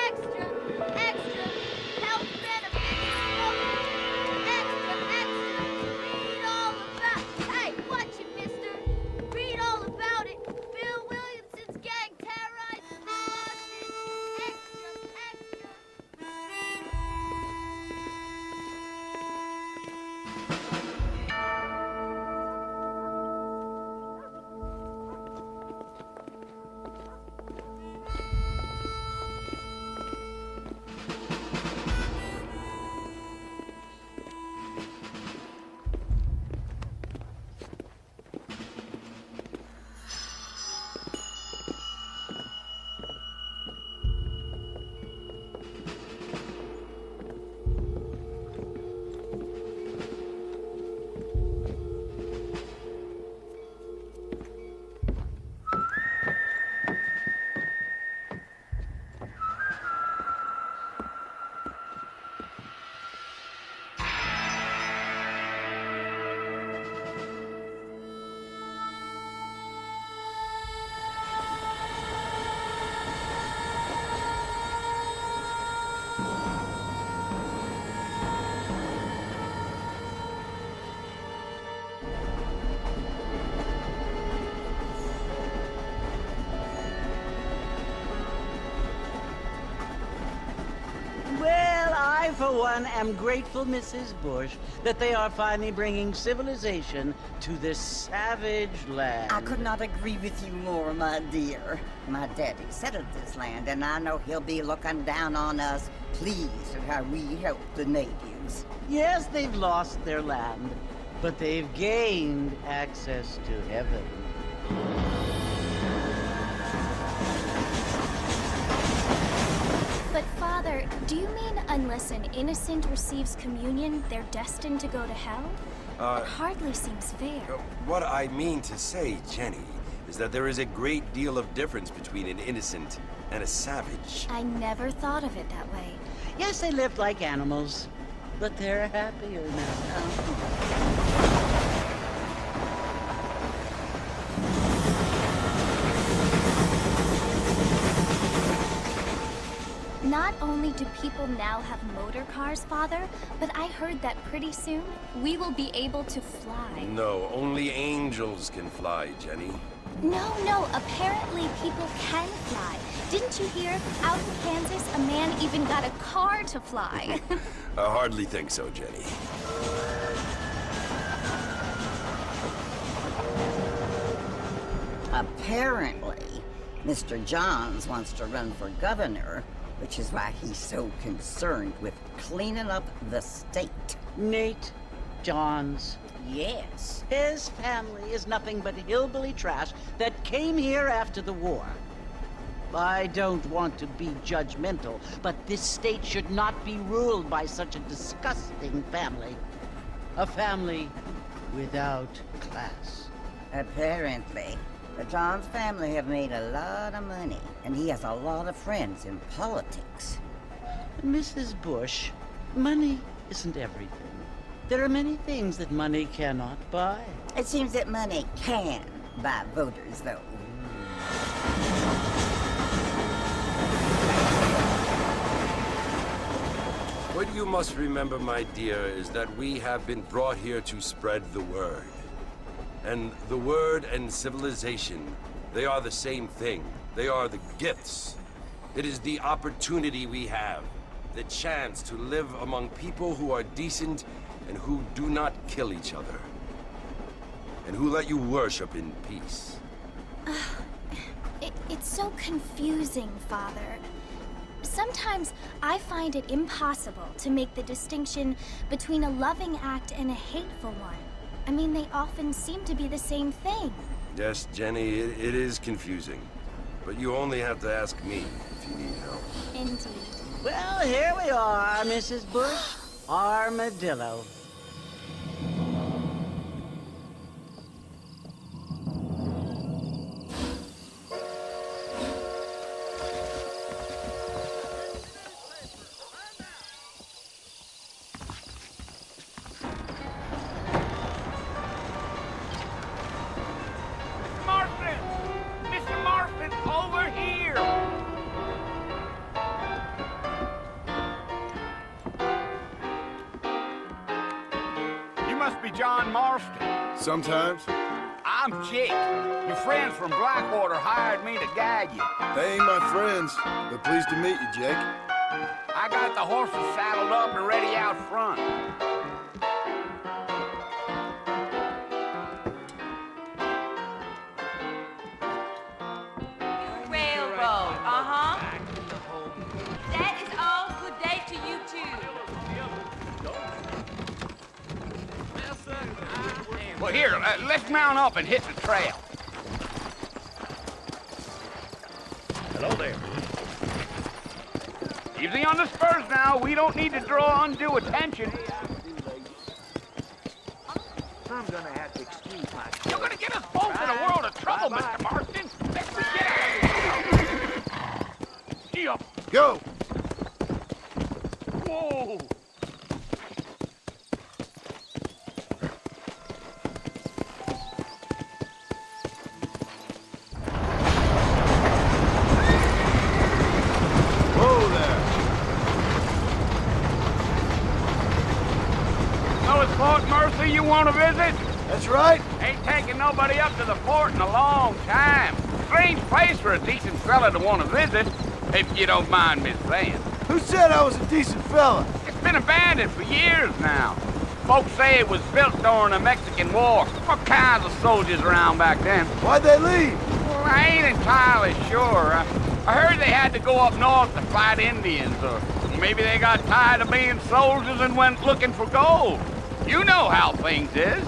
Extra, extra, health benefits. Extra, extra, read all about. Hey, watch it, mister. Read all about it. Bill Williamson's gang terrorized Boston. Extra, extra. Well, I, for one, am grateful, Mrs. Bush, that they are finally bringing civilization to this savage land. I could not agree with you more, my dear. My daddy settled this land, and I know he'll be looking down on us, pleased at how we help the natives. Yes, they've lost their land, but they've gained access to heaven. But Father, do you mean unless an innocent receives communion, they're destined to go to hell? It hardly seems fair. What I mean to say, Jenny, is that there is a great deal of difference between an innocent and a savage. I never thought of it that way. Yes, they lived like animals, but they're happier now. Not only do people now have motor cars, Father, but I heard that pretty soon we will be able to fly. No, only angels can fly, Jenny. No, apparently people can fly. Didn't you hear? Out in Kansas, a man even got a car to fly. I hardly think so, Jenny. Apparently, Mr. Johns wants to run for governor, which is why he's so concerned with cleaning up the state. Nate Johns. Yes. His family is nothing but hillbilly trash that came here after the war. I don't want to be judgmental, but this state should not be ruled by such a disgusting family. A family without class. Apparently. The Johns family have made a lot of money, and he has a lot of friends in politics. Mrs. Bush, money isn't everything. There are many things that money cannot buy. It seems that money can buy voters, though. What you must remember, my dear, is that we have been brought here to spread the word. And the word and civilization, they are the same thing. They are the gifts. It is the opportunity we have, the chance to live among people who are decent and who do not kill each other, and who let you worship in peace. It's so confusing, Father. Sometimes I find it impossible to make the distinction between a loving act and a hateful one. I mean, they often seem to be the same thing. Yes, Jenny, it is confusing. But you only have to ask me if you need help. Indeed. Well, here we are, Mrs. Bush. Armadillo. Marston? Sometimes. I'm Jake. Your friends from Blackwater hired me to guide you. They ain't my friends, but pleased to meet you, Jake. I got the horses saddled up and ready out front. Railroad, That is all. Good day to you too. Well, here, let's mount up and hit the trail. Hello there. Easy on the spurs now. We don't need to draw undue attention. I'm gonna have to excuse myself. You're gonna get us both in a world of trouble, Mr. Marston. Let's get out of here. Gee up. Go! Whoa. Whoa there! So it's Fort Mercy you want to visit? That's right. Ain't taking nobody up to the fort in a long time. Strange place for a decent fella to want to visit, if you don't mind me saying. Who said I was a decent fella? It's been abandoned for years now. Folks say it was built during the Mexican War. All kinds of soldiers around back then. Why'd they leave? Well, I ain't entirely sure. I heard they had to go up north to fight Indians, or maybe they got tired of being soldiers and went looking for gold. You know how things is.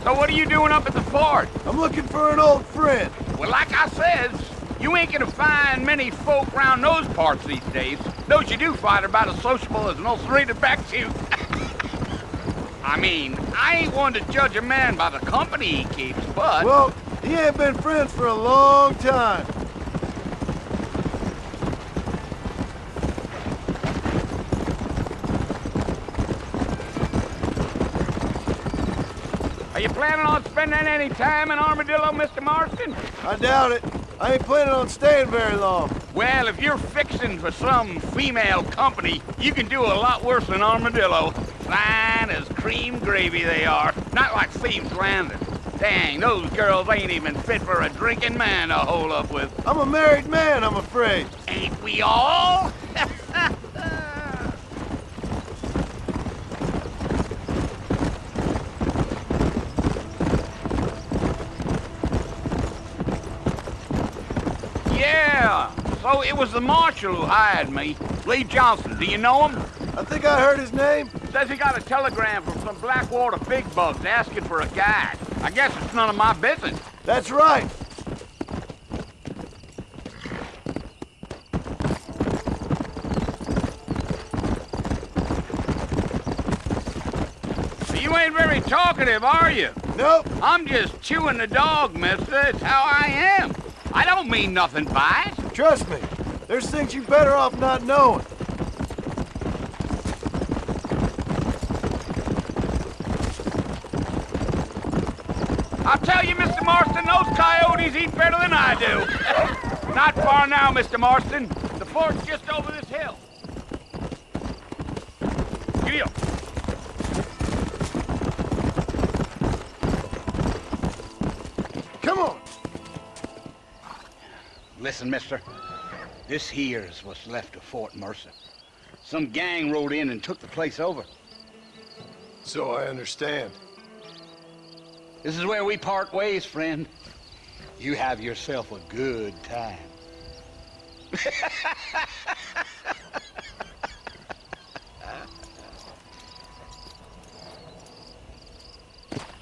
So what are you doing up at the fort? I'm looking for an old friend. Well, like I says, you ain't gonna find many folk around those parts these days. Those you do find are about as sociable as an ulcerated back tooth. I mean, I ain't one to judge a man by the company he keeps, but... Well, he ain't been friends for a long time. Are you planning on spending any time in Armadillo, Mr. Marston? I doubt it. I ain't planning on staying very long. Well, if you're fixing for some female company, you can do a lot worse than Armadillo. Fine as cream gravy they are. Not like Thieves Landing. Dang, those girls ain't even fit for a drinking man to hole up with. I'm a married man, I'm afraid. Ain't we all? Yeah, so it was the marshal who hired me. Lee Johnson, do you know him? I think I heard his name. Says he got a telegram from some Blackwater big bugs asking for a guide. I guess it's none of my business. That's right. You ain't very talkative, are you? Nope. I'm just chewing the dog, mister. It's how I am. I don't mean nothing by it. Trust me. There's things you're better off not knowing. I'll tell you, Mr. Marston, those coyotes eat better than I do. Not far now, Mr. Marston. The fort's just over this hill. Giddy up. Come on. Listen, mister. This here's what's left of Fort Mercer. Some gang rode in and took the place over. So I understand. This is where we part ways, friend. You have yourself a good time.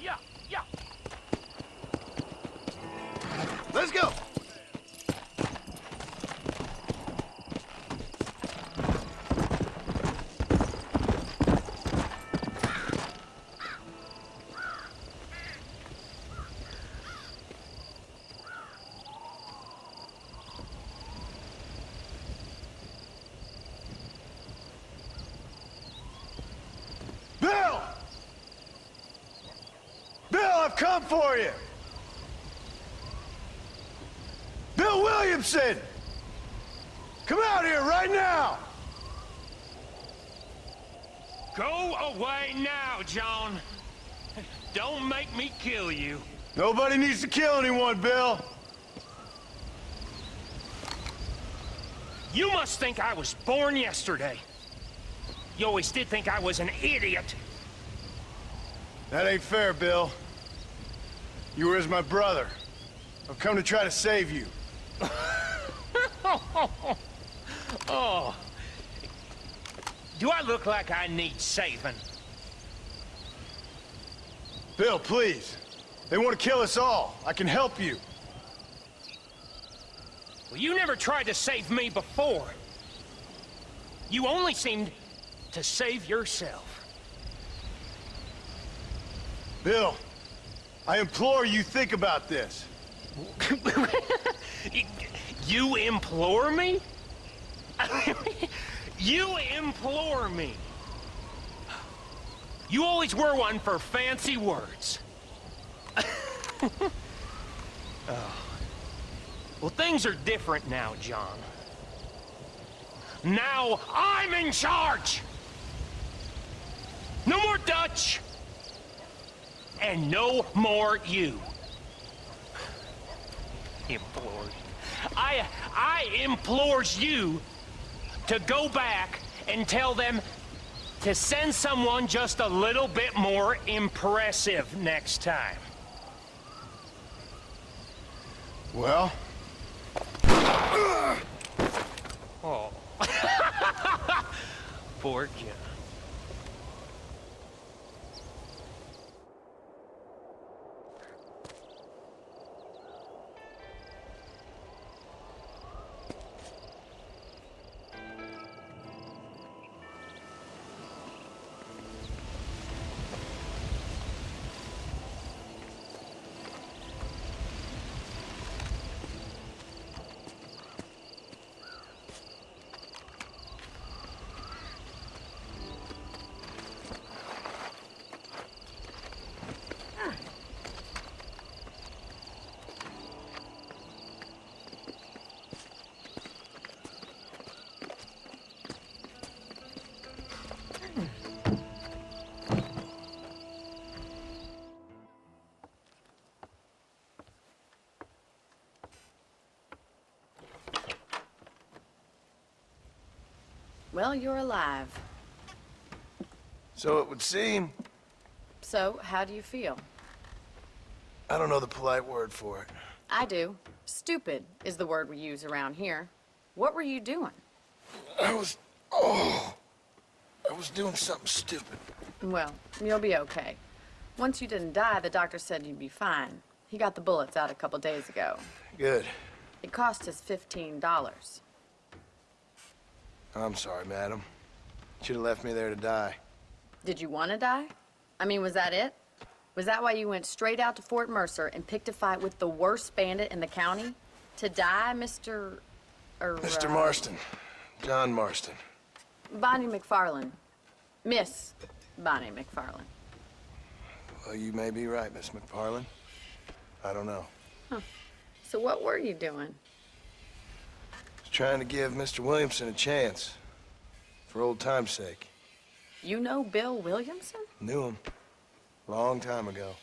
Yeah, yeah. Let's go. Bill! Bill, I've come for you! Bill Williamson! Come out here right now! Go away now, John. Don't make me kill you. Nobody needs to kill anyone, Bill. You must think I was born yesterday. You always did think I was an idiot. That ain't fair, Bill. You were as my brother. I've come to try to save you. Oh. Do I look like I need saving? Bill, please. They want to kill us all. I can help you. Well, you never tried to save me before. You only seemed to save yourself. Bill, I implore you think about this. You implore me? You implore me. You always were one for fancy words. Oh. Well, things are different now, John. Now I'm in charge! No more Dutch! And no more you. Implores. I implores you to go back and tell them to send someone just a little bit more impressive next time. Well? Oh. Poor John. Well, you're alive. So it would seem. So, how do you feel? I don't know the polite word for it. I do. Stupid is the word we use around here. What were you doing? I was doing something stupid. Well, you'll be okay. Once you didn't die, the doctor said you'd be fine. He got the bullets out a couple days ago. Good. It cost us $15. I'm sorry, madam. Should have left me there to die. Did you want to die? I mean, was that it? Was that why you went straight out to Fort Mercer and picked a fight with the worst bandit in the county? To die, Mr. Mr. Marston. John Marston. Bonnie McFarlane. Miss Bonnie McFarlane. Well, you may be right, Miss McFarlane. I don't know. Huh. So what were you doing? Trying to give Mr. Williamson a chance. For old time's sake. You know Bill Williamson? Knew him. Long time ago.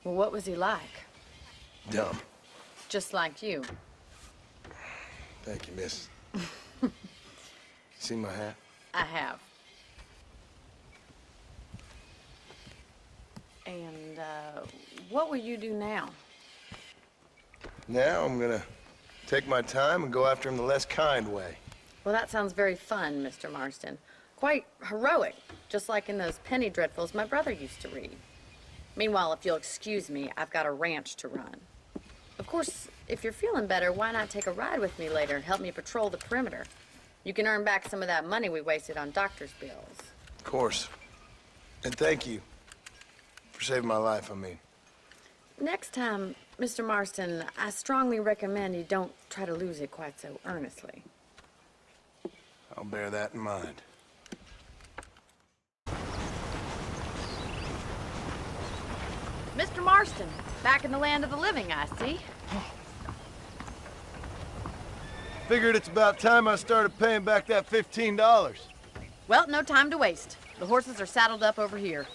Well, what was he like? Dumb. Just like you. Thank you, miss. See my hat? I have. And, what will you do now? Now I'm gonna take my time and go after him the less kind way. Well, that sounds very fun, Mr. Marston. Quite heroic, just like in those penny dreadfuls my brother used to read. Meanwhile, if you'll excuse me, I've got a ranch to run. Of course, if you're feeling better, why not take a ride with me later and help me patrol the perimeter? You can earn back some of that money we wasted on doctor's bills. Of course. And thank you for saving my life, I mean. Next time, Mr. Marston, I strongly recommend you don't try to lose it quite so earnestly. I'll bear that in mind. Mr. Marston, back in the land of the living, I see. Figured it's about time I started paying back that $15. Well, no time to waste. The horses are saddled up over here.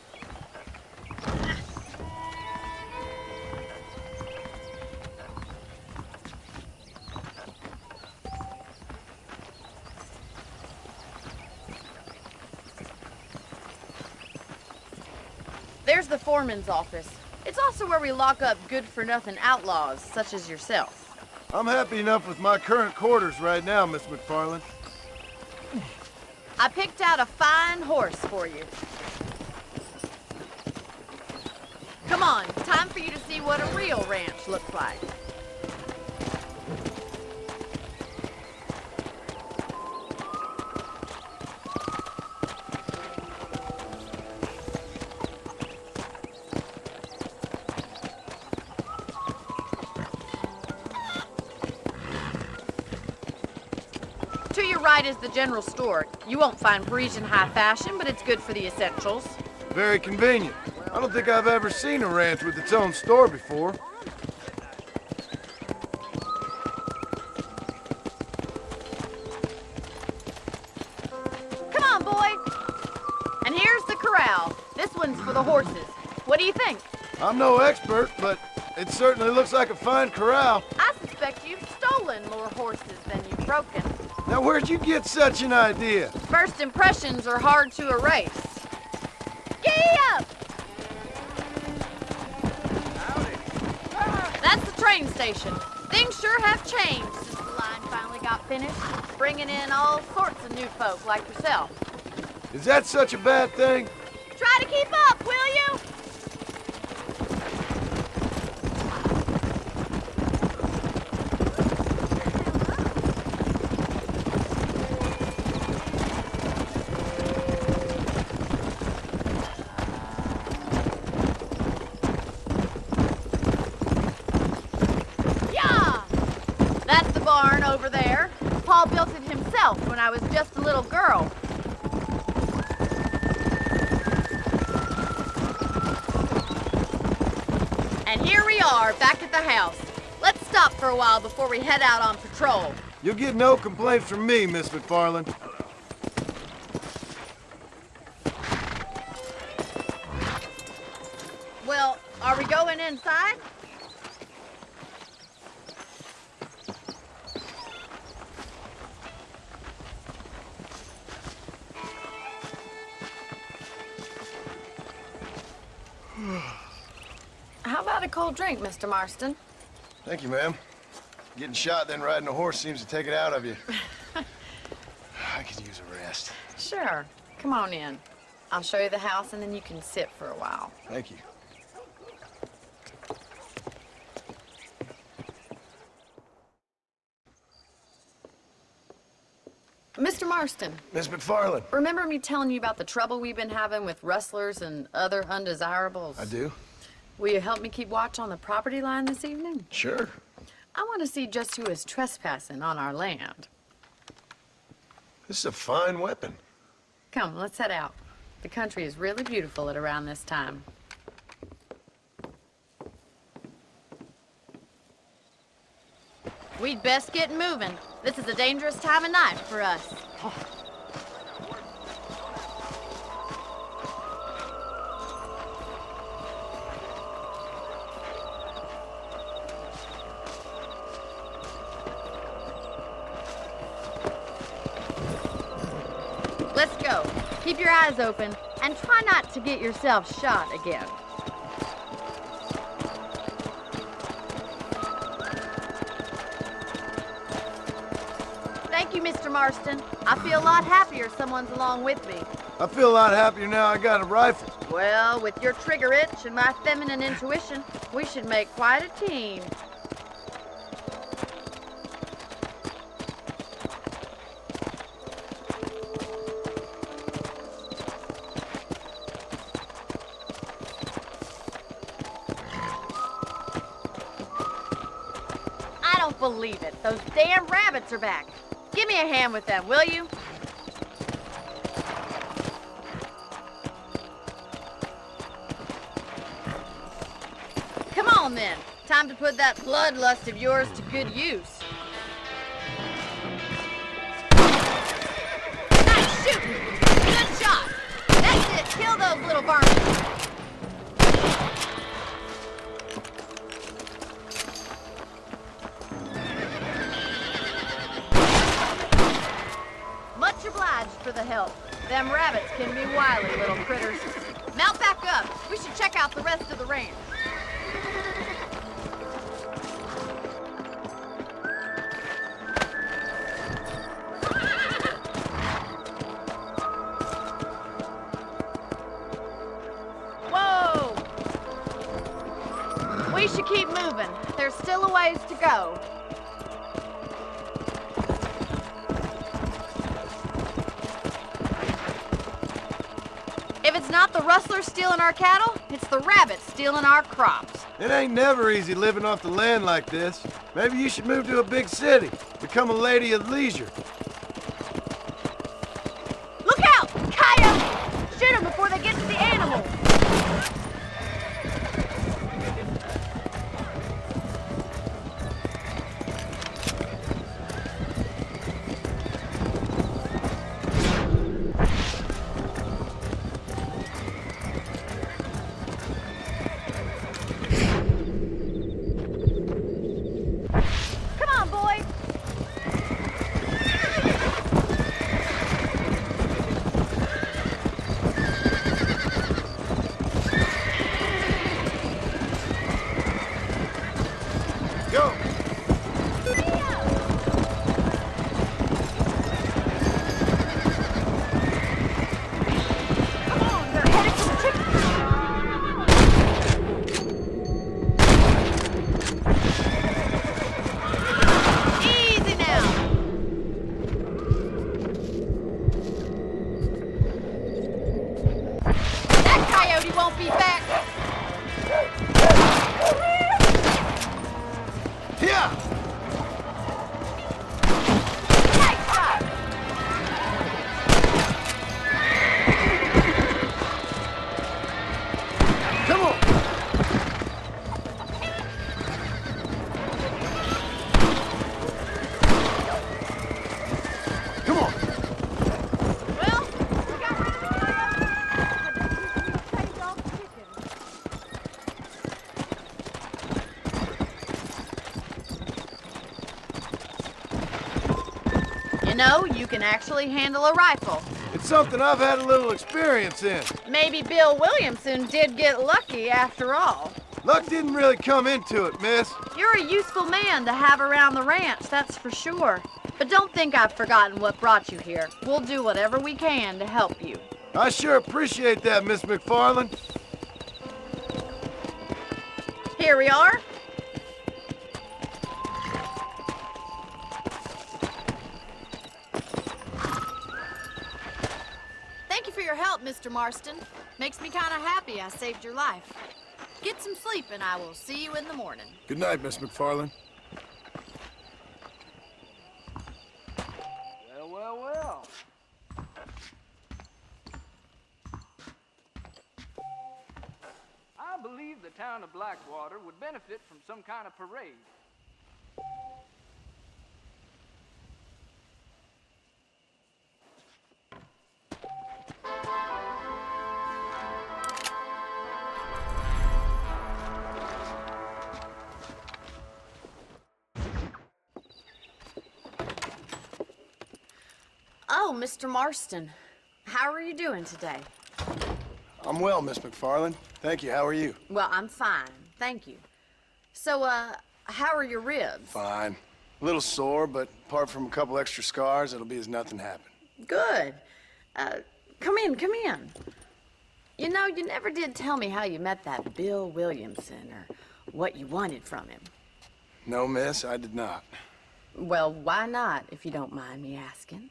There's the foreman's office. It's also where we lock up good-for-nothing outlaws, such as yourself. I'm happy enough with my current quarters right now, Miss McFarland. I picked out a fine horse for you. Come on, time for you to see what a real ranch looks like. To your right is the general store. You won't find Parisian high fashion, but it's good for the essentials. Very convenient. I don't think I've ever seen a ranch with its own store before. Come on, boy. And here's the corral. This one's for the horses. What do you think? I'm no expert, but it certainly looks like a fine corral. I suspect you've stolen more horses than you've broken. Now, where'd you get such an idea? First impressions are hard to erase. Giddy up! That's the train station. Things sure have changed since the line finally got finished, bringing in all sorts of new folk like yourself. Is that such a bad thing? Try to keep up, will you? Over there. Paul built it himself when I was just a little girl. And here we are, back at the house. Let's stop for a while before we head out on patrol. You'll get no complaints from me, Miss McFarland. Well, are we going inside? How about a cold drink, Mr. Marston? Thank you, ma'am. Getting shot, then riding a horse seems to take it out of you. I could use a rest. Sure. Come on in. I'll show you the house, and then you can sit for a while. Thank you. Mr. Marston. Miss McFarland. Remember me telling you about the trouble we've been having with rustlers and other undesirables? I do. Will you help me keep watch on the property line this evening? Sure. I want to see just who is trespassing on our land. This is a fine weapon. Come, let's head out. The country is really beautiful at around this time. We'd best get moving. This is a dangerous time of night for us. Let's go. Keep your eyes open and try not to get yourself shot again. Thank you, Mr. Marston. I feel a lot happier someone's along with me. I feel a lot happier now I got a rifle. Well, with your trigger itch and my feminine intuition, we should make quite a team. I don't believe it. Those damn rabbits are back. Give me a hand with them, will you? Come on, then. Time to put that bloodlust of yours to good use. Nice shooting! Good shot! That's it! Kill those little varmints! Much obliged for the help. Them rabbits can be wily little critters. Mount back up. We should check out the rest of the ranch. Whoa! We should keep moving. There's still a ways to go. If it's not the rustlers stealing our cattle, it's the rabbits stealing our crops. It ain't never easy living off the land like this. Maybe you should move to a big city. Become a lady of leisure. Look out! Coyotes! Shoot them before they get to the animals. Come on, boys. Go! Come on, they're headed for the chicken. Easy now. That coyote won't be back. Here! Nice shot. Come on! Come on! Well, we got rid of the coyote. I bet you saved all the chickens. You know, you can actually handle a rifle. It's something I've had a little experience in. Maybe Bill Williamson did get lucky after all. Luck didn't really come into it, miss. You're a useful man to have around the ranch, that's for sure. But don't think I've forgotten what brought you here. We'll do whatever we can to help you. I sure appreciate that, Miss McFarland. Here we are. Thank you for your help, Mr. Marston. Makes me kind of happy I saved your life. Get some sleep and I will see you in the morning. Good night, Miss McFarland. Well, well, well. I believe the town of Blackwater would benefit from some kind of parade. Oh, Mr. Marston. How are you doing today? I'm well, Miss McFarland. Thank you. How are you? Well, I'm fine. Thank you. So, how are your ribs? Fine. A little sore, but apart from a couple extra scars, it'll be as nothing happened. Good. Come in, come in. You know, you never did tell me how you met that Bill Williamson or what you wanted from him. No, miss, I did not. Well, why not, if you don't mind me asking?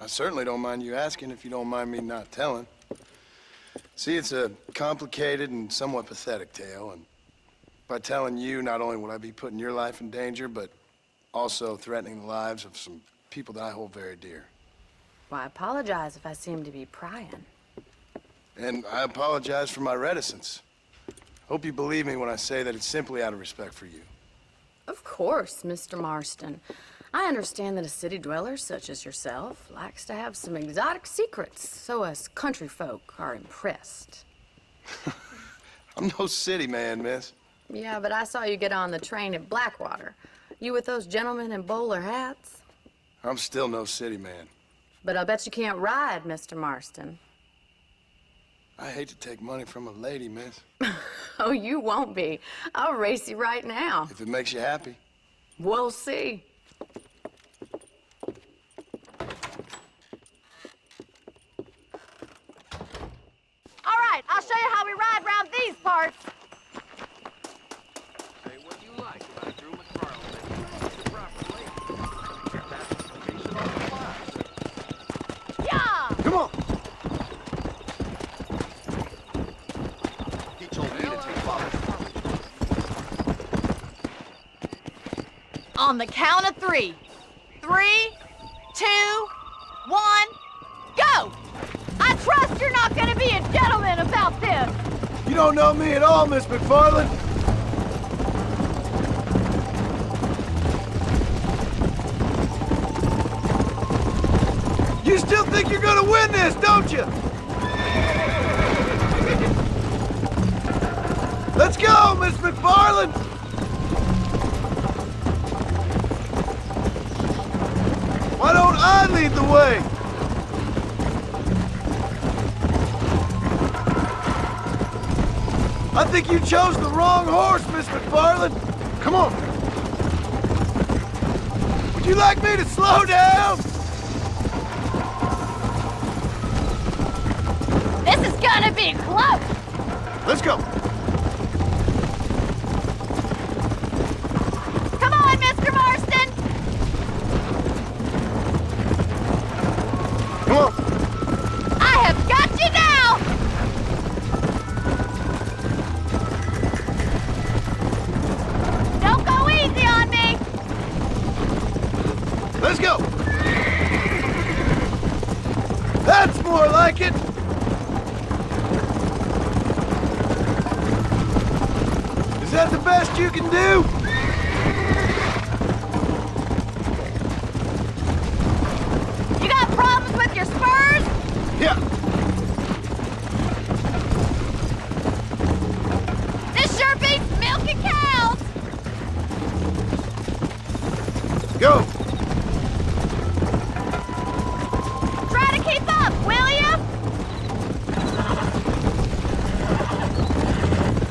I certainly don't mind you asking if you don't mind me not telling. See, it's a complicated and somewhat pathetic tale, and by telling you, not only will I be putting your life in danger, but also threatening the lives of some people that I hold very dear. Well, I apologize if I seem to be prying. And I apologize for my reticence. Hope you believe me when I say that it's simply out of respect for you. Of course, Mr. Marston. I understand that a city dweller such as yourself likes to have some exotic secrets, so us country folk are impressed. I'm no city man, miss. Yeah, but I saw you get on the train at Blackwater. You with those gentlemen in bowler hats? I'm still no city man. But I'll bet you can't ride, Mr. Marston. I hate to take money from a lady, miss. Oh, you won't be. I'll race you right now. If it makes you happy. We'll see. All right, I'll show you how we ride around these parts. Say what you like about Drew McFarland, but you ain't the proper lady. That's the case of the class. Yeah! Come on! He told me to take father's On the count of 3. 3, 2, 1, go! I trust you're not gonna be a gentleman about this! You don't know me at all, Miss McFarland. You still think you're gonna win this, don't you? Let's go, Miss McFarland! Why don't I lead the way? I think you chose the wrong horse, Miss McFarland. Come on. Would you like me to slow down? This is gonna be close! Let's go. Come on, Mr. Marston! Come on. I have got you now! Don't go easy on me! Let's go. That's more like it. Is that the best you can do? You got problems with your spurs? Yeah. This sure beats milking cows! Go. Try to keep up, will you?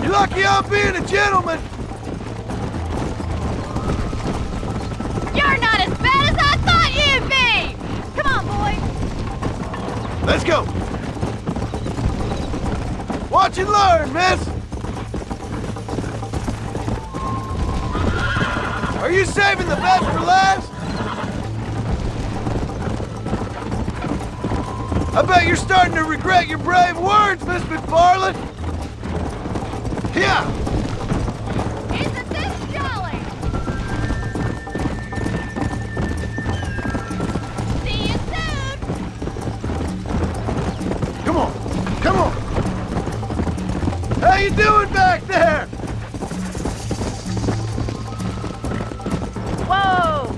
You're lucky I'm being a gentleman. You're not as bad as I thought you'd be! Come on, boy! Let's go. Watch and learn, miss. Are you saving the best for last? I bet you're starting to regret your brave words, Miss McFarland. Yeah. Isn't this jolly? See you soon! Come on. Come on. How you doing back there? Whoa!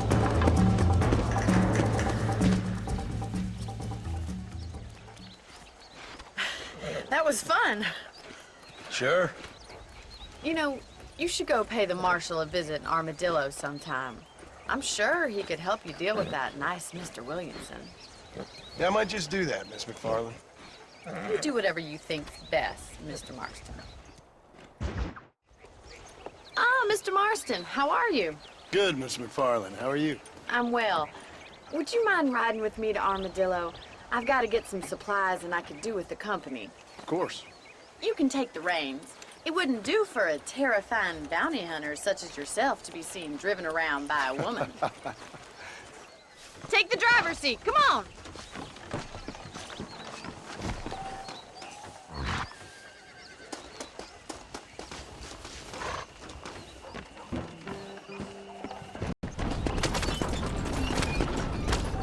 That was fun. Sure. You know, you should go pay the marshal a visit in Armadillo sometime. I'm sure he could help you deal with that nice Mr. Williamson. Yeah, I might just do that, Miss McFarland. You do whatever you think's best, Mr. Marston. Ah, Mr. Marston, how are you? Good, Miss McFarland. How are you? I'm well. Would you mind riding with me to Armadillo? I've got to get some supplies and I could do with the company. Of course. You can take the reins. It wouldn't do for a terrifying bounty hunter such as yourself to be seen driven around by a woman. Take the driver's seat, come on!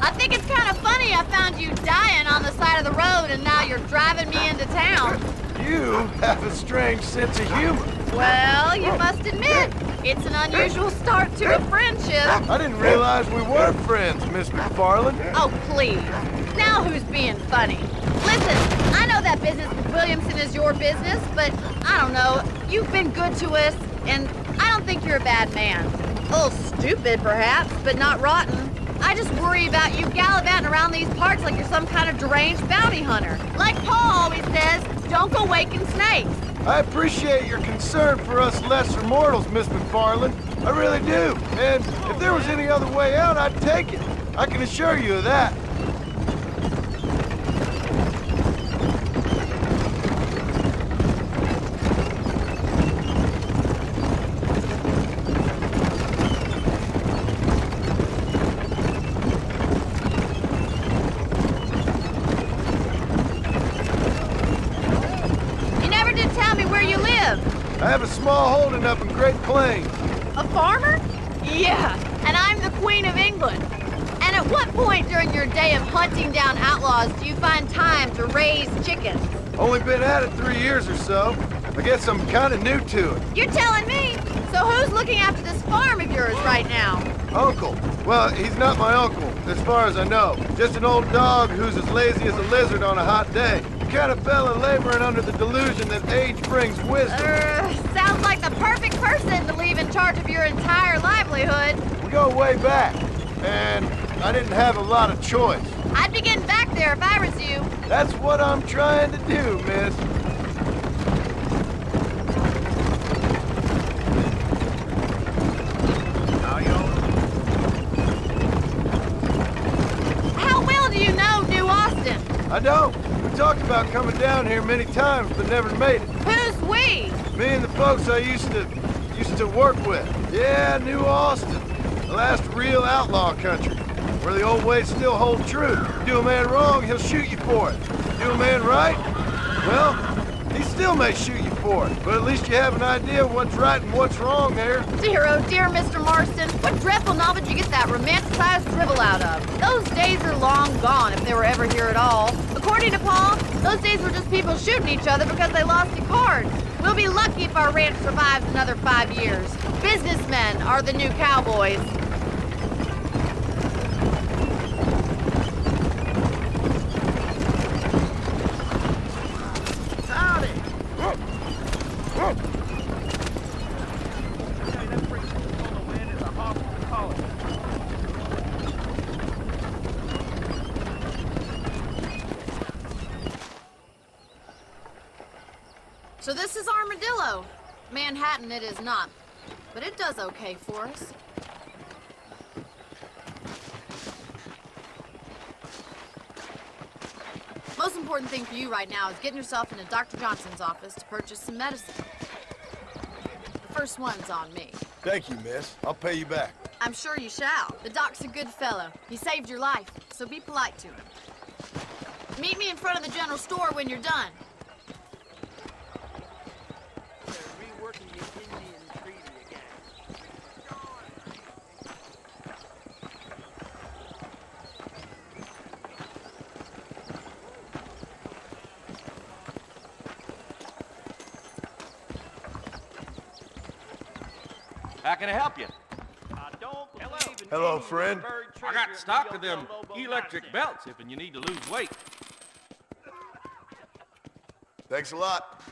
I think it's kind of funny I found you dying on the side of the road and now you're driving me into town. You have a strange sense of humor. Well, you must admit, it's an unusual start to a friendship. I didn't realize we were friends, Miss McFarland. Oh, please. Now who's being funny? Listen, I know that business with Williamson is your business, but I don't know. You've been good to us, and I don't think you're a bad man. A little stupid, perhaps, but not rotten. I just worry about you gallivanting around these parts like you're some kind of deranged bounty hunter. Like Paul always says, don't go waking snakes. I appreciate your concern for us lesser mortals, Miss McFarland. I really do. And if there was any other way out, I'd take it. I can assure you of that. I have a small holding up in Great Plains. A farmer? Yeah, and I'm the Queen of England. And at what point during your day of hunting down outlaws do you find time to raise chickens? Only been at it 3 years or so. I guess I'm kind of new to it. You're telling me? So who's looking after this farm of yours right now? Uncle. Well, he's not my uncle, as far as I know. Just an old dog who's as lazy as a lizard on a hot day. Kind of fella laboring under the delusion that age brings wisdom. Sounds like the perfect person to leave in charge of your entire livelihood. We go way back, and I didn't have a lot of choice. I'd be getting back there if I was you. That's what I'm trying to do, miss. How well do you know New Austin? I don't. We talked about coming down here many times, but never made it. Who's we? Me and the folks I used to work with. Yeah, New Austin. The last real outlaw country, where the old ways still hold true. Do a man wrong, he'll shoot you for it. Do a man right, well, he still may shoot you for it. But at least you have an idea of what's right and what's wrong there. Dear, oh dear, Mr. Marston. What dreadful novel did you get that romanticized drivel out of? Those days are long gone, if they were ever here at all. According to Paul, those days were just people shooting each other because they lost at cards. We'll be lucky if our ranch survives another 5 years. Businessmen are the new cowboys. Howdy! So this is Armadillo. Manhattan it is not, but it does okay for us. Most important thing for you right now is getting yourself into Dr. Johnson's office to purchase some medicine. The first one's on me. Thank you, miss. I'll pay you back. I'm sure you shall. The doc's a good fellow. He saved your life, so be polite to him. Meet me in front of the general store when you're done. Reworking the Indian Treaty again. How can I help you? I don't believe in Hello, any friend. bird I got treasure stock in of them Lobo electric nonsense. belts if you need to lose weight. Thanks a lot.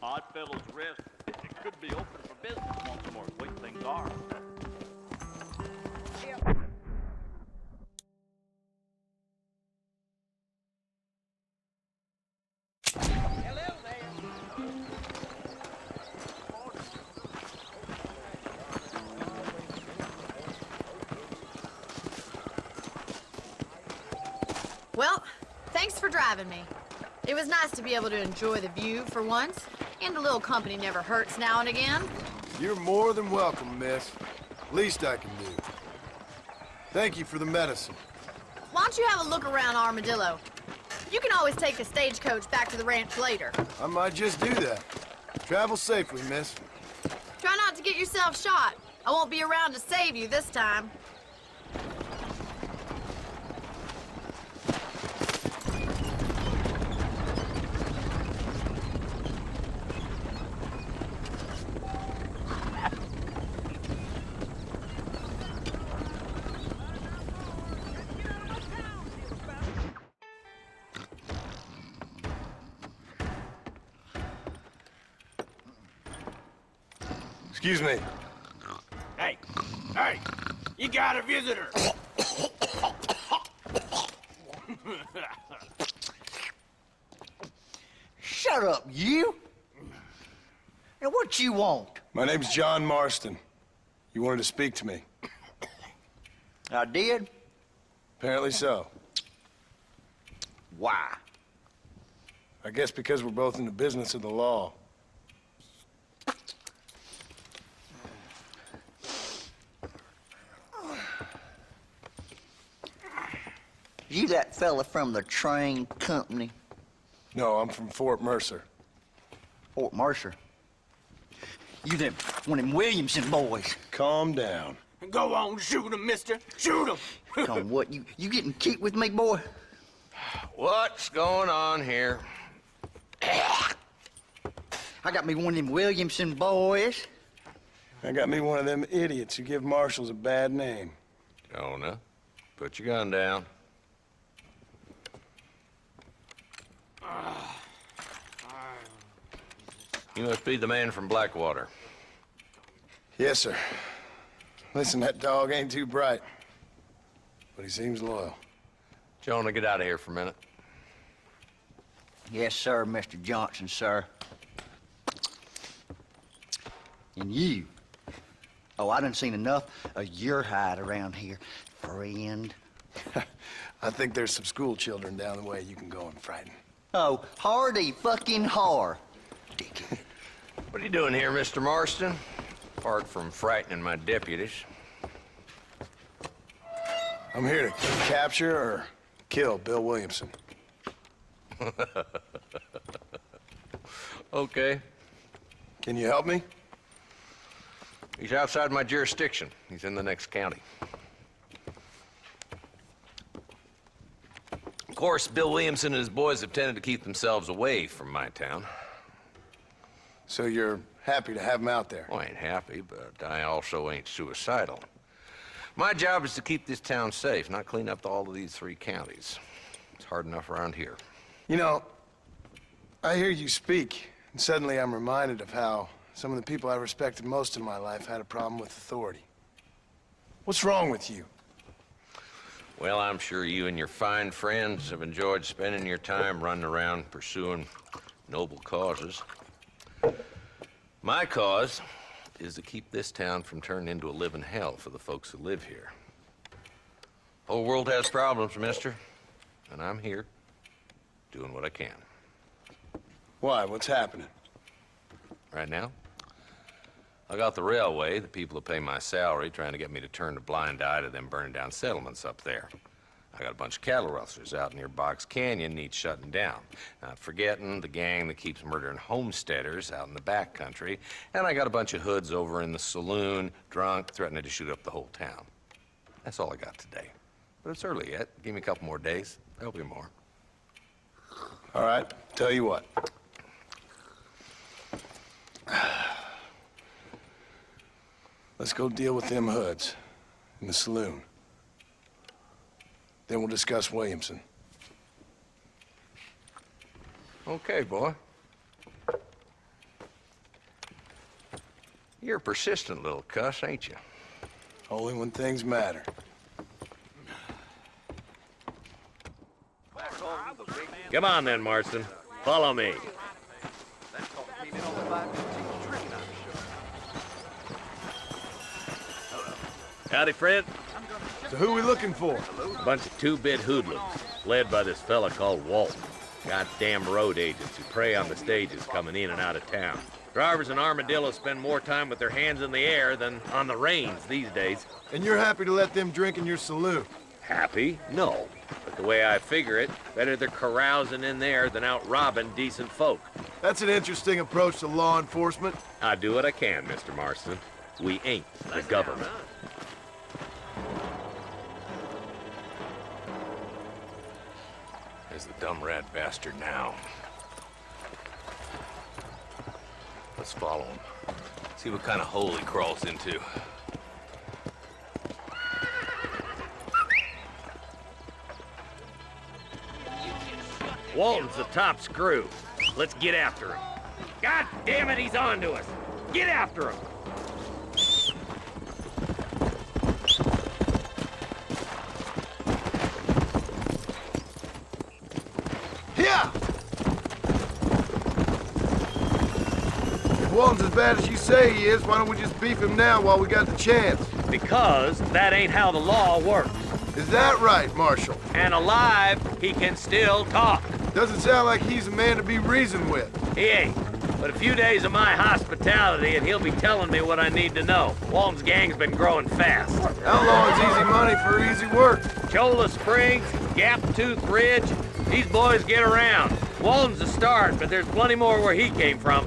Odd Fellow's Rest. It could be open for business once more, the way things are. Hello there. Well, thanks for driving me. It was nice to be able to enjoy the view for once, and a little company never hurts now and again. You're more than welcome, miss. Least I can do. Thank you for the medicine. Why don't you have a look around Armadillo? You can always take a stagecoach back to the ranch later. I might just do that. Travel safely, miss. Try not to get yourself shot. I won't be around to save you this time. Excuse me. Hey, you got a visitor. Shut up, you! And what you want? My name's John Marston. You wanted to speak to me. I did? Apparently so. Why? I guess because we're both in the business of the law. You that fella from the train company? No, I'm from Fort Mercer. Fort Mercer? You them one of them Williamson boys. Calm down. Go on, shoot him, mister. Shoot him. Come, what, you getting keep with me, boy? What's going on here? I got me one of them Williamson boys. I got me one of them idiots who give marshals a bad name. Jonah, put your gun down. You must be the man from Blackwater. Yes, sir. Listen, that dog ain't too bright, but he seems loyal. Jonah, get out of here for a minute. Yes, sir, Mr. Johnson, sir. And you. Oh, I done seen enough of your hide around here, friend. I think there's some school children down the way you can go and frighten. Oh, hardy fucking har. What are you doing here, Mr. Marston? Apart from frightening my deputies. I'm here to capture or kill Bill Williamson. Okay. Can you help me? He's outside my jurisdiction. He's in the next county. Of course, Bill Williamson and his boys have tended to keep themselves away from my town. So you're happy to have him out there? Well, I ain't happy, but I also ain't suicidal. My job is to keep this town safe, not clean up all of these 3 counties. It's hard enough around here. You know, I hear you speak, and suddenly I'm reminded of how some of the people I respected most in my life had a problem with authority. What's wrong with you? Well, I'm sure you and your fine friends have enjoyed spending your time running around pursuing noble causes. My cause is to keep this town from turning into a living hell for the folks who live here. Whole world has problems, mister, and I'm here doing what I can. Why? What's happening? Right now, I got the railway, the people who pay my salary, trying to get me to turn a blind eye to them burning down settlements up there. I got a bunch of cattle rustlers out near Box Canyon needs shutting down. Not forgetting the gang that keeps murdering homesteaders out in the back country. And I got a bunch of hoods over in the saloon, drunk, threatening to shoot up the whole town. That's all I got today. But it's early yet. Give me a couple more days. There'll be more. All right, tell you what. Let's go deal with them hoods in the saloon. Then we'll discuss Williamson. Okay, boy. You're a persistent little cuss, ain't you? Only when things matter. Come on then, Marston. Follow me. Howdy, Fred. So who are we looking for? A bunch of 2-bit hoodlums, led by this fella called Walton. Goddamn road agents who prey on the stages coming in and out of town. Drivers and armadillos spend more time with their hands in the air than on the reins these days. And you're happy to let them drink in your saloon? Happy? No. But the way I figure it, better they're carousing in there than out robbing decent folk. That's an interesting approach to law enforcement. I do what I can, Mr. Marston. We ain't the government. There's the dumb rat bastard now. Let's follow him. See what kind of hole he crawls into. Walton's the top screw. Let's get after him. God damn it, he's on to us. Get after him. Walton's as bad as you say he is, why don't we just beef him now while we got the chance? Because that ain't how the law works. Is that right, Marshal? And alive, he can still talk. Doesn't sound like he's a man to be reasoned with. He ain't. But a few days of my hospitality and he'll be telling me what I need to know. Walton's gang's been growing fast. Outlawing's easy money for easy work. Cholla Springs, Gap Tooth Ridge, these boys get around. Walton's the start, but there's plenty more where he came from.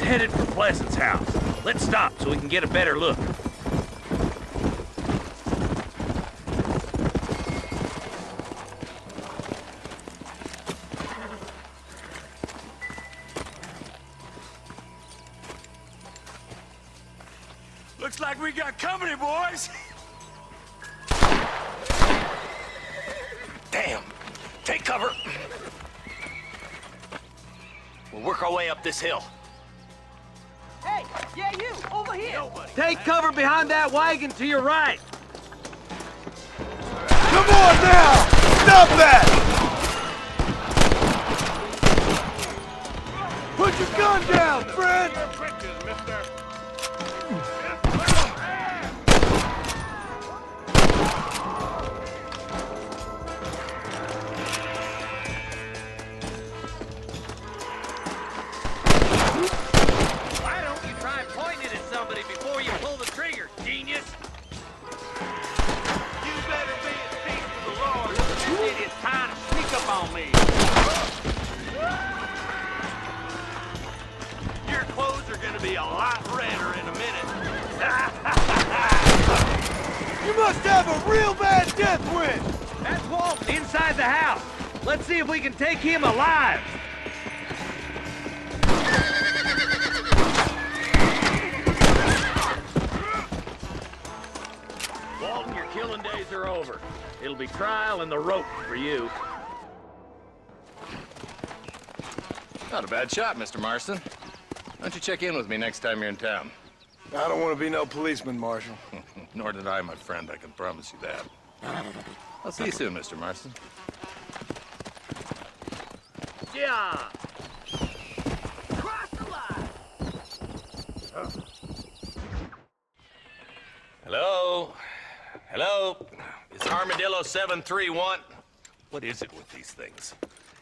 Headed for Pleasant's house. Let's stop so we can get a better look. Looks like we got company, boys. Damn. Take cover. We'll work our way up this hill. Hey, yeah, you, over here. Take cover behind that wagon to your right. Come on now! Stop that! Put your gun down, friend! Before you pull the trigger, genius! You better be at peace with the Lord. This idiot's trying to sneak up on me. Your clothes are gonna be a lot redder in a minute. You must have a real bad death wind! That's Walton inside the house. Let's see if we can take him alive. Walton, your killing days are over. It'll be trial and the rope for you. Not a bad shot, Mr. Marston. Why don't you check in with me next time you're in town? I don't want to be no policeman, Marshal. Nor did I, my friend. I can promise you that. I'll see you soon, Mr. Marston. Yeah. Cross the line. Hello? Hello? It's Armadillo 731. What is it with these things?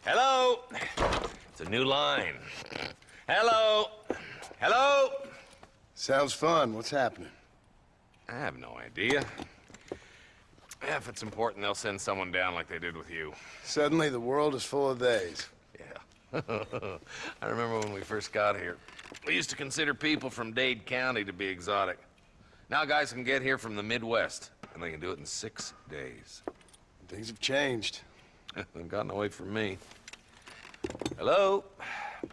Hello? It's a new line. Hello? Hello? Sounds fun. What's happening? I have no idea. Yeah, if it's important, they'll send someone down like they did with you. Suddenly, the world is full of days. Yeah. I remember when we first got here. We used to consider people from Dade County to be exotic. Now guys can get here from the Midwest, and they can do it in 6 days. Things have changed. They've gotten away from me. Hello?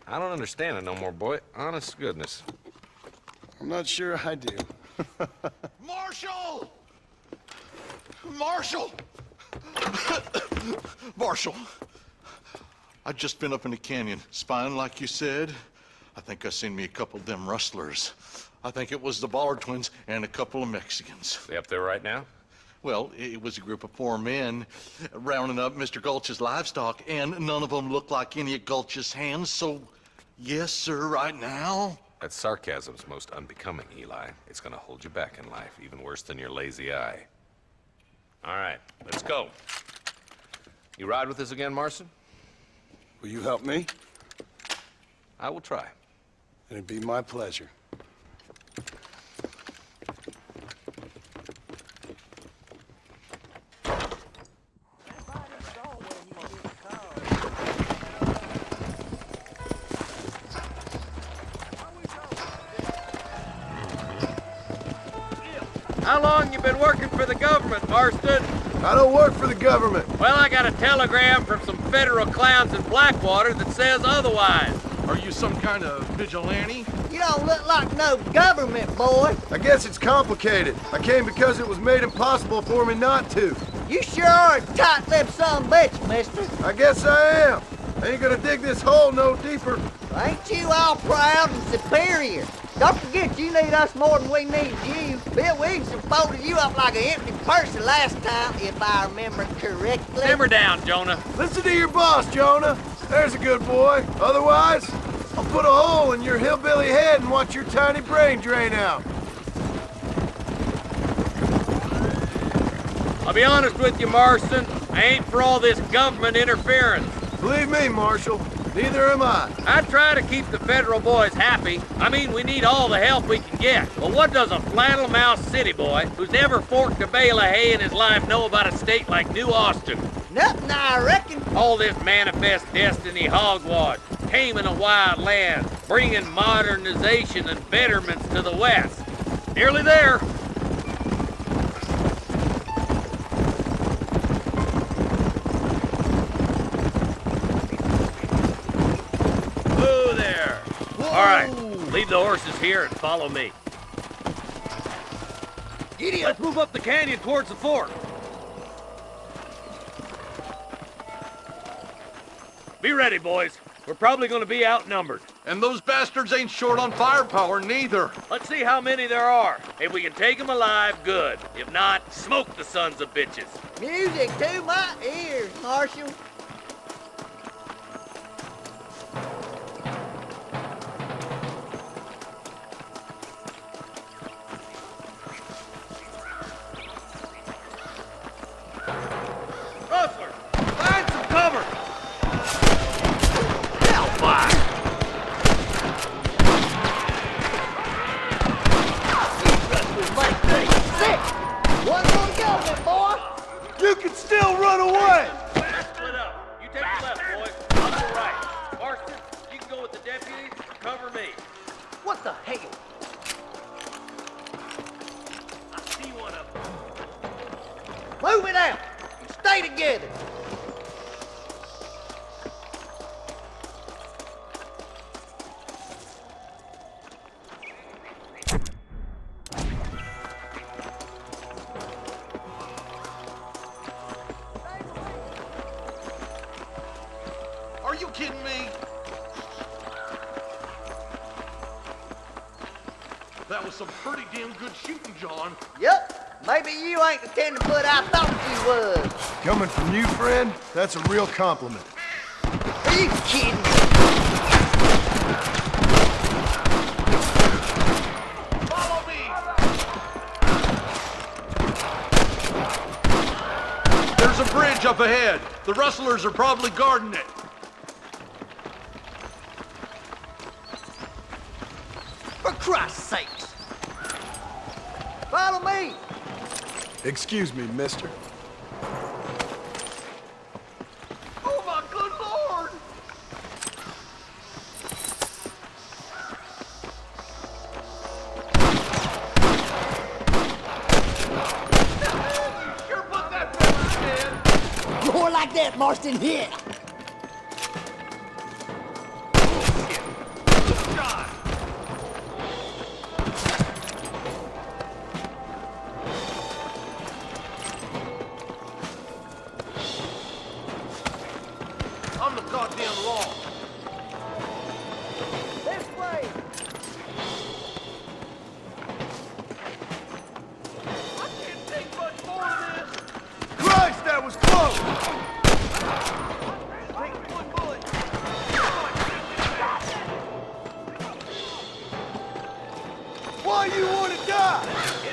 I don't understand it no more, boy. Honest to goodness. I'm not sure I do. Marshal! Marshal! Marshal! I've just been up in the canyon, spying like you said. I think I seen me a couple of them rustlers. I think it was the Ballard twins and a couple of Mexicans. They up there right now? Well, it was a group of 4 men rounding up Mr. Gulch's livestock, and none of them looked like any of Gulch's hands, so yes, sir, right now. That sarcasm's most unbecoming, Eli. It's gonna hold you back in life, even worse than your lazy eye. All right, let's go. You ride with us again, Marston? Will you help me? I will try. It'd be my pleasure. How long you been working for the government, Marston? I don't work for the government. Well, I got a telegram from some federal clowns in Blackwater that says otherwise. Are you some kind of vigilante? You don't look like no government, boy. I guess it's complicated. I came because it was made impossible for me not to. You sure are a tight-lipped son of a bitch, mister. I guess I am. Ain't gonna dig this hole no deeper. Ain't you all proud and superior? Don't forget you need us more than we need you. Bill Williamson folded you up like an empty person last time, if I remember correctly. Simmer down, Jonah. Listen to your boss, Jonah. There's a good boy. Otherwise, I'll put a hole in your hillbilly head and watch your tiny brain drain out. I'll be honest with you, Marston. I ain't for all this government interference. Believe me, Marshal, neither am I. I try to keep the federal boys happy. I mean, we need all the help we can get. But what does a flannel-mouthed city boy who's never forked a bale of hay in his life know about a state like New Austin? Nothing, I reckon. All this manifest destiny hogwash, taming a wild land, bringing modernization and betterments to the West. Nearly there. All right, leave the horses here and follow me. Giddy Let's move up the canyon towards the fort. Be ready, boys. We're probably going to be outnumbered. And those bastards ain't short on firepower, neither. Let's see how many there are. If we can take them alive, good. If not, smoke the sons of bitches. Music to my ears, Marshal. Rustler, find some cover. Hellfire! One more to go, then, boy. You can still run away. Let's split up. You take the left, boys. I'll go right. Marston, you can go with the deputies. Cover me. What the hell? I see one of them. Move it out and stay together. Are you kidding me? That was some pretty damn good shooting, John. Yep. Maybe you ain't the tenderfoot I thought you was. Coming from you, friend, that's a real compliment. Are you kidding me? Follow me! There's a bridge up ahead. The rustlers are probably guarding it. For Christ's sakes. Follow me. Excuse me, mister. Oh my good lord! You sure put that pepper in. More like that, Marston, here. Shot! I'm the goddamn law. This way. I can't take much more of this. Christ, that was close! Take one bullet. Why you want to die?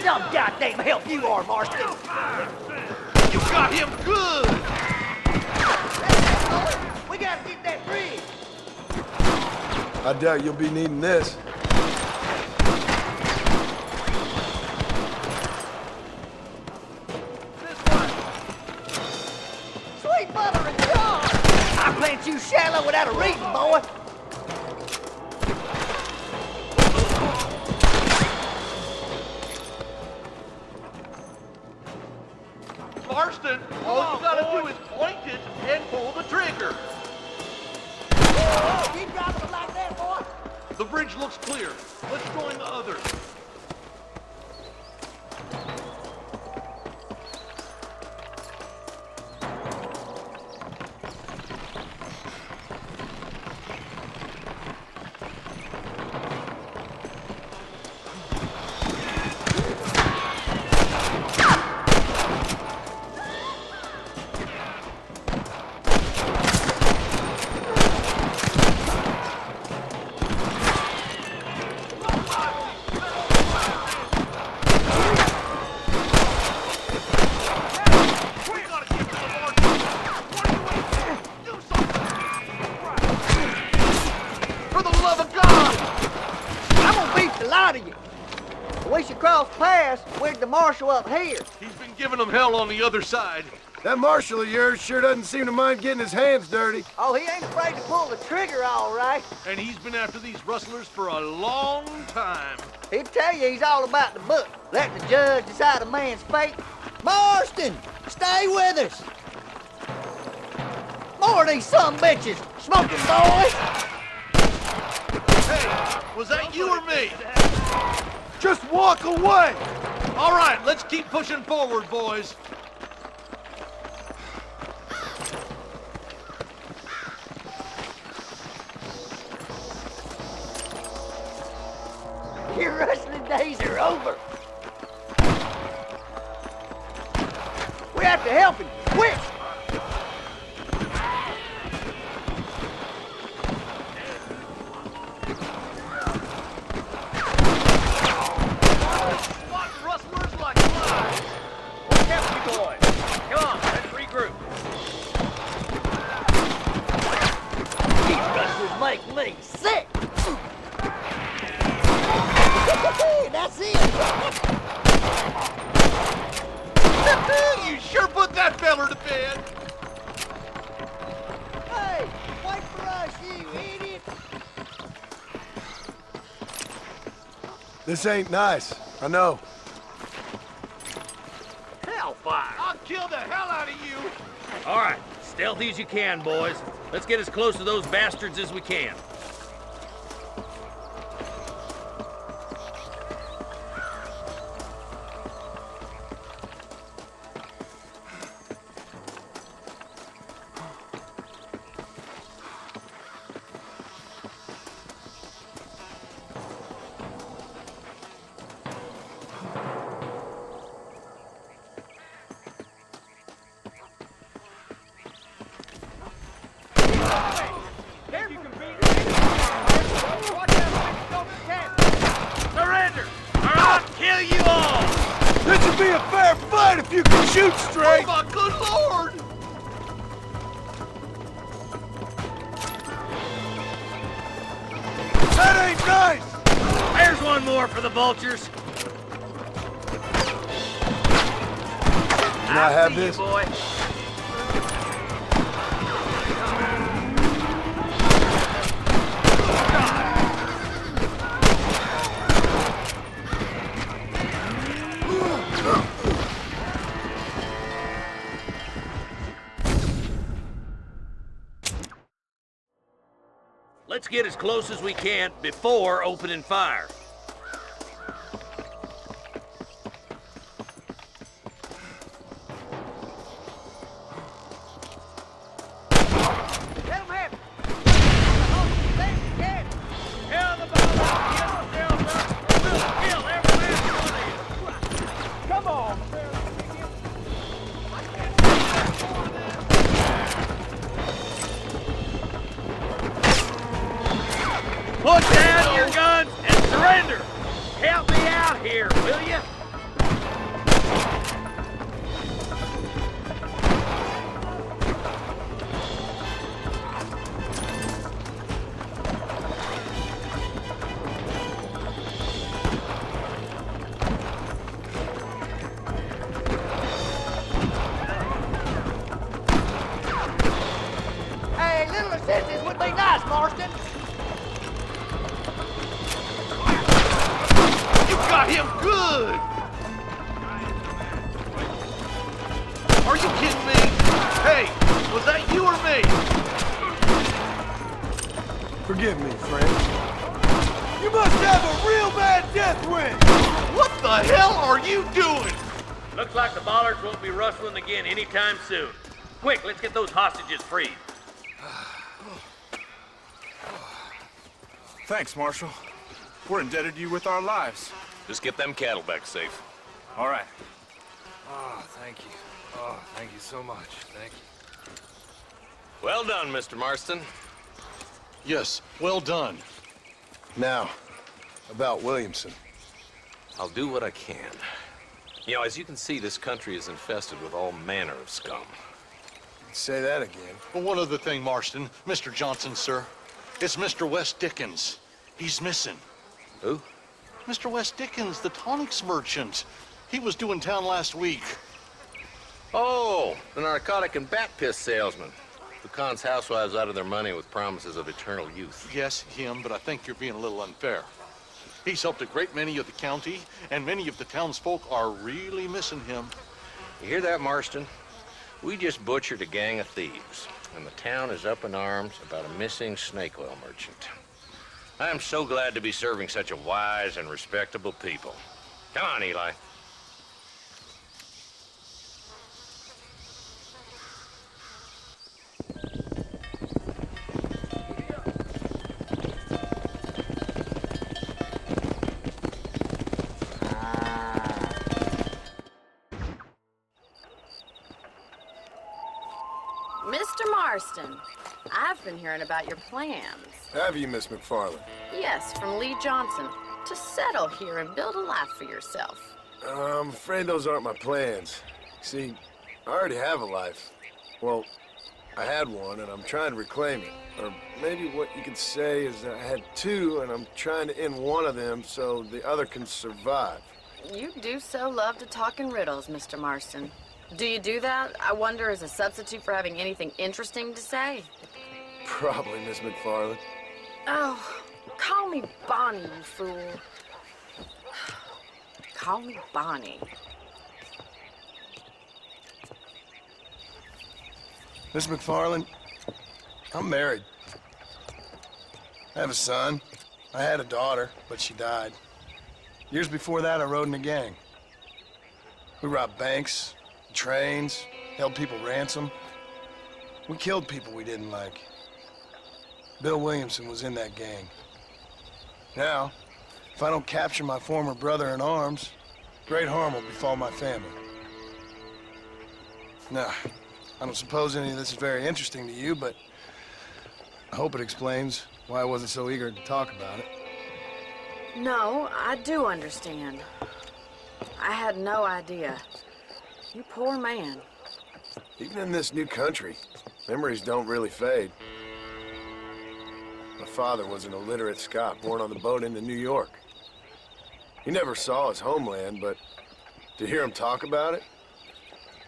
Some goddamn help you are, Marston. You got him good. We gotta get that bridge. I doubt you'll be needing this. Sweet mother and God! I plant you shallow without a reason, boy. Marston, all you gotta do is point it and pull the trigger. Keep dropping it like that, boy. The bridge looks clear. Let's join the others. We should cross paths with the marshal up here. He's been giving them hell on the other side. That marshal of yours sure doesn't seem to mind getting his hands dirty. Oh, he ain't afraid to pull the trigger, all right. And he's been after these rustlers for a long time. He'll tell you he's all about the book. Let the judge decide a man's fate. Marston, stay with us. More of these sumbitches. Smoking boys. Hey, was that you or me? Just walk away. All right, let's keep pushing forward, boys. Your rustling days are over. We have to help him, quick! What rustlers like flies? What's happening, you boys? Come on, let's regroup. These rustlers make me sick! That's it! You sure put that feller to bed. Hey, wait for us, you idiot! This ain't nice, I know. Hellfire! I'll kill the hell out of you. All right, stealthy as you can, boys. Let's get as close to those bastards as we can. Surrender, or I'll kill you all! This should be a fair fight if you can shoot straight! Oh, my good lord! That ain't nice! There's one more for the vultures. Can I have this? Boy. Let's get as close as we can before opening fire. Let him have it! Tell the ball, get yourselves up, or we'll kill every last one of you. Come on, Put down your guns and surrender! Help me out here, will you? Hey, little assistance would be nice, Marston. You got him good! Are you kidding me? Hey, was that you or me? Forgive me, friend. You must have a real bad death wish! What the hell are you doing? Looks like the bollards won't be rustling again anytime soon. Quick, let's get those hostages freed. Thanks, Marshal. We're indebted to you with our lives. Just get them cattle back safe. All right. Oh, thank you. Oh, thank you so much. Thank you. Well done, Mr. Marston. Yes, well done. Now, about Williamson. I'll do what I can. You know, as you can see, this country is infested with all manner of scum. Say that again. Well, one other thing, Marston. Mr. Johnson, sir. It's Mr. West Dickens. He's missing. Who? Mr. West Dickens, the tonics merchant. He was due in town last week. Oh, the narcotic and bat piss salesman. Who cons housewives out of their money with promises of eternal youth. Yes, him, but I think you're being a little unfair. He's helped a great many of the county, and many of the townsfolk are really missing him. You hear that, Marston? We just butchered a gang of thieves, and the town is up in arms about a missing snake oil merchant. I am so glad to be serving such a wise and respectable people. Come on, Eli. Mr. Marston, I've been hearing about your plans. Have you, Miss McFarland? Yes, from Lee Johnson, to settle here and build a life for yourself. I'm afraid those aren't my plans. See, I already have a life. Well, I had one, and I'm trying to reclaim it. Or maybe what you could say is that I had two, and I'm trying to end one of them so the other can survive. You do so love to talk in riddles, Mr. Marston. Do you do that, I wonder, as a substitute for having anything interesting to say? Probably, Miss McFarland. Oh, call me Bonnie, you fool. Call me Bonnie. Miss McFarland, I'm married. I have a son. I had a daughter, but she died. Years before that, I rode in a gang. We robbed banks, trains, held people ransom. We killed people we didn't like. Bill Williamson was in that gang. Now, if I don't capture my former brother in arms, great harm will befall my family. Now, I don't suppose any of this is very interesting to you, but I hope it explains why I wasn't so eager to talk about it. No, I do understand. I had no idea. You poor man. Even in this new country, memories don't really fade. My father was an illiterate Scot born on the boat into New York. He never saw his homeland, but to hear him talk about it,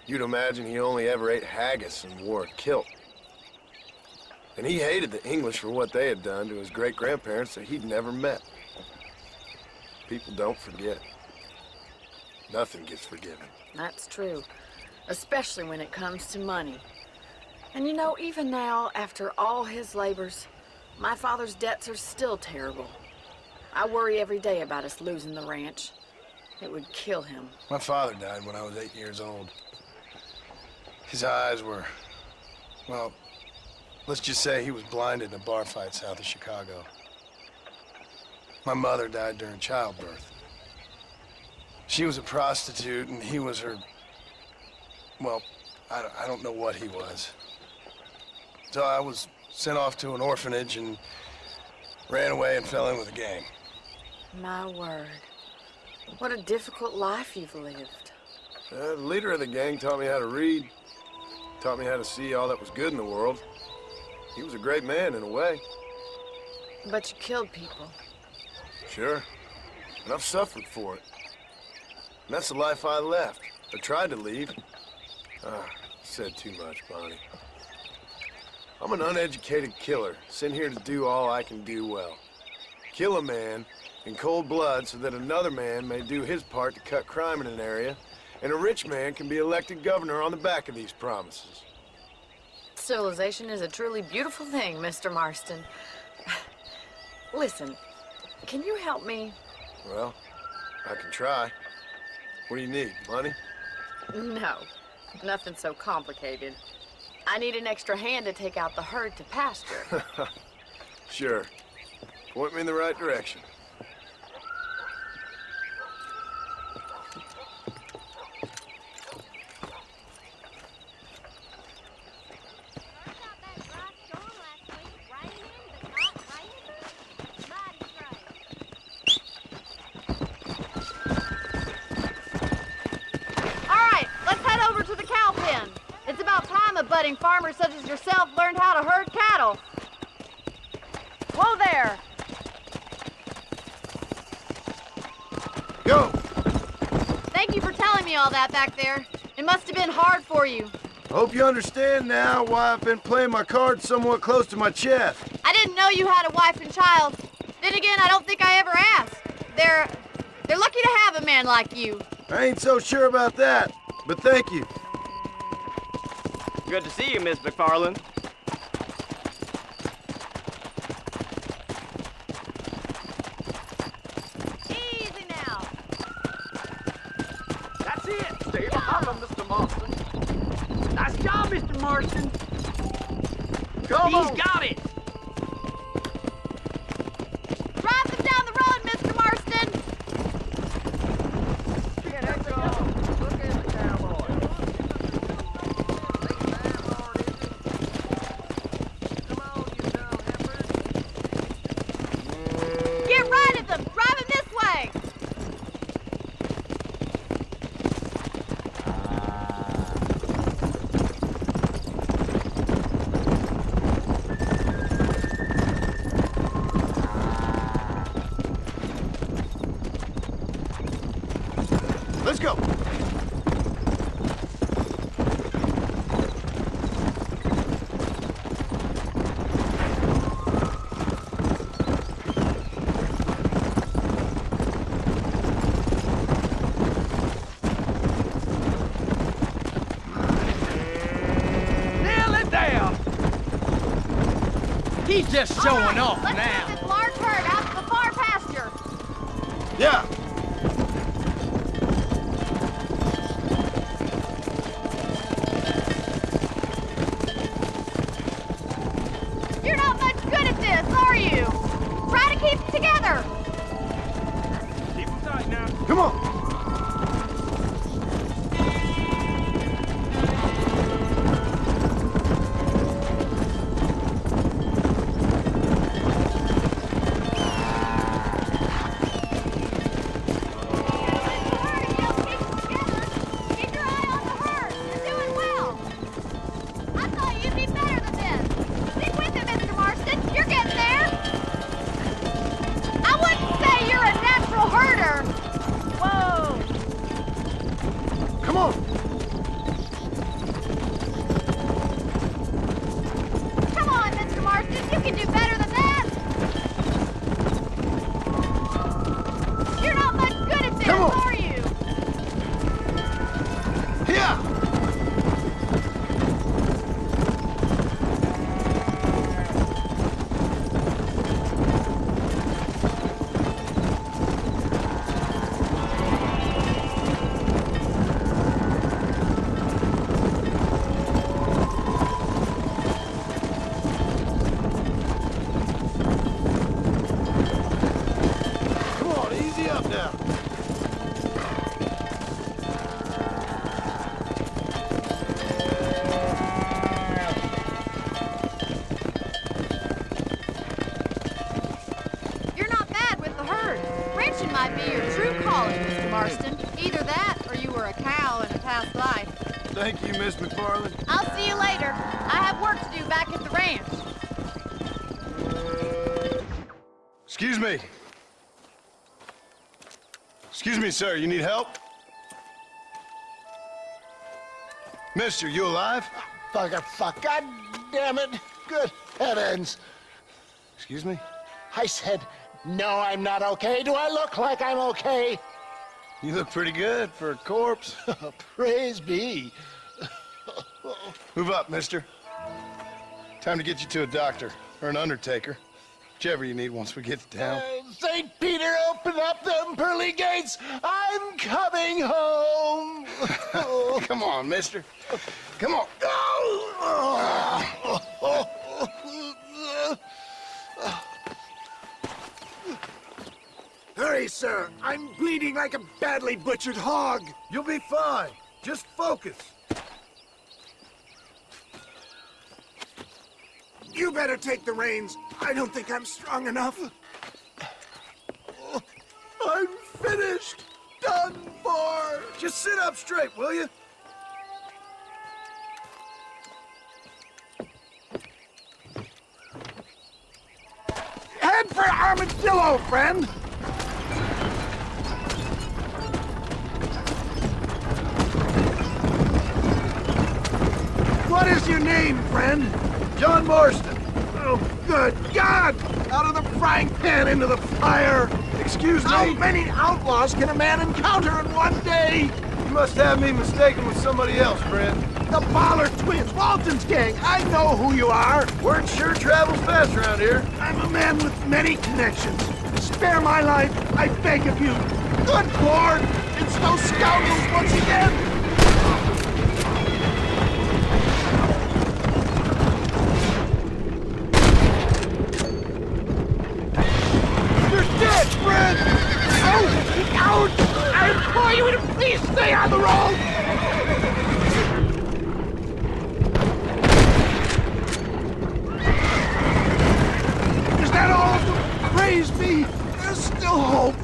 you'd imagine he only ever ate haggis and wore a kilt. And he hated the English for what they had done to his great-grandparents that he'd never met. People don't forget. Nothing gets forgiven. That's true, especially when it comes to money. And you know, even now, after all his labors, my father's debts are still terrible. I worry every day about us losing the ranch. It would kill him. My father died when I was 8 years old. His eyes were, well, let's just say he was blinded in a bar fight south of Chicago. My mother died during childbirth. She was a prostitute, and he was her, well, I don't know what he was. So I was sent off to an orphanage and ran away and fell in with a gang. My word. What a difficult life you've lived. The leader of the gang taught me how to read, taught me how to see all that was good in the world. He was a great man in a way. But you killed people. Sure, and I've suffered for it. And that's the life I left, or tried to leave. Said too much, Bonnie. I'm an uneducated killer, sent here to do all I can do well. Kill a man in cold blood so that another man may do his part to cut crime in an area, and a rich man can be elected governor on the back of these promises. Civilization is a truly beautiful thing, Mr. Marston. Listen, can you help me? Well, I can try. What do you need, money? No, nothing so complicated. I need an extra hand to take out the herd to pasture. Sure. Point me in the right direction. Budding farmers such as yourself learned how to herd cattle. Whoa there! me all that back there. It must have been hard for you. Hope you understand now why I've been playing my cards somewhat close to my chest. I didn't know you had a wife and child. Then again, I don't think I ever asked. They're lucky to have a man like you. I ain't so sure about that, but thank you. Good to see you, Miss McFarland. Easy now. That's it. Stay behind him, Mr. Marston. Nice job, Mr. Marston. Come on. He's got it. Drive them down the road, Mr. Marston. Look at the cowboy. Get right at them. Drive them this way. Let's go. Nail it down. He's just showing off Let's now. move this large herd out to the far pasture. Yeah. You're not much good at this, are you? Try to keep it together. Keep him tight now. Come on. Hurry, Bill, keep it together. Keep your eye on the herd. You're doing well. I thought you'd be better than this. Stick with it, Mr. Marston. You're getting there. I wouldn't say you're a natural herder. Whoa. Come on. Come on, Mr. Marston. You can do better than that. You're not much good at this, Come on. are you? Yeah. Come on, easy up now. You're not bad with the herd. Ranching might be your true calling, Mr. Marston. Either that, or you were a cow in a past life. Thank you, Miss McFarland. I'll see you later. I have work to do back at the ranch. Excuse me. Excuse me, sir. You need help? Mister, you alive? Fuck, God damn it. Good heavens. Excuse me? I said, no, I'm not okay. Do I look like I'm okay? You look pretty good for a corpse. Praise be. Move up, mister. Time to get you to a doctor or an undertaker. Whichever you need once we get down. St. Peter, open up them pearly gates. I'm coming home. Come on, mister. Come on. Hurry, sir. I'm bleeding like a badly butchered hog. You'll be fine. Just focus. You better take the reins. I don't think I'm strong enough. I'm finished. Done for. Just sit up straight, will you? Head for Armadillo, friend. What is your name, friend? John Marston. Oh, good God! Out of the frying pan into the fire! Excuse me? How many outlaws can a man encounter in one day? You must have me mistaken with somebody else, friend. The Baller twins, Walton's gang. I know who you are. Word sure travels fast around here. I'm a man with many connections. Spare my life, I beg of you. Good Lord! It's those scoundrels once again! You're dead, Fred! Oh, ouch! I implore you to please stay on the road! Is that all of them? Praise be! There's still hope!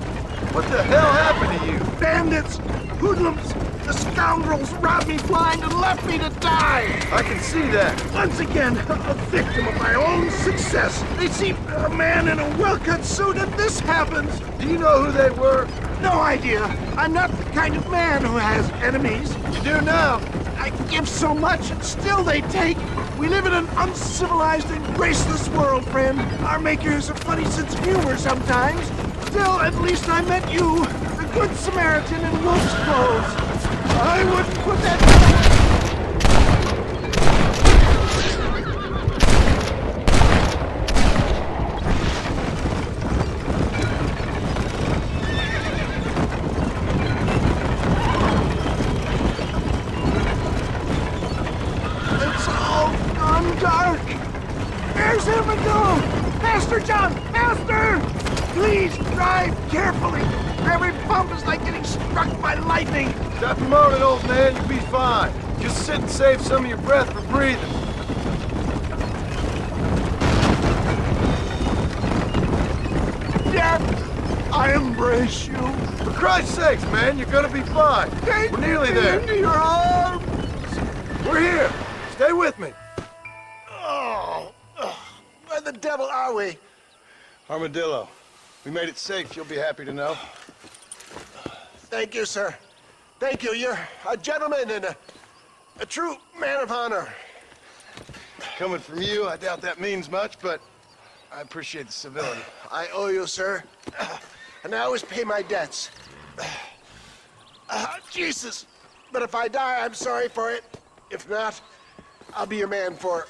What the hell happened to you? Bandits! Hoodlums! The scoundrels robbed me blind and left me to die! I can see that. Once again, a victim of my own success. They see a man in a well-cut suit and this happens. Do you know who they were? No idea. I'm not the kind of man who has enemies. You do now. I give so much and still they take. We live in an uncivilized and graceless world, friend. Our maker has a funny sense of humor sometimes. Still, at least I met you, the good Samaritan in wolf's clothes. I wouldn't put that... It's all gone dark. There's him go! Master John! Master! Please drive carefully. Every bump is like getting struck by lightning. Stop moaning, old man. You'll be fine. Just sit and save some of your breath for breathing. Death, I embrace you. For Christ's sakes, man, you're gonna be fine. Take We're nearly me there. into your arms. We're here. Stay with me. Oh, where the devil are we? Armadillo. We made it safe, you'll be happy to know. Thank you, sir. Thank you. You're a gentleman and a true man of honor. Coming from you, I doubt that means much, but I appreciate the civility. I owe you, sir. And I always pay my debts. Jesus. But if I die, I'm sorry for it. If not, I'll be your man for...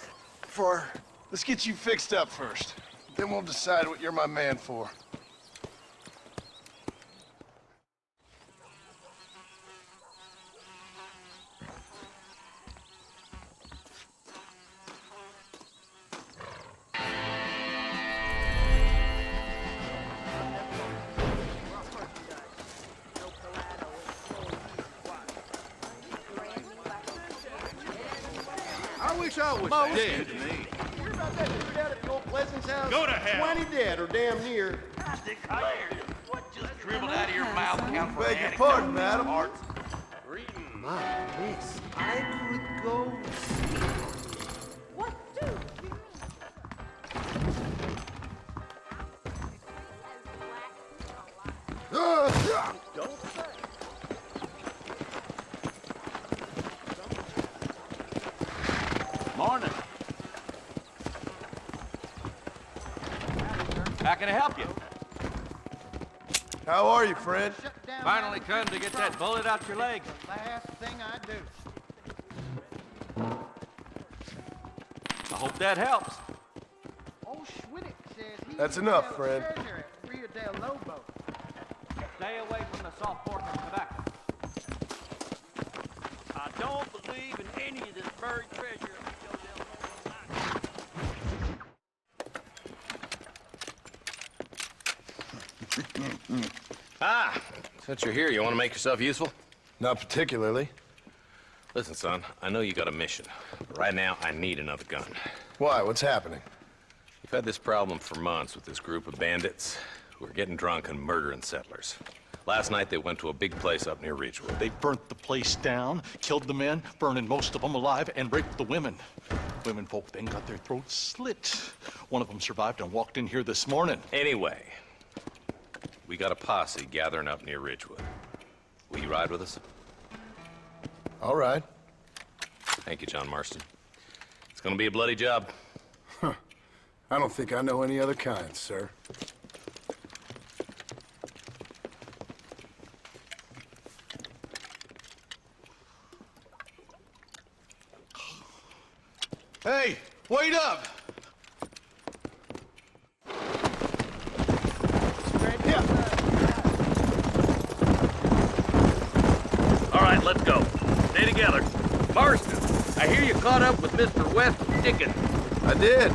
Let's get you fixed up first. Then we'll decide what you're my man for. I wish I was dead. You hear about that dude out at the old Pleasance house? Go to hell. 20 dead or damn near. What just dribbled out of your mouth? Count for Beg your pardon, madam. My miss, I could go. What do you Don't say. Morning. How can I help you? How are you, friend? Finally come to get that bullet out your leg. Last thing I do. I hope that helps. Old Schwinnick says he That's enough, friend. treasure at Rio del Lobo. Stay away from the salt pork and tobacco. I don't believe in any of this buried treasure. Since you're here, you want to make yourself useful? Not particularly. Listen, son, I know you got a mission. But right now, I need another gun. Why? What's happening? We've had this problem for months with this group of bandits who are getting drunk and murdering settlers. Last night, they went to a big place up near Ridgewood. They burnt the place down, killed the men, burning most of them alive, and raped the women. Women folk then got their throats slit. One of them survived and walked in here this morning. Anyway, we got a posse gathering up near Ridgewood. Will you ride with us? All right. Thank you, John Marston. It's gonna be a bloody job. Huh. I don't think I know any other kind, sir. Hey, wait up! All right, let's go. Stay together. Marston, I hear you caught up with Mr. West Dickens. I did.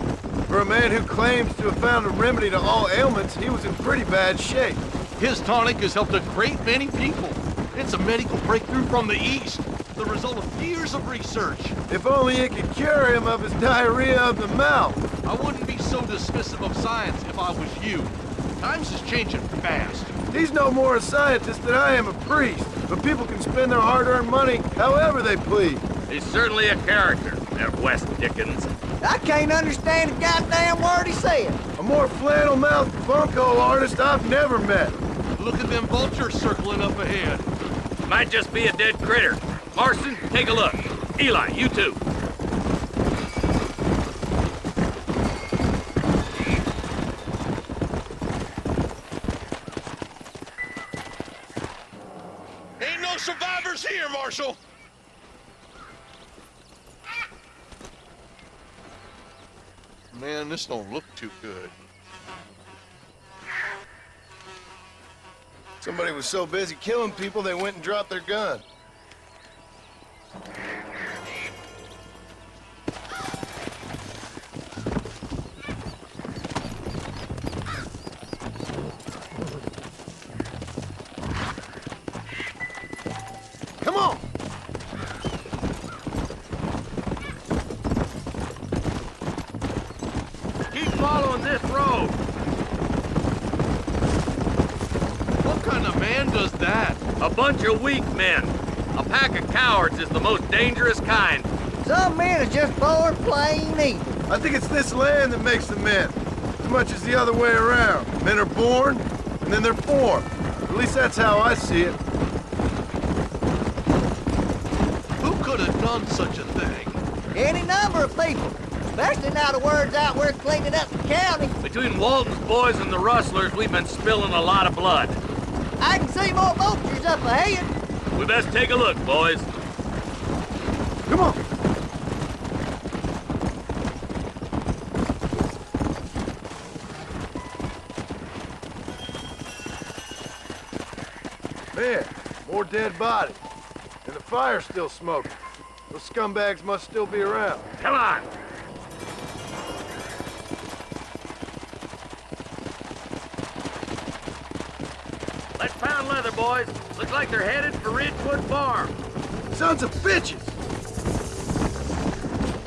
For a man who claims to have found a remedy to all ailments, he was in pretty bad shape. His tonic has helped a great many people. It's a medical breakthrough from the East, the result of years of research. If only it could cure him of his diarrhea of the mouth. I wouldn't be so dismissive of science if I was you. Times is changing fast. He's no more a scientist than I am a priest, but people can spend their hard-earned money however they please. He's certainly a character, that West Dickens. I can't understand a goddamn word he said. A more flannel-mouthed bunko artist I've never met. Look at them vultures circling up ahead. Might just be a dead critter. Marston, take a look. Eli, you too. Ain't no survivors here, Marshal! Man, this don't look too good. Somebody was so busy killing people, they went and dropped their gun. Come on! Keep following this road. What kind of man does that? A bunch of weak men. A pack of cowards is the most dangerous kind. Some men are just born plain evil. I think it's this land that makes the men, as much as the other way around. Men are born, and then they're formed. At least that's how I see it. Who could have done such a thing? Any number of people. Especially now the word's out we're cleaning up the county. Between Walton's boys and the rustlers, we've been spilling a lot of blood. I can see more vultures up ahead. We best take a look, boys. Come on. Man, more dead bodies. And the fire's still smoking. Those scumbags must still be around. Come on. Let's pound leather, boys. Looks like they're headed for Ridgewood Farm. Sons of bitches!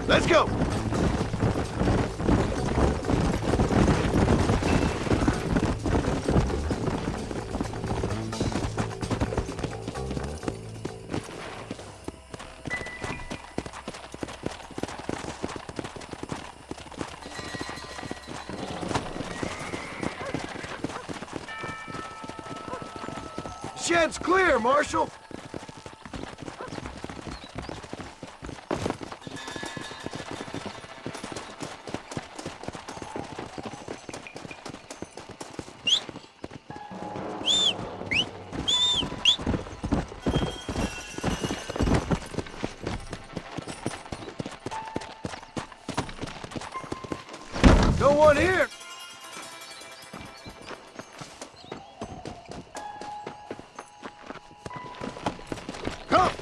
Let's go! Shed's clear, Marshal! No one here! Come!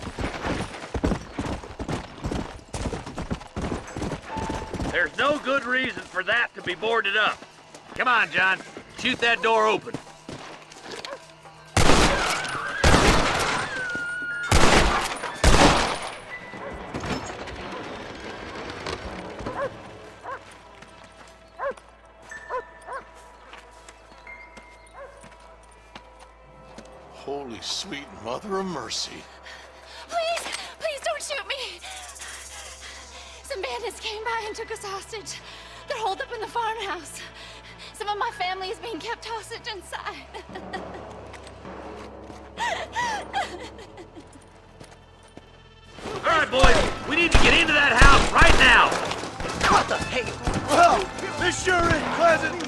There's no good reason for that to be boarded up. Come on, John. Shoot that door open. Holy sweet mother of mercy. Please, please don't shoot me. Some bandits came by and took us hostage. They're holed up in the farmhouse. Some of my family is being kept hostage inside. All right, boys. We need to get into that house right now. What the heck? Well, this sure is pleasant.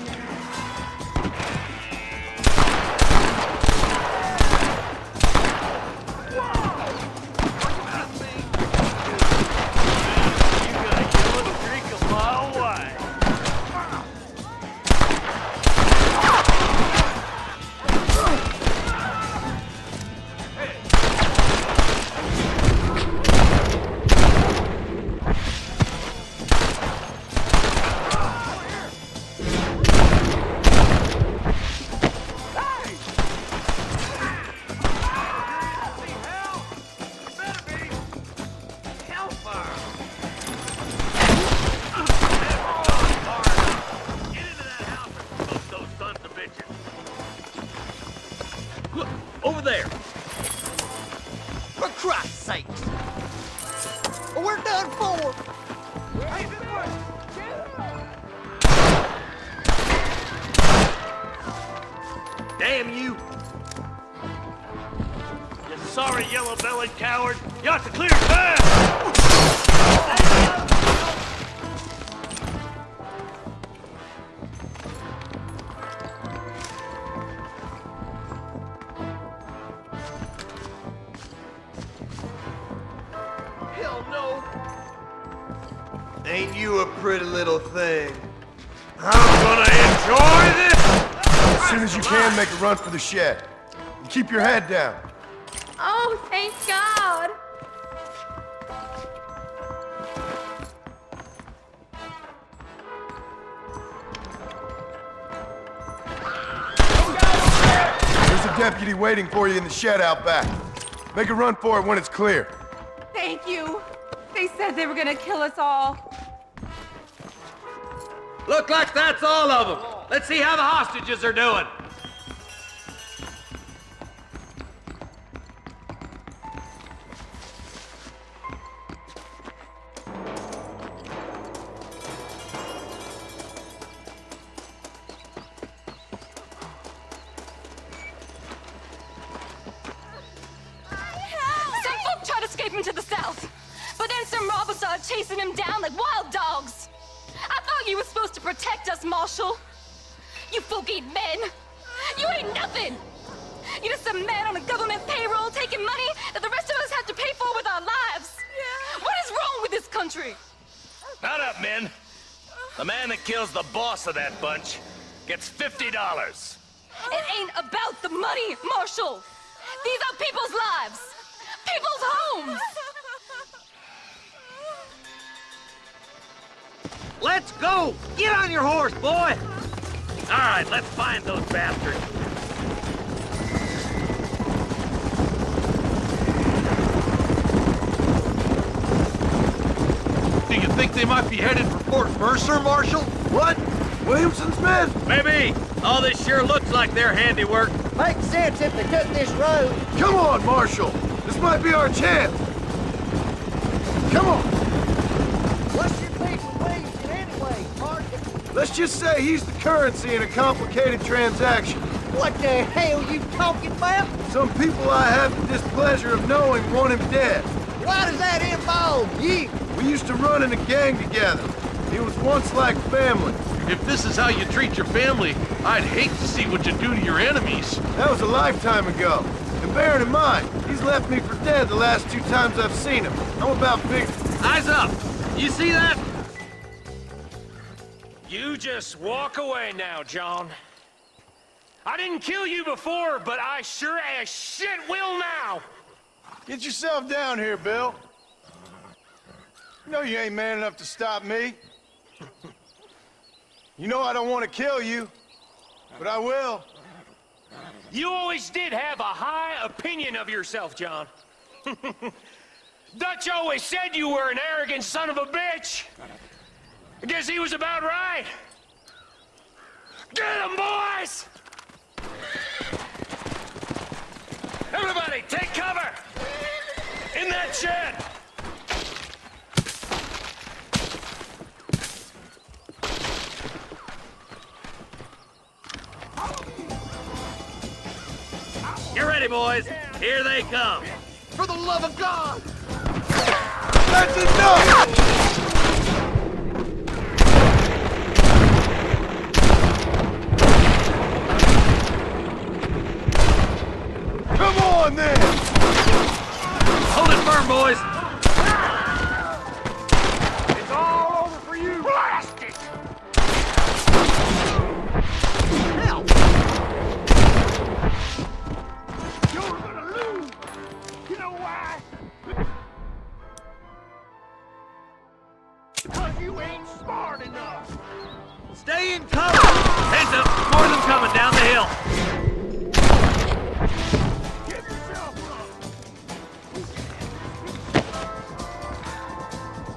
Over there. For Christ's sakes! We're done for! Damn you! You sorry yellow-bellied coward! You ought to clear fast! Hell no! Ain't you a pretty little thing? I'm gonna enjoy this! As soon as you can, make a run for the shed. And keep your head down. Oh, thank God. There's a deputy waiting for you in the shed out back. Make a run for it when it's clear. Thank you. They said they were gonna kill us all. Look like that's all of them. Let's see how the hostages are doing. Some folk tried to escape him to the south, but then some robbers started chasing him down like wild dogs. I thought you were supposed to protect us, Marshal. You folk ain't men. You ain't nothing. You're just a man on a government payroll taking money that the rest of us have to pay for with our lives. Yeah. What is wrong with this country? Not up, men. The man that kills the boss of that bunch gets $50. It ain't about the money, Marshal. These are people's lives. People's homes. Let's go! Get on your horse, boy! All right, let's find those bastards. Do you think they might be headed for Fort Mercer, Marshal? What? Williamson Smith? Maybe. All this sure looks like their handiwork. Makes sense if they took this road. Come on, Marshal! This might be our chance! Come on! What's your beef with Williamson anyway, Martin? Let's just say he's the currency in a complicated transaction. What the hell you talking about? Some people I have the displeasure of knowing want him dead. Why does that involve you? We used to run in a gang together. He was once like family. If this is how you treat your family, I'd hate to see what you do to your enemies. That was a lifetime ago. And bearing in mind, he's left me for dead the last 2 times I've seen him. I'm about big. Eyes up! You see that? You just walk away now, John. I didn't kill you before, but I sure as shit will now. Get yourself down here, Bill. You know you ain't man enough to stop me. You know I don't want to kill you, but I will. You always did have a high opinion of yourself, John. Dutch always said you were an arrogant son of a bitch. I guess he was about right. Get him, boys! Everybody, take cover! In that shed! Get ready, boys. Here they come. For the love of God! That's enough! on then! Hold it firm, boys! It's all over for you! Blast it! Hell! You're gonna lose! You know why? Because you ain't smart enough! Stay in cover! Heads up! More of them coming down the hill! Give yourself up!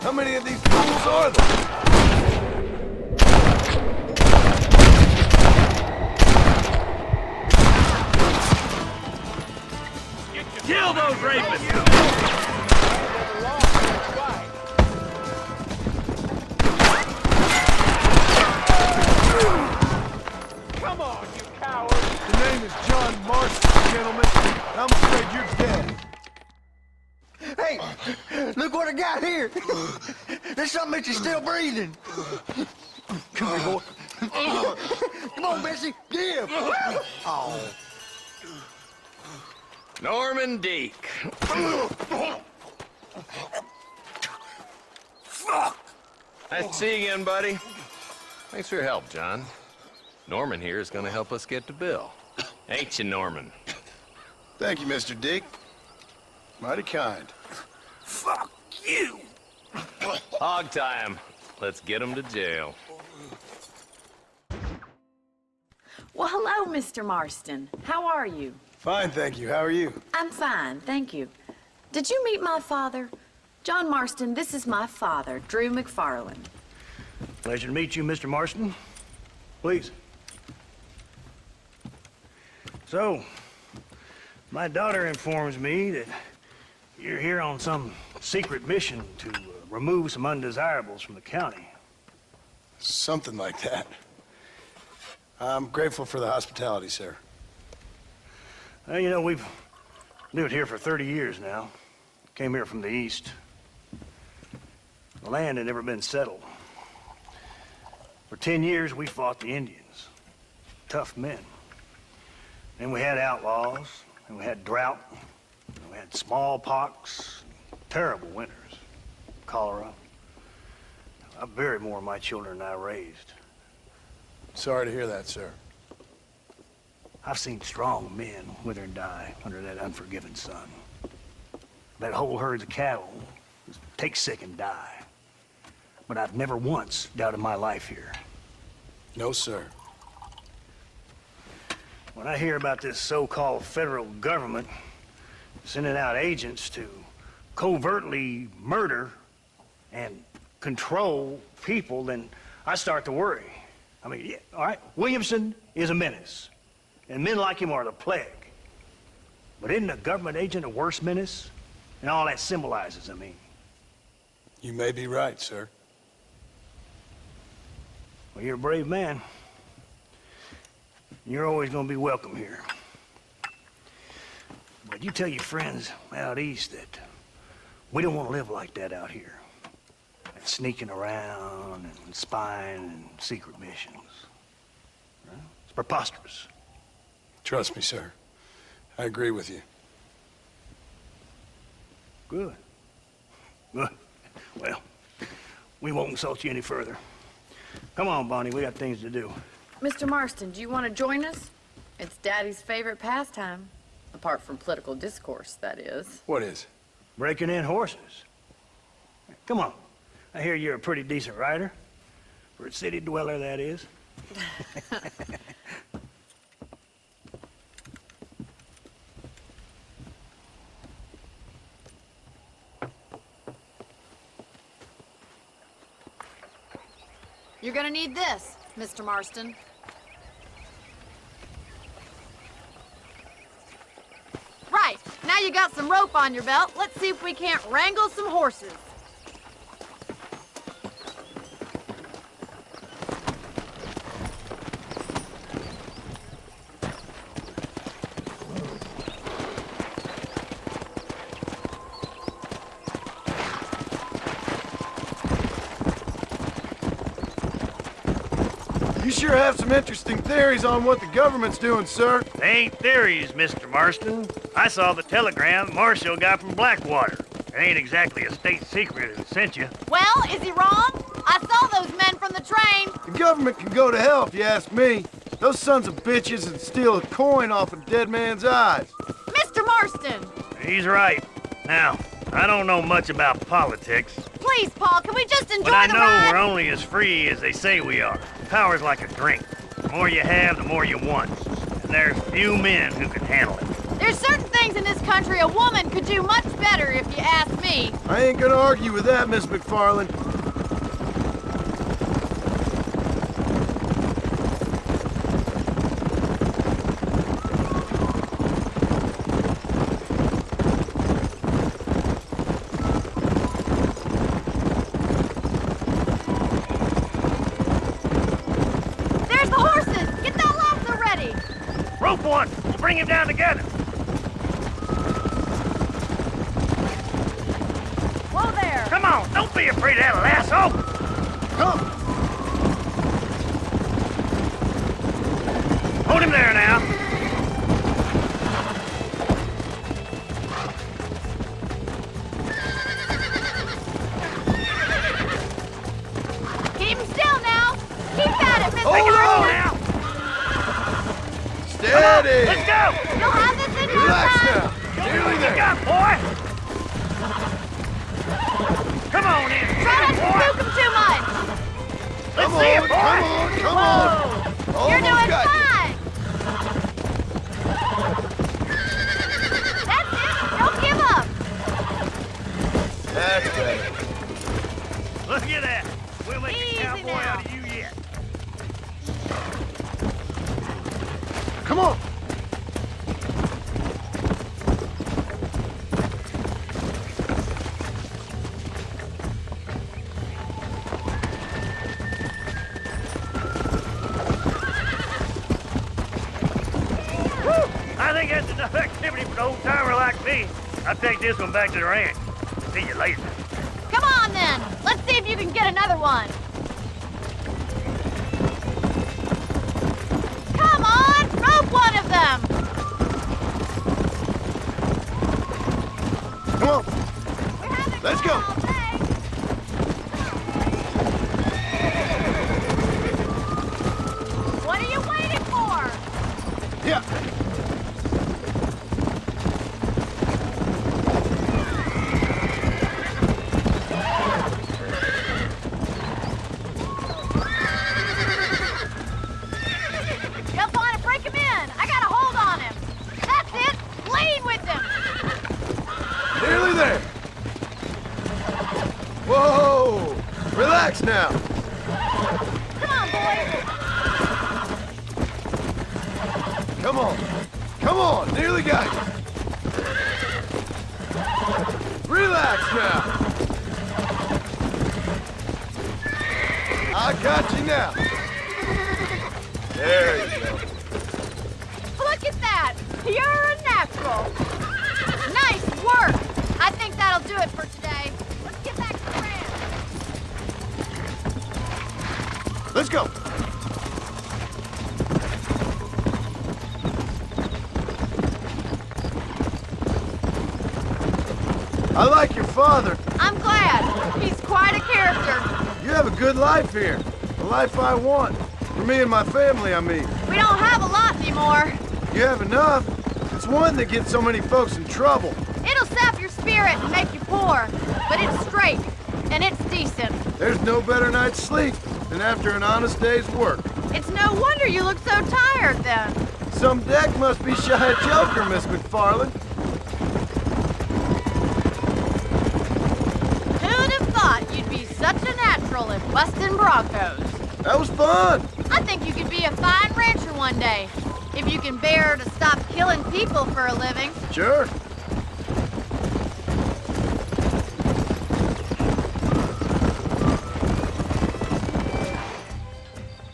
How many of these fools are there? Kill those rapists! Come on, you coward! The name is John Marston, gentlemen. I'm afraid you're dead. Hey, look what I got here. There's something that you're still breathing. Come here, boy. Come on, Bessie, give. Oh. Norman Deek. Fuck! Nice to see you again, buddy. Thanks for your help, John. Norman here is going to help us get to Bill. Ain't you, Norman? Thank you, Mr. Dick. Mighty kind. Fuck you! Hog time. Let's get him to jail. Well, hello, Mr. Marston. How are you? Fine, thank you. How are you? I'm fine, thank you. Did you meet my father? John Marston, this is my father, Drew McFarland. Pleasure to meet you, Mr. Marston. Please. So, my daughter informs me that you're here on some secret mission to remove some undesirables from the county. Something like that. I'm grateful for the hospitality, sir. Well, you know, we've lived here for 30 years now. Came here from the east. The land had never been settled. For 10 years, we fought the Indians. Tough men. Then we had outlaws, and we had drought, and we had smallpox, terrible winters, cholera. I buried more of my children than I raised. Sorry to hear that, sir. I've seen strong men wither and die under that unforgiving sun. That whole herds of cattle just take sick and die. But I've never once doubted my life here. No, sir. When I hear about this so-called federal government sending out agents to covertly murder and control people, then I start to worry. I mean, yeah, all right, Williamson is a menace, and men like him are the plague. But isn't a government agent a worse menace? And all that symbolizes, I mean. You may be right, sir. Well, you're a brave man. You're always gonna be welcome here. But you tell your friends out east that we don't want to live like that out here. That sneaking around and spying and secret missions. Right? It's preposterous. Trust me, sir. I agree with you. Good. Good. Well, we won't insult you any further. Come on, Bonnie, we got things to do. Mr. Marston, do you want to join us? It's Daddy's favorite pastime. Apart from political discourse, that is. What is? Breaking in horses. Come on. I hear you're a pretty decent rider. For a city dweller, that is. You're gonna need this, Mr. Marston. Right, now you got some rope on your belt, let's see if we can't wrangle some horses. You sure have some interesting theories on what the government's doing, sir. They ain't theories, Mr. Marston. I saw the telegram Marshall got from Blackwater. It ain't exactly a state secret that sent you. Well, is he wrong? I saw those men from the train. The government can go to hell if you ask me. Those sons of bitches would steal a coin off a dead man's eyes. Mr. Marston! He's right. Now, I don't know much about politics. Please, Paul, can we just enjoy But I the know ride? we're only as free as they say we are. Power's like a drink. The more you have, the more you want. And there's few men who can handle it. There's certain things in this country a woman could do much better, if you ask me. I ain't gonna argue with that, Miss McFarland. There's the horses! Get that lasso ready! Rope one! We'll bring him down together! Whoa there! Come on! Don't be afraid of that lasso! Come! Hold him there now! Keep him still now! Keep at it, Mr. Hold on Marston! now! Steady! Let's go! You'll have this in no Relax time! now. Show me Nearly what you there. got, boy! Come on in! Try not to boy! spook him too much! Let's Come see it, on, boy! come on, come on. Whoa! You're Almost doing got you. fine! That's it! Don't give up! That's better. Look at that! We'll make Easy a cowboy now. out of you yet. Come on. I think that's enough activity for an old-timer like me. I'll take this one back to the ranch. See you later. Come on then! Let's see if you can get another one! Come on! Rope one of them! Come on. We're having Let's fun go. all day. What are you waiting for? Yeah. Jump on and break him in! I got a hold on him! That's it! Lead with him! Nearly there. Whoa. Relax now. Come on, boys! Come on. Come on. Nearly got you. Relax now. I got you now. There you go. Look at that! You're a natural! Nice work! I think that'll do it for today. Let's get back to the ranch. Let's go. I like your father. I'm glad. He's quite a character. You have a good life here. The life I want. For me and my family, I mean. We don't have a lot anymore. You have enough. It's one that gets so many folks in trouble. It'll sap your spirit and make you poor. But it's straight. And it's decent. There's no better night's sleep than after an honest day's work. It's no wonder you look so tired then. Some deck must be shy of Joker, Miss McFarland. Who'd have thought you'd be such a natural at busting Broncos? That was fun. I think you could be a fine rancher one day. If you can bear to stop killing people for a living. Sure.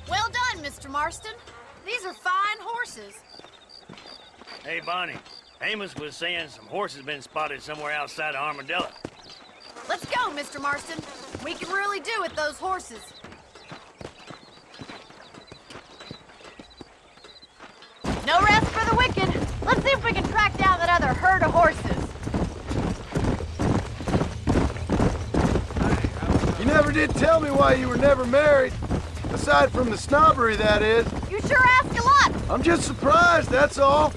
Well done, Mr. Marston. These are fine horses. Hey, Bonnie. Amos was saying some horses been spotted somewhere outside of Armadillo. Let's go, Mr. Marston. We can really do with those horses. see if we can track down that other herd of horses. You never did tell me why you were never married. Aside from the snobbery, that is. You sure ask a lot. I'm just surprised, that's all.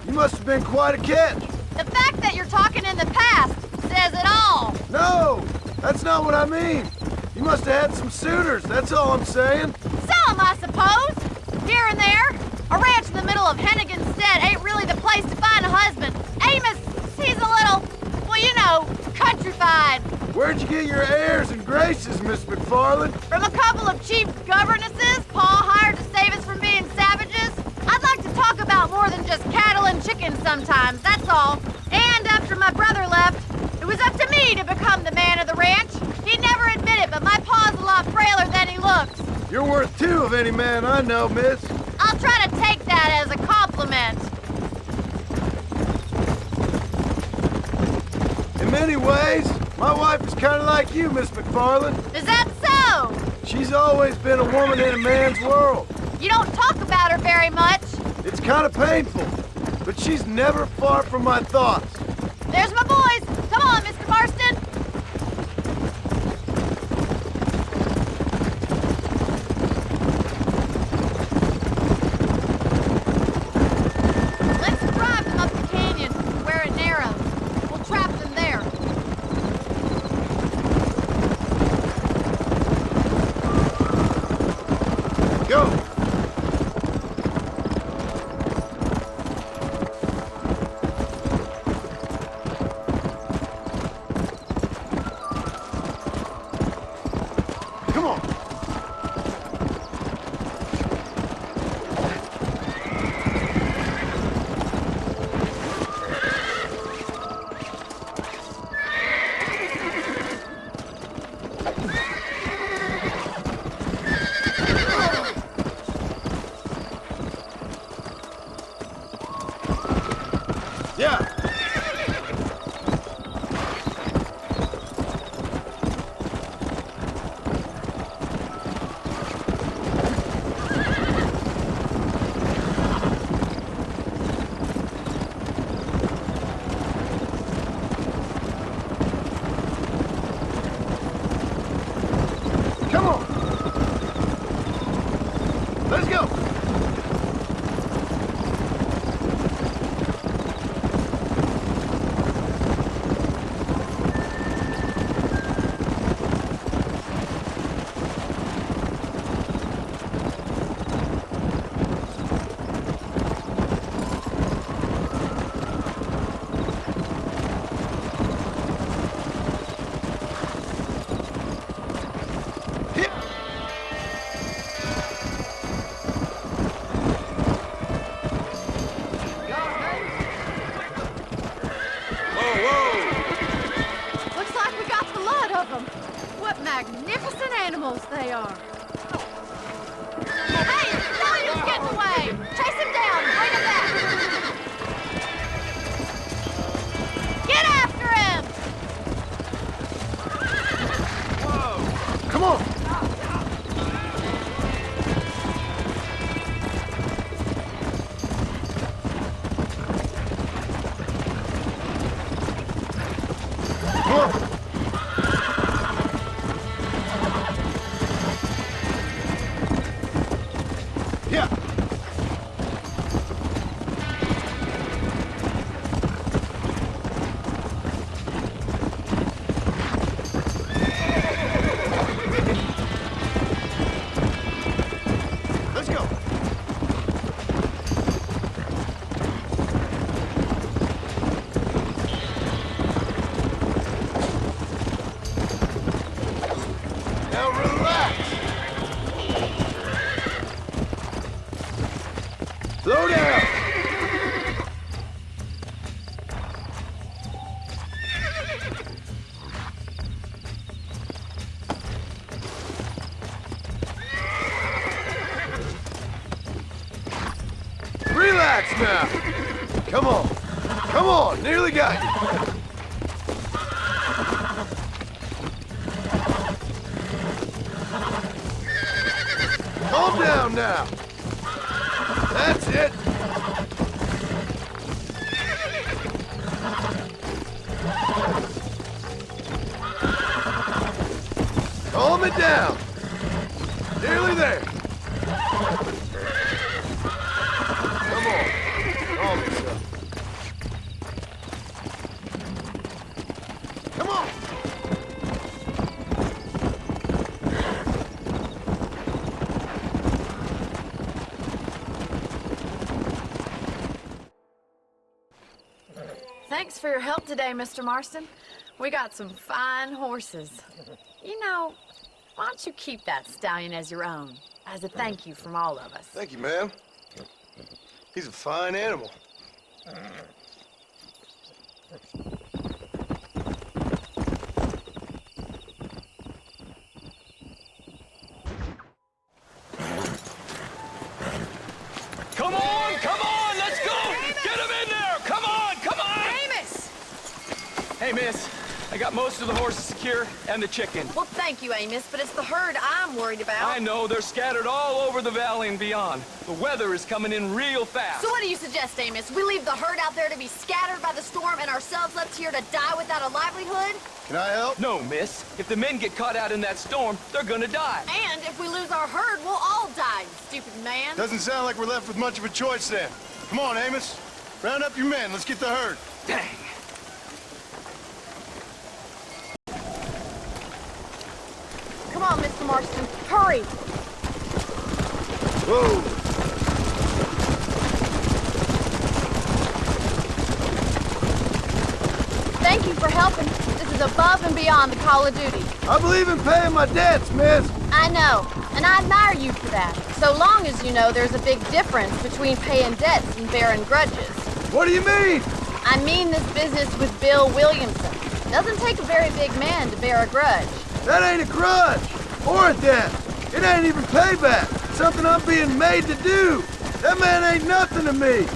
You must have been quite a catch. The fact that you're talking in the past says it all. No, that's not what I mean. You must have had some suitors, that's all I'm saying. Some, I suppose. Here and there. A ranch in the middle of Hennigan's Stead ain't really the place to find a husband. Amos, he's a little, well, you know, countrified. Where'd you get your airs and graces, Miss McFarland? From a couple of cheap governesses Pa hired to save us from being savages. I'd like to talk about more than just cattle and chickens sometimes, that's all. And after my brother left, it was up to me to become the man of the ranch. He'd never admit it, but my pa's a lot frailer than he looks. You're worth two of any man I know, miss. I'll try to take that as a compliment. In many ways, my wife is kind of like you, Miss McFarland. Is that so? She's always been a woman in a man's world. You don't talk about her very much. It's kind of painful, but she's never far from my thoughts. There's my boys. Come on, Mr. Marston. Let's drive them up the canyon where it narrows. We'll trap them there. Go! Come on! Yeah! Come on! Let's go! Looks like we got the lot of them. What magnificent animals they are. Hey, Daniel's getting away. Chase him down. Bring him back. Get after him. Whoa! Come on! Yeah. Let's go. Now relax. Slow down. Relax now. Come on. Come on. Nearly got you. Calm down now. That's it. Calm it down. Nearly there. Come on. Calm yourself. Come on. Thanks for your help today, Mr. Marston. We got some fine horses. You know, why don't you keep that stallion as your own, as a thank you from all of us? Thank you, ma'am. He's a fine animal. Come on, let's go! Get him in there! Come on! Amos! Hey, miss. I got most of the horses secure and the chicken. Well, thank you, Amos, but it's the herd I'm worried about. I know, they're scattered all over the valley and beyond. The weather is coming in real fast. So what do you suggest, Amos? We leave the herd out there to be scattered by the storm and ourselves left here to die without a livelihood? Can I help? No, miss. If the men get caught out in that storm, they're gonna die. And if we lose our herd, we'll all die, you stupid man. Doesn't sound like we're left with much of a choice then. Come on, Amos. Round up your men. Let's get the herd. Dang. Come on, Mr. Marston. Hurry! Whoa! Thank you for helping. This is above and beyond the call of duty. I believe in paying my debts, miss. I know, and I admire you for that. So long as you know there's a big difference between paying debts and bearing grudges. What do you mean? I mean this business with Bill Williamson. Doesn't take a very big man to bear a grudge. That ain't a grudge or a debt. It ain't even payback. It's something I'm being made to do. That man ain't nothing to me.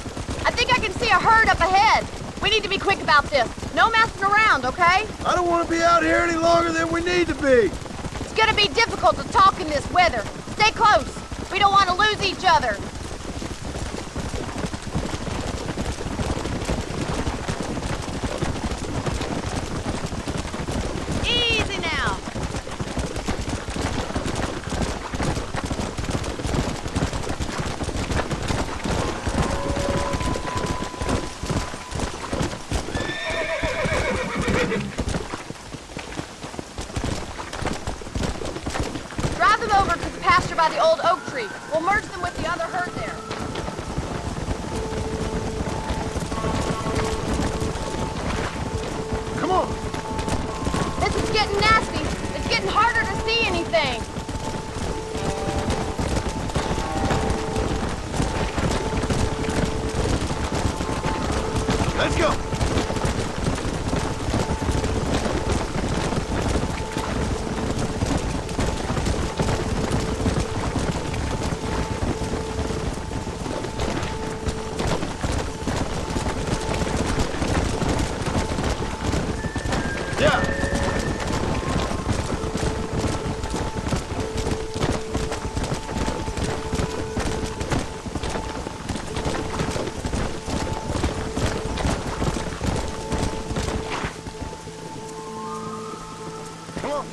I think I can see a herd up ahead. We need to be quick about this. No messing around, okay? I don't want to be out here any longer than we need to be. It's gonna be difficult to talk in this weather. Stay close. We don't want to lose each other. Easy now. Drive them over to the pasture by the old oak tree. We'll merge them with the other herd there. Come on. This is getting nasty. It's getting harder to see anything. Let's go. Yeah. Come on.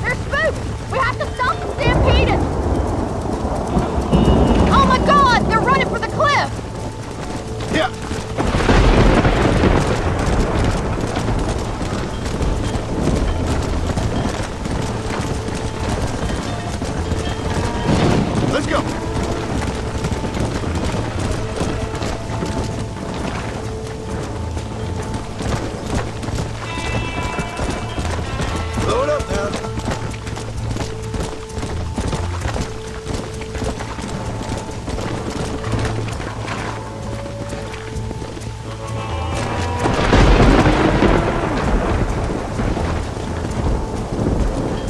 They're spooked. We have to stop them stampeding. Oh my God! They're running for the cliff. Yeah. Let's go. Load up now.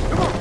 Come on.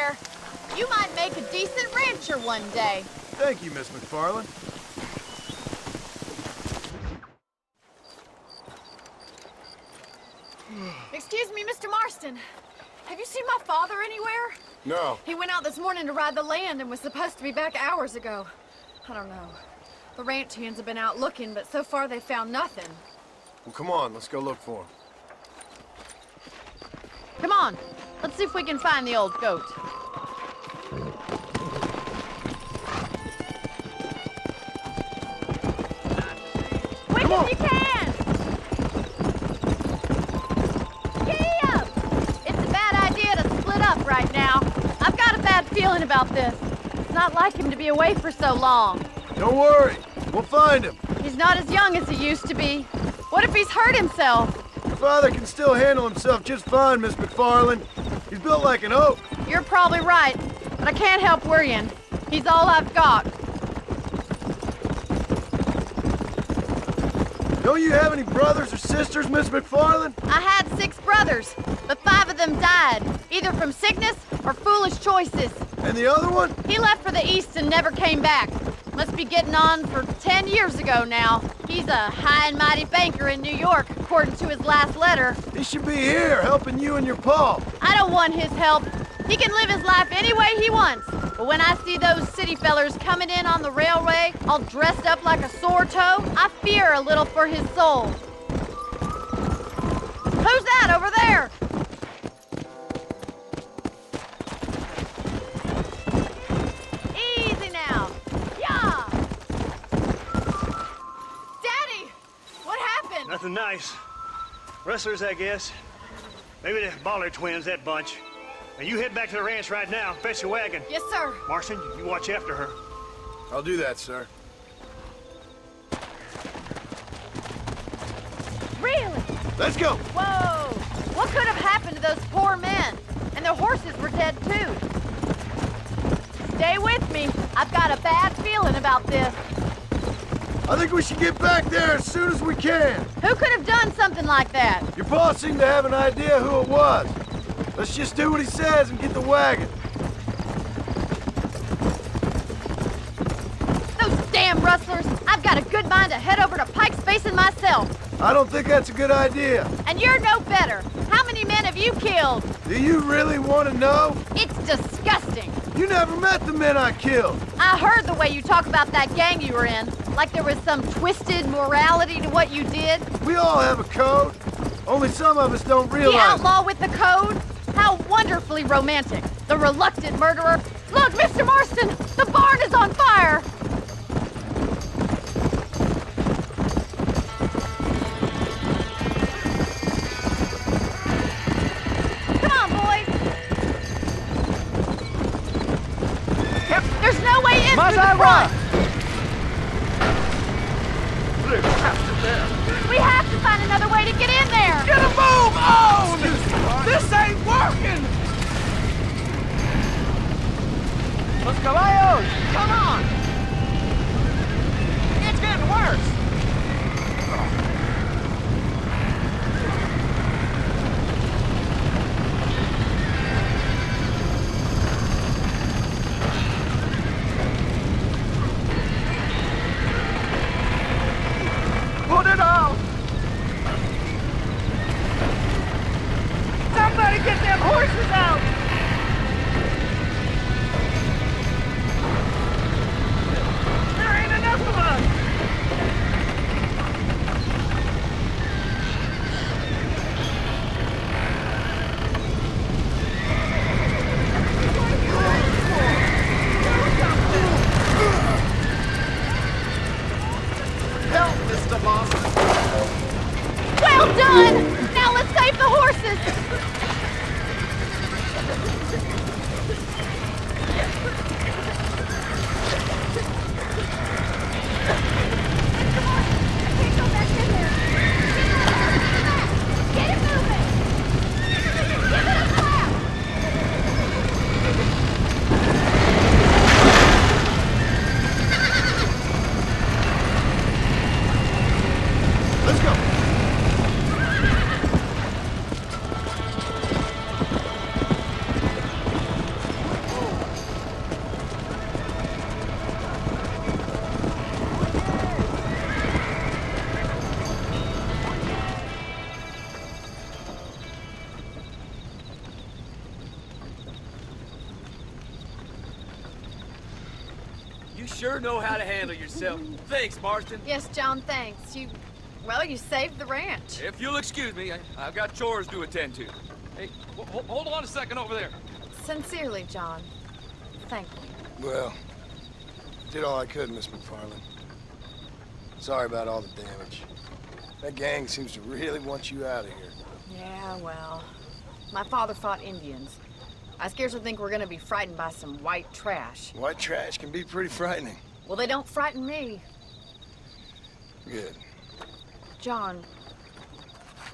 there. You might make a decent rancher one day. Thank you, Miss McFarland. Excuse me, Mr. Marston. Have you seen my father anywhere? No. He went out this morning to ride the land and was supposed to be back hours ago. I don't know. The ranch hands have been out looking, but so far they've found nothing. Well, come on, let's go look for him. Come on, let's see if we can find the old goat. Quick as you can! Giddy up! It's a bad idea to split up right now. I've got a bad feeling about this. It's not like him to be away for so long. Don't worry, we'll find him. He's not as young as he used to be. What if he's hurt himself? Your father can still handle himself just fine, Miss McFarland. He's built like an oak. You're probably right, but I can't help worrying. He's all I've got. Don't you have any brothers or sisters, Miss McFarland? I had 6 brothers, but 5 of them died, either from sickness or foolish choices. And the other one? He left for the east and never came back. Must be getting on for 10 years ago now. He's a high and mighty banker in New York, according to his last letter. He should be here, helping you and your pa. I don't want his help. He can live his life any way he wants. But when I see those city fellers coming in on the railway, all dressed up like a sore toe, I fear a little for his soul. Who's that over there? Easy now. Yeah. Daddy, what happened? Nothing nice. Rustlers, I guess. Maybe the Baller twins, that bunch. Now you head back to the ranch right now. Fetch the wagon. Yes, sir. Marston, you watch after her. I'll do that, sir. Really? Let's go. Whoa! What could have happened to those poor men? And their horses were dead, too. Stay with me. I've got a bad feeling about this. I think we should get back there as soon as we can. Who could have done something like that? Your boss seemed to have an idea who it was. Let's just do what he says and get the wagon. Those damn rustlers! I've got a good mind to head over to Pike's Basin myself. I don't think that's a good idea. And you're no better. How many men have you killed? Do you really want to know? It's disgusting. You never met the men I killed. I heard the way you talk about that gang you were in. Like there was some twisted morality to what you did. We all have a code. Only some of us don't realize The outlaw with the code? How wonderfully romantic. The reluctant murderer. Look, Mr. Marston, the barn is on fire. Come on, boys. Yep. There's no way in through the front. We have to find another way to get in there. Get a move on! This ain't working! Los caballos! Come on! It's getting worse! Put it on! Somebody get them horses out! There ain't enough of us! Help, Mr. Marston! Well done! Now let's save the horses! Get it moving! Give it a clap! Let's go. sure know how to handle yourself. Thanks, Marston. Yes, John, thanks. You saved the ranch. If you'll excuse me, I've got chores to attend to. Hey, hold on a second over there. Sincerely, John. Thank you. Well, did all I could, Miss McFarland. Sorry about all the damage. That gang seems to really want you out of here. Yeah, well, my father fought Indians. I scarcely think we're gonna be frightened by some white trash. White trash can be pretty frightening. Well, they don't frighten me. Good. John,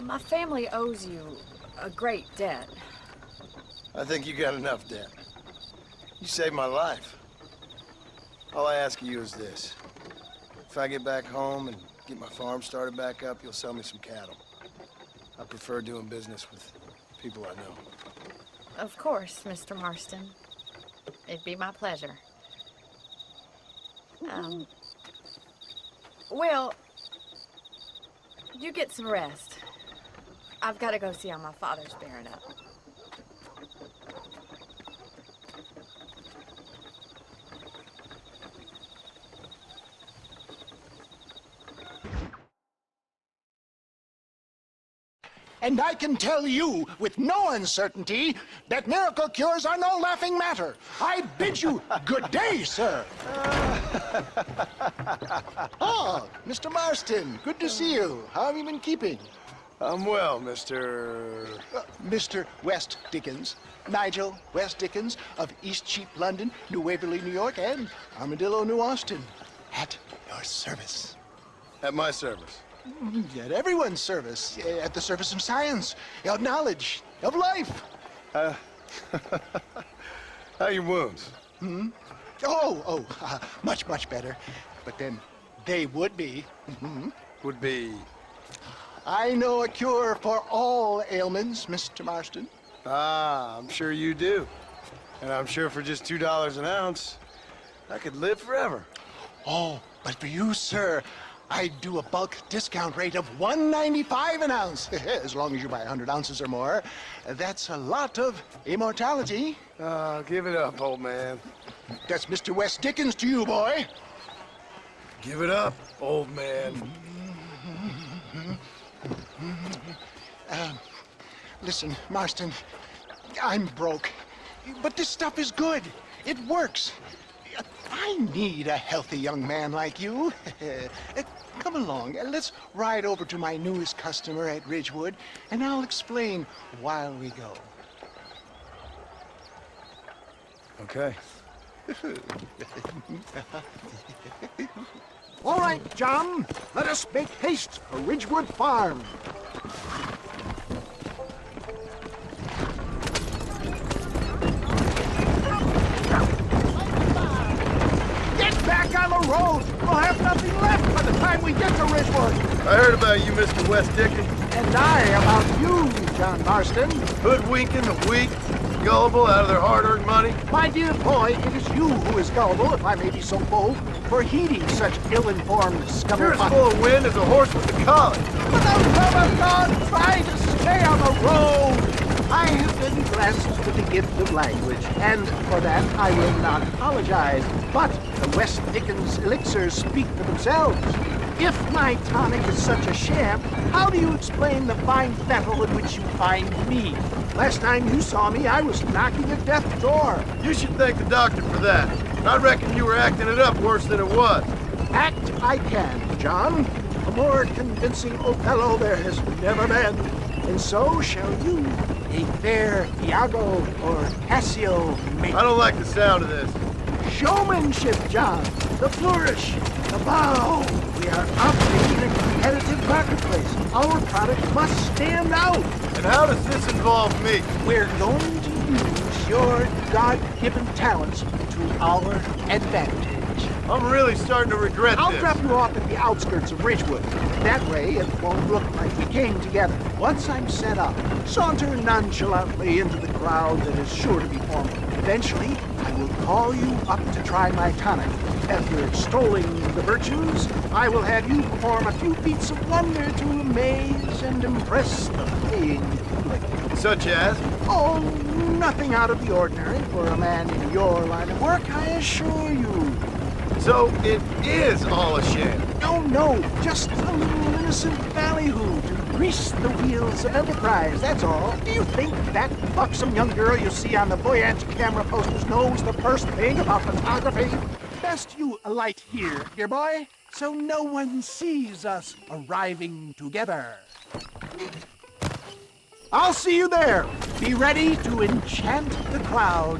my family owes you a great debt. I think you got enough debt. You saved my life. All I ask of you is this. If I get back home and get my farm started back up, you'll sell me some cattle. I prefer doing business with people I know. Of course, Mr. Marston. It'd be my pleasure. Well, you get some rest. I've got to go see how my father's bearing up. And I can tell you with no uncertainty that miracle cures are no laughing matter. I bid you good day, sir. Oh, Mr. Marston, good to see you. How have you been keeping? I'm well, Mr. Mr. West Dickens. Nigel West Dickens of East Cheap, London, New Waverly, New York, and Armadillo, New Austin. At your service. At my service. At everyone's service. At the service of science, of knowledge, of life. How are your wounds? Much, much better. But then they would be. Would be? I know a cure for all ailments, Mr. Marston. Ah, I'm sure you do. And I'm sure for just $2 an ounce, I could live forever. Oh, but for you, sir, I do a bulk discount rate of $1.95 an ounce, as long as you buy 100 ounces or more. That's a lot of immortality. Give it up, old man. That's Mr. West Dickens to you, boy. Give it up, old man. Listen, Marston, I'm broke, but this stuff is good. It works. I need a healthy young man like you. Come along, let's ride over to my newest customer at Ridgewood, and I'll explain while we go. Okay. All right, John, let us make haste for Ridgewood Farm. Back on the road! We'll have nothing left by the time we get to Ridgewood! I heard about you, Mr. West Dickens. And I about you, John Marston. Hoodwinking the weak, gullible out of their hard-earned money. My dear boy, it is you who is gullible, if I may be so bold, for heeding such ill-informed scummy. You're as full of wind as a horse with the collie. For the love of God, try to stay on the road! I have been blessed with the gift of language, and for that I will not apologize. But the West Dickens elixirs speak for themselves. If my tonic is such a sham, how do you explain the fine fettle in which you find me? Last time you saw me, I was knocking at death's door. You should thank the doctor for that. I reckon you were acting it up worse than it was. Act I can, John. A more convincing Othello there has never been. And so shall you, a fair Iago or Cassio mate. I don't like the sound of this. Showmanship, John. The flourish, the bow. We are operating in a competitive marketplace. Our product must stand out. And how does this involve me? We're going to use your God-given talents to our advantage. I'm really starting to regret this. I'll drop you off at the outskirts of Ridgewood. That way, it won't look like we came together. Once I'm set up, saunter nonchalantly into the crowd that is sure to be forming. Eventually, I will call you up to try my tonic. After extolling the virtues, I will have you perform a few feats of wonder to amaze and impress the paying public. Such as? Oh, nothing out of the ordinary for a man in your line of work, I assure you. So it is all a sham. No, just a little innocent ballyhoo to grease the wheels of enterprise, that's all. Do you think that buxom young girl you see on the Voyage camera posters knows the first thing about photography? Best you alight here, dear boy, so no one sees us arriving together. I'll see you there. Be ready to enchant the crowd.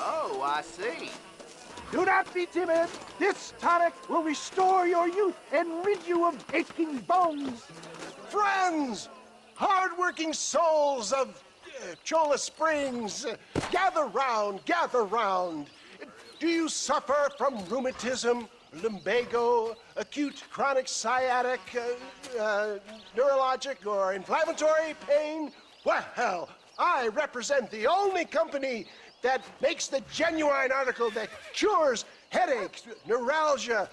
Oh, I see. Do not be timid. This tonic will restore your youth and rid you of aching bones. Friends, hard-working souls of Cholla Springs, gather round, gather round. Do you suffer from rheumatism, lumbago, acute chronic sciatic, neurologic, or inflammatory pain? Well, I represent the only company that makes the genuine article that cures headaches, neuralgia,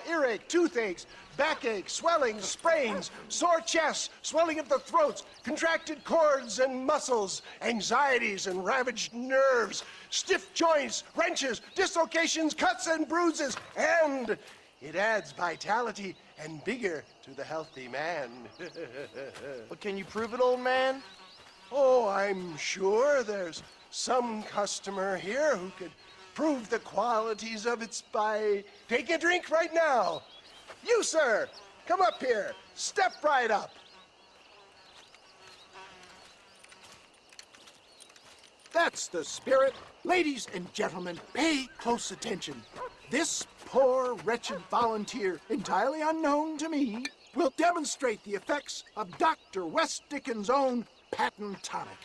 earache, toothaches, backache, swelling, sprains, sore chests, swelling of the throats, contracted cords and muscles, anxieties and ravaged nerves, stiff joints, wrenches, dislocations, cuts and bruises, and it adds vitality and vigor to the healthy man. But can you prove it, old man? Oh, I'm sure there's some customer here who could prove the qualities of it by taking a drink right now. You, sir, come up here. Step right up. That's the spirit. Ladies and gentlemen, pay close attention. This poor, wretched volunteer, entirely unknown to me, will demonstrate the effects of Dr. West Dickens' own patent tonic.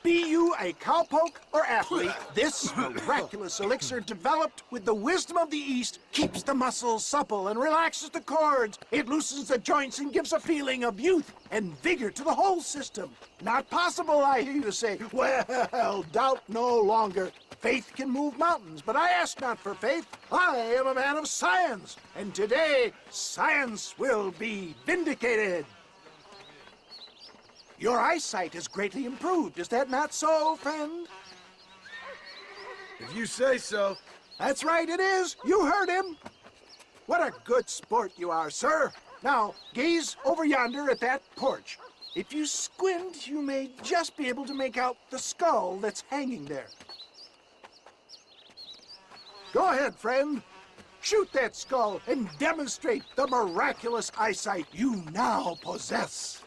Be you a cowpoke or athlete, this miraculous elixir developed with the wisdom of the East keeps the muscles supple and relaxes the cords. It loosens the joints and gives a feeling of youth and vigor to the whole system. Not possible, I hear you say. Well, doubt no longer. Faith can move mountains, but I ask not for faith. I am a man of science, and today science will be vindicated. Your eyesight has greatly improved. Is that not so, friend? If you say so. That's right, it is. You heard him. What a good sport you are, sir. Now, gaze over yonder at that porch. If you squint, you may just be able to make out the skull that's hanging there. Go ahead, friend. Shoot that skull and demonstrate the miraculous eyesight you now possess.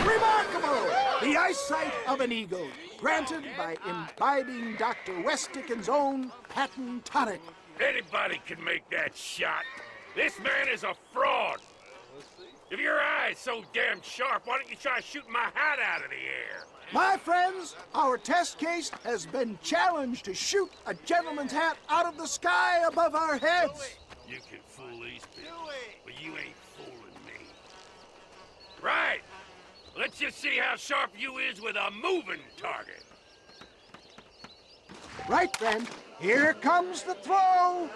Remarkable! The eyesight of an eagle, granted by imbibing Dr. West Dickens' own patent tonic. Anybody can make that shot. This man is a fraud. If your eye's so damn sharp, why don't you try shooting my hat out of the air? My friends, our test case has been challenged to shoot a gentleman's hat out of the sky above our heads. You can fool these people, but you ain't fooling me. Right. Let's just see how sharp you is with a moving target. Right, friend. Here comes the throw.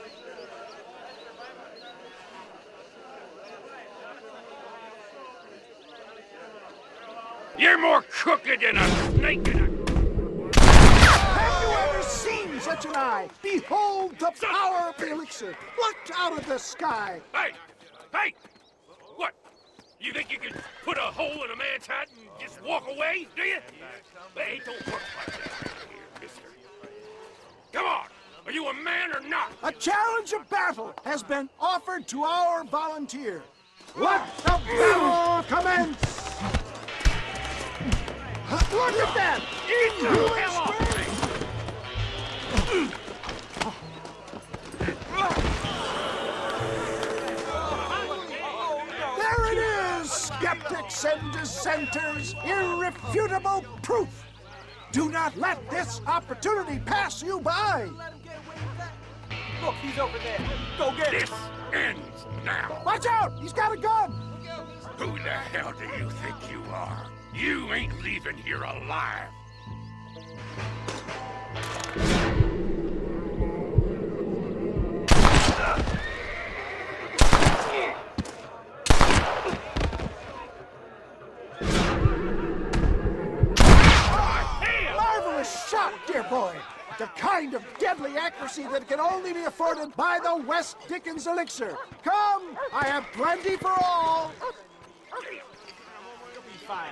You're more crooked than a snake in a... Have you ever seen such an eye? Behold the power of the elixir, plucked out of the sky. Hey! Hey! What? You think you can put a hole in a man's hat and just walk away, do you? Hey, don't work like that here, mister. Come on! Are you a man or not? A challenge of battle has been offered to our volunteer. Let the battle commence! Look at that! Get the hell off me! skeptics and dissenters, irrefutable proof. Do not let this opportunity pass you by. Look, he's over there. Go get This ends now. Watch out! He's got a gun! Who the hell do you think you are? You ain't leaving here alive. Marvelous shot, dear boy. The kind of deadly accuracy that can only be afforded by the West Dickens elixir. Come, I have plenty for all. You'll be fine.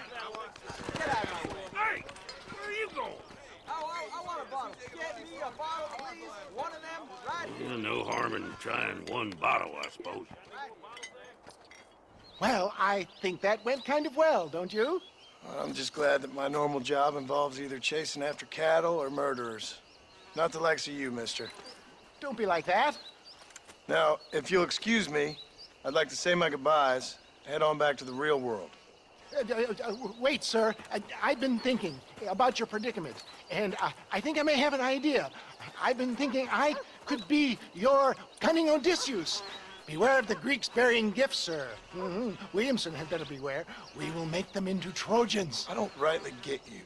Get out of my way. Hey, where are you going? I want a bottle. Get me a bottle, please. One of them right here. No harm in trying one bottle, I suppose. Well, I think that went kind of well, don't you? I'm just glad that my normal job involves either chasing after cattle or murderers. Not the likes of you, mister. Don't be like that. Now, if you'll excuse me, I'd like to say my goodbyes, head on back to the real world. Wait, sir. I've been thinking about your predicament, and I think I may have an idea. I've been thinking I could be your cunning Odysseus. Beware of the Greeks burying gifts, sir. Williamson had better beware. We will make them into Trojans. I don't rightly get you.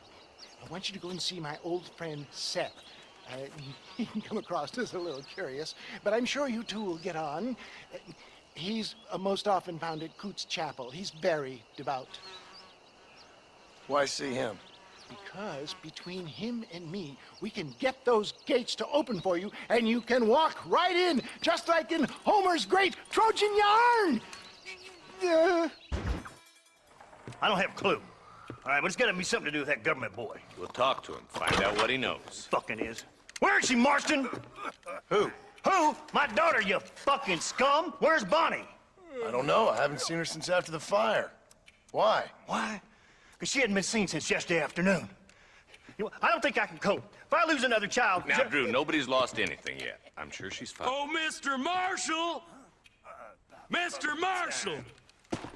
I want you to go and see my old friend Seth. He can come across as a little curious, but I'm sure you two will get on. He's most often found at Coots Chapel. He's very devout. Why see him? Because between him and me, we can get those gates to open for you, and you can walk right in, just like in Homer's great Trojan yarn! I don't have a clue. All right, but it's got to be something to do with that government boy. We'll talk to him, find out what he knows. Fucking is. Where is she, Marston? Who? Who? My daughter, you fucking scum! Where's Bonnie? I don't know. I haven't seen her since after the fire. Why? Why? Because she hadn't been seen since yesterday afternoon. You know, I don't think I can cope. If I lose another child... Now, Drew, nobody's lost anything yet. I'm sure she's fine. Oh, Mr. Marshall! Mr. Marshall!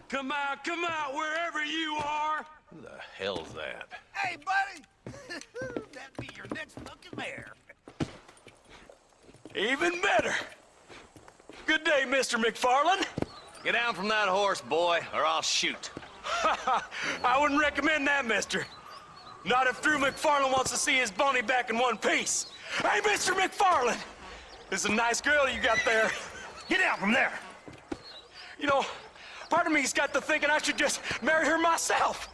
Come out, wherever you are! Who the hell's that? Hey, buddy! That'd be your next fucking mayor. Even better! Good day, Mr. McFarland. Get down from that horse, boy, or I'll shoot. I wouldn't recommend that, mister. Not if Drew McFarland wants to see his Bonnie back in one piece. Hey, Mr. McFarland! This is a nice girl you got there. Get out from there! You know, part of me's got to thinking I should just marry her myself.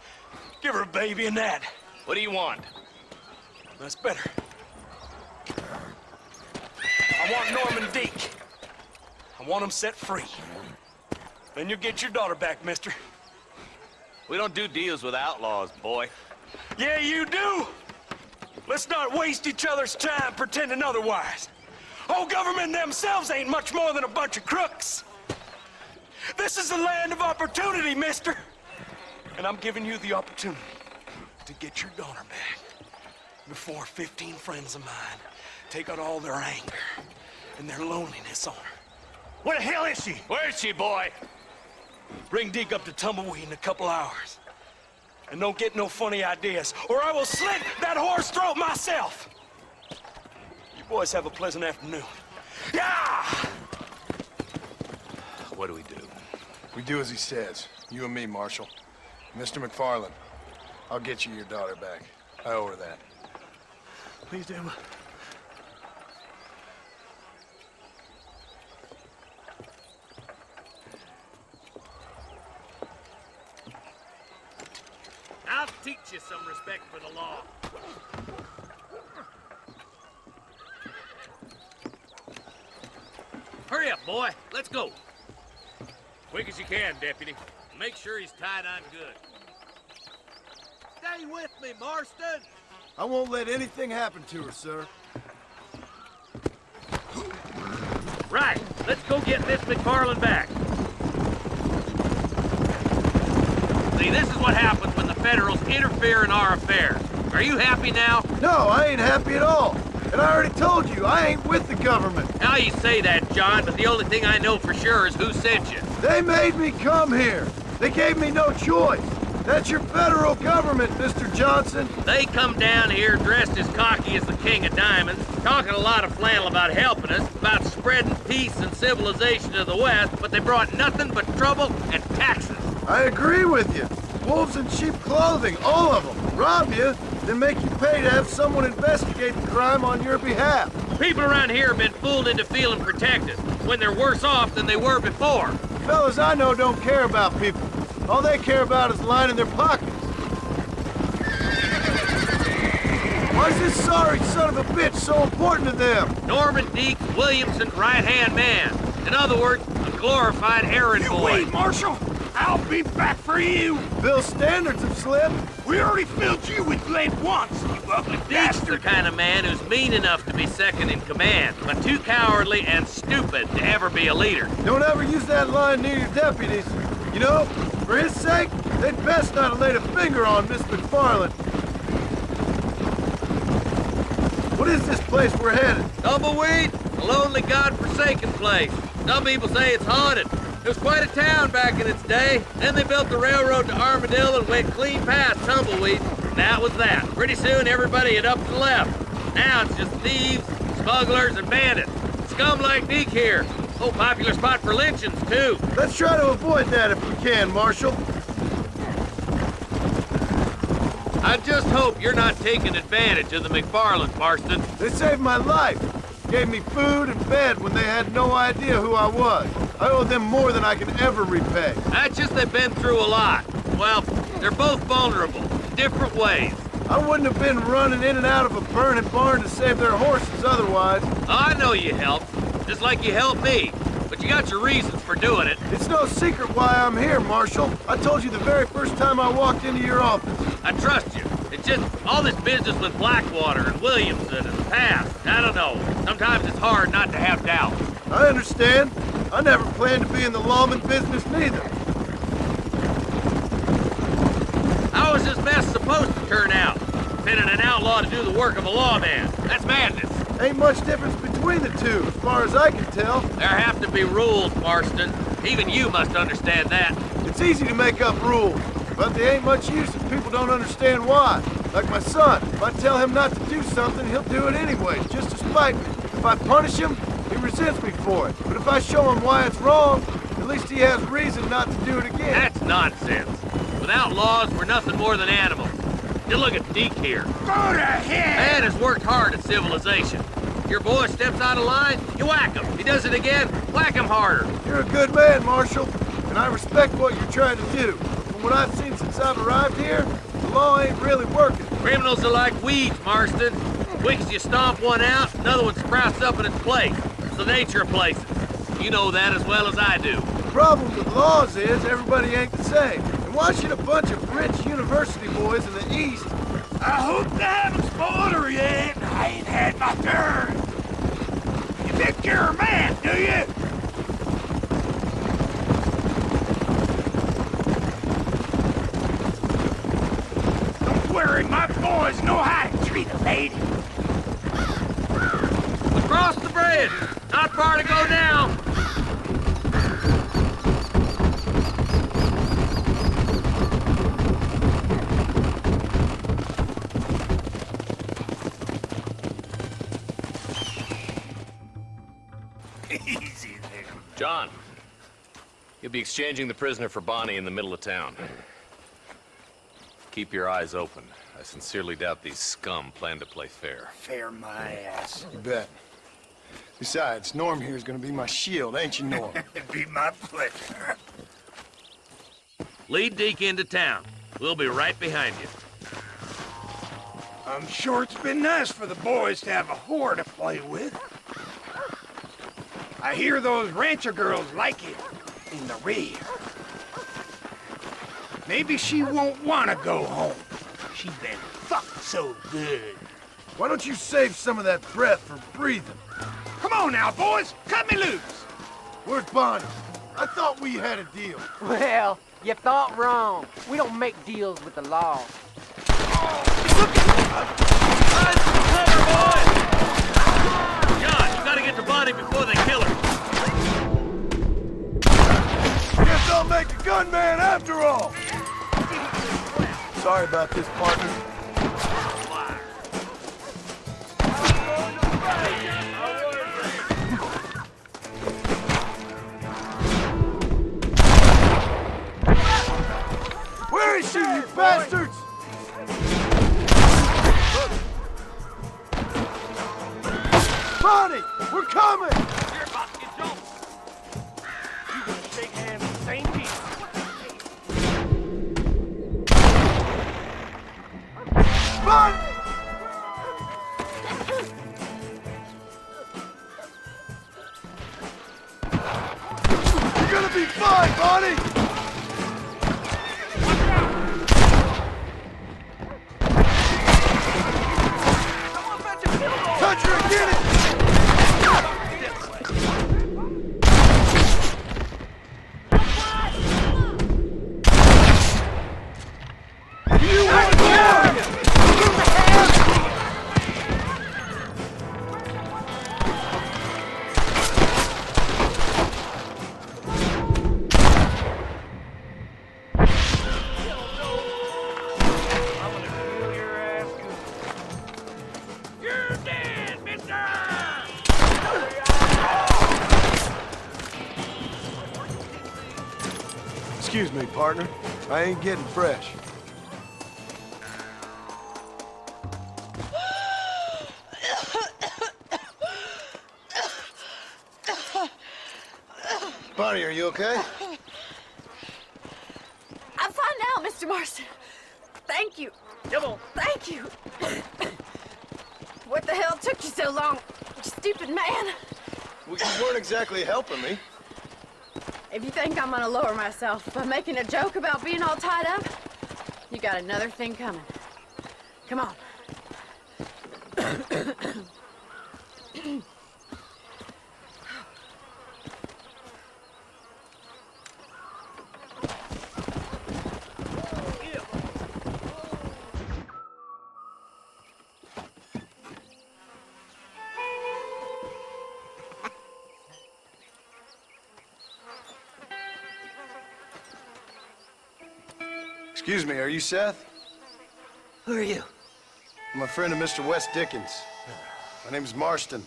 Give her a baby and that. What do you want? That's better. I want Norman Deek. I want him set free. Then you'll get your daughter back, mister. We don't do deals with outlaws, boy. Yeah, you do! Let's not waste each other's time pretending otherwise. Old government themselves ain't much more than a bunch of crooks. This is the land of opportunity, mister. And I'm giving you the opportunity to get your daughter back before 15 friends of mine take out all their anger and their loneliness on her. Where the hell is she? Where is she, boy? Bring Deke up to Tumbleweed in a couple hours. And don't get no funny ideas, or I will slit that horse throat myself. You boys have a pleasant afternoon. Yeah! What do we do? We do as he says. You and me, Marshal. Mr. McFarland, I'll get you your daughter back. I owe her that. Please do. I'll teach you some respect for the law. Hurry up, boy. Let's go. Quick as you can, Deputy. Make sure he's tied on good. Stay with me, Marston. I won't let anything happen to her, sir. Right. Let's go get Miss McFarland back. See, this is what happens when the Federals interfere in our affairs. Are you happy now? No, I ain't happy at all. And I already told you, I ain't with the government. Now you say that, John, but the only thing I know for sure is who sent you. They made me come here. They gave me no choice. That's your federal government, Mr. Johnson. They come down here dressed as cocky as the King of Diamonds, talking a lot of flannel about helping us, about spreading peace and civilization to the West, but they brought nothing but trouble and taxes. I agree with you. Wolves in sheep clothing, all of them. Rob you, then make you pay to have someone investigate the crime on your behalf. People around here have been fooled into feeling protected, when they're worse off than they were before. Fellas I know don't care about people. All they care about is lining their pockets. Why is this sorry son of a bitch so important to them? Norman Deek Williamson's right-hand man. In other words, a glorified errand boy. Wait, Marshal! I'll be back for you! Bill's standards have slipped. We already filled you with lead once, you ugly Deek's the bastard! kind of man who's mean enough to be second in command, but too cowardly and stupid to ever be a leader. Don't ever use that line near your deputies. You know, for his sake, they'd best not have laid a finger on Miss McFarland. What is this place we're headed? Tumbleweed, a lonely, god-forsaken place. Some people say it's haunted. It was quite a town back in its day. Then they built the railroad to Armadillo and went clean past Tumbleweed. And that was that. Pretty soon everybody had up and left. Now it's just thieves, smugglers, and bandits. Scum like Deke here. Oh, popular spot for lynchings, too. Let's try to avoid that if we can, Marshal. I just hope you're not taking advantage of the McFarlands, Marston. They saved my life. Gave me food and bed when they had no idea who I was. I owe them more than I can ever repay. That's just they've been through a lot. Well, they're both vulnerable, different ways. I wouldn't have been running in and out of a burning barn to save their horses otherwise. I know you helped, just like you helped me. But you got your reasons for doing it. It's no secret why I'm here, Marshal. I told you the very first time I walked into your office. I trust you. It's just all this business with Blackwater and Williamson and the past. I don't know. Sometimes it's hard not to have doubts. I understand. I never planned to be in the lawman business neither. How was this mess supposed to turn out? Pinning an outlaw to do the work of a lawman. That's madness. Ain't much difference between the two, as far as I can tell. There have to be rules, Marston. Even you must understand that. It's easy to make up rules, but they ain't much use if people don't understand why. Like my son, if I tell him not to do something, he'll do it anyway, just to spite me. If I punish him, he resents me for it. But if I show him why it's wrong, at least he has reason not to do it again. That's nonsense. Without laws, we're nothing more than animals. You look at Deke here. Go to hell! Man has worked hard at civilization. Your boy steps out of line, you whack him. He does it again, whack him harder. You're a good man, Marshal, and I respect what you're trying to do. From what I've seen since I've arrived here, the law ain't really working. Criminals are like weeds, Marston. Quick as you stomp one out, another one sprouts up in its place. It's the nature of places. You know that as well as I do. The problem with laws is everybody ain't the same. And why should a bunch of rich university boys in the East... I hope they haven't spoiled her yet. I ain't had my turn. You think you're a man, do you? Don't worry, my boys know how to treat a lady. Across the bridge. Not far to go now. Easy there. John, you'll be exchanging the prisoner for Bonnie in the middle of town. Keep your eyes open. I sincerely doubt these scum plan to play fair. Fair my ass. You bet. Besides, Norm here's gonna be my shield, ain't you, Norm? It'd be my pleasure. Lead Deke into town. We'll be right behind you. I'm sure it's been nice for the boys to have a whore to play with. I hear those rancher girls like it in the rear. Maybe she won't want to go home. She's been fucked so good. Why don't you save some of that breath for breathing? Come on now, boys. Cut me loose. Where's Bonnie? I thought we had a deal. Well, you thought wrong. We don't make deals with the law. John, you gotta get to Bonnie before they kill her. Get I'll make a gunman after all! Sorry about this, partner. Where is she, you bastards? Bonnie, we're coming! You're about to get jumped. You're gonna shake hands the same beat. Bonnie! You're gonna be fine, Bonnie! Touch her and get it! You want more? You're dead, mister! Excuse me, partner. I ain't getting fresh. Bonnie, are you okay? I'm fine now, Mr. Marston. Thank you. Come on. Thank you. What the hell took you so long, you stupid man? Well, you weren't exactly helping me. If you think I'm gonna lower myself by making a joke about being all tied up, you got another thing coming. Come on. Excuse me, are you Seth? Who are you? I'm a friend of Mr. West Dickens. My name's Marston.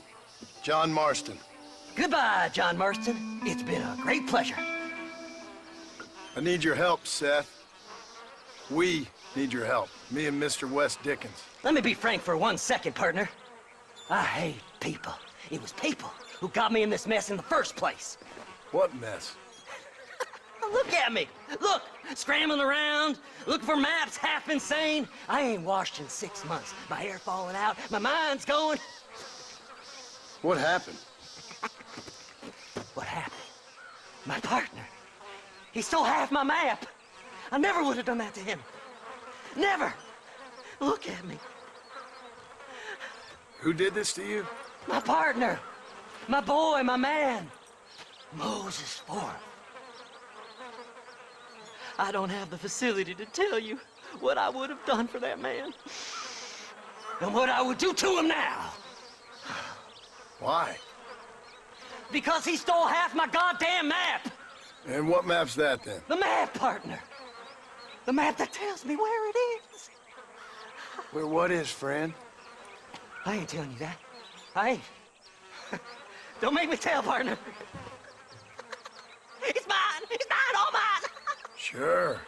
John Marston. Goodbye, John Marston. It's been a great pleasure. I need your help, Seth. We need your help. Me and Mr. West Dickens. Let me be frank for 1 second, partner. I hate people. It was people who got me in this mess in the first place. What mess? Look at me. Look, scrambling around, looking for maps, half insane. I ain't washed in 6 months. My hair falling out, my mind's going. What happened? What happened? My partner. He stole half my map. I never would have done that to him. Never. Look at me. Who did this to you? My partner. My boy, my man. Moses Ford. I don't have the facility to tell you what I would have done for that man. And what I would do to him now. Why? Because he stole half my goddamn map. And what map's that, then? The map, partner. The map that tells me where it is. Where what is, friend? I ain't telling you that. I ain't. Don't make me tell, partner. It's mine. It's mine, all mine. Sure.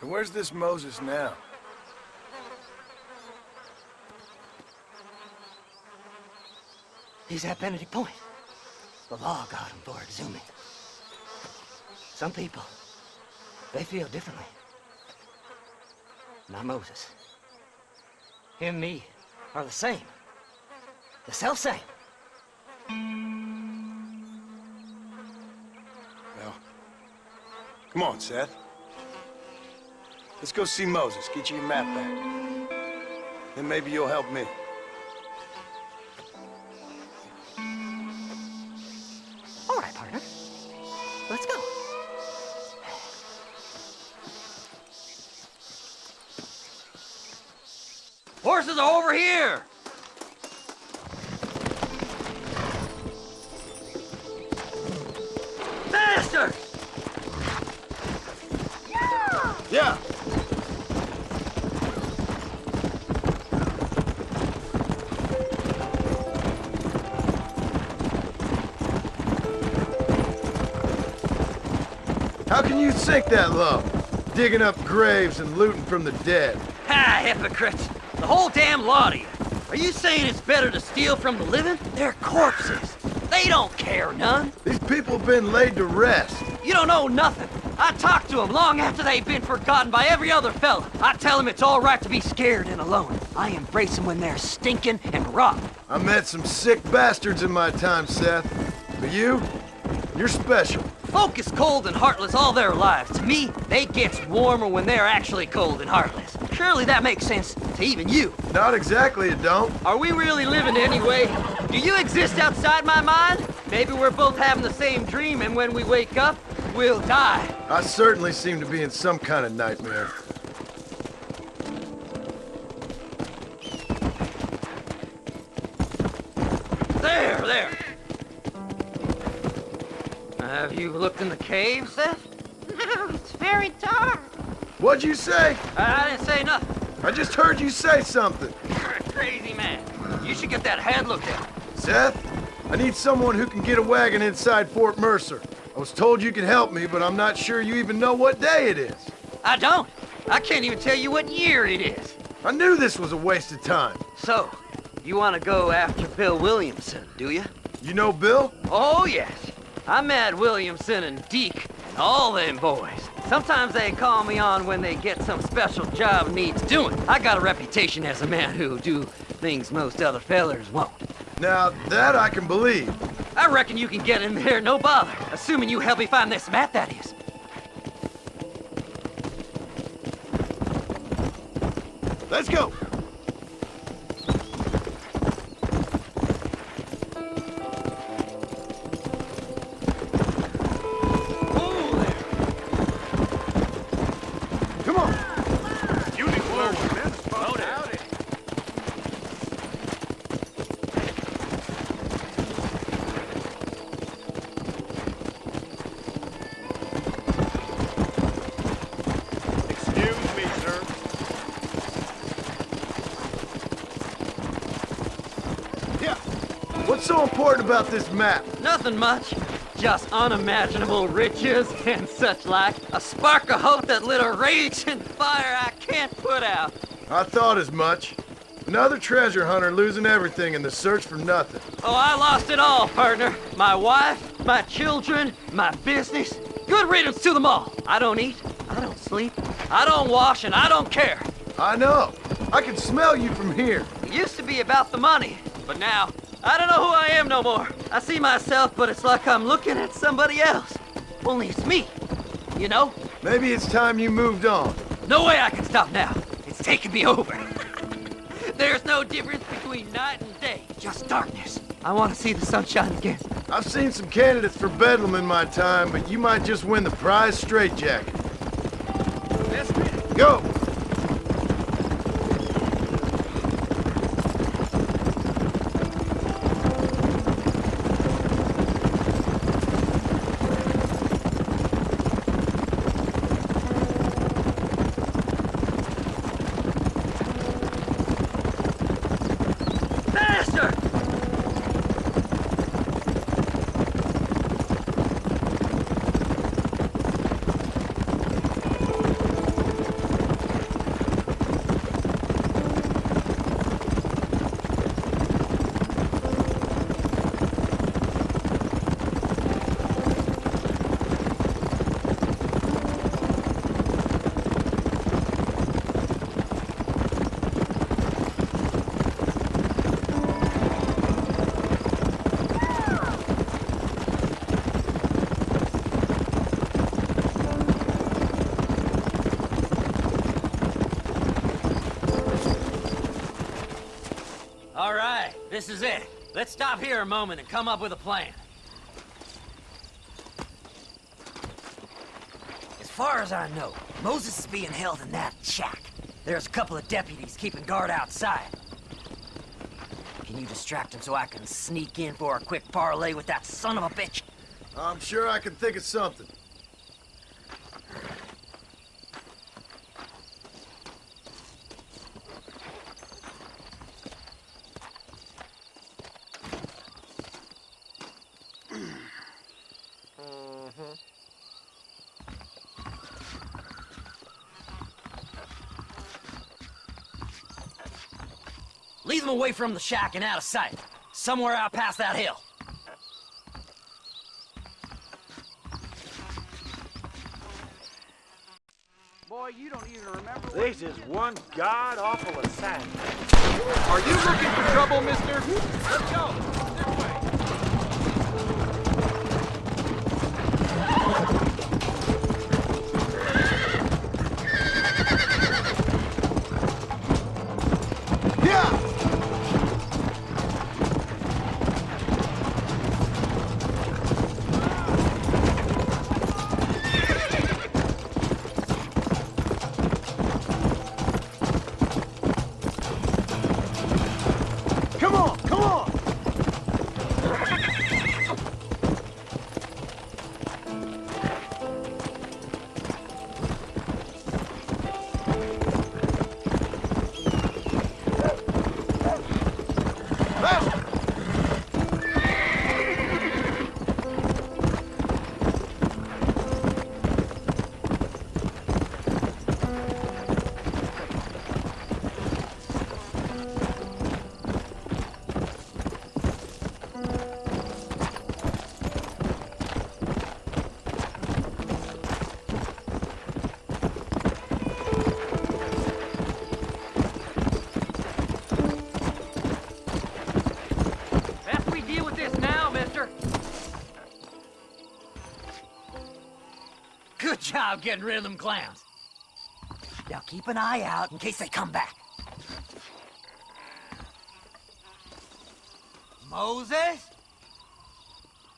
And where's this Moses now? He's at Benedict Point. The law got him for exhuming. Some people, they feel differently. Not Moses. Him and me are the same. The self-same. Well, come on, Seth. Let's go see Moses, get you your map back. Then maybe you'll help me. All right, partner. Let's go. Horses are over here! Faster! Yeah. How can you sink that low? Digging up graves and looting from the dead. Ha, hypocrites! The whole damn lot of you. Are you saying it's better to steal from the living? They're corpses. They don't care none. These people have been laid to rest. You don't know nothing. I talk to them long after they've been forgotten by every other fella. I tell them it's all right to be scared and alone. I embrace them when they're stinking and rotten. I met some sick bastards in my time, Seth. But you're special. Folk is cold and heartless all their lives. To me, they gets warmer when they're actually cold and heartless. Surely that makes sense to even you. Not exactly, it don't. Are we really living anyway? Do you exist outside my mind? Maybe we're both having the same dream, and when we wake up, we'll die. I certainly seem to be in some kind of nightmare. There. Have you looked in the cave, Seth? No, it's very dark. What'd you say? I didn't say nothing. I just heard you say something. You're a crazy man. You should get that head looked at. Seth, I need someone who can get a wagon inside Fort Mercer. I was told you could help me, but I'm not sure you even know what day it is. I don't. I can't even tell you what year it is. I knew this was a waste of time. So, you want to go after Bill Williamson, do you? You know Bill? Oh, yes. I met Williamson and Deke and all them boys. Sometimes they call me on when they get some special job needs doing. I got a reputation as a man who'll do things most other fellers won't. Now, that I can believe. I reckon you can get in there, no bother. Assuming you help me find this map, that is. Let's go. What's so important about this map? Nothing much. Just unimaginable riches and such like. A spark of hope that lit a raging fire I can't put out. I thought as much. Another treasure hunter losing everything in the search for nothing. Oh, I lost it all, partner. My wife, my children, my business. Good riddance to them all. I don't eat, I don't sleep, I don't wash, and I don't care. I know. I can smell you from here. It used to be about the money, but now, I don't know who I am no more. I see myself, but it's like I'm looking at somebody else. Only it's me, you know? Maybe it's time you moved on. No way I can stop now. It's taking me over. There's no difference between night and day, just darkness. I want to see the sunshine again. I've seen some candidates for Bedlam in my time, but you might just win the prize straitjacket. Let's get it. Go! This is it. Let's stop here a moment and come up with a plan. As far as I know, Moses is being held in that shack. There's a couple of deputies keeping guard outside. Can you distract him so I can sneak in for a quick parlay with that son of a bitch? I'm sure I can think of something. Lead them away from the shack and out of sight. Somewhere out past that hill. Boy, you don't even remember. This is one god-awful assignment. Are you looking for trouble, mister? Let's go. This way. Good job getting rid of them clowns. Now keep an eye out in case they come back. Moses?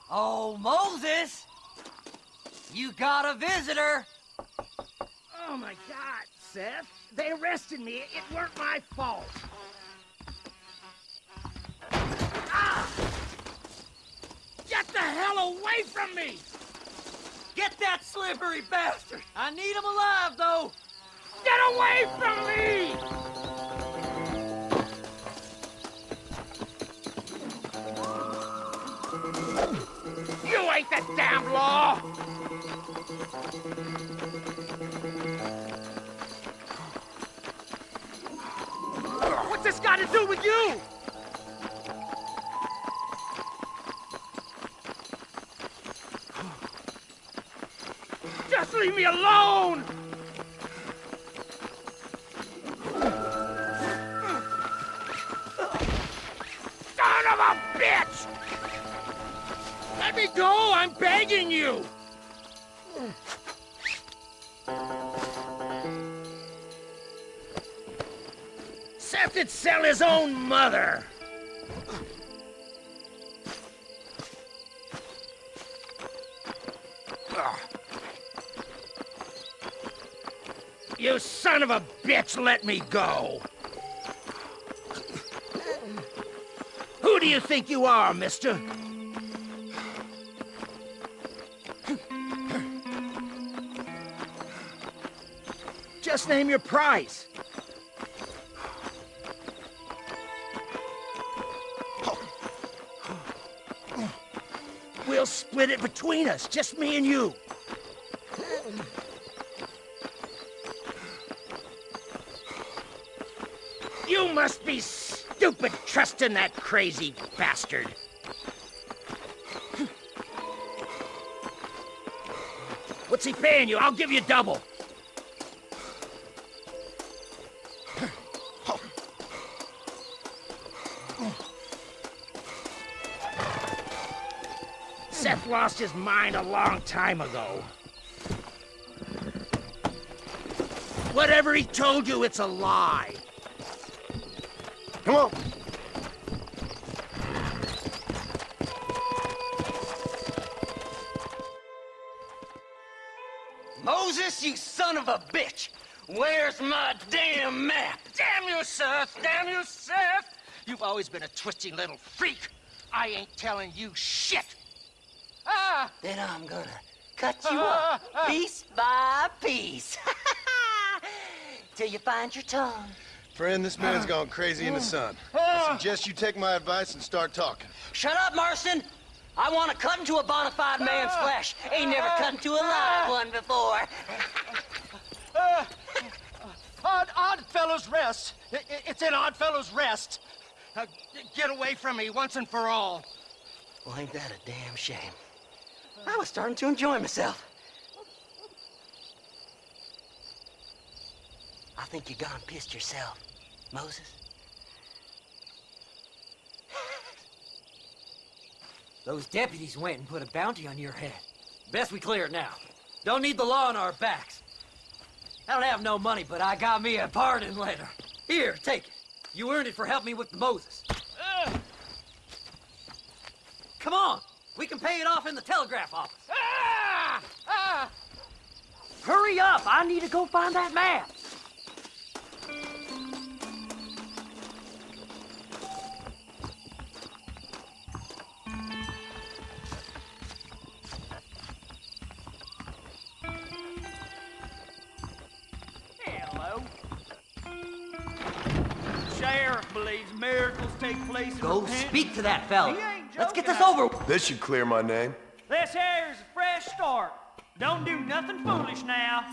Oh, Moses! You got a visitor! Oh my God, Seth. They arrested me. It weren't my fault. Ah! Get the hell away from me! Get that slippery bastard! I need him alive, though! Get away from me! You ain't the damn law! What's this got to do with you? Just leave me alone! Son of a bitch! Let me go! I'm begging you! Seth would sell his own mother! You son of a bitch, let me go! Who do you think you are, mister? Just name your price. We'll split it between us, just me and you. You must be stupid trusting that crazy bastard. What's he paying you? I'll give you double. Seth lost his mind a long time ago. Whatever he told you, it's a lie. Come on. Moses, you son of a bitch! Where's my damn map? Damn you, Seth! Damn you, Seth! You've always been a twisting little freak. I ain't telling you shit. Ah! Then I'm gonna cut you up piece by piece. Till you find your tongue. Friend, this man's gone crazy in the sun. I suggest you take my advice and start talking. Shut up, Marston! I want to cut into a bona fide man's flesh. Ain't never cut into a live one before. Odd Fellow's Rest. It's in Odd Fellow's Rest. Get away from me once and for all. Well, ain't that a damn shame? I was starting to enjoy myself. I think you gone pissed yourself, Moses. Those deputies went and put a bounty on your head. Best we clear it now. Don't need the law on our backs. I don't have no money, but I got me a pardon letter. Here, take it. You earned it for helping me with the Moses. Come on, we can pay it off in the telegraph office. Hurry up, I need to go find that map. Hello. Sheriff believes miracles take place in Go repentance. speak to that fella. He ain't Let's get joking. this over with. This should clear my name. This here's a fresh start. Don't do nothing foolish now.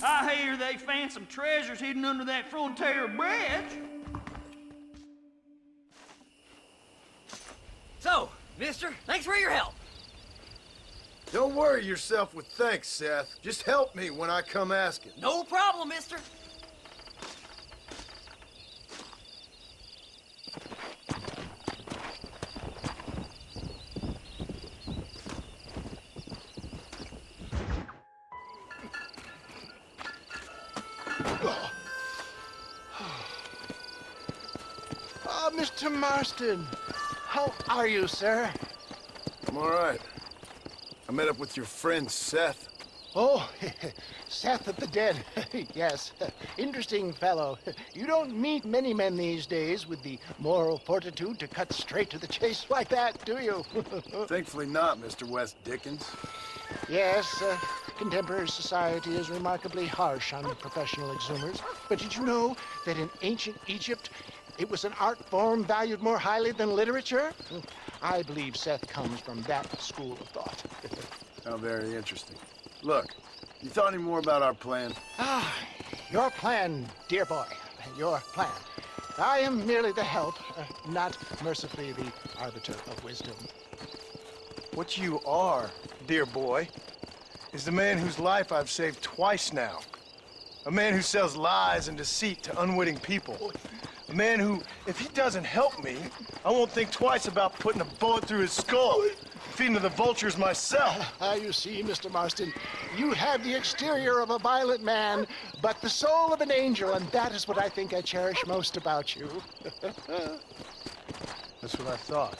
I hear they found some treasures hidden under that frontier bridge. So, mister, thanks for your help. Don't worry yourself with thanks, Seth. Just help me when I come asking. No problem, mister. Mr. Marston, how are you, sir? I'm all right. I met up with your friend, Seth. Oh, Seth of the Dead. Yes, interesting fellow. You don't meet many men these days with the moral fortitude to cut straight to the chase like that, do you? Thankfully not, Mr. West Dickens. Yes, contemporary society is remarkably harsh on professional exhumers. But did you know that in ancient Egypt, it was an art form valued more highly than literature? I believe Seth comes from that school of thought. How very interesting. Look, you thought any more about our plan? Ah, your plan, dear boy. Your plan. I am merely the help, not mercifully the arbiter of wisdom. What you are, dear boy, is the man whose life I've saved twice now. A man who sells lies and deceit to unwitting people. A man who, if he doesn't help me, I won't think twice about putting a bullet through his skull, feeding to the vultures myself. You see, Mr. Marston, you have the exterior of a violent man, but the soul of an angel, and that is what I think I cherish most about you. That's what I thought.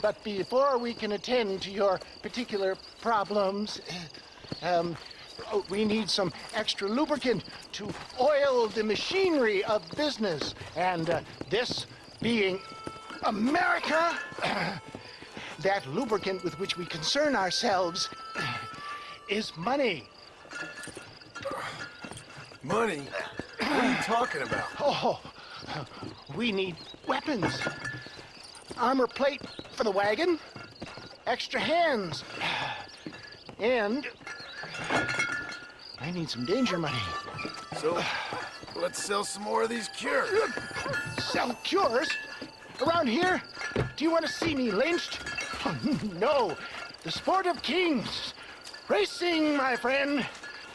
But before we can attend to your particular problems, we need some extra lubricant to oil the machinery of business. And this being America, that lubricant with which we concern ourselves is money. Money? What are you talking about? Oh, we need weapons. Armor plate for the wagon, extra hands, and I need some danger money. So, let's sell some more of these cures. Sell cures? Around here? Do you want to see me lynched? Oh, no, the sport of kings. Racing, my friend.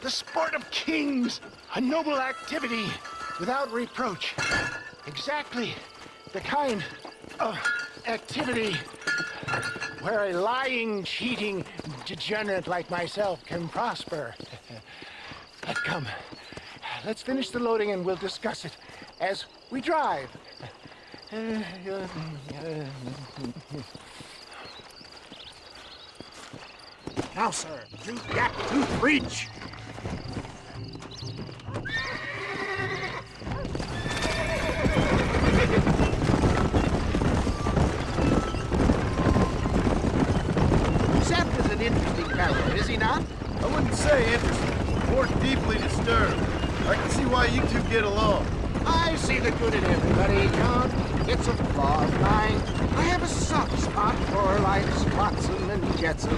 The sport of kings. A noble activity without reproach. Exactly the kind of activity where a lying, cheating degenerate like myself can prosper. But come, let's finish the loading and we'll discuss it as we drive. Now, sir, do that to reach. Seth is an interesting fellow, is he not? I wouldn't say interesting, more deeply disturbed. I can see why you two get along. I see the good in everybody, John. It's a flaw of mine. I have a soft spot for life's flotsam and jetsam.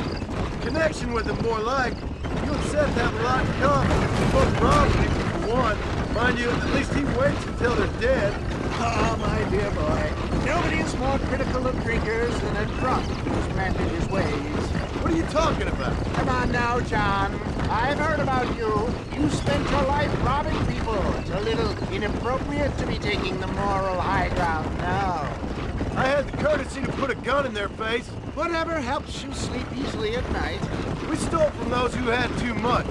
Connection with him more like. You and Seth have a lot in common. You both rob people for one. Mind you, at least he waits until they're dead. Ah, my dear boy. Nobody is more critical of drinkers than a drunk who's mended his ways. What are you talking about? Come on now, John. I've heard about you. You spent your life robbing people. It's a little inappropriate to be taking the moral high ground now. I had the courtesy to put a gun in their face. Whatever helps you sleep easily at night. We stole from those who had too much.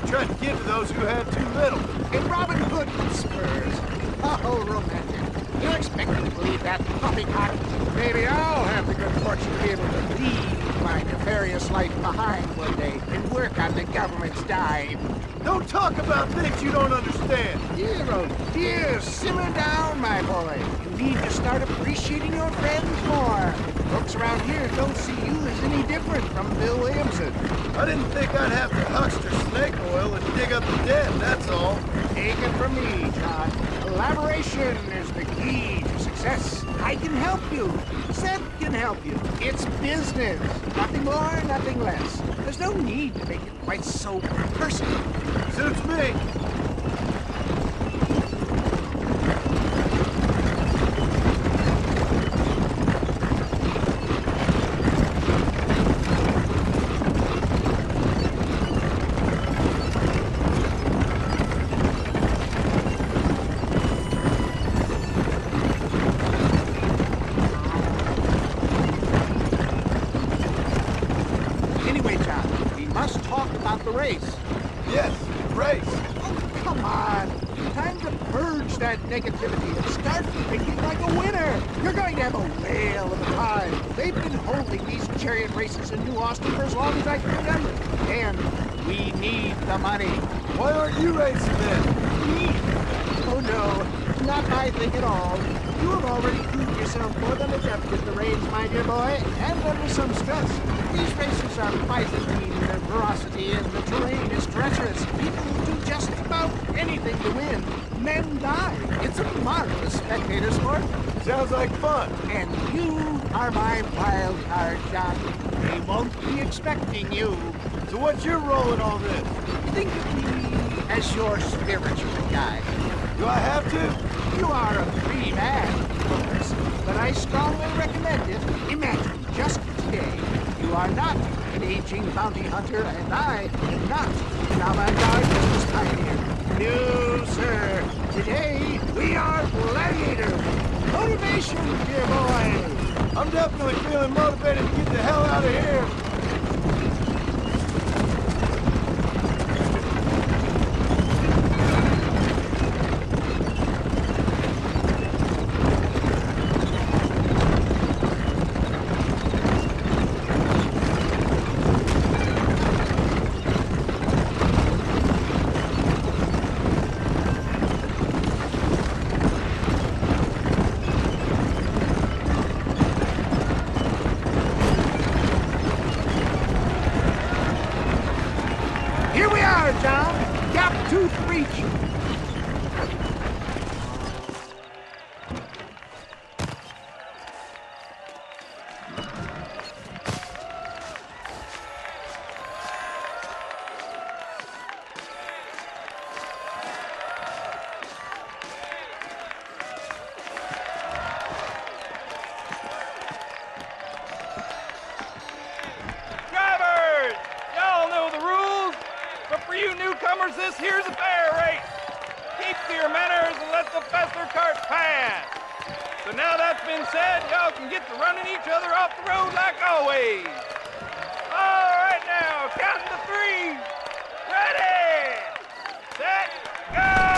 Tried to give to those who had too little. A Robin Hood with spurs. Oh, romantic. You expect me to believe that poppycock? Maybe I'll have the good fortune to be able to leave my nefarious life behind one day and work on the government's dime. Don't talk about things you don't understand. Dear, oh dear, simmer down, my boy. You need to start appreciating your friends more. Folks around here don't see you as any different from Bill Williamson. I didn't think I'd have to huckster snake oil and dig up the dead, that's all. Take it from me, John. Collaboration is the key to success. I can help you. Seth can help you. It's business. Nothing more, nothing less. There's no need to make it quite so personal. Suits me. Anyway, John, we must talk about the race. Yes, race. Oh, come on. Time to purge that negativity and start thinking like a winner. You're going to have a whale of a time. They've been holding these chariot races in New Austin for as long as I can remember. And we need the money. Why aren't you racing then? Me? Oh, no. Not my thing at all. You have already proved yourself more than adept at the reins, my dear boy, and under some stress. These races are Byzantine in their ferocity, and the terrain is treacherous. People will do just about anything to win. Men die. It's a marvelous spectator sport. Sounds like fun. And you are my wild card, John. They won't be expecting you. So what's your role in all this? Think of me as your spiritual guide. Do I have to? You are a free man, of course, but I strongly recommend it. Imagine, just today, you are not an aging bounty hunter, and I am not an avant-garde business pioneer. No, sir. Today, we are gladiators. Motivation, dear boy. I'm definitely feeling motivated to get the hell out of here. John. Gap tooth reach. Drivers! Y'all know the rules, but for you newcomers, this here's a fair race. Keep to your manners and let the faster cart pass. So now that's been said, y'all can get to running each other off the road like always. All right now, counting to three. Ready, set, go!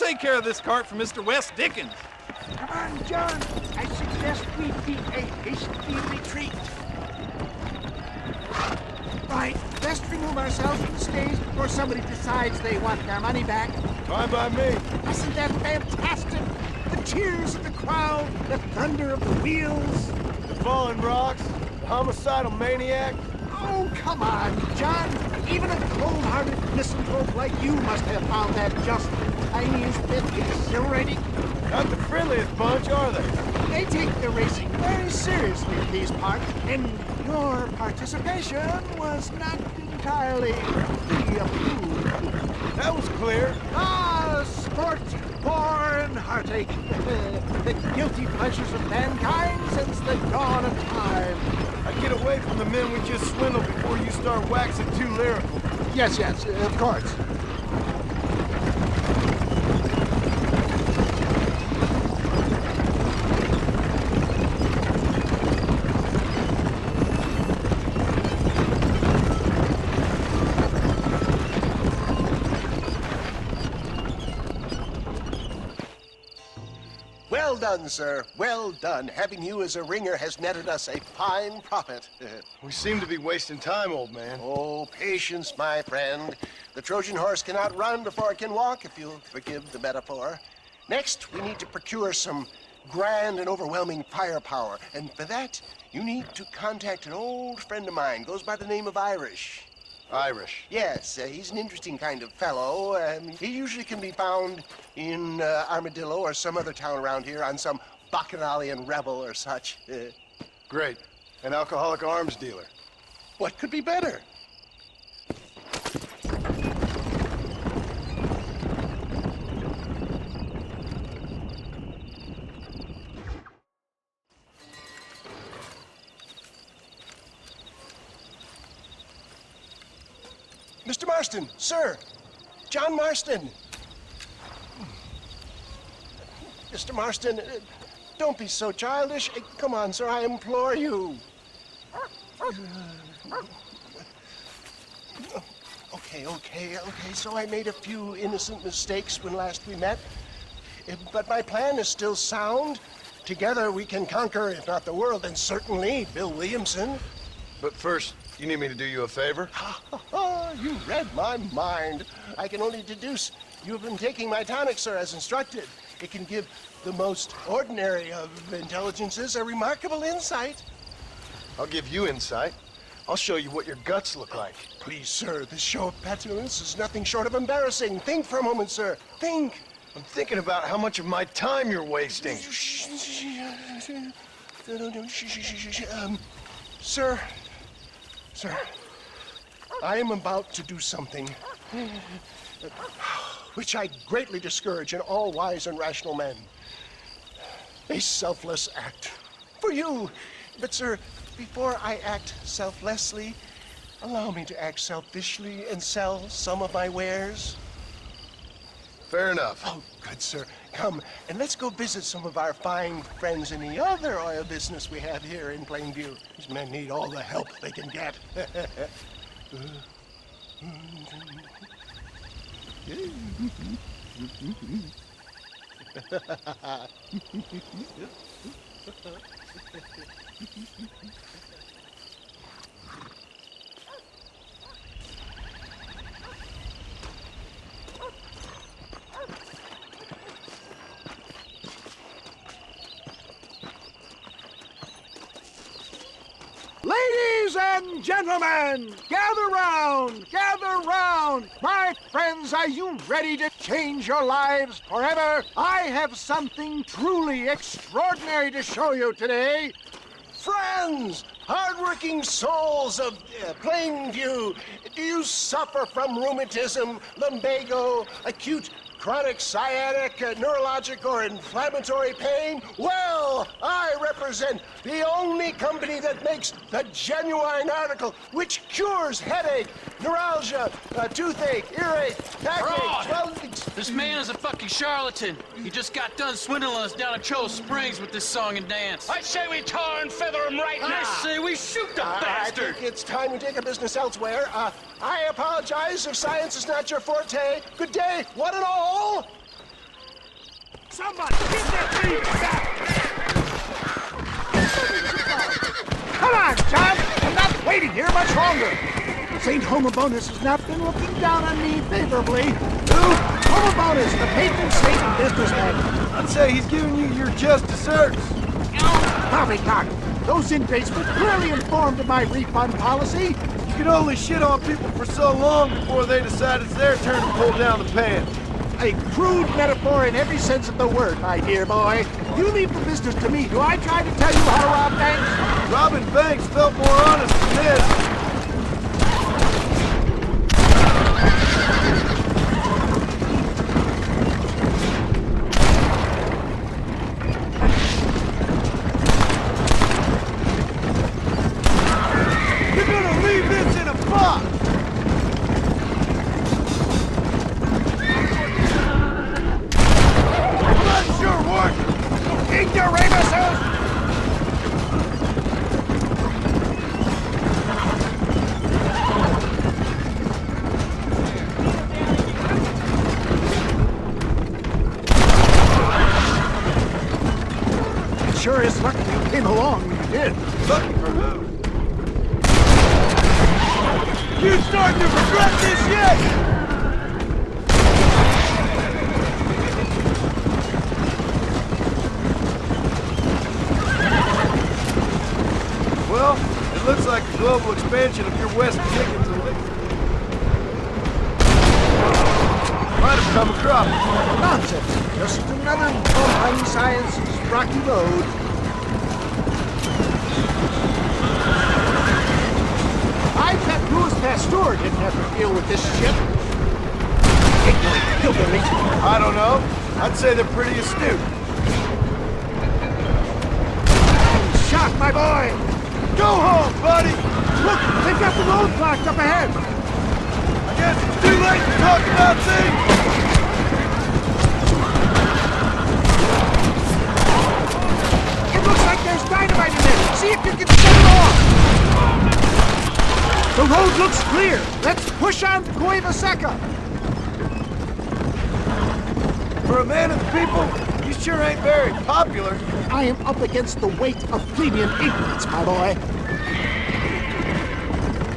take care of this cart for Mr. West Dickens. Come on, John. I suggest we beat a hasty retreat. Right, best remove ourselves from the stage before somebody decides they want their money back. Fine by me. Isn't that fantastic? The cheers of the crowd, the thunder of the wheels. The falling rocks, the homicidal maniac. Oh, come on, John. Even a cold-hearted misanthrope like you must have found that just the tiniest bit exhilarating. Not the friendliest bunch, are they? They take the racing very seriously in these parts, and your participation was not entirely approved. That was clear. Ah, sport, war, and heartache. The guilty pleasures of mankind since the dawn of time. I get away from the men we just swindled before you start waxing too lyrical. Yes, of course. Well done, sir. Well done. Having you as a ringer has netted us a fine profit. We seem to be wasting time, old man. Oh, patience, my friend. The Trojan horse cannot run before it can walk, if you'll forgive the metaphor. Next, we need to procure some grand and overwhelming firepower. And for that, you need to contact an old friend of mine. Goes by the name of Irish. Irish? Yes, he's an interesting kind of fellow. He usually can be found in Armadillo or some other town around here on some bacchanalian revel or such. Great. An alcoholic arms dealer. What could be better? Mr. Marston, sir. John Marston. Mr. Marston, don't be so childish. Come on, sir, I implore you. Okay, so I made a few innocent mistakes when last we met. But my plan is still sound. Together we can conquer, if not the world, then certainly Bill Williamson. But first, you need me to do you a favor? You read my mind. I can only deduce you have been taking my tonic, sir, as instructed. It can give the most ordinary of intelligences a remarkable insight. I'll give you insight. I'll show you what your guts look like. Please, sir, this show of petulance is nothing short of embarrassing. Think for a moment, sir. Think. I'm thinking about how much of my time you're wasting. Sir, I am about to do something which I greatly discourage in all wise and rational men. A selfless act for you. But, sir, before I act selflessly, allow me to act selfishly and sell some of my wares. Fair enough. Oh, good, sir. Come, and let's go visit some of our fine friends in the other oil business we have here in Plainview. These men need all the help they can get. Ladies and gentlemen, gather round, gather round. My friends, are you ready to change your lives forever? I have something truly extraordinary to show you today. Friends, hardworking souls of Plainview, do you suffer from rheumatism, lumbago, acute chronic sciatic, neurologic, or inflammatory pain? Well, I represent the only company that makes the genuine article which cures headache, neuralgia, toothache, earache, backache. Fraud! This man is a fucking charlatan. He just got done swindling us down at Cho Springs with this song and dance. I say we tar and feather him right now. I say we shoot the bastard. I think it's time we take a business elsewhere. I apologize if science is not your forte. Good day, one and all. Somebody, get that thing back! Come on, John! I'm not waiting here much longer! St. Homobonus has not been looking down on me favorably. Who? Homobonus, the patron saint of businessmen. I'd say he's giving you your just desserts. Poppycock! Those inmates were clearly informed of my refund policy. You can only shit on people for so long before they decide it's their turn to pull down the pants. A crude metaphor in every sense of the word, my dear boy. You leave the business to me. Do I try to tell you how to rob banks? Robbing banks felt more honest than this. You're gonna leave this in a box! Ignoramuses! It sure is lucky you came along when you did. Lucky for who? You starting to regret this yet? Well, it looks like a global expansion of your West chickens might have come across. Nonsense. Just another behind science's rocky road. I bet Louis Pasteur didn't have to deal with this shit. Ignorant hillbillies. I don't know. I'd say they're pretty astute. Shot, my boy! Go home, buddy! Look, they've got the road blocked up ahead! I guess it's too late to talk about things! It looks like there's dynamite in it! See if you can set it off! The road looks clear! Let's push on to Cueva Seca! For a man of the people, you sure ain't very popular. I am up against the weight of plebeian ignorance, my boy.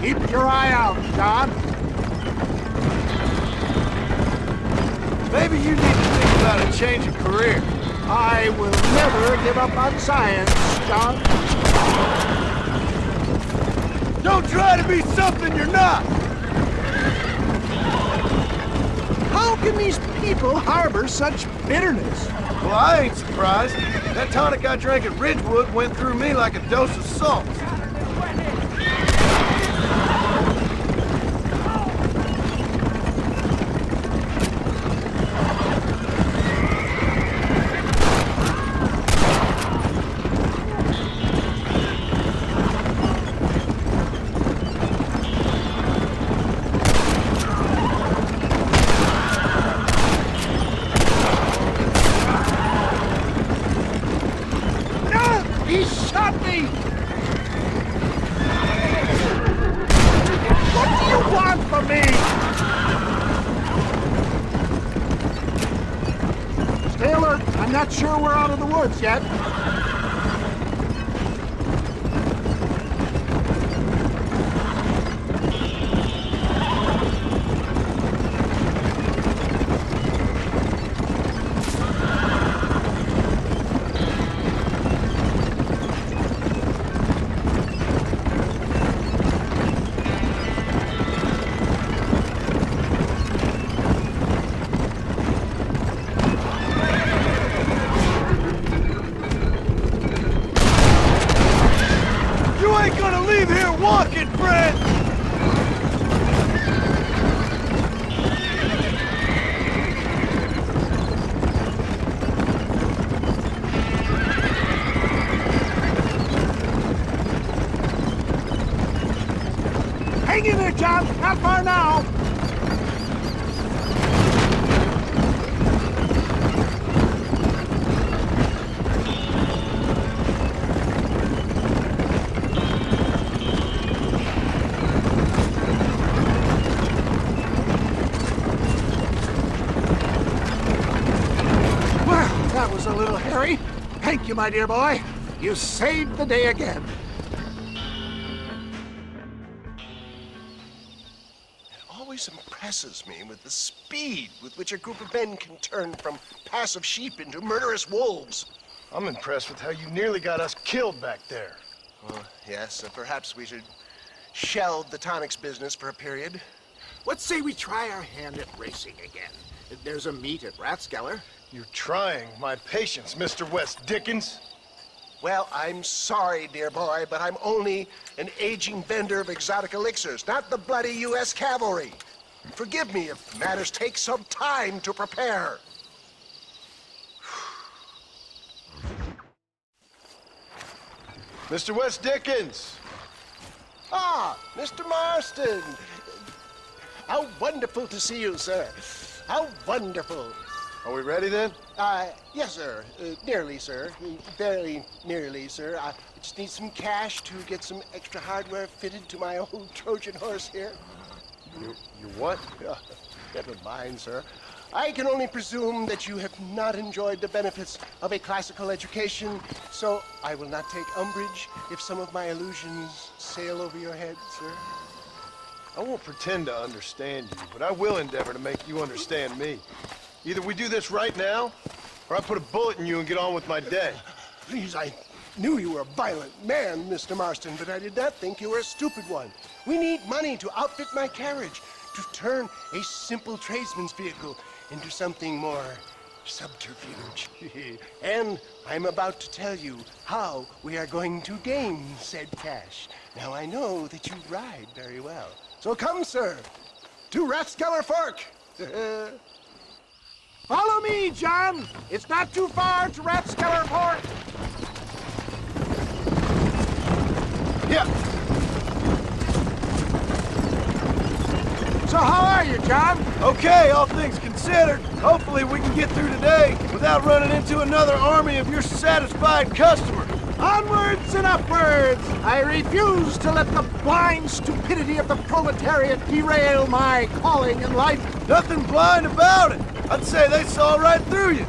Keep your eye out, John. Maybe you need to think about a change of career. I will never give up on science, John. Don't try to be something you're not! How can these people harbor such bitterness? Well, I ain't surprised. That tonic I drank at Ridgewood went through me like a dose of salt. He shot me! What do you want from me? Stay alert. I'm not sure we're out of the woods yet. Walking, friend! Hang in there, John. Not far now. a little hairy. Thank you, my dear boy. You saved the day again. Always impresses me with the speed with which a group of men can turn from passive sheep into murderous wolves. I'm impressed with how you nearly got us killed back there. Well, yes, perhaps we should shelve the tonics business for a period. Let's say we try our hand at racing again. There's a meet at Rathskeller. You're trying my patience, Mr. West Dickens. Well, I'm sorry, dear boy, but I'm only an aging vendor of exotic elixirs, not the bloody U.S. cavalry. Forgive me if matters take some time to prepare. Mr. West Dickens! Ah, Mr. Marston! How wonderful to see you, sir. How wonderful. Are we ready then? Yes, sir. Nearly, sir. Very nearly, sir. I just need some cash to get some extra hardware fitted to my old Trojan horse here. You what? Never mind, sir. I can only presume that you have not enjoyed the benefits of a classical education, so I will not take umbrage if some of my allusions sail over your head, sir. I won't pretend to understand you, but I will endeavor to make you understand me. Either we do this right now, or I put a bullet in you and get on with my day. Please, I knew you were a violent man, Mr. Marston, but I did not think you were a stupid one. We need money to outfit my carriage, to turn a simple tradesman's vehicle into something more subterfuge. And I'm about to tell you how we are going to gain said cash. Now, I know that you ride very well. So come, sir, to Rathskeller Fork. Follow me, John. It's not too far to Rathskeller Fork. Yeah. So how are you, John? Okay, all things considered. Hopefully we can get through today without running into another army of your satisfied customers. Onwards and upwards! I refuse to let the blind stupidity of the proletariat derail my calling in life. Nothing blind about it. I'd say they saw right through you.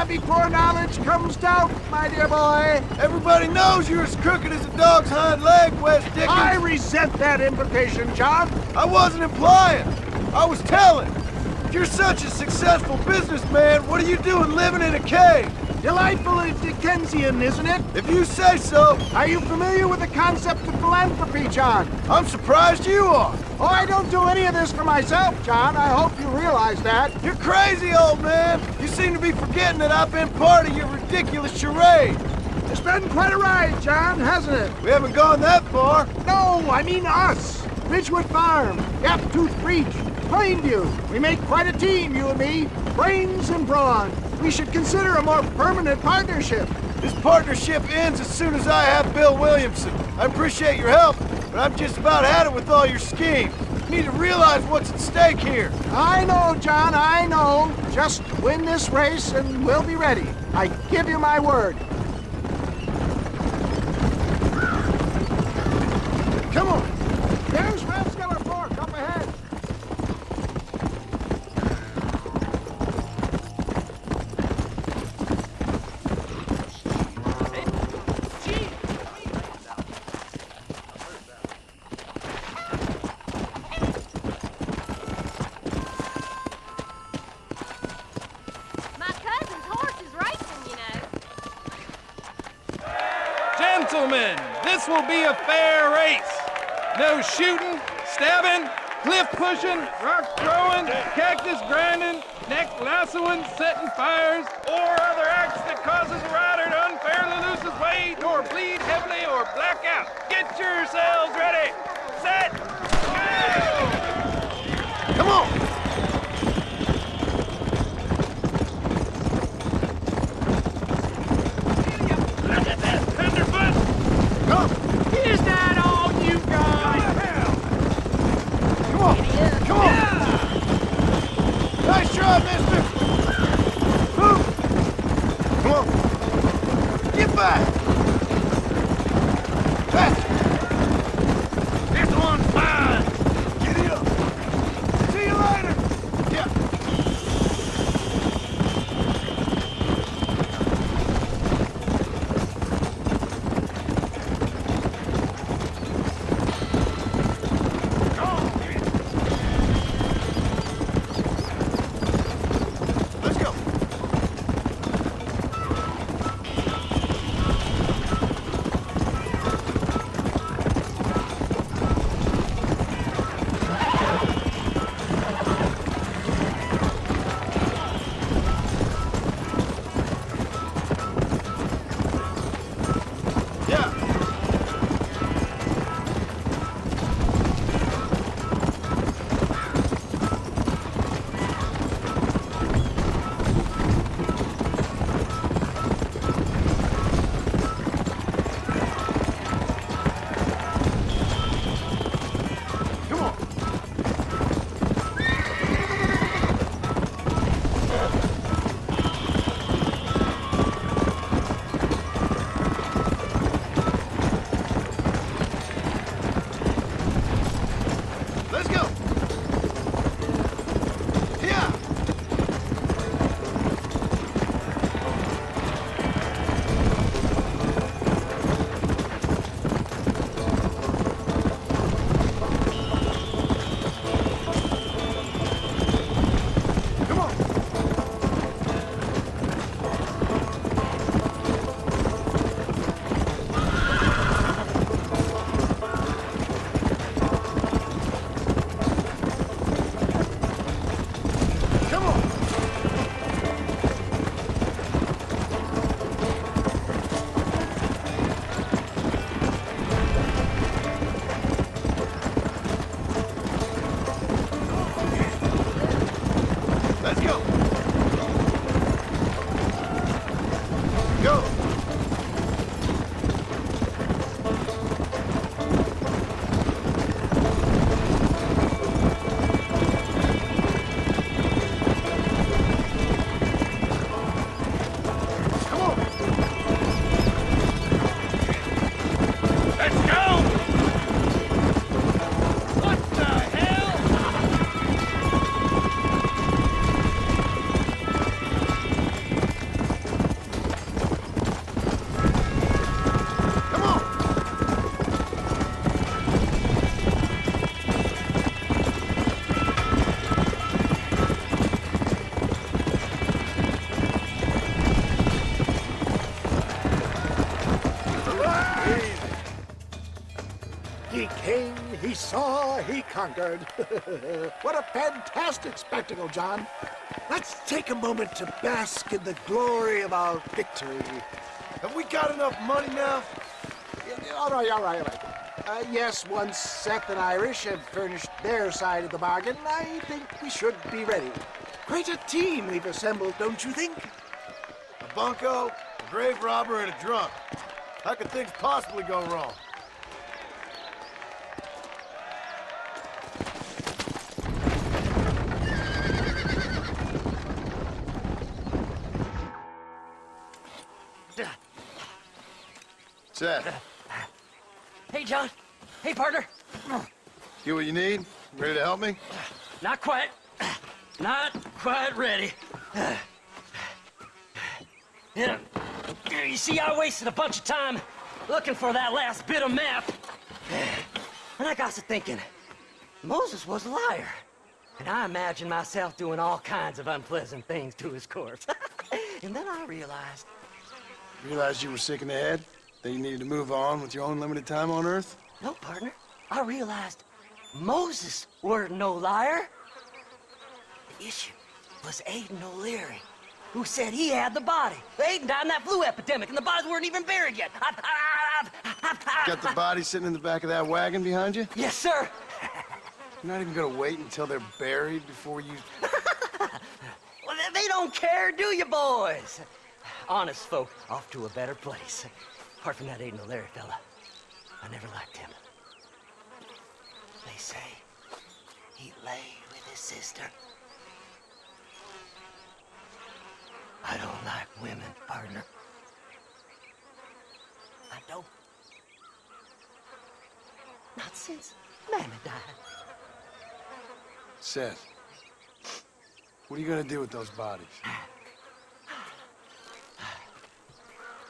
Before knowledge comes doubt, my dear boy. Everybody knows you're as crooked as a dog's hind leg, West Dickens. I resent that implication, John. I wasn't implying. I was telling. If you're such a successful businessman, what are you doing living in a cave? Delightfully Dickensian, isn't it? If you say so. Are you familiar with the concept of philanthropy, John? I'm surprised you are. Oh, I don't do any of this for myself, John. I hope you realize that. You're crazy, old man. You seem to be forgetting that I've been part of your ridiculous charade. It's been quite a ride, John, hasn't it? We haven't gone that far. No, I mean us. Ridgewood Farm, Gaptooth Breach, Plainview. We make quite a team, you and me. Brains and brawn. We should consider a more permanent partnership. This partnership ends as soon as I have Bill Williamson. I appreciate your help, but I'm just about had it with all your schemes. You need to realize what's at stake here. I know, John, I know. Just win this race and we'll be ready. I give you my word. Come on. There's Rathskeller Fork up ahead. Gentlemen, this will be a fair race. No shooting, stabbing, cliff pushing, rock throwing, cactus grinding, neck lassoing, setting fires, or other acts that causes a rider to unfairly lose his weight or bleed heavily or black out. Get yourselves ready. Set. Go! Come on. Is that all you got? Come on. Come on. Nice try, mister. Move. Come on. Get back. Faster. This one's mine. Giddy up. See you later. Yeah. Go! He came, he saw, he conquered. What a fantastic spectacle, John. Let's take a moment to bask in the glory of our victory. Have we got enough money now? All right. Yes, once Seth and Irish have furnished their side of the bargain, I think we should be ready. Quite a team we've assembled, don't you think? A bunco, a grave robber, and a drunk. How could things possibly go wrong? Seth. Hey, John. Hey, partner. Get what you need? Ready to help me? Not quite. Not quite ready. You see, I wasted a bunch of time looking for that last bit of map. And I got to thinking, Moses was a liar. And I imagined myself doing all kinds of unpleasant things to his corpse. And then I realized... Realized you were sick in the head? That you needed to move on with your own limited time on Earth? No, partner. I realized Moses weren't no liar. The issue was Aiden O'Leary, who said he had the body. Aiden died in that flu epidemic, and the bodies weren't even buried yet. Got the body sitting in the back of that wagon behind you? Yes, sir. You're not even gonna wait until they're buried before you... Well, they don't care, do you, boys? Honest folk off to a better place. Apart from that Aiden O'Leary fella, I never liked him. They say he lay with his sister. I don't like women, partner. I don't. Not since Mammy died. Seth, what are you gonna do with those bodies?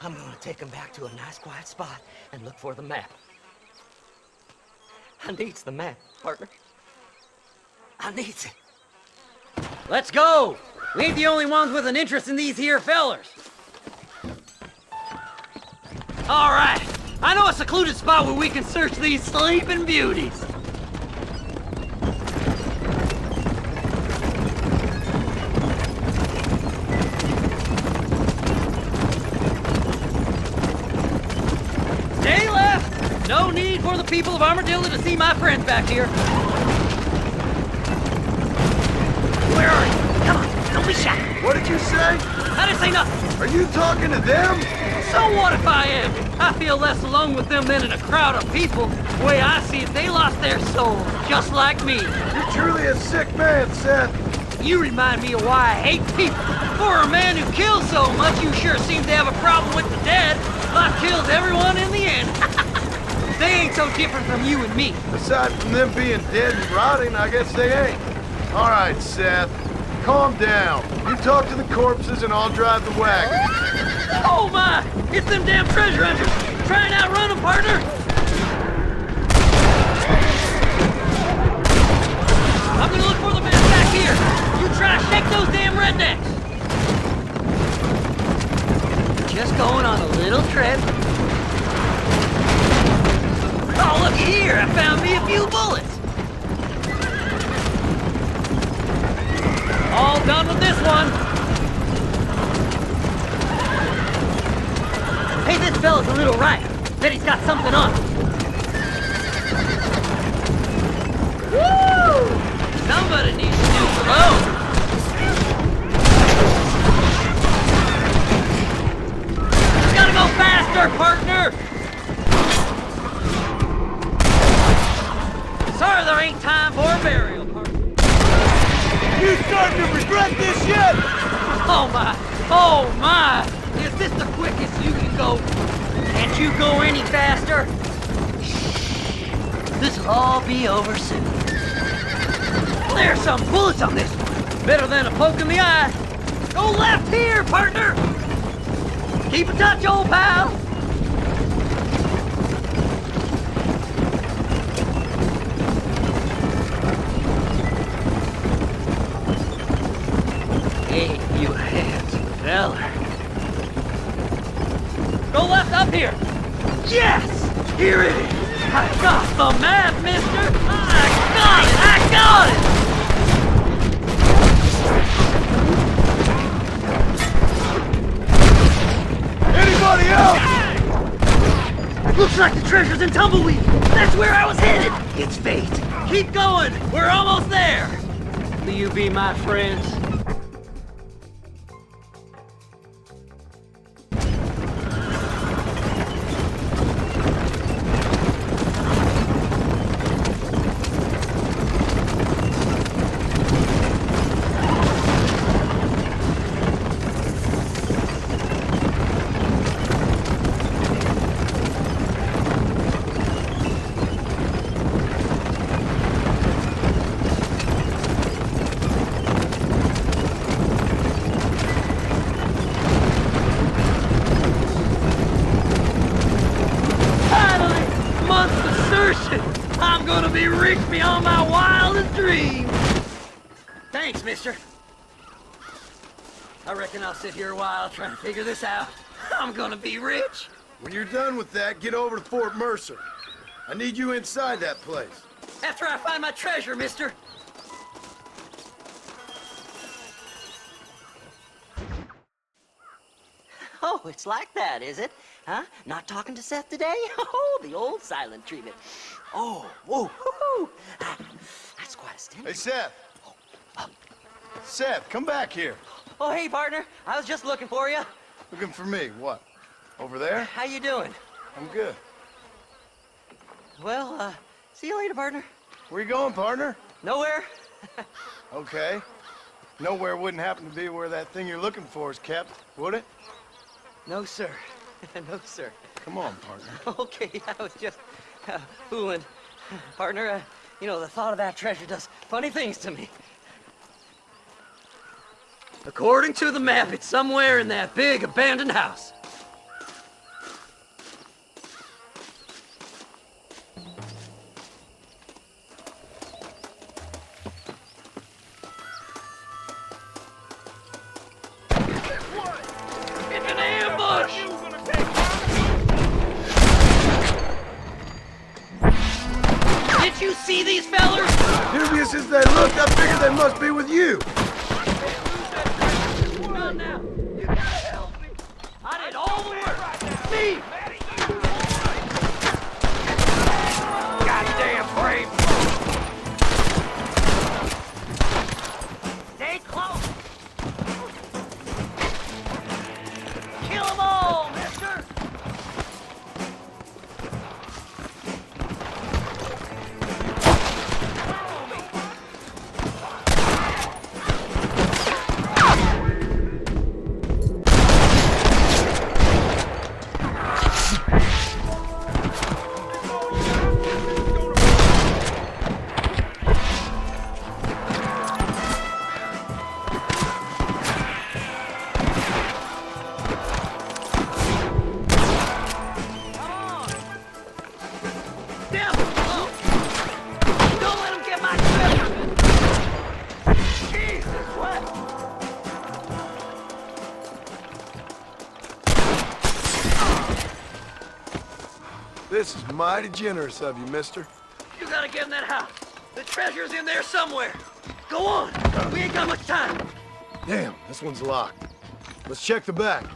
I'm gonna take him back to a nice quiet spot and look for the map. I needs the map, partner. I needs it. Let's go! We ain't the only ones with an interest in these here fellers. All right, I know a secluded spot where we can search these sleeping beauties. Stay left! No need for the people of Armadillo to see my friends back here. Where are you? Come on, don't be shy. What did you say? I didn't say nothing. Are you talking to them? So what if I am? I feel less alone with them than in a crowd of people. The way I see it, they lost their souls, just like me. You're truly a sick man, Seth. You remind me of why I hate people. For a man who kills so much, you sure seem to have a problem with the dead. Life kills everyone in the end. They ain't so different from you and me. Aside from them being dead and rotting, I guess they ain't. All right, Seth. Calm down. You talk to the corpses and I'll drive the wagon. Oh my! It's them damn treasure hunters! Try and outrun them, partner! I'm gonna look for the man back here! You try to shake those damn rednecks! Just going on a little trip. Oh, look here! I found me a few bullets! All done with this one! Hey, this fella's a little right. Bet he's got something on him. Woo! Somebody needs to do some there, partner! Sorry, there ain't time for a burial, partner. You starting to regret this yet? Oh my! Oh my! Is this the quickest you can go? Can't you go any faster? This'll all be over soon. There's some bullets on this one. Better than a poke in the eye. Go left here, partner! Keep in touch, old pal! Hey, you handsome fella. Go left up here! Yes! Here it is! I got the map, mister! I got it! I got it! Anybody else? Looks like the treasure's in Tumbleweed! That's where I was headed! It's fate! Keep going! We're almost there! Will you be my friends? I'm gonna be rich beyond my wildest dreams! Thanks, mister. I reckon I'll sit here a while trying to figure this out. I'm gonna be rich. When you're done with that, get over to Fort Mercer. I need you inside that place. After I find my treasure, mister. Oh, it's like that, is it? Huh? Not talking to Seth today? Oh, the old silent treatment. Oh, whoa, whoo-hoo. That's quite a stench. Hey, Seth. Seth, come back here. Oh, hey, partner. I was just looking for you. Looking for me? What? Over there? How you doing? I'm good. Well, see you later, partner. Where you going, partner? Nowhere. Okay. Nowhere wouldn't happen to be where that thing you're looking for is kept, would it? No, sir. No, sir. Come on, partner. Okay, I was just fooling. Partner, you know, the thought of that treasure does funny things to me. According to the map, it's somewhere in that big abandoned house. It's an ambush! Did you see these fellers? Dubious as they look, I figure they must be with you. Now, you gotta help me. I did all the work. Me. Goddamn brave. Stay close. Kill them all, mister. This is mighty generous of you, mister. You gotta get in that house. The treasure's in there somewhere. Go on. We ain't got much time. Damn, this one's locked. Let's check the back.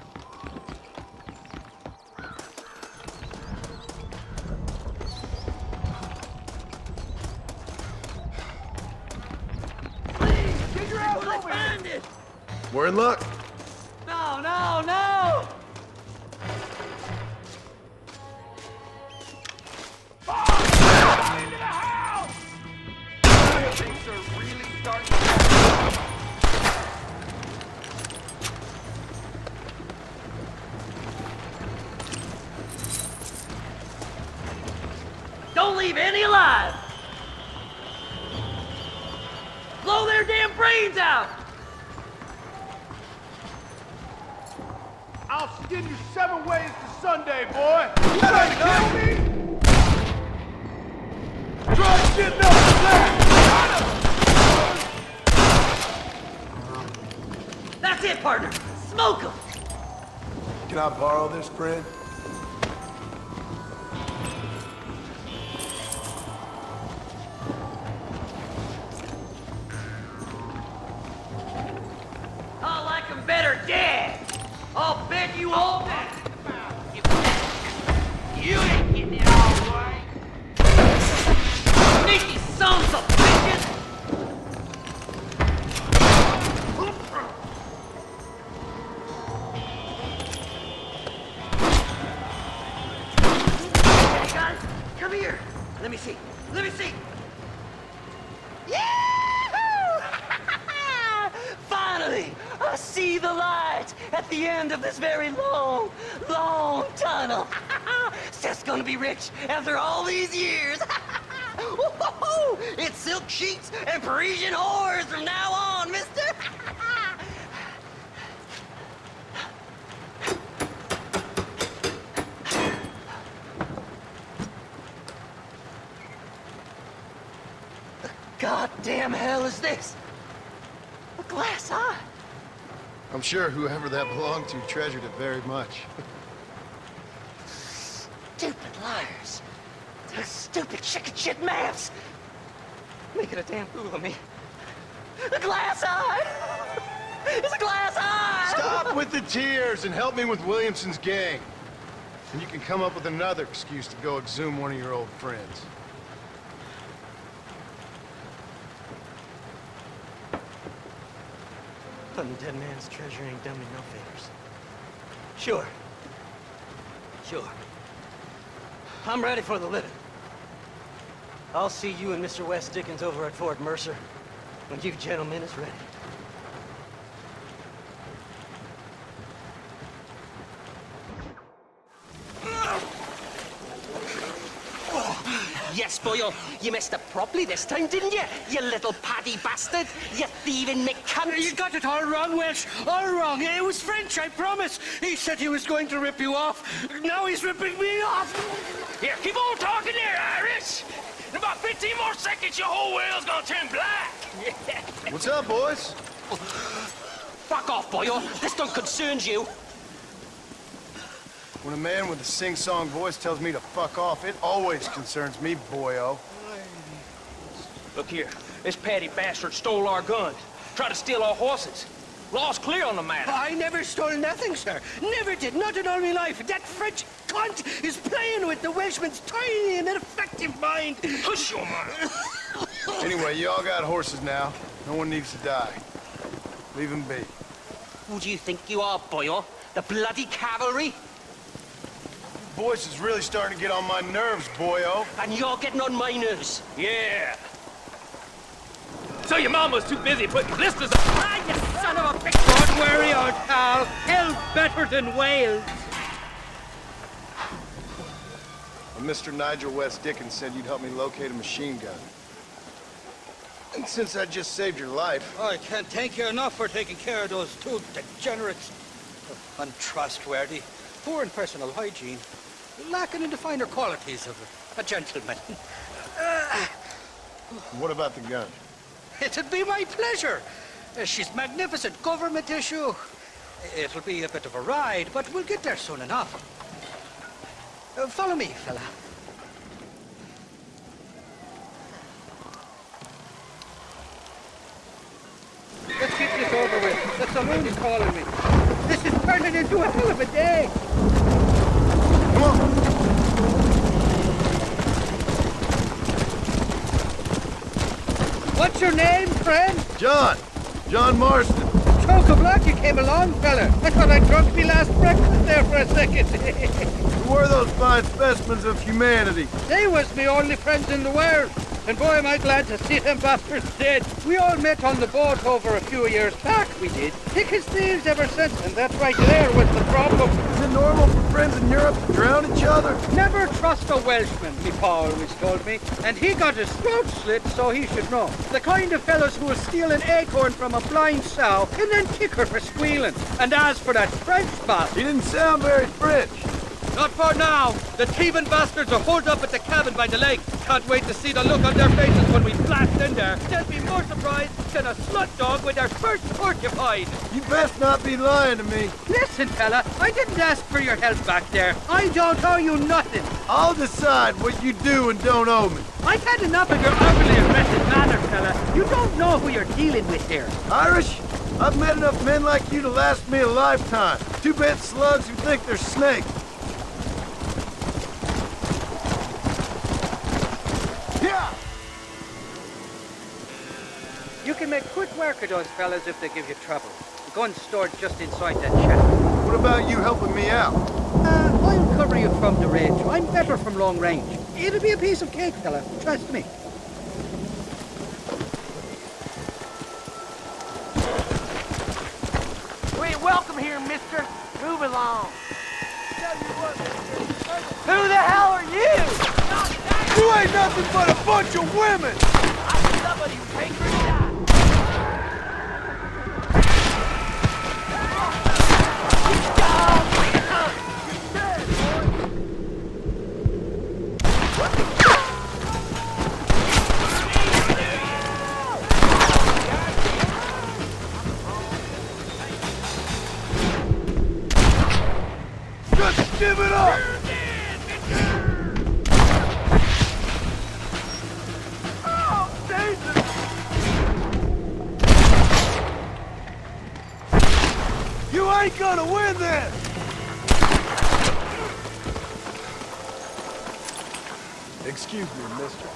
We're in luck. No, no, no! leave any alive. Blow their damn brains out. I'll skin you 7 ways to Sunday, boy! You trying to kill me? Try getting up with that! That's it, partner. Smoke them. Can I borrow this, friend? I like them better dead. I'll bet you all that. You ain't getting it all right. Sneaky sons of bitches. Hey guys, come here. Let me see. Let me see. Yahoo! Finally, I see the light at the end of this very long, long tunnel. Seth's gonna be rich after all these years. It's silk sheets and Parisian whores from now on, mister. The goddamn hell is this? A glass eye? I'm sure whoever that belonged to treasured it very much. Stupid liars. Those stupid chicken shit maps. Making a damn fool of me. A glass eye! It's a glass eye! Stop with the tears and help me with Williamson's gang. And you can come up with another excuse to go exhume one of your old friends. Hunting dead man's treasure ain't done me no favors. Sure. Sure. I'm ready for the living. I'll see you and Mr. West Dickens over at Fort Mercer when you gentlemen is ready. Yes, boyo, you messed up properly this time, didn't you? You little paddy bastard! You thieving McCunt! You got it all wrong, Welsh. All wrong. It was French, I promise. He said he was going to rip you off. Now he's ripping me off. Here, keep on talking there, Irish. In about 15 more seconds, your whole whale's gonna turn black. What's up, boys? Fuck off, boyo. This don't concern you. When a man with a sing-song voice tells me to fuck off, it always concerns me, boyo. Look here. This patty bastard stole our guns. Tried to steal our horses. Law's clear on the matter. I never stole nothing, sir. Never did. Not in all my life. That French cunt is playing with the Welshman's tiny and ineffective mind. Hush your mouth. Anyway, you all got horses now. No one needs to die. Leave them be. Who do you think you are, boyo? The bloody cavalry? Voice is really starting to get on my nerves, boyo. And you're getting on my nerves. Yeah. So your mom was too busy putting blisters on. Ah, you son of a bitch! Don't worry, old pal. Hell's better than Wales. Mr. Nigel West Dickens said you'd help me locate a machine gun. And since I just saved your life... I can't thank you enough for taking care of those two degenerates. Untrustworthy, poor in personal hygiene, lacking in the finer qualities of a gentleman. What about the gun? It'd be my pleasure. She's magnificent, government issue. It'll be a bit of a ride, but we'll get there soon enough. Follow me, fella. Let's get this over with. The saloon is calling me. This is turning into a hell of a day. Come on. What's your name, friend? John. John Marston. Chock-a-block, you came along, fella. I thought I drunk me last breakfast there for a second. Who were those fine specimens of humanity? They was me only friends in the world. And boy, am I glad to see them bastards dead. We all met on the boat over a few years back, we did. Thick as thieves ever since, and that right there was the problem. Is it normal for friends in Europe to drown each other? Never trust a Welshman, me pa always told me. And he got his throat slit, so he should know. The kind of fellas who will steal an acorn from a blind sow and then kick her for squealing. And as for that French bastard... He didn't sound very French. Not for now. The thieving bastards are holed up at the cabin by the lake. Can't wait to see the look on their faces when we blast in there. They'll be more surprised than a slut dog with their first porcupine. You best not be lying to me. Listen, fella, I didn't ask for your help back there. I don't owe you nothing. I'll decide what you do and don't owe me. I've had enough of your ugly, aggressive manner, fella. You don't know who you're dealing with here. Irish? I've met enough men like you to last me a lifetime. Two-bit slugs who think they're snakes. You can make quick work of those fellas if they give you trouble. The gun's stored just inside that shack. What about you helping me out? I'll cover you from the ridge. I'm better from long range. It'll be a piece of cake, fella. Trust me. We ain't welcome here, mister. Move along. Who the hell are you? You ain't nothing but a bunch of women! I'm somebody who takes her shot. Just give it up! You ain't gonna win this! Excuse me, mister.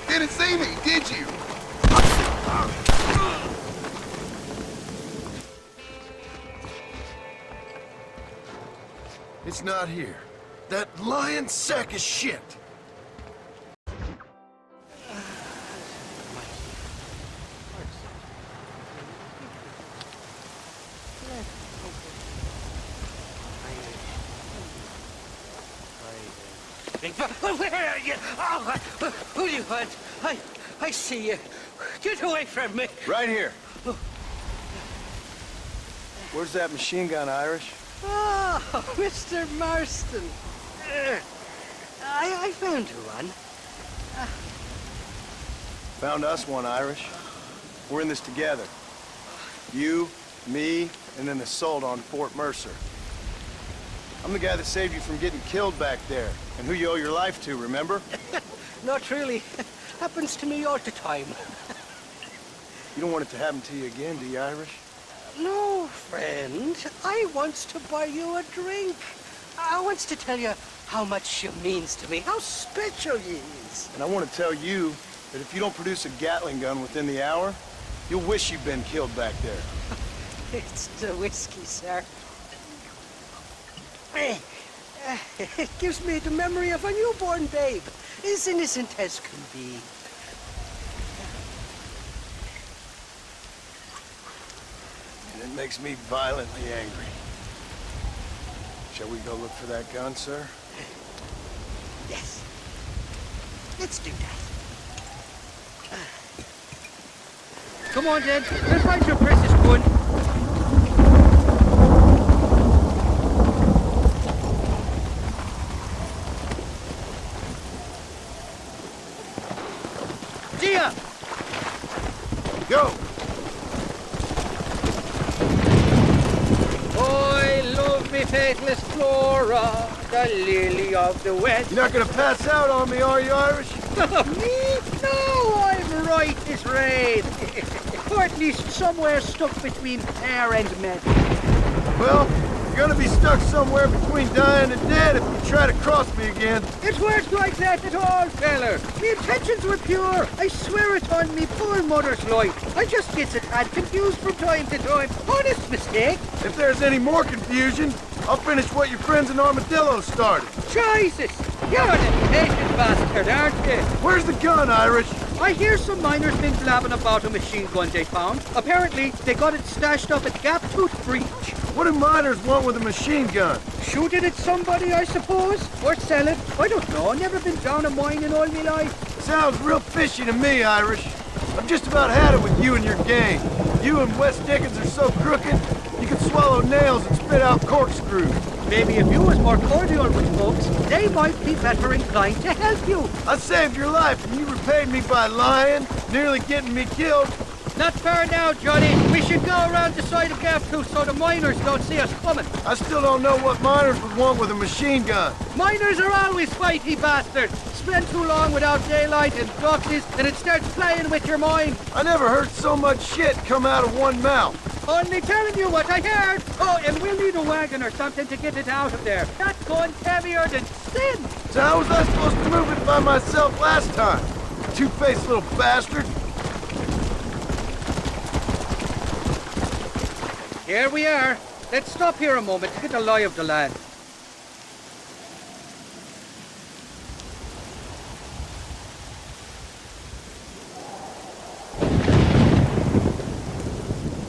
Didn't see me, did you? It's not here. That lying sack of shit. Where are you? Oh, who do you want? I see you. Get away from me. Right here. Where's that machine gun, Irish? Oh, Mr. Marston. I found you one. Found us one, Irish. We're in this together. You, me, and then the assault on Fort Mercer. I'm the guy that saved you from getting killed back there, and who you owe your life to, remember? Not really. Happens to me all the time. You don't want it to happen to you again, do you, Irish? No, friend. I wants to buy you a drink. I wants to tell you how much you means to me, how special you is. And I want to tell you that if you don't produce a Gatling gun within the hour, you'll wish you'd been killed back there. It's the whiskey, sir. It gives me the memory of a newborn babe, as innocent as can be. And it makes me violently angry. Shall we go look for that gun, sir? Yes. Let's do that. Come on, then. Let's find your precious gun. Gia! Go! I love me faithless Flora, the lily of the west. You're not gonna pass out on me, are you, Irish? Me? No, I'm right as rain. Or at least somewhere stuck between air and men. Well, you're gonna be stuck somewhere between dying and dead if you try to cross me again. It weren't like that at all, feller. Me intentions were pure. I swear it on me poor mother's life. I just gets a tad confused from time to time. Honest mistake. If there's any more confusion, I'll finish what your friends in Armadillo started. Jesus! You're an impatient bastard, aren't you? Where's the gun, Irish? I hear some miners been blabbing about a machine gun they found. Apparently, they got it stashed up at Gap Tooth Breach. What do miners want with a machine gun? Shoot it at somebody, I suppose? Or sell it? I don't know. Never been down a mine in all my life. Sounds real fishy to me, Irish. I've just about had it with you and your gang. You and Wes Dickens are so crooked, you can swallow nails and spit out corkscrews. Maybe if you was more cordial with folks, they might be better inclined to help you. I saved your life and you repaid me by lying, nearly getting me killed. Not fair now, Johnny. We should go around the side of Gap Tooth so the miners don't see us coming. I still don't know what miners would want with a machine gun. Miners are always fighty bastards. Spend too long without daylight and duckies, and it starts playing with your mind. I never heard so much shit come out of one mouth. Only telling you what I heard. Oh, and we'll need a wagon or something to get it out of there. That gun's heavier than sin. So how was I supposed to move it by myself last time? Two-faced little bastard. Here we are. Let's stop here a moment to get a lie of the land.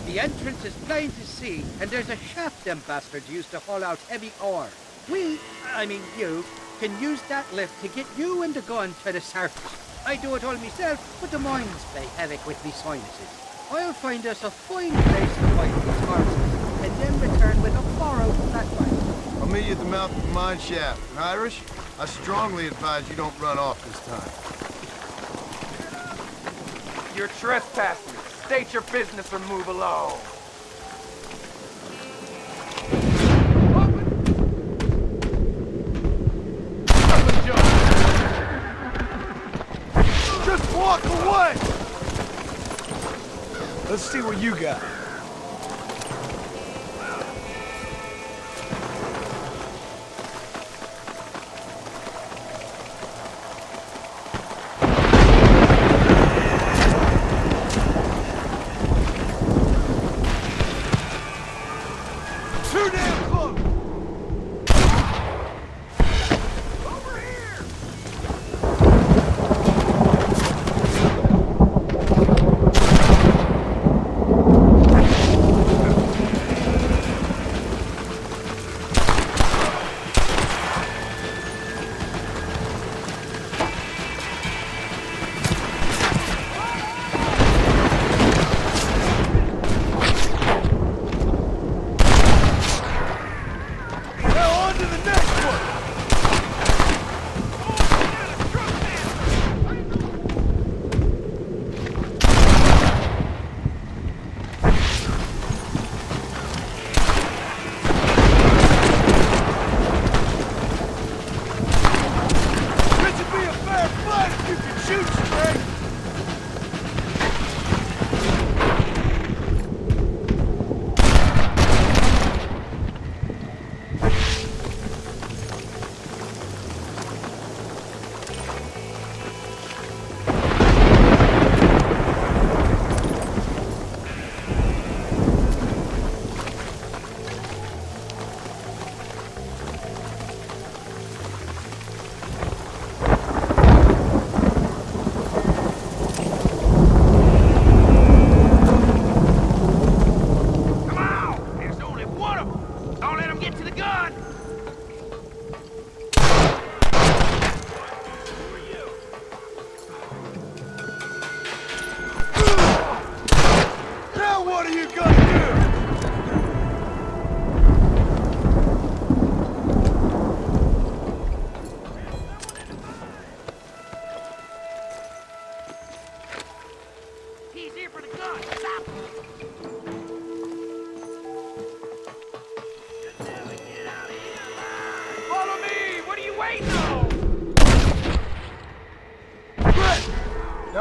The entrance is plain to see, and there's a shaft them bastards used to haul out heavy ore. You, can use that lift to get you and the gun to the surface. I do it all myself, but the mines play havoc with me sinuses. I'll find us a fine place to fight these horses, and then return with a borrowed flatbike. I'll meet you at the mouth of the mine shaft. And Irish, I strongly advise you don't run off this time. You're trespassing. State your business or move along. Just walk away! Let's see what you got.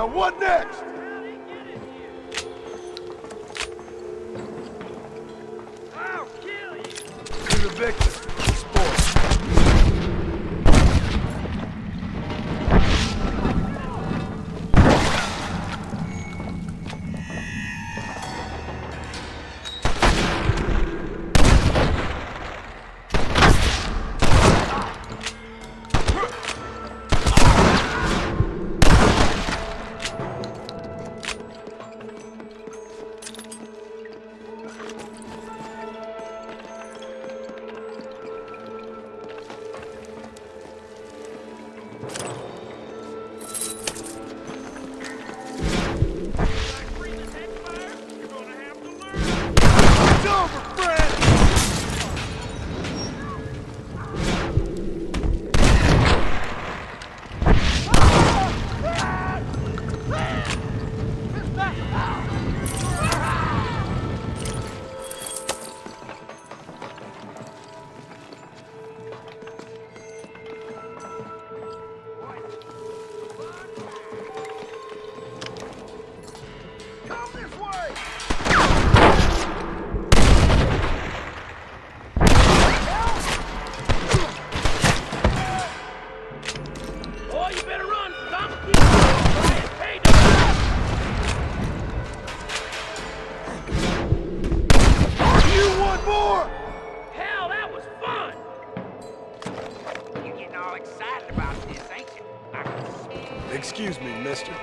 Now what next? I'll kill you! You're the victor. The sport. It's over, friend! Come this way! Oh, you better run, 'cause I'm getting paid to run. You want more? Hell, that was fun! You're getting all excited about this, ain't you? I can see. Excuse me, mister.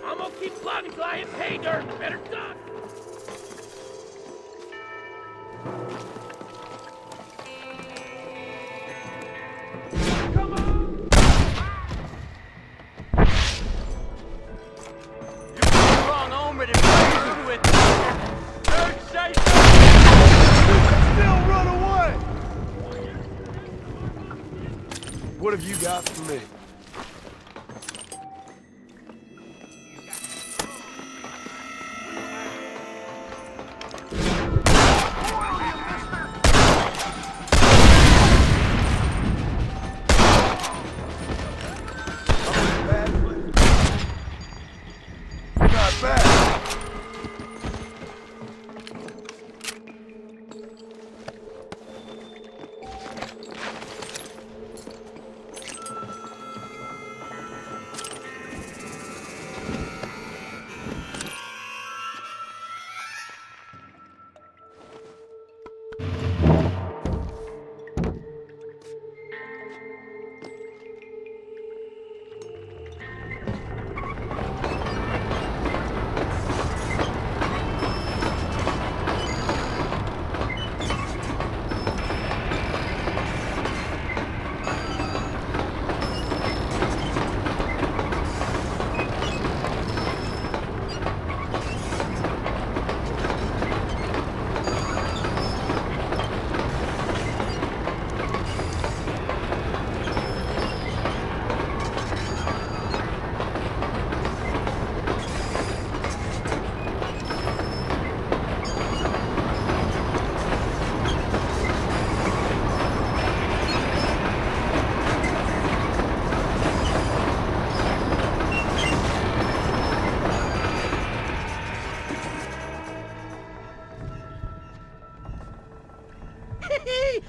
I'm gonna keep slugging till I hit pay dirt. Better duck. Wrong hombre to play with. Third station. Still run away! What have you got for me? Not bad.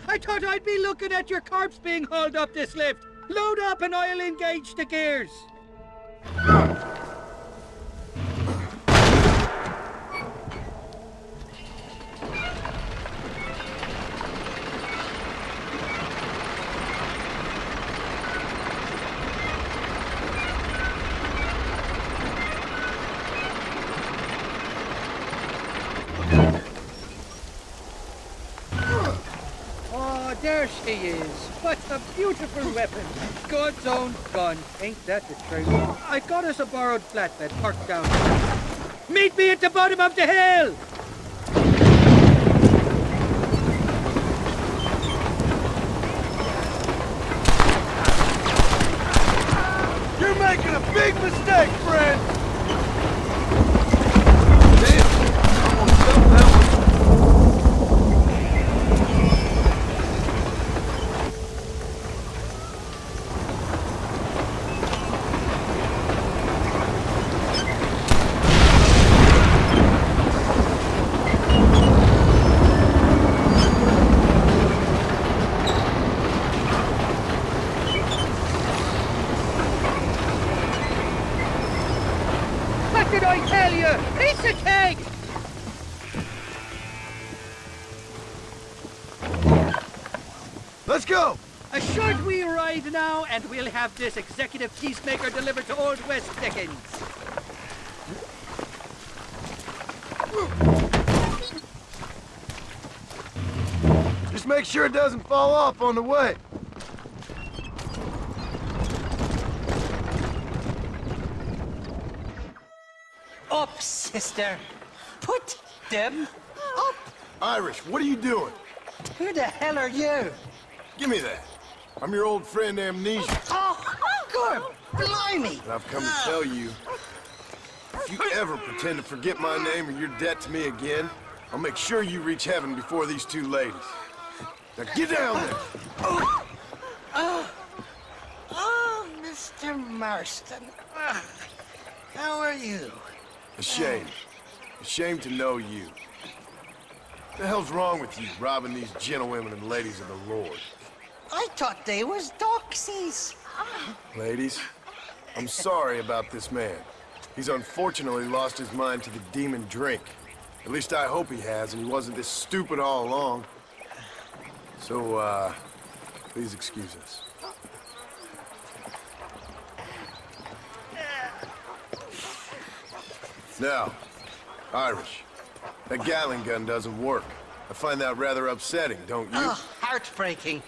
I thought I'd be looking at your corpse being hauled up this lift. Load up and I'll engage the gears. There she is. What a beautiful weapon. God's own gun. Ain't that the truth? I got us a borrowed flatbed parked down. Meet me at the bottom of the hill! You're making a big mistake, friend! Pizza cake! Let's go! A short wee ride now, and we'll have this executive peacemaker delivered to Old West Dickens. Just make sure it doesn't fall off on the way. Up, sister. Put them up. Irish, what are you doing? Who the hell are you? Give me that. I'm your old friend Amnesia. Oh, God, blimey. And I've come to tell you, if you ever pretend to forget my name or your debt to me again, I'll make sure you reach heaven before these two ladies. Now get down there! Oh, Mr. Marston. How are you? Ashamed. Ashamed to know you. What the hell's wrong with you, robbing these gentlewomen and ladies of the Lord? I thought they was doxies. Ladies, I'm sorry about this man. He's unfortunately lost his mind to the demon drink. At least I hope he has, and he wasn't this stupid all along. So, please excuse us. Now, Irish, that Gatling gun doesn't work. I find that rather upsetting, don't you? Oh, heartbreaking.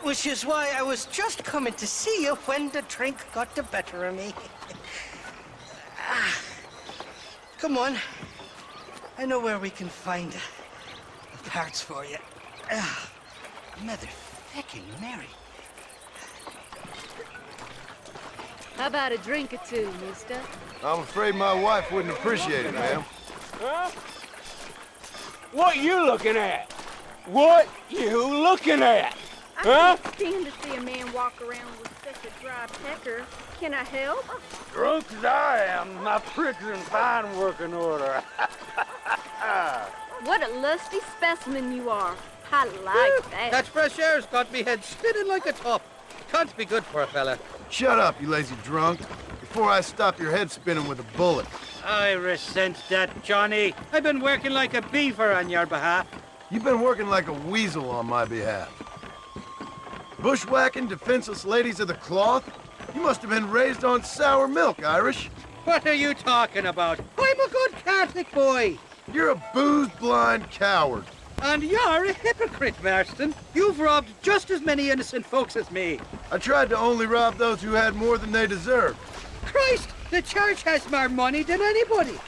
Which is why I was just coming to see you when the drink got the better of me. Come on. I know where we can find the parts for you. Mother-fucking Mary. How about a drink or two, mister? I'm afraid my wife wouldn't appreciate it, ma'am. Huh? What you looking at? What you looking at? Huh? I can't stand to see a man walk around with such a dry pecker. Can I help? Drunk as I am, my prick's in fine working order. What a lusty specimen you are. I like that. That fresh air's got me head spinning like a top. Can't be good for a fella. Shut up, you lazy drunk, before I stop your head spinning with a bullet. I resent that, Johnny. I've been working like a beaver on your behalf. You've been working like a weasel on my behalf. Bushwhacking defenseless ladies of the cloth? You must have been raised on sour milk, Irish. What are you talking about? I'm a good Catholic boy. You're a booze-blind coward. And you're a hypocrite, Marston. You've robbed just as many innocent folks as me. I tried to only rob those who had more than they deserved. Christ, the church has more money than anybody.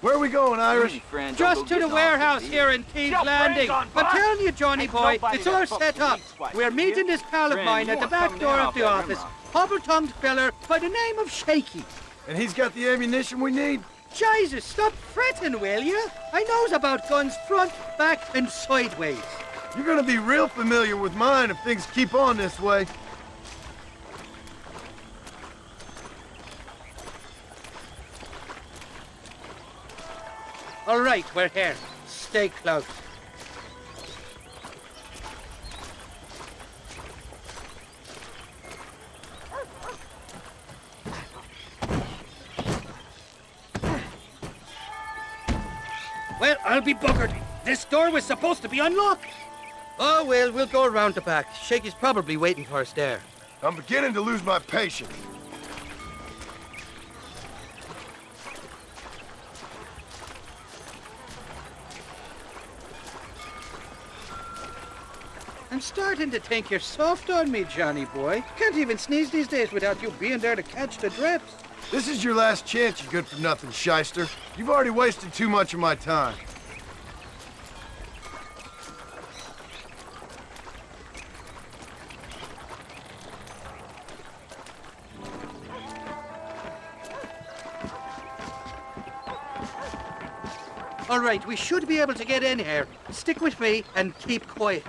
Where are we going, Irish? Just to the warehouse here in Tees Landing. I'm telling you, Johnny boy, it's all set up. We're meeting this pal of mine at the back door of the office. Hobble-tongued feller by the name of Shaky. And he's got the ammunition we need? Jesus, stop fretting, will you? I knows about guns front, back, and sideways. You're gonna be real familiar with mine if things keep on this way. All right, we're here. Stay close. Well, I'll be buggered. This door was supposed to be unlocked. Oh, well, we'll go around the back. Shaky's probably waiting for us there. I'm beginning to lose my patience. I'm starting to think you're soft on me, Johnny boy. Can't even sneeze these days without you being there to catch the drips. This is your last chance, you good-for-nothing shyster. You've already wasted too much of my time. All right, we should be able to get in here. Stick with me and keep quiet.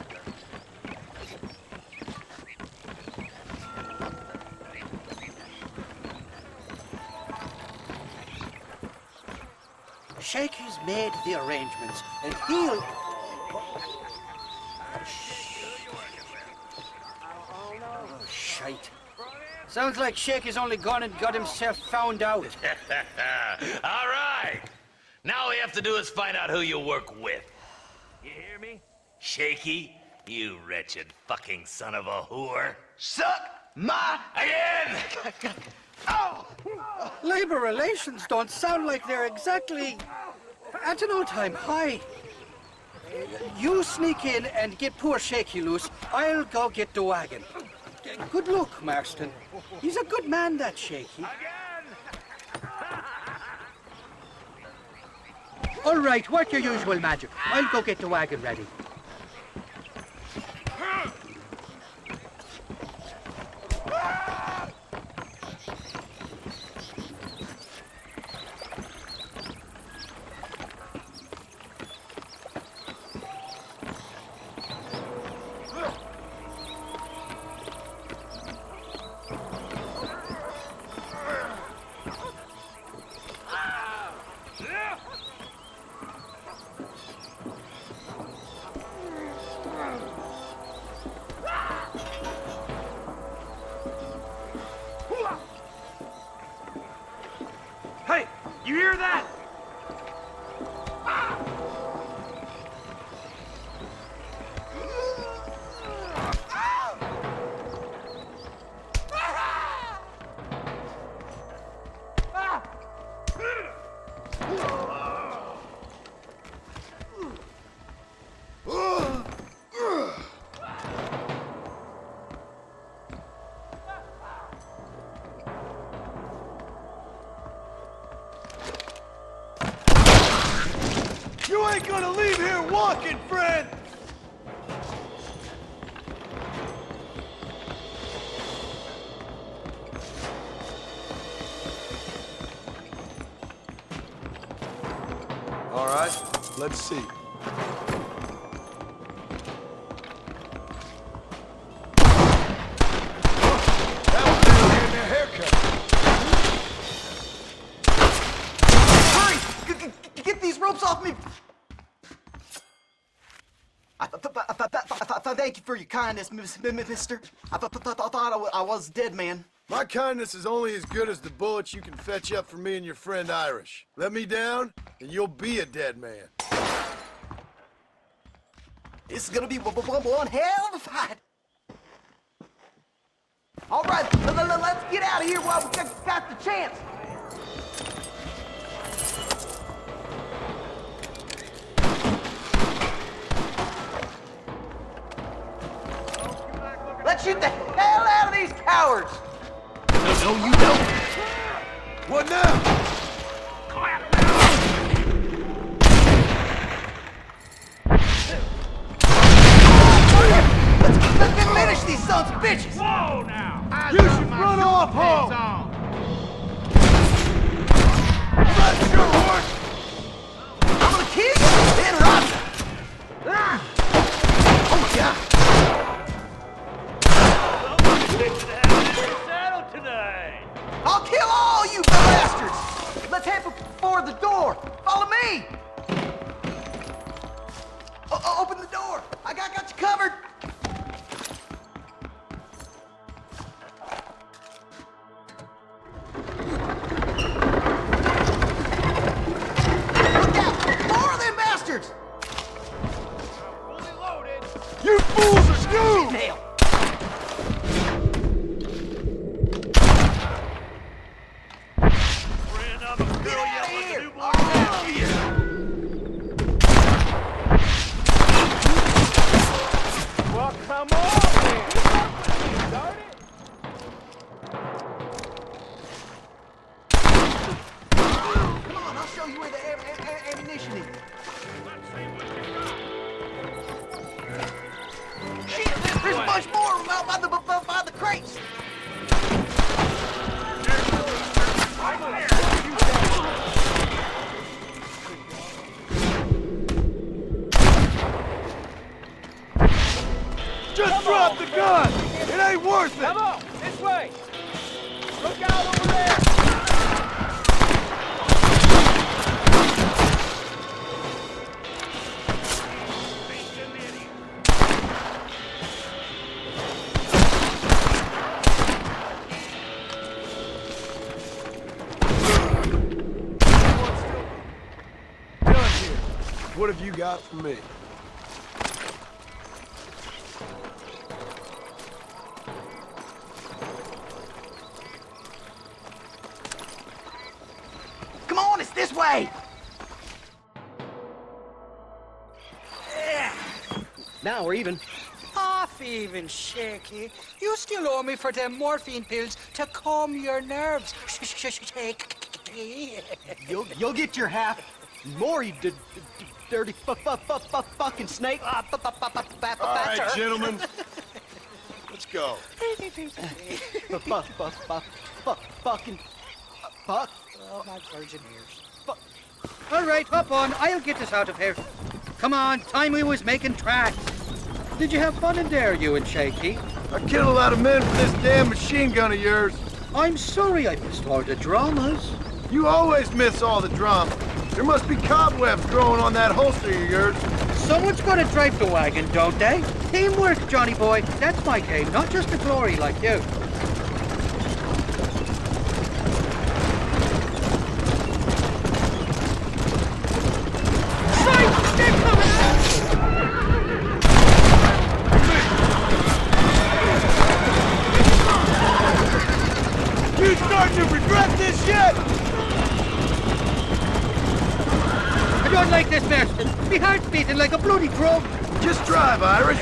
Shaky's made the arrangements, and he'll... Oh, shite. Sounds like Shaky's only gone and got himself found out. All right. Now all we have to do is find out who you work with. You hear me? Shaky, you wretched fucking son of a whore. Suck my... Again! Oh! Labor relations don't sound like they're exactly at an all-time high. You sneak in and get poor Shaky loose. I'll go get the wagon. Good luck, Marston. He's a good man, that Shaky. All right, work your usual magic. I'll go get the wagon ready. Hey, you hear that? You ain't gonna leave here walking, friend! All right, let's see. Get these ropes off me! Thank you for your kindness, mister. I thought I was dead, man. My kindness is only as good as the bullets you can fetch up for me and your friend Irish. Let me down, and you'll be a dead man. This is gonna be one hell of a fight. All right, let's get out of here while we got the chance. Let's shoot the hell out of these cowards! No, you don't. What now? Let's finish these sons of bitches! Whoa, now! You should run off home! That's your horse! I'm gonna kill you, then rob you! Oh, God! I'll kill all you bastards! Let's head for the door! Follow me! Open the door! I got you covered! Look out! More of them bastards! Fully loaded. You fools are screwed! Nail! Well, come on, man. Darn it. Come on, I'll show you where the ammunition is. Shit, there's a bunch more of them out by the crates. Just drop the gun! It ain't worth it! Come on, this way. Look out over there. What have you got for me? Come on, it's this way! Now we're even. Half even, Shaky. You still owe me for them morphine pills to calm your nerves. Shake. You'll get your half. More, you dirty fucking snake. All right, gentlemen. Let's go. Fucking fuck. Oh, my virgin ears. All right, hop on. I'll get us out of here. Come on, time we was making tracks. Did you have fun in there, you and Shaky? I killed a lot of men with this damn machine gun of yours. I'm sorry I missed all the dramas. You always miss all the drama. There must be cobwebs growing on that holster of yours. Someone's got to drive the wagon, don't they? Teamwork, Johnny boy. That's my game, not just the glory like you. You starting to regret this yet? I don't like this, Marston. My heart's beating like a bloody drum. Just drive, Irish.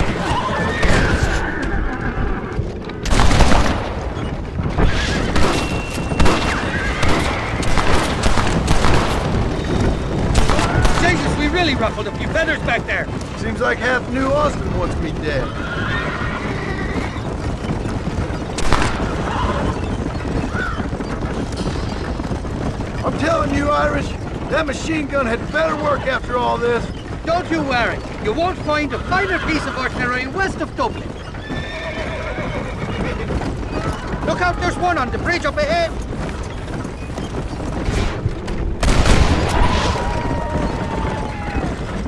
Jesus, we really ruffled a few feathers back there. Seems like half New Austin wants me dead. I'm telling you, Irish, that machine gun had better work after all this. Don't you worry. You won't find a finer piece of artillery west of Dublin. Look out, there's one on the bridge up ahead.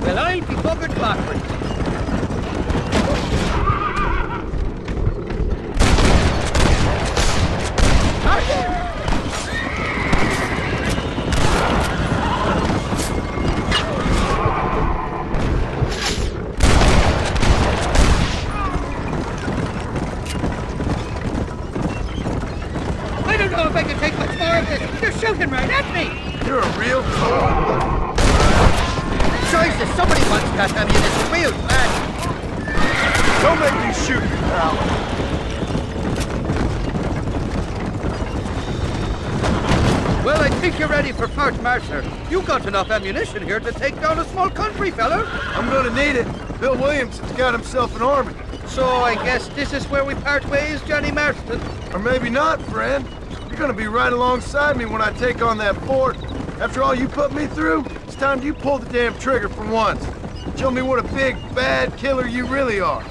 Well, I'll be buggered backwards. I don't know if I can take much more of this. They're shooting right at me. You're a real fool. Jesus, somebody wants that ammunition real fast. Don't make me shoot you, pal. Well, I think you're ready for part marcher. You got enough ammunition here to take down a small country, fella. I'm gonna need it. Bill Williamson's got himself an army. So I guess this is where we part ways, Johnny Marston. Or maybe not, friend. You're gonna be right alongside me when I take on that fort. After all you put me through, it's time you pull the damn trigger for once. Show me what a big, bad killer you really are.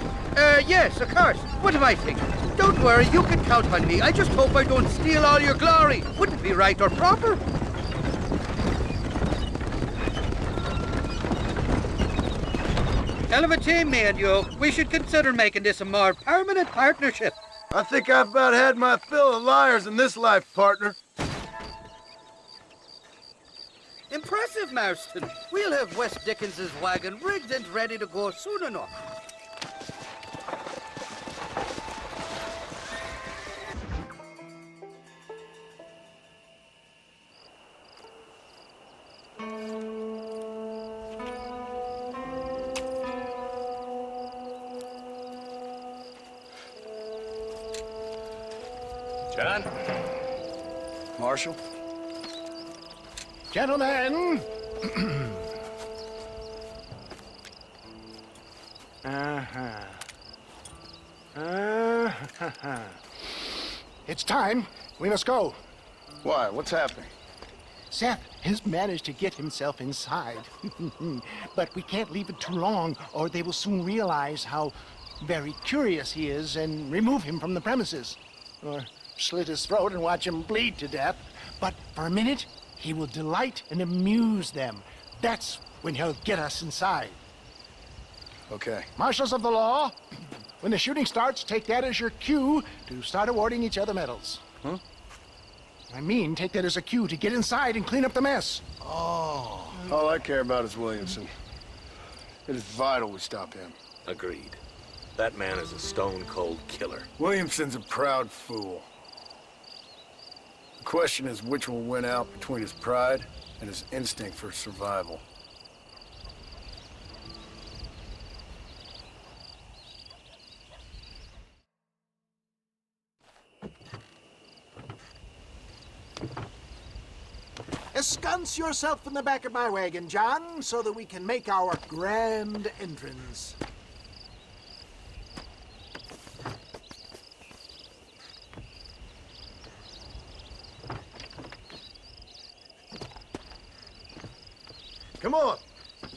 Yes, of course. What do I think? Don't worry, you can count on me. I just hope I don't steal all your glory. Wouldn't be right or proper. Hell of a team, me and you. We should consider making this a more permanent partnership. I think I've about had my fill of liars in this life, partner. Impressive, Marston. We'll have West Dickens's wagon rigged and ready to go soon enough. John? Marshal? Gentlemen! It's time. We must go. Why? What's happening? Seth has managed to get himself inside. But we can't leave it too long, or they will soon realize how very curious he is and remove him from the premises. Or slit his throat and watch him bleed to death. But for a minute, he will delight and amuse them. That's when he'll get us inside. Okay. Marshals of the law, when the shooting starts, take that as your cue to start awarding each other medals. Huh? I mean, take that as a cue to get inside and clean up the mess. Oh. All I care about is Williamson. It is vital we stop him. Agreed. That man is a stone-cold killer. Williamson's a proud fool. The question is which will win out between his pride and his instinct for survival. Ensconce yourself in the back of my wagon, John, so that we can make our grand entrance. Come on,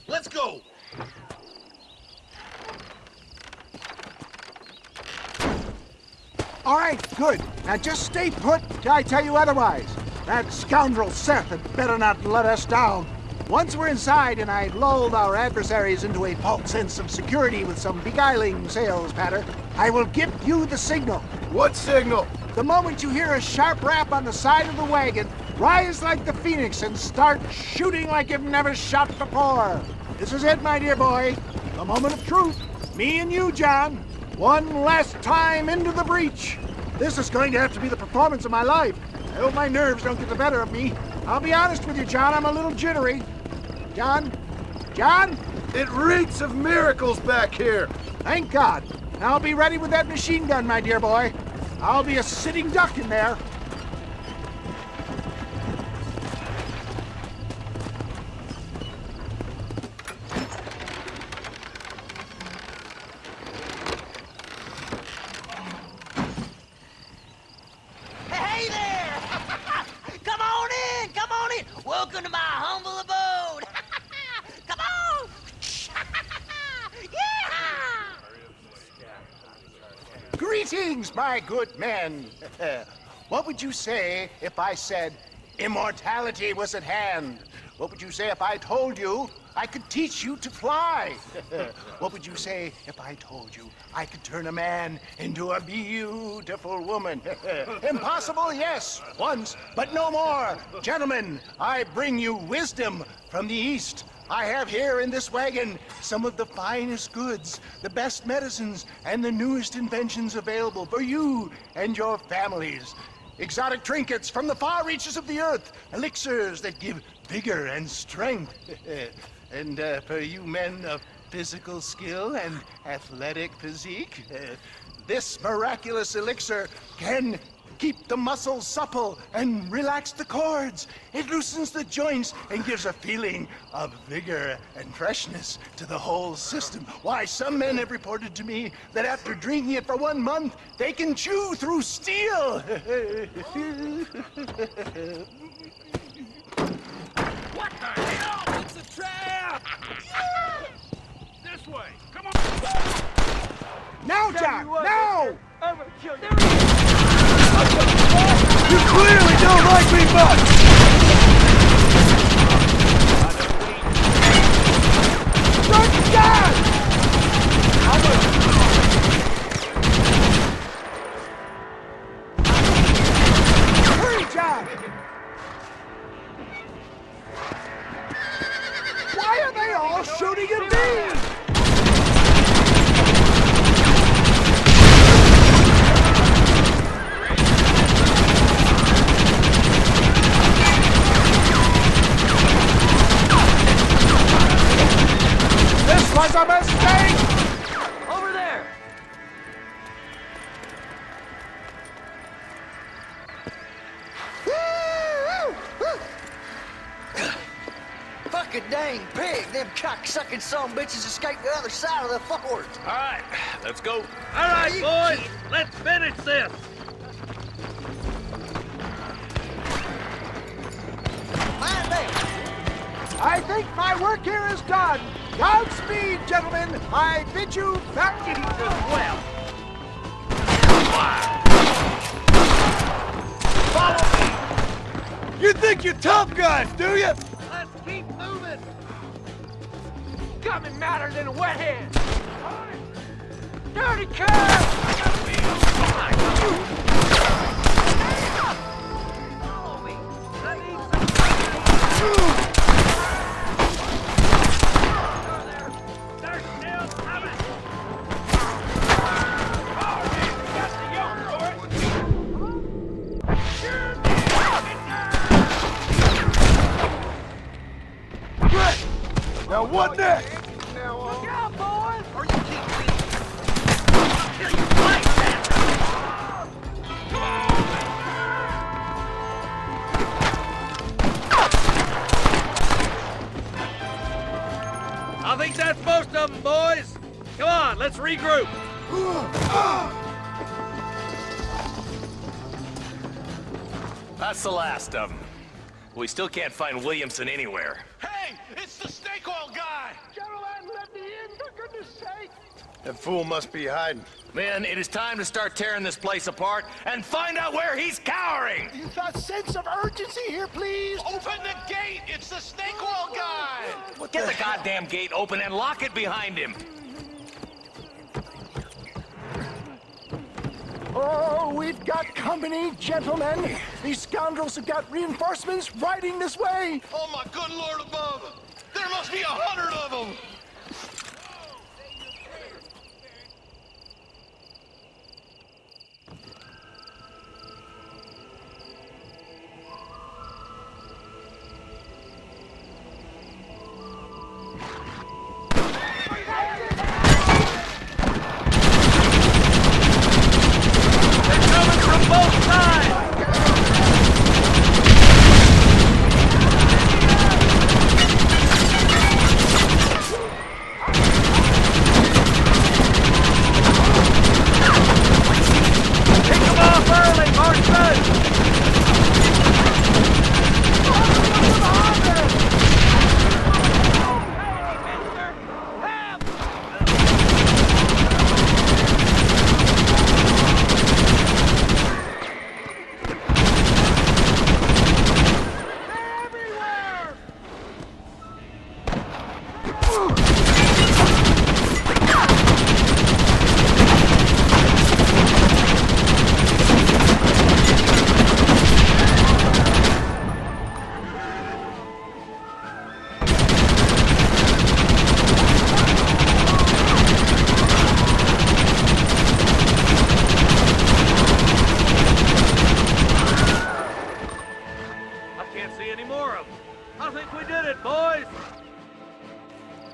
let's go. All right, good. Now just stay put till I tell you otherwise. That scoundrel Seth had better not let us down. Once we're inside and I've lulled our adversaries into a false sense of security with some beguiling sales patter, I will give you the signal. What signal? The moment you hear a sharp rap on the side of the wagon, rise like the phoenix and start shooting like you've never shot before. This is it, my dear boy. The moment of truth. Me and you, John. One last time into the breach. This is going to have to be the performance of my life. I hope my nerves don't get the better of me. I'll be honest with you, John, I'm a little jittery. John? John? It reeks of miracles back here. Thank God. I'll be ready with that machine gun, my dear boy. I'll be a sitting duck in there. Hey there! Come on in! Come on in! Welcome to my humble abode! Come on! Yeah! Greetings, my good men. What would you say if I said immortality was at hand? What would you say if I told you I could teach you to fly? What would you say if I told you I could turn a man into a beautiful woman? Impossible, yes, once, but no more. Gentlemen, I bring you wisdom from the East. I have here in this wagon some of the finest goods, the best medicines, and the newest inventions available for you and your families. Exotic trinkets from the far reaches of the earth, elixirs that give vigor and strength. And for you men of physical skill and athletic physique, this miraculous elixir can keep the muscles supple and relax the cords. It loosens the joints and gives a feeling of vigor and freshness to the whole system. Why, some men have reported to me that after drinking it for 1 month, they can chew through steel. What the hell? It's a trap! This way, come on! Now, John, now! I'm gonna kill you. You clearly don't like me much! Good God! Hurry, John! Why are they all shooting at me? This was a mistake! Over there! Fucking dang pig! Them cock-sucking son-bitches escaped the other side of the fort! All right, let's go. All right, boys, let's finish this. Mind that! I think my work here is done. Godspeed, gentlemen. I bid you farewell. Follow me. You think you're tough guys, do you? Let's keep moving. Coming madder than a wet head. Dirty cat! Follow me. I need some... Now what next? Look out, boys! Are you kidding me? I'll kill you right now! I think that's most of them, boys. Come on, let's regroup. That's the last of them. We still can't find Williamson anywhere. Hey, it's the snake oil guy! Gentlemen, let me in, for goodness sake! That fool must be hiding. Men, it is time to start tearing this place apart and find out where he's cowering! You've got a sense of urgency here, please. Open the gate! It's the snake oil guy! Get the goddamn gate open and lock it behind him! Oh, we've got company, gentlemen. These scoundrels have got reinforcements riding this way. Oh my good lord above! There must be 100 of them!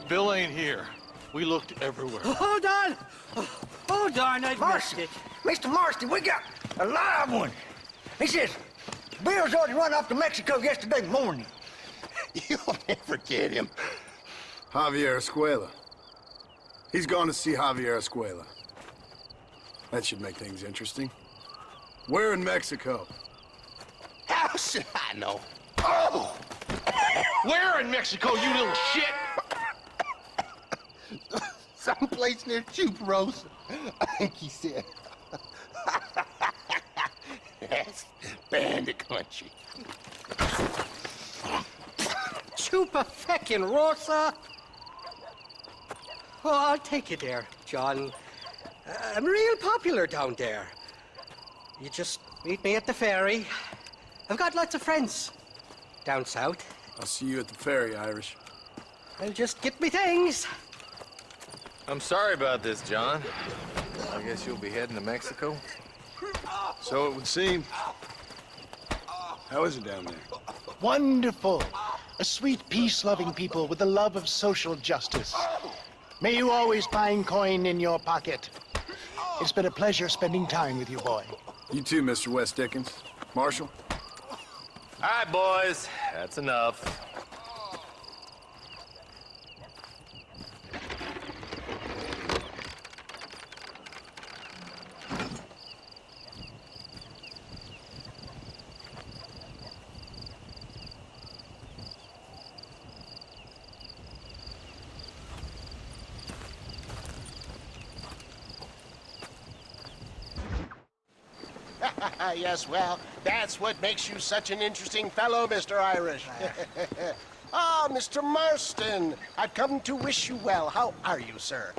Bill ain't here. We looked everywhere. Hold on! Oh, darn, I missed it. Mr. Marston, we got a live one. He says, Bill's already run off to Mexico yesterday morning. You'll never get him. Javier Escuela. He's gone to see Javier Escuela. That should make things interesting. Where in Mexico? How should I know? Oh! Where in Mexico, you little shit? Someplace near Chuparosa, I think he said. That's bandit country. Chupa-feckin' Oh, I'll take you there, John. I'm real popular down there. You just meet me at the ferry. I've got lots of friends down south. I'll see you at the ferry, Irish. I'll just get me things. I'm sorry about this, John. I guess you'll be heading to Mexico? So it would seem. How is it down there? Wonderful. A sweet, peace-loving people with a love of social justice. May you always find coin in your pocket. It's been a pleasure spending time with you, boy. You too, Mr. West Dickens. Marshal? All right, boys. That's enough. Yes, well, that's what makes you such an interesting fellow, Mr. Irish. Ah, Mr. Marston, I've come to wish you well. How are you, sir?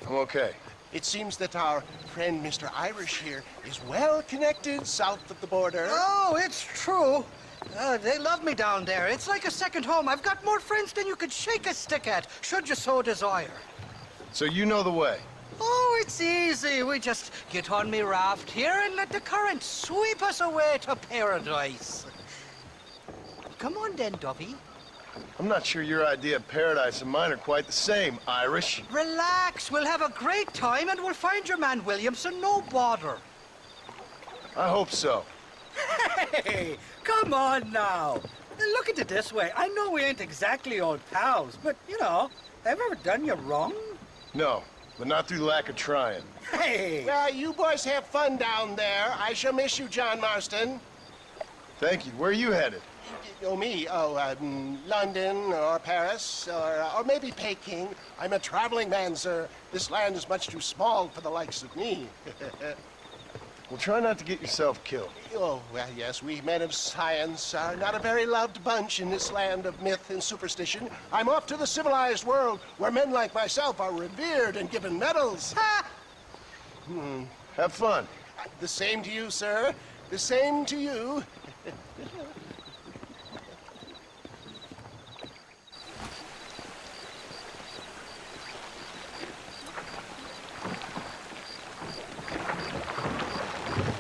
I'm okay. It seems that our friend Mr. Irish here is well connected south of the border. Oh, it's true. They love me down there. It's like a second home. I've got more friends than you could shake a stick at, should you so desire. So you know the way? Oh, it's easy. We just get on me raft here and let the current sweep us away to paradise. Come on then, Dovey. I'm not sure your idea of paradise and mine are quite the same, Irish. Relax, we'll have a great time and we'll find your man Williamson, no bother. I hope so. Hey, come on now. Look at it this way. I know we ain't exactly old pals, but, you know, have I ever done you wrong? No, but not through lack of trying. Hey! Well, you boys have fun down there. I shall miss you, John Marston. Thank you. Where are you headed? Oh, me? Oh, London or Paris or maybe Peking. I'm a traveling man, sir. This land is much too small for the likes of me. Well, try not to get yourself killed. Oh, well, yes, we men of science are not a very loved bunch in this land of myth and superstition. I'm off to the civilized world where men like myself are revered and given medals. Ha! Have fun. The same to you, sir. The same to you.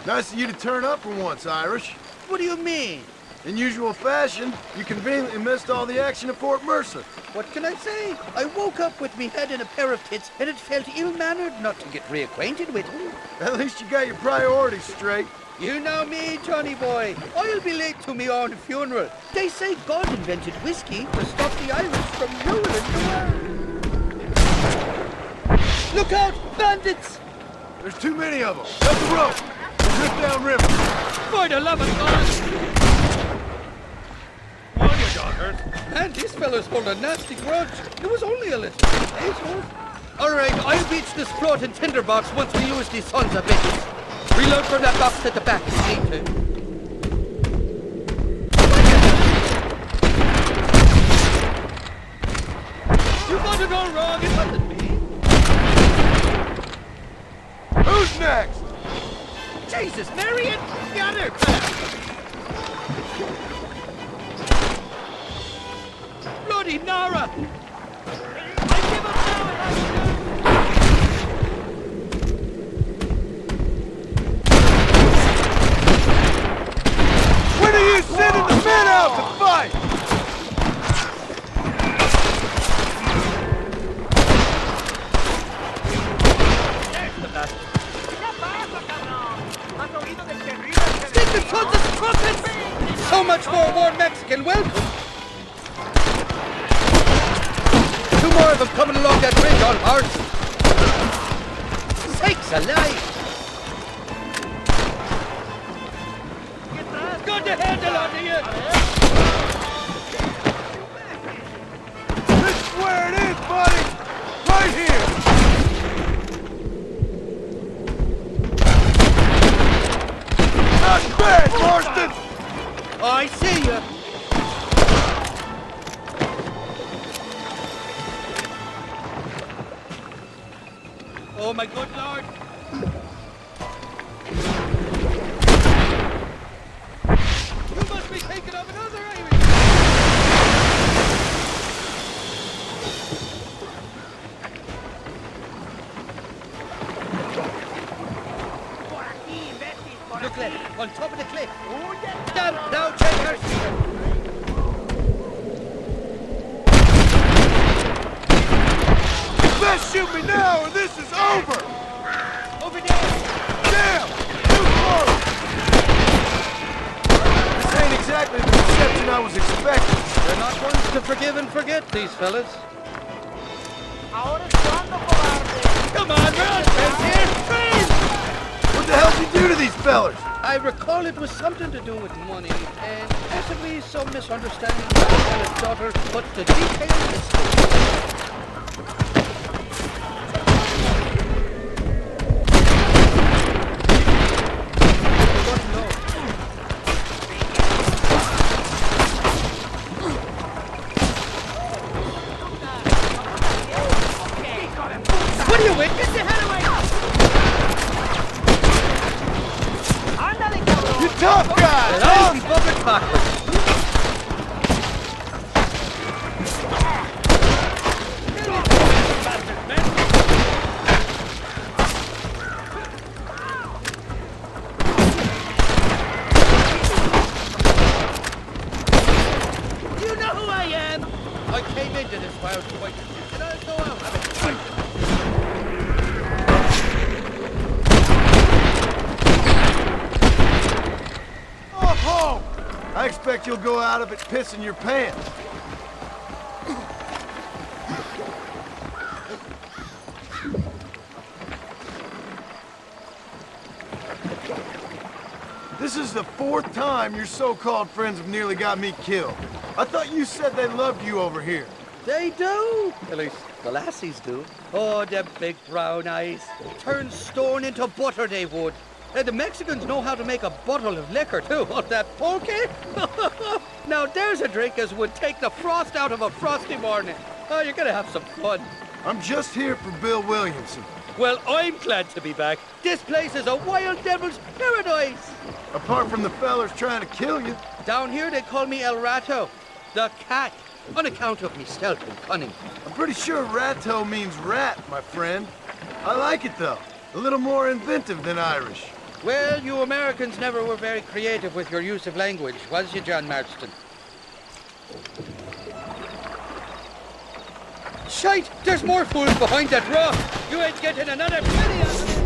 Nice of you to turn up for once, Irish. What do you mean? In usual fashion, you conveniently missed all the action at Fort Mercer. What can I say? I woke up with me head in a pair of tits, and it felt ill-mannered not to get reacquainted with me. At least you got your priorities straight. You know me, Johnny boy. I'll be late to me own funeral. They say God invented whiskey to stop the Irish from ruling the world. Look out, bandits! There's too many of them. Cut the rope. Drift downriver. For the love of God! On you, donkers. And these fellas hold a nasty grudge. It was only a little. All right, I'll beach this floating tinderbox once we lose these sons of bitches. Reload from that box at the back if you need to. You got it all wrong. It wasn't me. Who's next? Jesus, Marion! The other crap! Bloody Nara! I give up now and When are you sending the men out to fight? Stick the sons of trumpets! So much for a warm Mexican welcome! 2 more of them coming along that bridge on horse. Sakes alive! Got the handle on you! This is where it is, buddy! Right here! Not bad, Marston! I see ya! Oh my good lord! You must be thinking of another Irish! Look, lad, on top of the cliff. Down, now, checkers! Best shoot me now or this is over! Over there! Damn! Too close! This ain't exactly the reception I was expecting. They're not ones to forgive and forget, these fellas. Come on, we're on friends here! Friends! What the hell did you do to these fellers? I recall it was something to do with money, and possibly some misunderstanding with the fella's daughter, but the details is What are you with? Get your head away! You tough guys! Easy, bucket backwards. this wild fight. And I'll go out have a fight. Oh! I expect you'll go out of it pissing your pants. This is the 4th time your so-called friends have nearly got me killed. I thought you said they loved you over here. They do. At least the lassies do. Oh, them big brown eyes. Turn stone into butter, they would. And the Mexicans know how to make a bottle of liquor, too. Oh, that pulque? Now, there's a drink as would take the frost out of a frosty morning. Oh, you're gonna have some fun. I'm just here for Bill Williamson. Well, I'm glad to be back. This place is a wild devil's paradise. Apart from the fellers trying to kill you. Down here, they call me El Rato, the cat, on account of me stealth and cunning. I'm pretty sure Rato means rat, my friend. I like it, though. A little more inventive than Irish. Well, you Americans never were very creative with your use of language, was you, John Marston? Shite! There's more fools behind that rock! You ain't getting another penny out of it!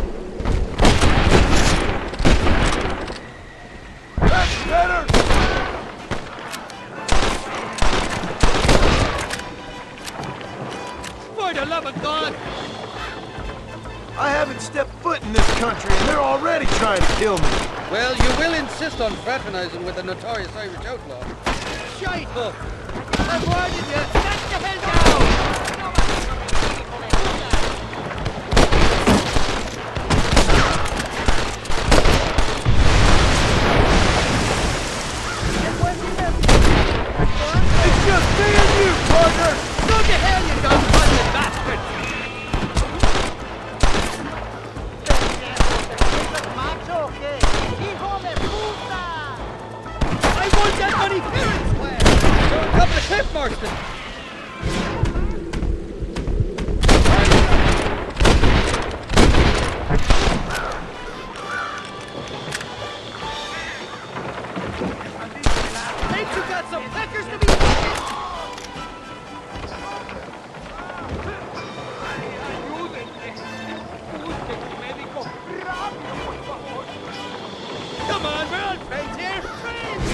That's better! For the love of God! I haven't stepped foot in this country, and they're already trying to kill me. Well, you will insist on fraternizing with the notorious Irish outlaw. Shite up! I've warned you! Get the hell down! It's just me and you, partner! Go to hell, you dumb-fucking bastard! I want that money parents' way! You're a couple of clip, Marston! Ain't you got some peckers to be Come on, we're all friends here! Friends!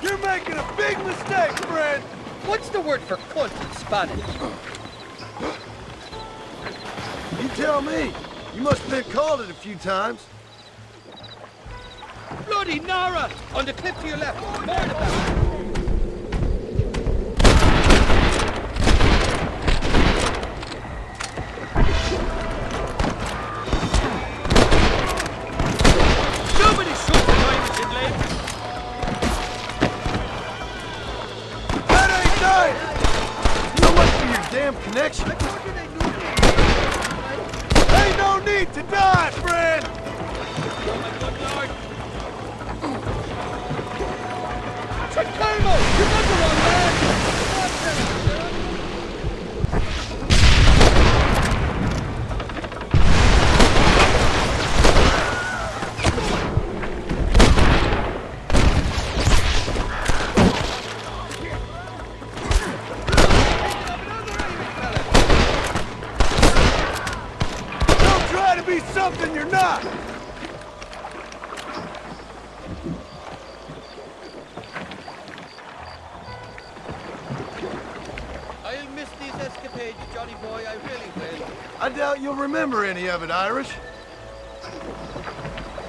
You're making a big mistake, friend! What's the word for cunt in Spanish? You tell me. You must have been called it a few times. Bloody Nara! On the cliff to your left. More about. Somebody shoot the diamond in leg. That ain't nice! So much for your damn connection. I told you they knew me. Ain't no need to die, friend! Oh my good lord. Chicago! You got the wrong man! Don't try to be something you're not! I'll miss these escapades, Johnny boy, I really will. I doubt you'll remember any of it, Irish.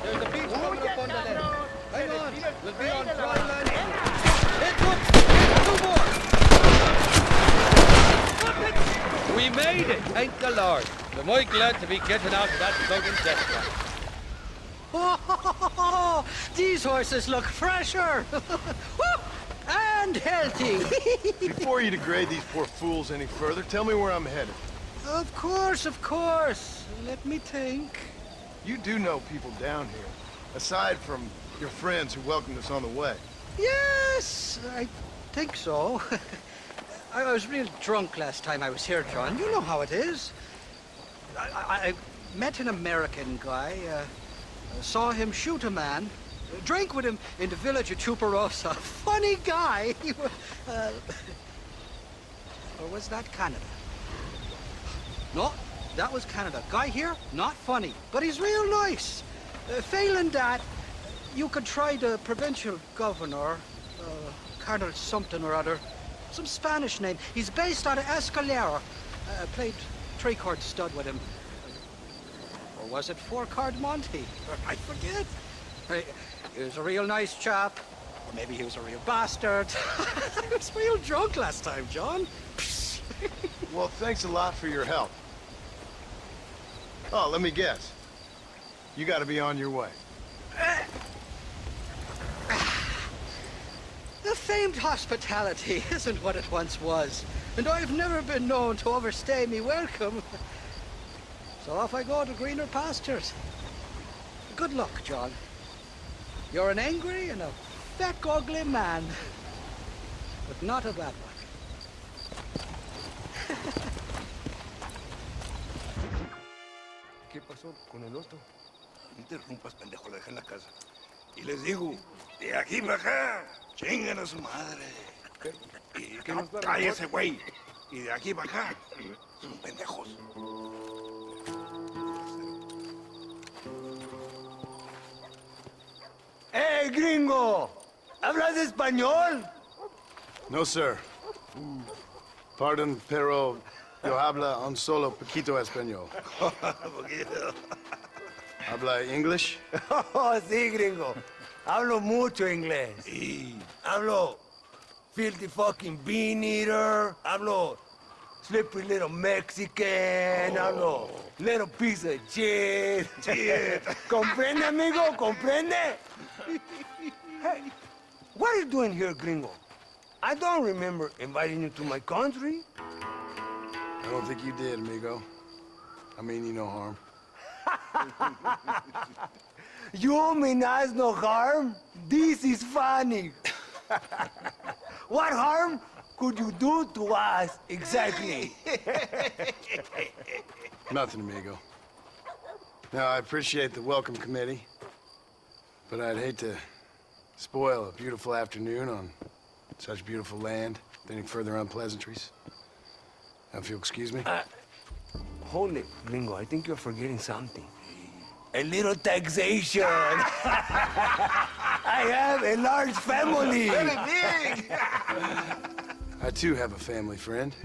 There's a beach coming up on the left. Hang on, we'll be on dry land. Heads up! Here's 2 more! We made it, thank the Lord. Am I glad to be getting out of that bugging death trap. Oh, these horses look fresher. And healthy. Before you degrade these poor fools any further, tell me where I'm headed. Of course, of course. Let me think. You do know people down here, aside from your friends who welcomed us on the way. Yes, I think so. I was real drunk last time I was here, John. You know how it is. I met an American guy, saw him shoot a man, Drank with him in the village of Chuparosa. Funny guy. Or was that Canada? No, that was Canada. Guy here, not funny, but he's real nice. Failing that, you could try the provincial governor, Colonel something or other. Some Spanish name. He's based out of Escalera. Played three-chord stud with him. Or was it four-chord Monty? I forget. He was a real nice chap. Or maybe he was a real bastard. I was real drunk last time, John. Well, thanks a lot for your help. Oh, let me guess. You gotta be on your way. The famed hospitality isn't what it once was, and I've never been known to overstay me welcome. So off I go to greener pastures. Good luck, John. You're an angry and a fat, ugly man, but not a bad one. ¿Qué pasó con el otro? No interrumpas, pendejo, lo dejé en la casa. Y les digo, de aquí para acá, chingan a su madre. ¿Qué nos da la Cállese, güey. Y de aquí para acá, son pendejos. ¡Hey, gringo! ¿Hablas español? No, sir. Pardon, pero yo habla un solo poquito español. ¿Habla English? Oh, sí, gringo. Hablo mucho inglés. Hablo filthy fucking bean eater. Hablo slippery little Mexican. Hablo little piece of shit. ¿Comprende, amigo? ¿Comprende? Hey, what are you doing here, gringo? I don't remember inviting you to my country. I don't think you did, amigo. I mean you no harm. You mean us no harm? This is funny. What harm could you do to us, exactly? Nothing, amigo. Now, I appreciate the welcome committee, but I'd hate to spoil a beautiful afternoon on such beautiful land with any further unpleasantries. Now, if you'll excuse me. Hold it, gringo. I think you're forgetting something. A little taxation. I have a large family. Very big. I too have a family, friend.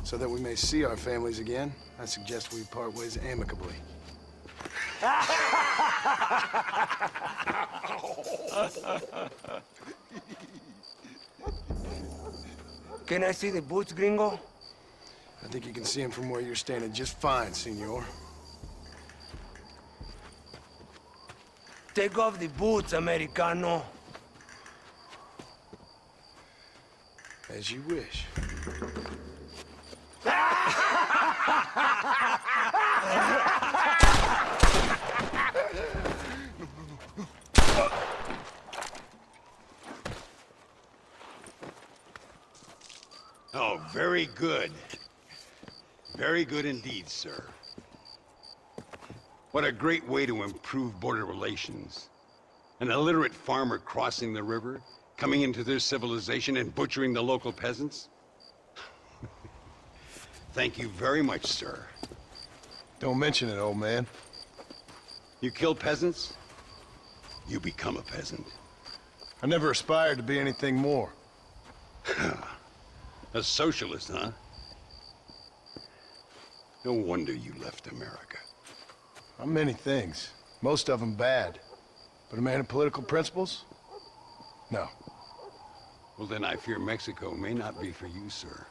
So that we may see our families again, I suggest we part ways amicably. Can I see the boots, gringo? I think you can see them from where you're standing just fine, senor. Take off the boots, Americano. As you wish. Oh, very good. Very good indeed, sir. What a great way to improve border relations. An illiterate farmer crossing the river, coming into their civilization and butchering the local peasants? Thank you very much, sir. Don't mention it, old man. You kill peasants, you become a peasant. I never aspired to be anything more. A socialist, huh? No wonder you left America. I'm many things. Most of them bad. But a man of political principles? No. Well, then I fear Mexico may not be for you, sir.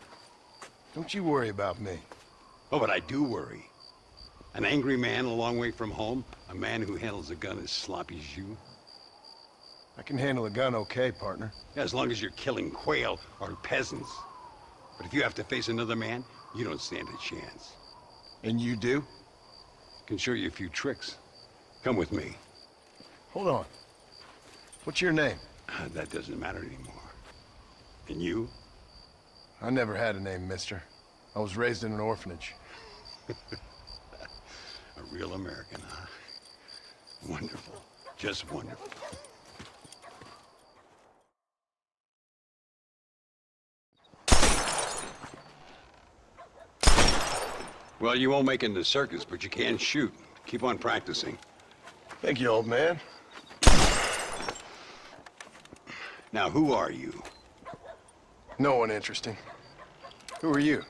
Don't you worry about me. Oh, but I do worry. An angry man a long way from home, a man who handles a gun as sloppy as you. I can handle a gun okay, partner. Yeah, as long as you're killing quail or peasants. But if you have to face another man, you don't stand a chance. And you do? Can show you a few tricks. Come with me. Hold on. What's your name? That doesn't matter anymore. And you? I never had a name, mister. I was raised in an orphanage. A real American, huh? Wonderful. Just wonderful. Well, you won't make it in the circus, but you can shoot. Keep on practicing. Thank you, old man. Now, who are you? No one interesting. Who are you?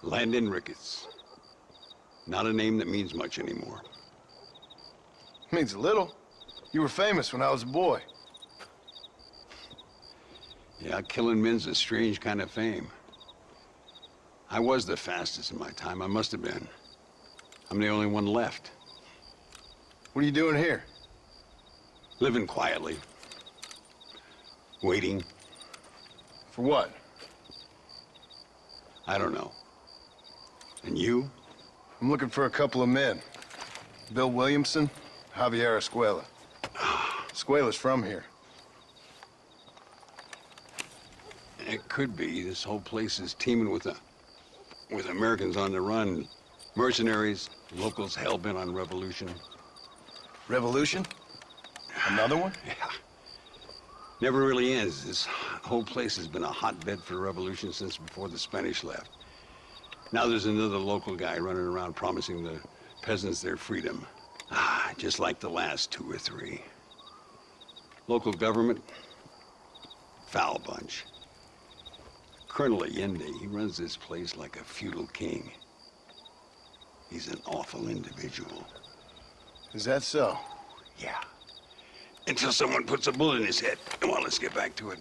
Landon Ricketts. Not a name that means much anymore. Means a little. You were famous when I was a boy. Yeah, killing men's a strange kind of fame. I was the fastest in my time. I must have been. I'm the only one left. What are you doing here? Living quietly. Waiting. For what? I don't know. And you? I'm looking for a couple of men. Bill Williamson, Javier Escuela. Escuela's from here. It could be. This whole place is teeming with Americans on the run. Mercenaries, locals hell-bent on revolution. Revolution? Another one? Yeah. Never really ends. This whole place has been a hotbed for revolution since before the Spanish left. Now there's another local guy running around promising the peasants their freedom. Just like the last 2 or 3. Local government, foul bunch. Colonel Allende, he runs this place like a feudal king. He's an awful individual. Is that so? Yeah. Until someone puts a bullet in his head. Come on, let's get back to it.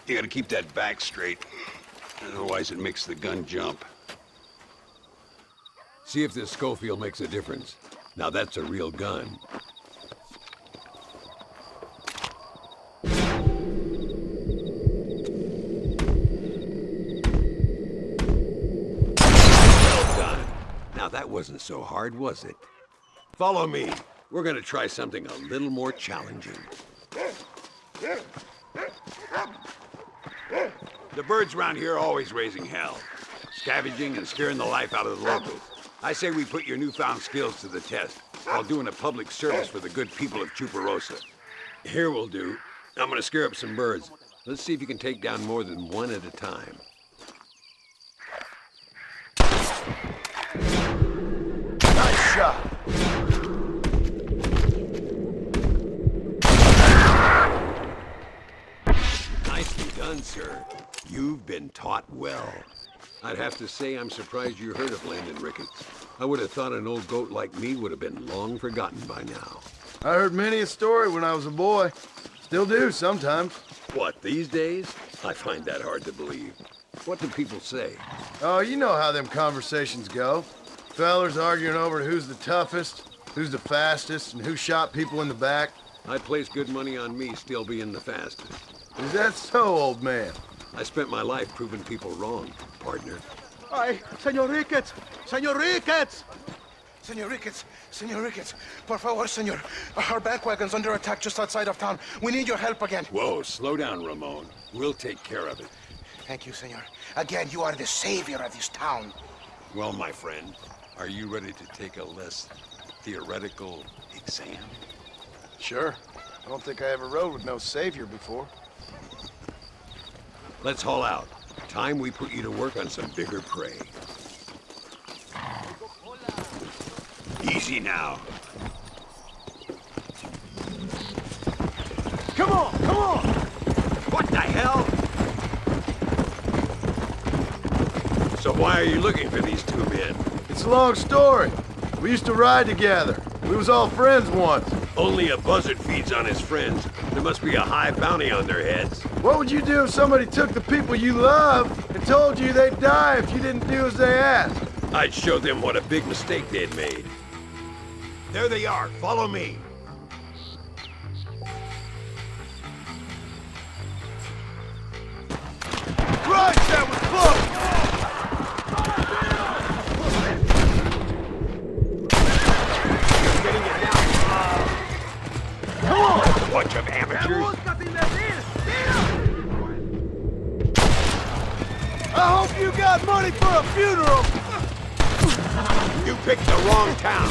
You gotta keep that back straight. Otherwise it makes the gun jump. See if this Schofield makes a difference. Now that's a real gun. Well done. Now that wasn't so hard, was it? Follow me. We're gonna try something a little more challenging. The birds around here are always raising hell, scavenging and scaring the life out of the locals. I say we put your newfound skills to the test while doing a public service for the good people of Chuparosa. Here we'll do. I'm gonna scare up some birds. Let's see if you can take down more than one at a time. Nice shot. Nicely done, sir. You've been taught well. I'd have to say I'm surprised you heard of Landon Ricketts. I would have thought an old goat like me would have been long forgotten by now. I heard many a story when I was a boy. Still do sometimes. What, these days? I find that hard to believe. What do people say? Oh, you know how them conversations go. Fellers arguing over who's the toughest, who's the fastest, and who shot people in the back. I'd place good money on me still being the fastest. Is that so, old man? I spent my life proving people wrong, partner. Ay, Señor Ricketts! Señor Ricketts! Señor Ricketts! Señor Ricketts! Por favor, señor. Our bank wagon's under attack just outside of town. We need your help again. Whoa, slow down, Ramon. We'll take care of it. Thank you, senor. Again, you are the savior of this town. Well, my friend, are you ready to take a less theoretical exam? Sure. I don't think I ever rode with no savior before. Let's haul out. Time we put you to work on some bigger prey. Easy now. Come on, come on! What the hell? So why are you looking for these 2 men? It's a long story. We used to ride together. We was all friends once. Only a buzzard feeds on his friends. There must be a high bounty on their heads. What would you do if somebody took the people you love and told you they'd die if you didn't do as they asked? I'd show them what a big mistake they'd made. There they are. Follow me. Right, that was close! Getting it down. Come on! Bunch of amateurs. I hope you got money for a funeral! You picked the wrong town.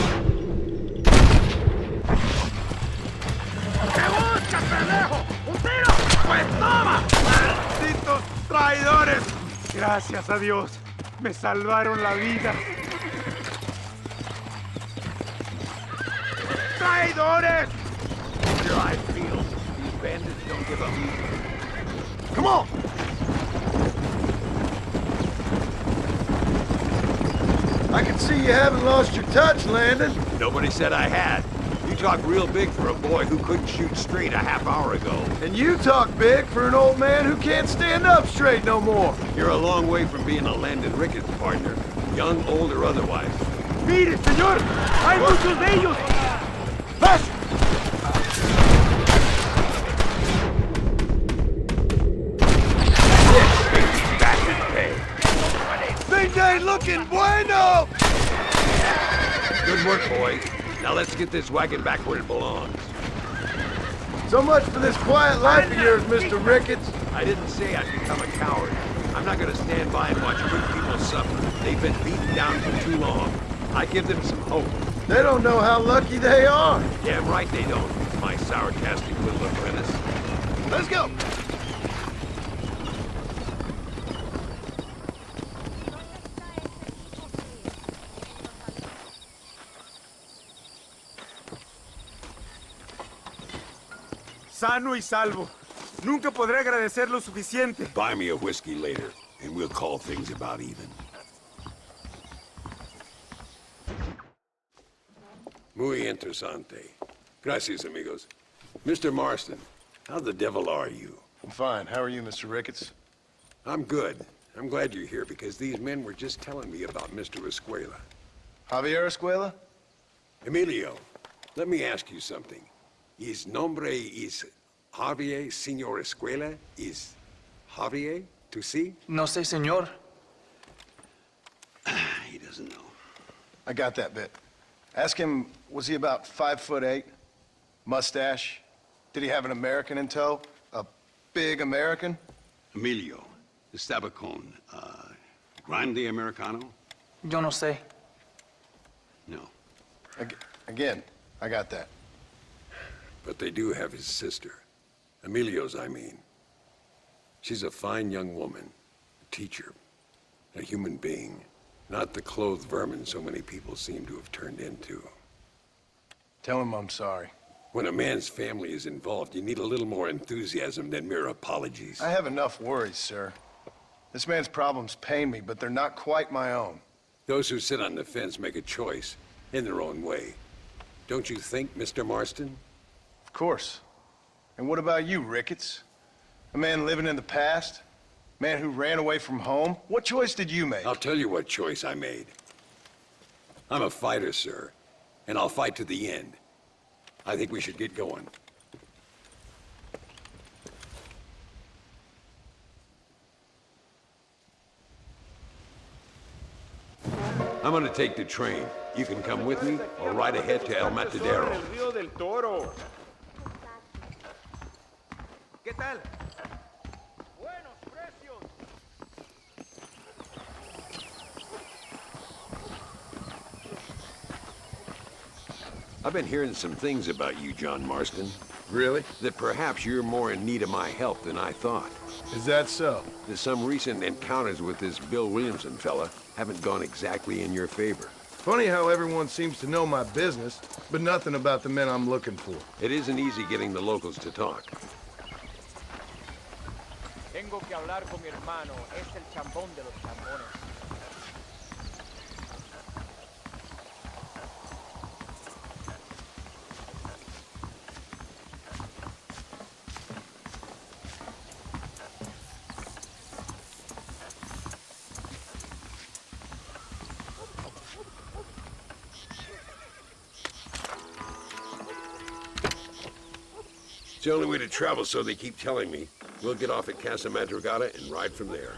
¡Que buscas, pendejo! ¡Un tiro! ¡Pues toma! ¡Malditos traidores! Gracias a Dios. Me salvaron la vida. ¡Traidores! Your eye feel. These bandits don't give up easy. Come on! I can see you haven't lost your touch, Landon. Nobody said I had. You talk real big for a boy who couldn't shoot straight a half hour ago. And you talk big for an old man who can't stand up straight no more. You're a long way from being a Landon Ricketts partner, young, old, or otherwise. ¡Mire, señor! ¡Hay muchos de ellos! ¡Vas! Things ain't looking bueno! Good work, boys. Now let's get this wagon back where it belongs. So much for this quiet life of yours, Mr. Ricketts. I didn't say I'd become a coward. I'm not gonna stand by and watch good people suffer. They've been beaten down for too long. I give them some hope. They don't know how lucky they are. Damn right they don't, my sarcastic little apprentice. Let's go. Sano y salvo. Nunca podré agradecer lo suficiente. Buy me a whiskey later, and we'll call things about even. Muy interesante. Gracias, amigos. Mr. Marston, how the devil are you? I'm fine. How are you, Mr. Ricketts? I'm good. I'm glad you're here because these men were just telling me about Mr. Escuela. Javier Escuela? Emilio, let me ask you something. His nombre is Javier Señor Escuela? Is Javier to see? No sé, señor. He doesn't know. I got that bit. Ask him, was he about 5'8"? Mustache? Did he have an American in tow? A big American? Emilio, estaba con, grande americano? Yo no sé. No. Again, I got that. But they do have his sister. Emilio's, I mean. She's a fine young woman, a teacher, a human being, not the clothed vermin so many people seem to have turned into. Tell him I'm sorry. When a man's family is involved, you need a little more enthusiasm than mere apologies. I have enough worries, sir. This man's problems pain me, but they're not quite my own. Those who sit on the fence make a choice, in their own way. Don't you think, Mr. Marston? Of course. And what about you, Ricketts? A man living in the past? Man who ran away from home? What choice did you make? I'll tell you what choice I made. I'm a fighter, sir, and I'll fight to the end. I think we should get going. I'm gonna take the train. You can come with me or ride ahead to El Matadero. ¿Qué tal? I've been hearing some things about you, John Marston. Really? That perhaps you're more in need of my help than I thought. Is that so? That some recent encounters with this Bill Williamson fella haven't gone exactly in your favor. Funny how everyone seems to know my business, but nothing about the men I'm looking for. It isn't easy getting the locals to talk. Tengo que hablar con mi hermano. Es el chambón de los chambones. It's the only way to travel, so they keep telling me. We'll get off at Casa Madrugada and ride from there.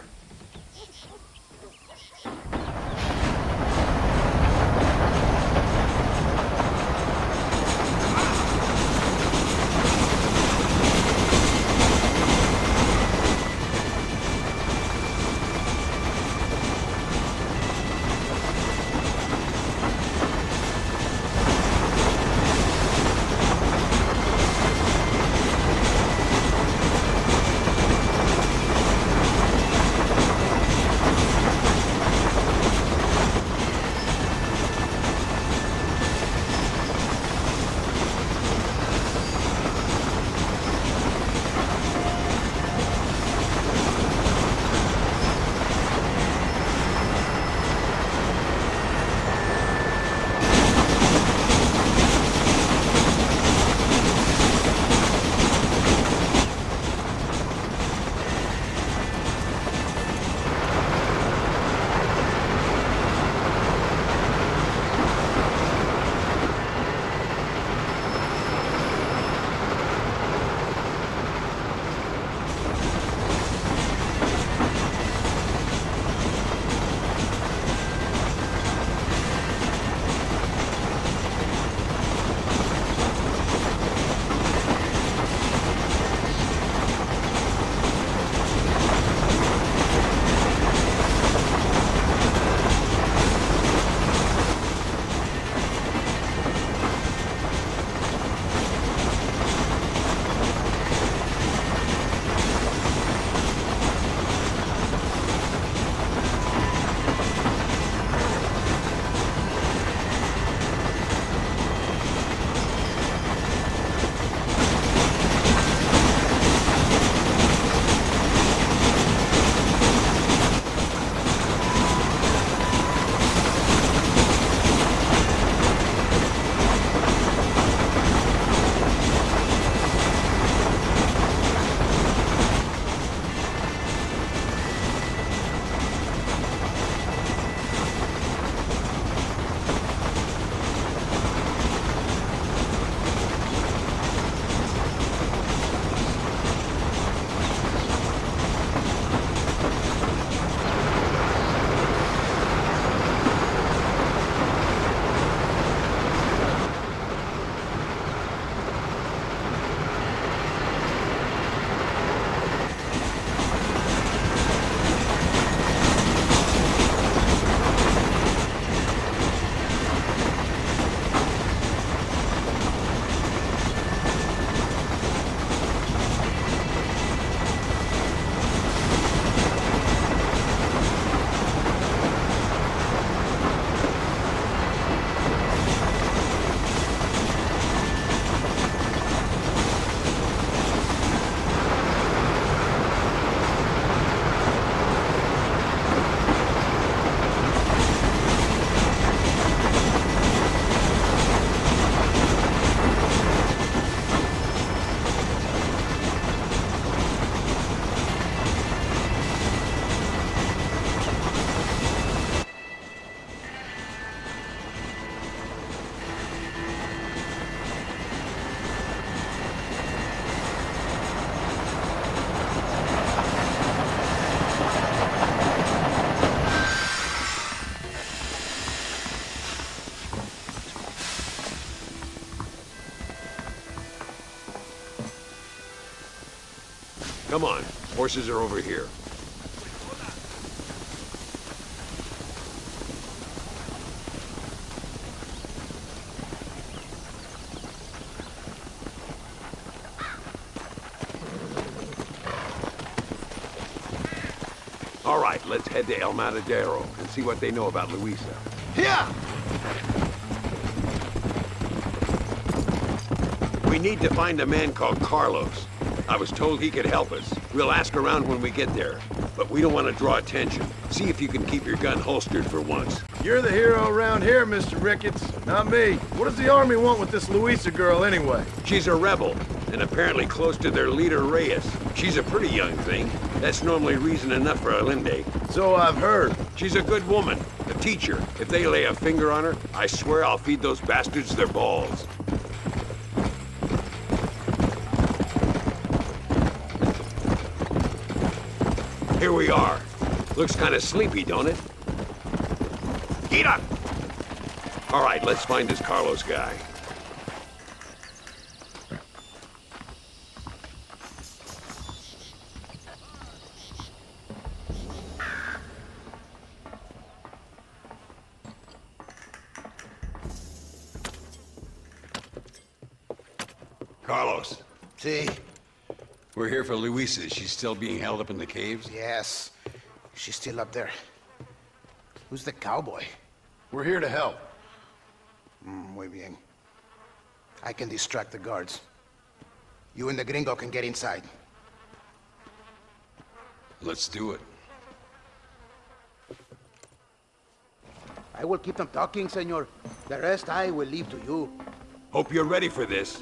Come on, horses are over here. All right, let's head to El Matadero and see what they know about Luisa. Yeah! We need to find a man called Carlos. I was told he could help us. We'll ask around when we get there, but we don't want to draw attention. See if you can keep your gun holstered for once. You're the hero around here, Mr. Ricketts, not me. What does the army want with this Luisa girl anyway? She's a rebel, and apparently close to their leader, Reyes. She's a pretty young thing. That's normally reason enough for Allende. So I've heard. She's a good woman, a teacher. If they lay a finger on her, I swear I'll feed those bastards their balls. Here we are. Looks kind of sleepy, don't it? Get up! All right, let's find this Carlos guy. Carlos. See? We're here for Luisa. She's still being held up in the caves? Yes. She's still up there. Who's the cowboy? We're here to help. Muy bien. I can distract the guards. You and the gringo can get inside. Let's do it. I will keep them talking, senor. The rest I will leave to you. Hope you're ready for this.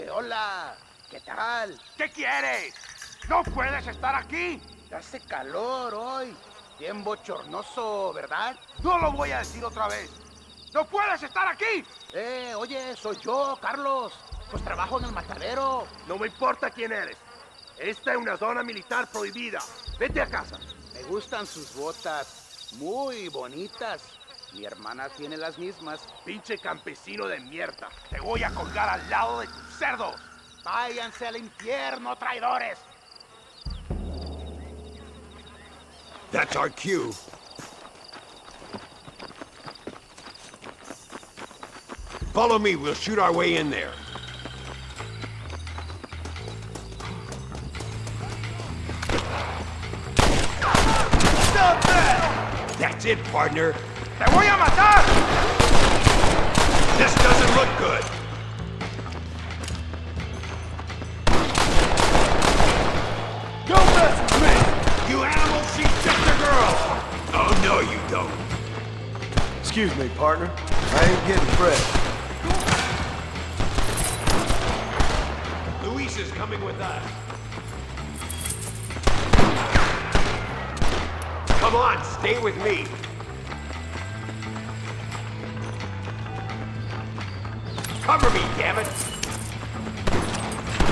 Hola, ¿qué tal? ¿Qué quieres? ¡No puedes estar aquí! Hace calor hoy. Bien bochornoso, ¿verdad? No lo voy a decir otra vez. ¡No puedes estar aquí! Oye, soy yo, Carlos. Pues trabajo en el matadero. No me importa quién eres. Esta es una zona militar prohibida. Vete a casa. Me gustan sus botas. Muy bonitas. Mi hermana tiene las mismas. Pinche campesino de mierda. Te voy a colgar al lado de tus cerdos. Váyanse al infierno, traidores. That's our cue. Follow me, we'll shoot our way in there. Stop that! That's it, partner. ¡Te voy a matar! This doesn't look good. Don't mess with me! You animal, she's just a girl! Oh, no, you don't. Excuse me, partner. I ain't getting fresh. Luisa's coming with us. Come on, stay with me. Cover me, damn it!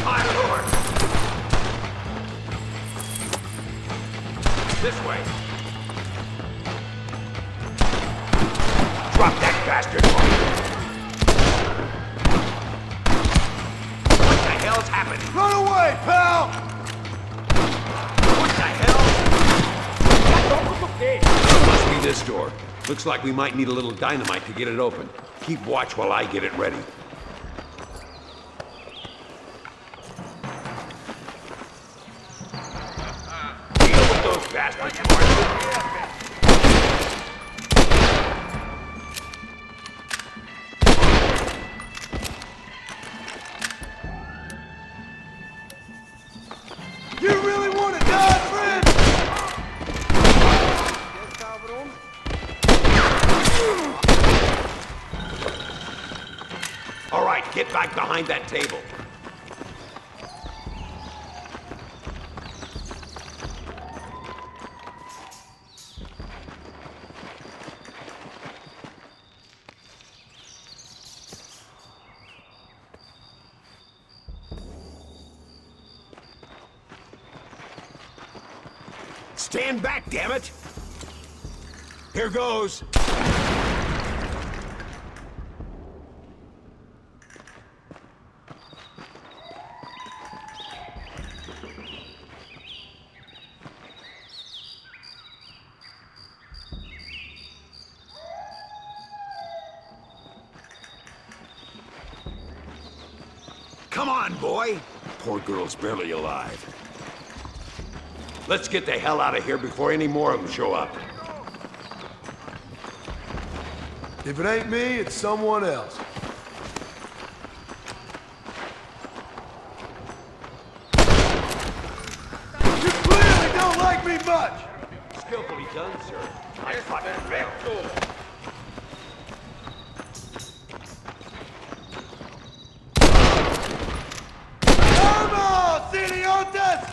My lord! This way. Drop that bastard! What the hell's happening? Run away, pal! What the hell? It must be this door. Looks like we might need a little dynamite to get it open. Keep watch while I get it ready. bastard! You really want to die, friend? All right, get back behind that table. Stand back, damn it! Here goes. Come on, boy! Poor girl's barely alive. Let's get the hell out of here before any more of them show up. If it ain't me, it's someone else. You clearly don't like me much! Skillfully done, sir. I fucking failed. ¡Vamos, idiotas!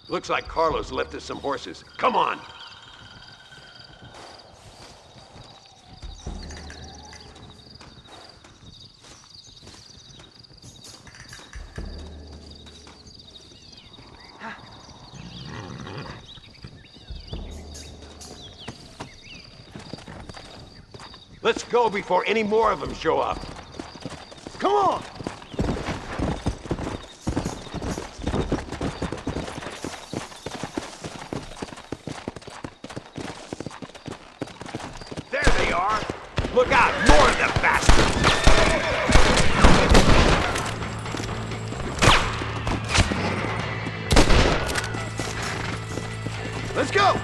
Looks like Carlos left us some horses. Come on! Let's go before any more of them show up. Come on! Look out! More of them bastards! Let's go!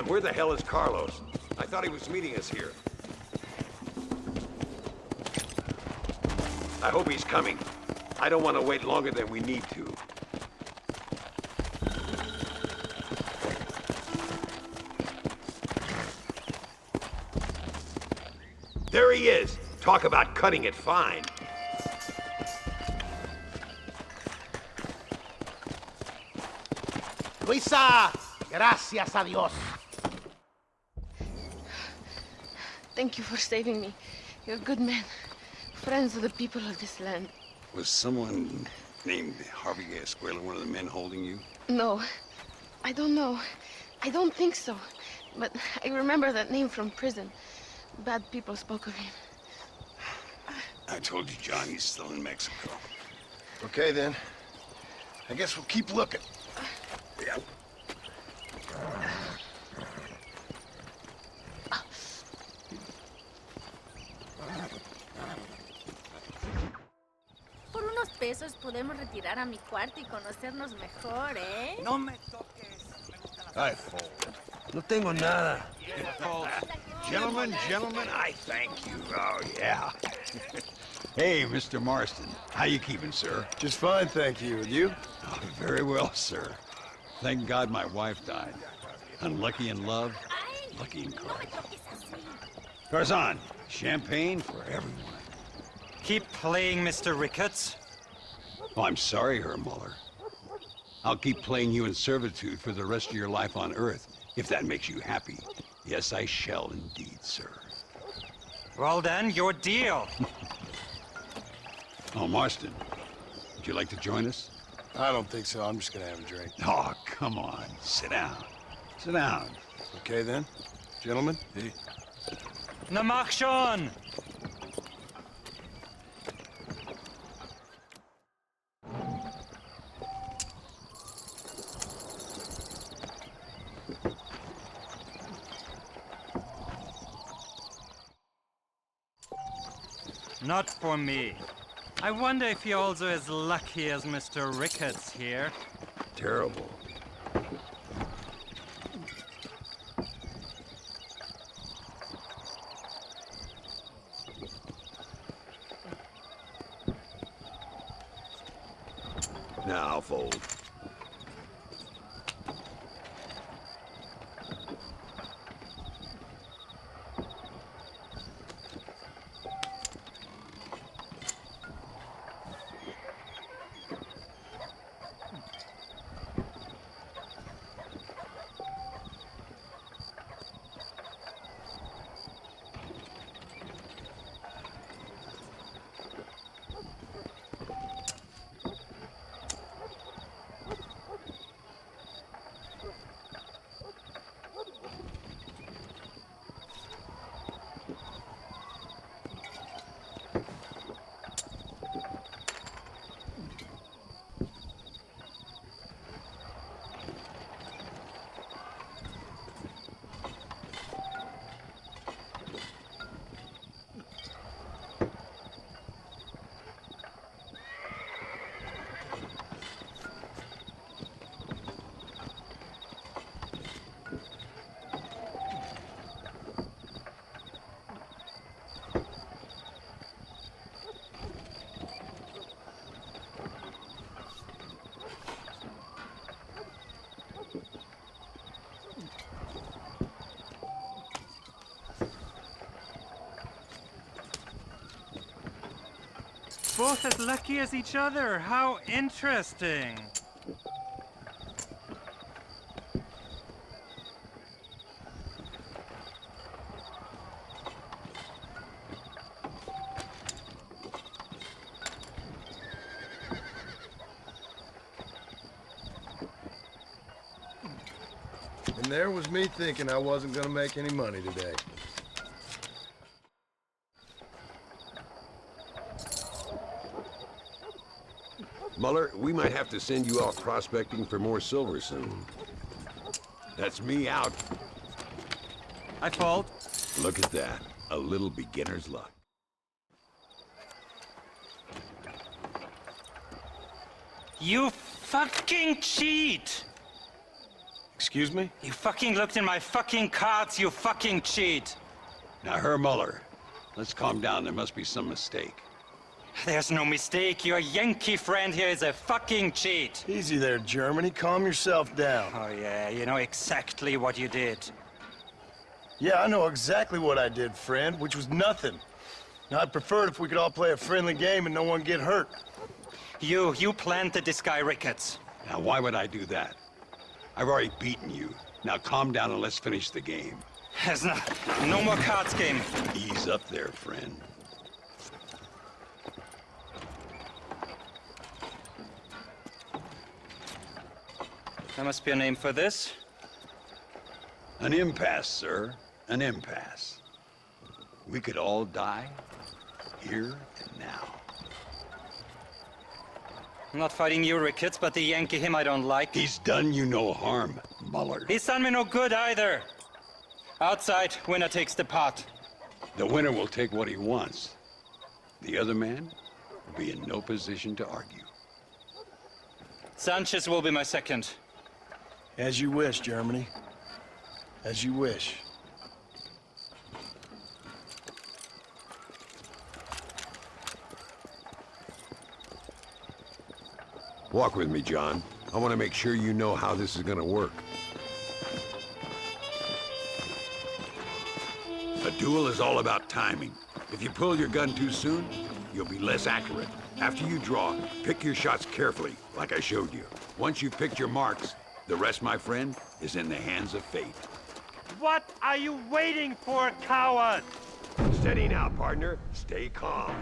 Where the hell is Carlos? I thought he was meeting us here. I hope he's coming. I don't want to wait longer than we need to. There he is. Talk about cutting it fine. Luisa, gracias a Dios. Thank you for saving me. You're good men. Friends of the people of this land. Was someone named Harvey Escuela one of the men holding you? No, I don't know. I don't think so. But I remember that name from prison. Bad people spoke of him. I told you, John, he's still in Mexico. Okay, then. I guess we'll keep looking. Yeah. Por unos pesos podemos retirar a mi cuarto y conocernos mejor, ¿eh? No me toques. Ay, fool. No tengo nada. Gentlemen, I thank you. Oh, yeah. Hey, Mr. Marston. How you keeping, sir? Just fine, thank you. And you? Oh, very well, sir. Thank God my wife died. Unlucky in love, lucky in Christ. Tarzan, champagne for everyone. Keep playing, Mr. Ricketts. Oh, I'm sorry, Herr Muller. I'll keep playing you in servitude for the rest of your life on Earth, if that makes you happy. Yes, I shall indeed, sir. Well then, your deal. Oh, Marston, would you like to join us? I don't think so. I'm just gonna have a drink. Oh, come on. Sit down. Sit down. Okay, then. Gentlemen? Hey. Na mach schon! Not for me. I wonder if you're also as lucky as Mr. Ricketts here. Terrible. Now I'll fold. Both as lucky as each other. How interesting. And there was me thinking I wasn't gonna make any money today. Muller, we might have to send you off prospecting for more silver soon. That's me out. I fold. Look at that. A little beginner's luck. You fucking cheat! Excuse me? You fucking looked in my fucking cards, you fucking cheat! Now, Herr Muller, let's calm down. There must be some mistake. There's no mistake. Your Yankee friend here is a fucking cheat. Easy there, Germany. Calm yourself down. Oh, yeah, you know exactly what you did. Yeah, I know exactly what I did, friend, which was nothing. Now, I'd prefer it if we could all play a friendly game and no one get hurt. You planted this guy Ricketts. Now, why would I do that? I've already beaten you. Now calm down and let's finish the game. There's no more cards game. Ease up there, friend. There must be a name for this. An impasse, sir. An impasse. We could all die, here and now. I'm not fighting you, Ricketts, but the Yankee him I don't like. He's done you no harm, Muller. He's done me no good either. Outside, winner takes the pot. The winner will take what he wants. The other man will be in no position to argue. Sanchez will be my second. As you wish, Germany. As you wish. Walk with me, John. I want to make sure you know how this is going to work. A duel is all about timing. If you pull your gun too soon, you'll be less accurate. After you draw, pick your shots carefully, like I showed you. Once you've picked your marks, the rest, my friend, is in the hands of fate. What are you waiting for, coward? Steady now, partner. Stay calm.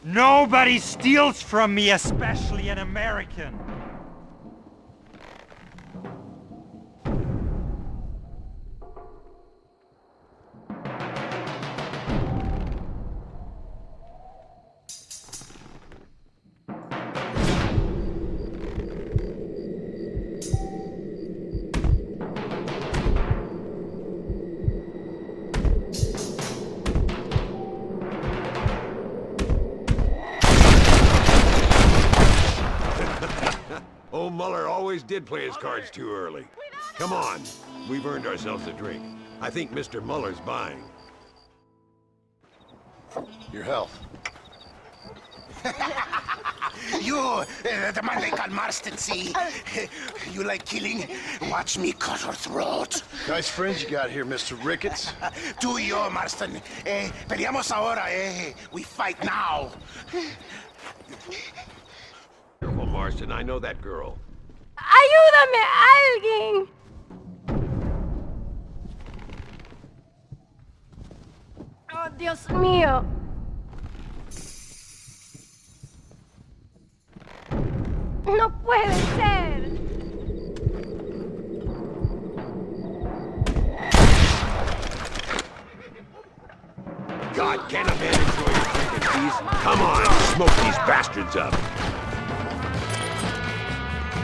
Nobody steals from me, especially an American. Old Muller always did play his cards too early. Come on, we've earned ourselves a drink. I think Mr. Muller's buying. Your health. You, the man they call Marston, see? You like killing? Watch me cut her throat. Nice friends you got here, Mr. Ricketts. Tú y yo, Marston. Peleamos ahora, We fight now. Careful, Marston. I know that girl. ¡Ayúdame, alguien! ¡Oh, Dios mío! ¡No puede ser! God, can a man enjoy his drink in peace? Come on, smoke these bastards up.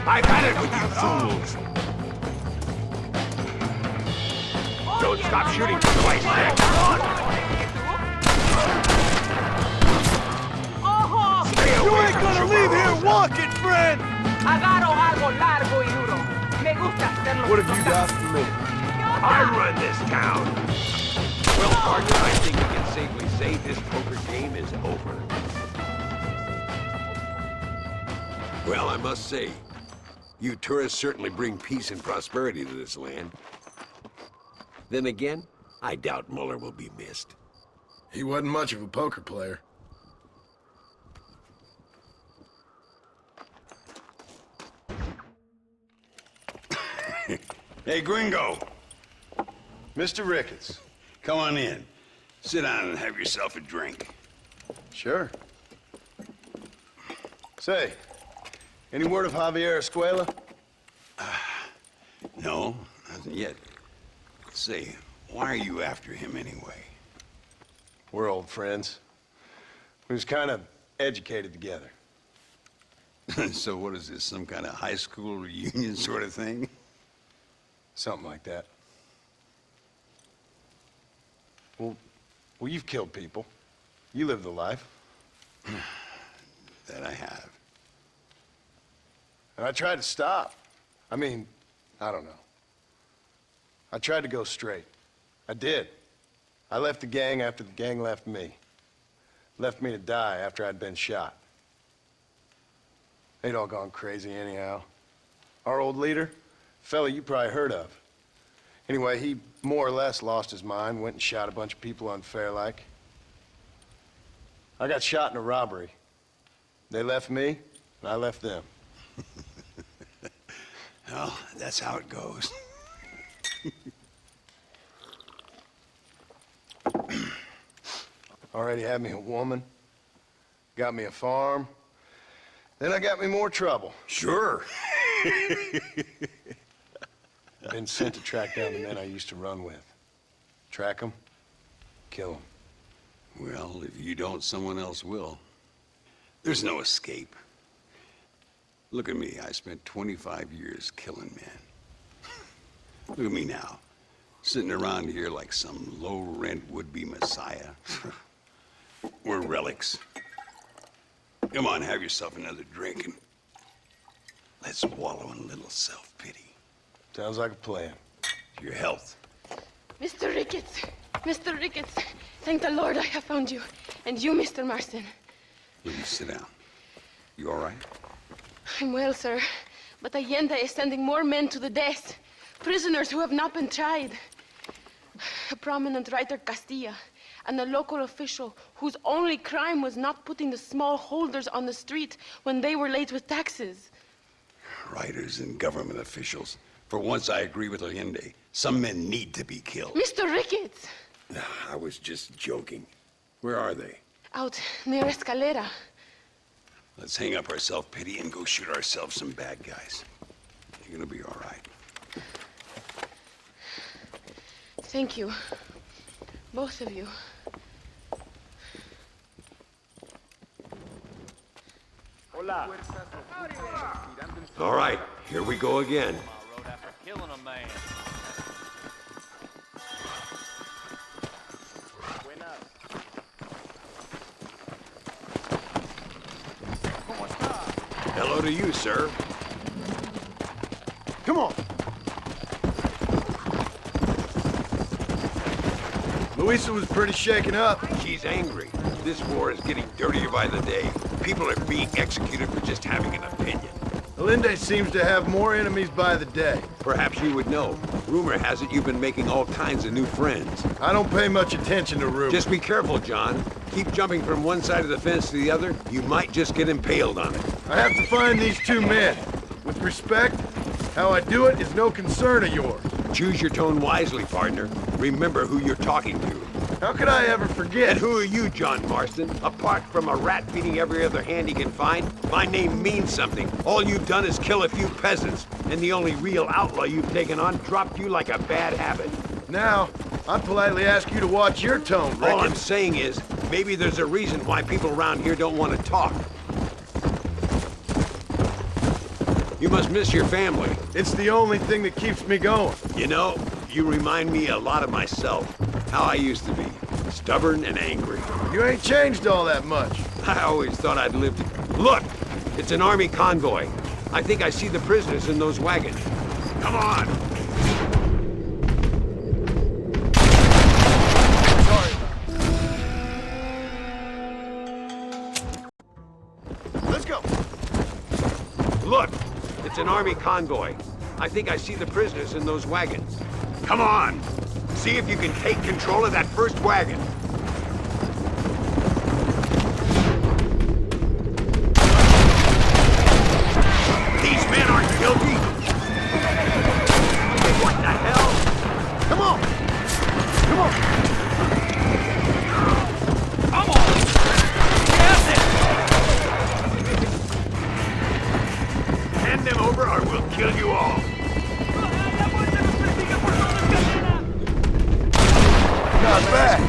I've had it with you fools! Don't stop shooting twice, Jack. You ain't gonna leave here walking, friend! Agarro algo largo y duro. Me gusta hacerlo. What have you got for me? I run this town! Well, partner, I think we can safely say this poker game is over. Well, I must say, you tourists certainly bring peace and prosperity to this land. Then again, I doubt Muller will be missed. He wasn't much of a poker player. Hey, Gringo. Mr. Ricketts. Come on in. Sit down and have yourself a drink. Sure. Say, any word of Javier Escuela? No, nothing yet. Say, why are you after him anyway? We're old friends. We was kind of educated together. So what is this, some kind of high school reunion sort of thing? Something like that. Well, you've killed people. You lived the life. That I have. And I tried to stop. I mean, I don't know. I tried to go straight. I did. I left the gang after the gang left me. Left me to die after I'd been shot. They'd all gone crazy anyhow. Our old leader, fella you probably heard of. Anyway, he more or less lost his mind, went and shot a bunch of people unfair like. I got shot in a robbery. They left me, and I left them. Well, Well, that's how it goes. Already had me a woman, got me a farm, then I got me more trouble. Sure. Been sent to track down the men I used to run with. Track them, kill them. Well, if you don't, someone else will. There's no escape. Look at me, I spent 25 years killing men. Look at me now, sitting around here like some low-rent would-be messiah. We're relics. Come on, have yourself another drink and let's wallow in a little self-pity. Sounds like a plan. Your health. Mr. Ricketts! Mr. Ricketts! Thank the Lord I have found you. And you, Mr. Marston. Will you sit down? You all right? I'm well, sir. But Allende is sending more men to the death. Prisoners who have not been tried. A prominent writer, Castilla, and a local official whose only crime was not putting the small holders on the street when they were late with taxes. Writers and government officials. For once, I agree with Allende. Some men need to be killed. Mr. Ricketts! I was just joking. Where are they? Out near Escalera. Let's hang up our self-pity and go shoot ourselves some bad guys. You're gonna be all right. Thank you. Both of you. Hola. All right, here we go again. After killing a man. Hello to you, sir. Come on. Luisa was pretty shaken up. She's angry. This war is getting dirtier by the day. People are being executed for just having an opinion. Allende seems to have more enemies by the day. Perhaps you would know. Rumor has it you've been making all kinds of new friends. I don't pay much attention to rumors. Just be careful, John. Keep jumping from one side of the fence to the other. You might just get impaled on it. I have to find these two men. With respect, how I do it is no concern of yours. Choose your tone wisely, partner. Remember who you're talking to. How could I ever forget? And who are you, John Marston? Apart from a rat beating every other hand he can find, my name means something. All you've done is kill a few peasants, and the only real outlaw you've taken on dropped you like a bad habit. Now, I politely ask you to watch your tone, Ricketts. All I'm saying is, maybe there's a reason why people around here don't want to talk. You must miss your family. It's the only thing that keeps me going. You know, you remind me a lot of myself. How I used to be. Stubborn and angry. You ain't changed all that much. I always thought I'd lived. Look! It's an army convoy. I think I see the prisoners in those wagons. Come on! Let's go. Look! It's an army convoy. I think I see the prisoners in those wagons. Come on! See if you can take control of that first wagon. These men aren't guilty! What the hell? Come on! Come on! Come on! Yes, it! Hand them over or we'll kill you all. Not bad.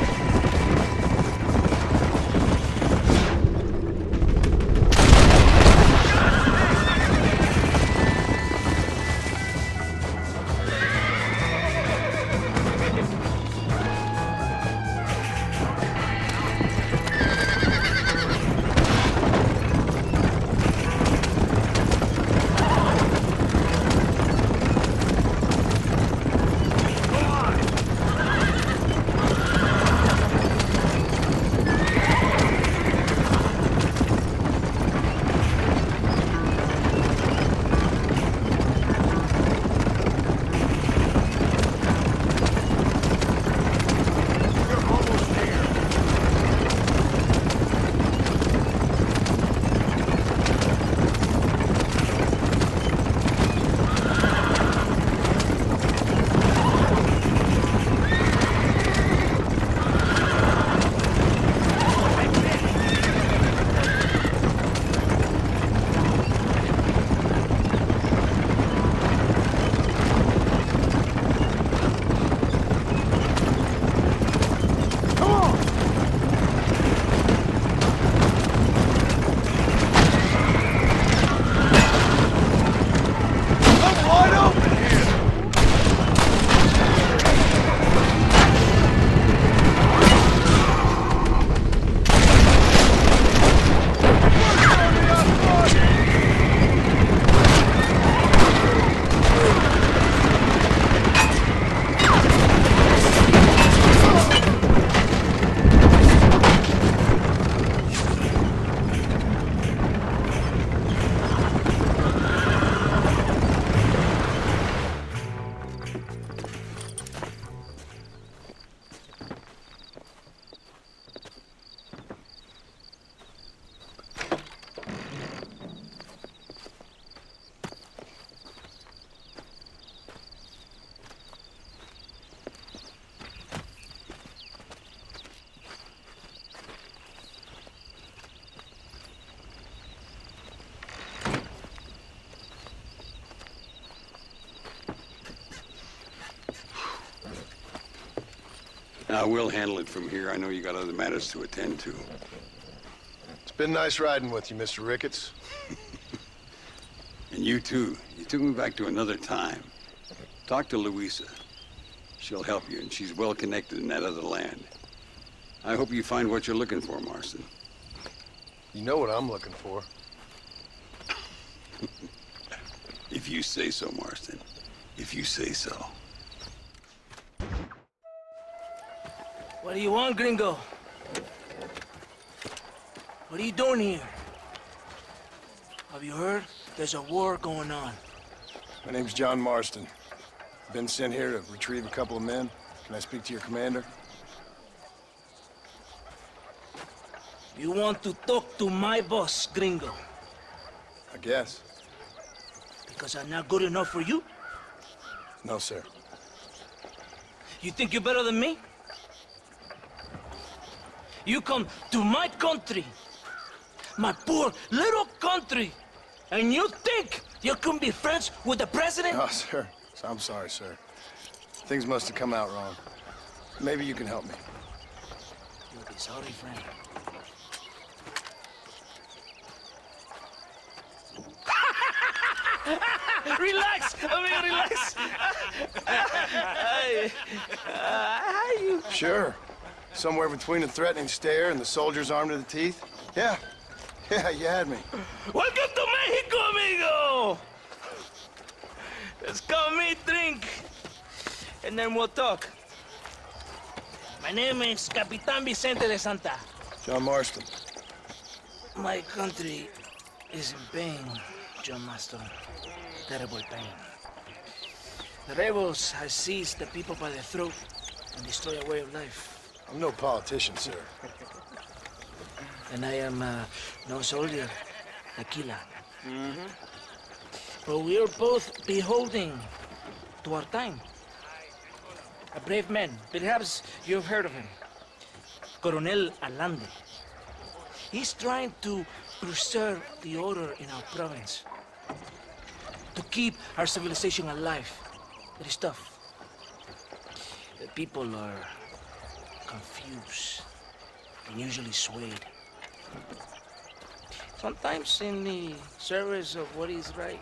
We'll handle it from here. I know you got other matters to attend to. It's been nice riding with you, Mr. Ricketts. And you too. You took me back to another time. Talk to Louisa. She'll help you, and she's well connected in that other land. I hope you find what you're looking for, Marston. You know what I'm looking for. If you say so, Marston. If you say so. What do you want, gringo? What are you doing here? Have you heard? There's a war going on. My name's John Marston. Been sent here to retrieve a couple of men. Can I speak to your commander? You want to talk to my boss, gringo? I guess. Because I'm not good enough for you? No, sir. You think you're better than me? You come to my country, my poor little country, and you think you can be friends with the president? Oh, sir. I'm sorry, sir. Things must have come out wrong. Maybe you can help me. You'll be sorry, friend. Relax! Relax! Sure. Somewhere between a threatening stare and the soldier's armed to the teeth? Yeah. Yeah, you had me. Welcome to Mexico, amigo! Let's come meet, drink, and then we'll talk. My name is Capitan Vicente de Santa. John Marston. My country is in pain, John Marston. Terrible pain. The rebels have seized the people by the throat and destroyed a way of life. I'm no politician, sir. And I am no soldier, tequila. But we are both beholding to our time. A brave man, perhaps you've heard of him. Coronel Allende. He's trying to preserve the order in our province. To keep our civilization alive. It is tough. The people are confused and usually swayed. Sometimes in the service of what is right,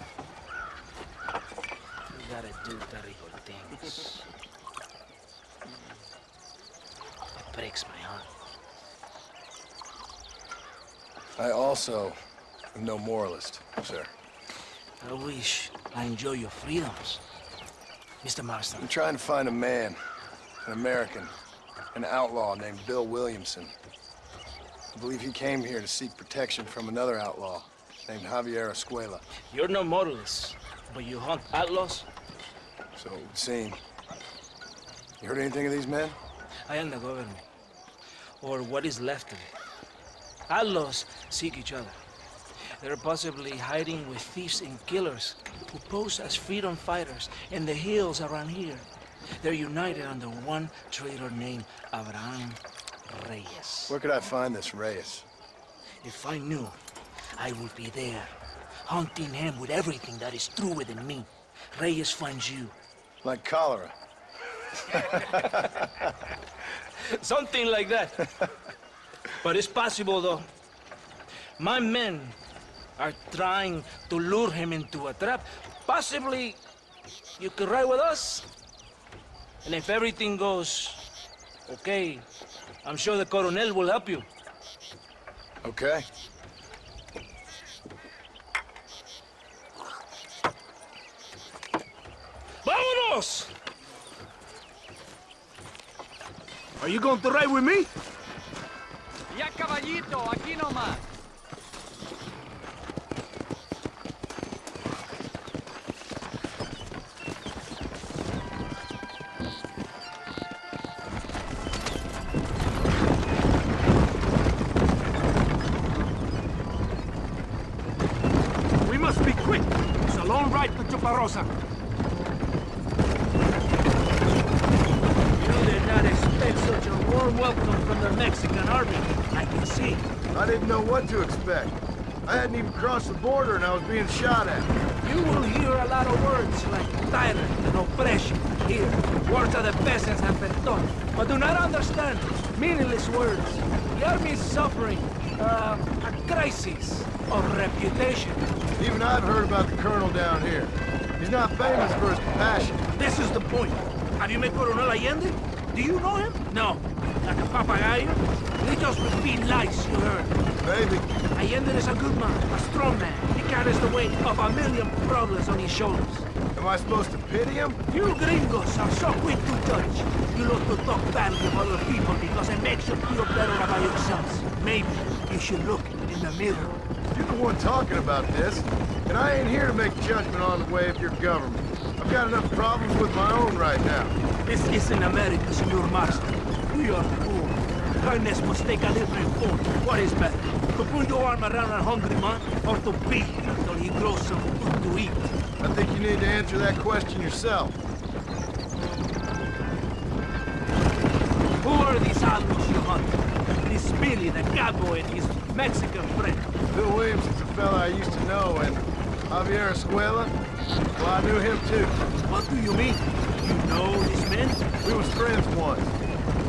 you gotta do terrible things. It breaks my heart. I also am no moralist, sir. I wish I enjoy your freedoms, Mr. Marston. I'm trying to find a man, an American, an outlaw named Bill Williamson. I believe he came here to seek protection from another outlaw named Javier Escuela. You're no moralist, but you hunt outlaws? So it would seem. You heard anything of these men? I am the government, or what is left of it. Outlaws seek each other. They're possibly hiding with thieves and killers who pose as freedom fighters in the hills around here. They're united under one traitor named Abraham Reyes. Where could I find this Reyes? If I knew, I would be there, hunting him with everything that is true within me. Reyes finds you. Like cholera. Something like that. But it's possible, though. My men are trying to lure him into a trap. Possibly you could ride with us. And if everything goes okay, I'm sure the Coronel will help you. Okay. ¡Vámonos! Are you going to ride with me? Ya, caballito, aquí nomás. We must be quick. It's a long ride to Chuparosa. You did not expect such a warm welcome from the Mexican army, I can see. I didn't know what to expect. I hadn't even crossed the border and I was being shot at. You will hear a lot of words like tyrant and oppression here. Words that the peasants have been taught. but do not understand meaningless words. The army is suffering a crisis of reputation. Even I've heard about the colonel down here. He's not famous for his compassion. This is the point. Have you met Coronel Allende? Do you know him? No. Like a papagayo? They just repeat lies you heard. Maybe. Allende is a good man, a strong man. He carries the weight of a million problems on his shoulders. Am I supposed to pity him? You gringos are so quick to judge. You love to talk badly of other people because it makes you feel better about yourselves. Maybe you should look in the mirror. You're the one talking about this, and I ain't here to make judgment on the way of your government. I've got enough problems with my own right now. This isn't America, Senor Marston. We are poor. Kindness must take a different form. What is better? To put your arm around a hungry man, or to beat him until he grows some food to eat? I think you need to answer that question yourself. Who are these animals you hunt? This Billy, the cowboy, and his Mexican friend. Bill Williams is a fella I used to know, and Javier Escuela, well, I knew him too. What do you mean? You know these men? We was friends once.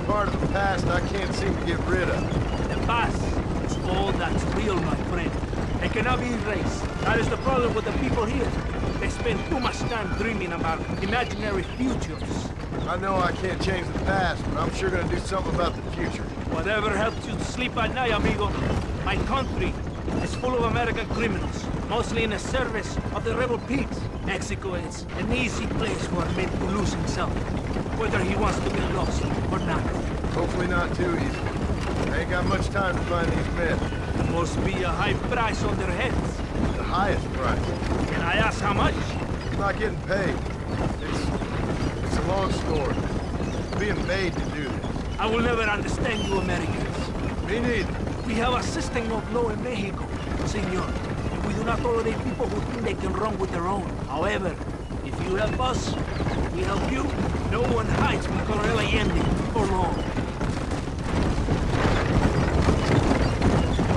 Part of the past I can't seem to get rid of. The past is all that's real, my friend. It cannot be erased. That is the problem with the people here. They spend too much time dreaming about imaginary futures. I know I can't change the past, but I'm sure gonna do something about the future. Whatever helps you sleep at night, amigo. My country is full of American criminals, mostly in the service of the rebel pigs. Mexico is an easy place for a man to lose himself, whether he wants to get lost or not. Hopefully not too easy. I ain't got much time to find these men. Must be a high price on their heads. The highest price. Can I ask how much? I'm not getting paid. It's a long story. I'm being made to do this. I will never understand you Americans. Me neither. We have a system of law in Mexico, senor. We do not tolerate people who think they can run with their own. However, if you help us, we help you. No one hides from Coronel Allende for long.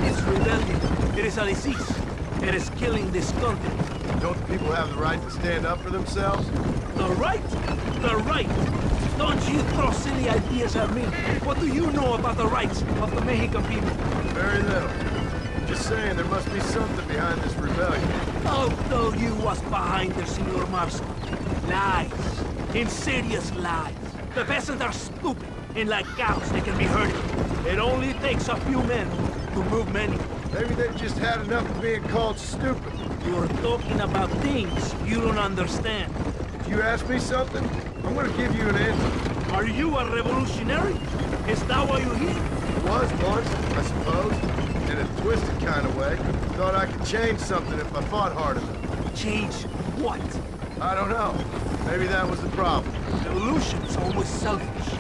It's rebellion. It is a disease. It is killing this country. Don't the people have the right to stand up for themselves? The right? The right! Don't you throw silly ideas at me. What do you know about the rights of the Mexican people? Very little. Just saying there must be something behind this rebellion. I'll tell you what's behind there, Senor Marston. Lies. Insidious lies. The peasants are stupid, and like cows, they can be herded. It only takes a few men to move many. Maybe they've just had enough of being called stupid. You're talking about things you don't understand. If you ask me something, I'm gonna give you an answer. Are you a revolutionary? Is that why you're here? Was once, I suppose. In a twisted kind of way. Thought I could change something if I fought hard enough. Change what? I don't know. Maybe that was the problem. Revolution's always selfish.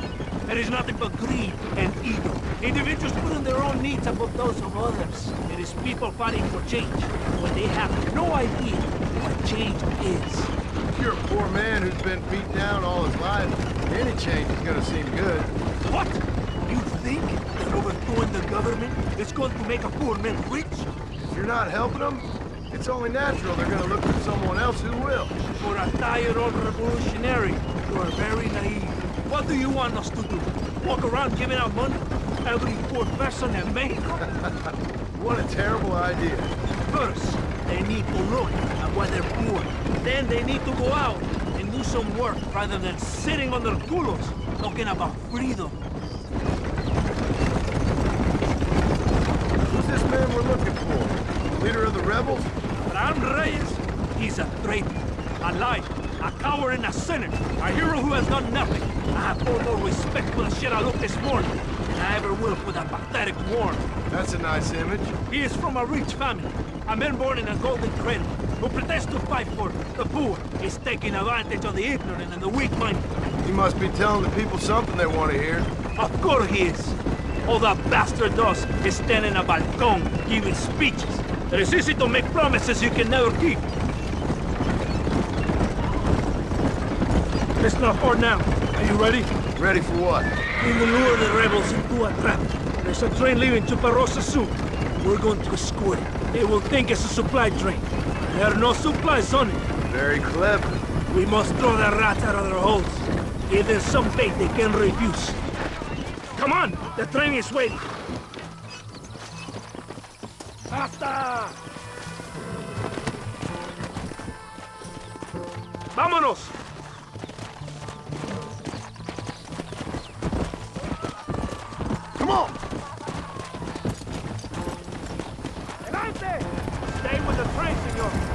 It is nothing but greed and ego. Individuals putting their own needs above those of others. It is people fighting for change when they have no idea what change is. If you're a poor man who's been beat down all his life, any change is gonna seem good. What? You think that overthrowing the government is going to make a poor man rich? If you're not helping them, it's only natural they're gonna look for someone else who will. For a tired old revolutionary, you are very naive. What do you want us to do? Walk around giving out money? Every poor person in Mexico? What a terrible idea. First, they need to look at why they're poor. Then they need to go out and do some work rather than sitting on their culos talking about freedom. Who's this man we're looking for? Leader of the rebels? Ram Reyes. He's a traitor, a liar, a coward and a sinner. A hero who has done nothing. I have far more respect for the shit I looked this morning than I ever will for that pathetic war. That's a nice image. He is from a rich family. A man born in a golden cradle who pretends to fight for the poor is taking advantage of the ignorant and the weak-minded. He must be telling the people something they want to hear. Of course he is. All that bastard does is stand in a balcony giving speeches. It is easy to make promises you can never keep. It's not hard now. Are you ready? Ready for what? We will lure the rebels into a trap. There's a train leaving Chuparosa soon. We're going to escort it. They will think it's a supply train. There are no supplies on it. Very clever. We must throw the rats out of their holes. Give them some bait they can refuse. Come on, the train is waiting. ¡Basta! ¡Vámonos! Come on! Adelante! Stay with the train, senor.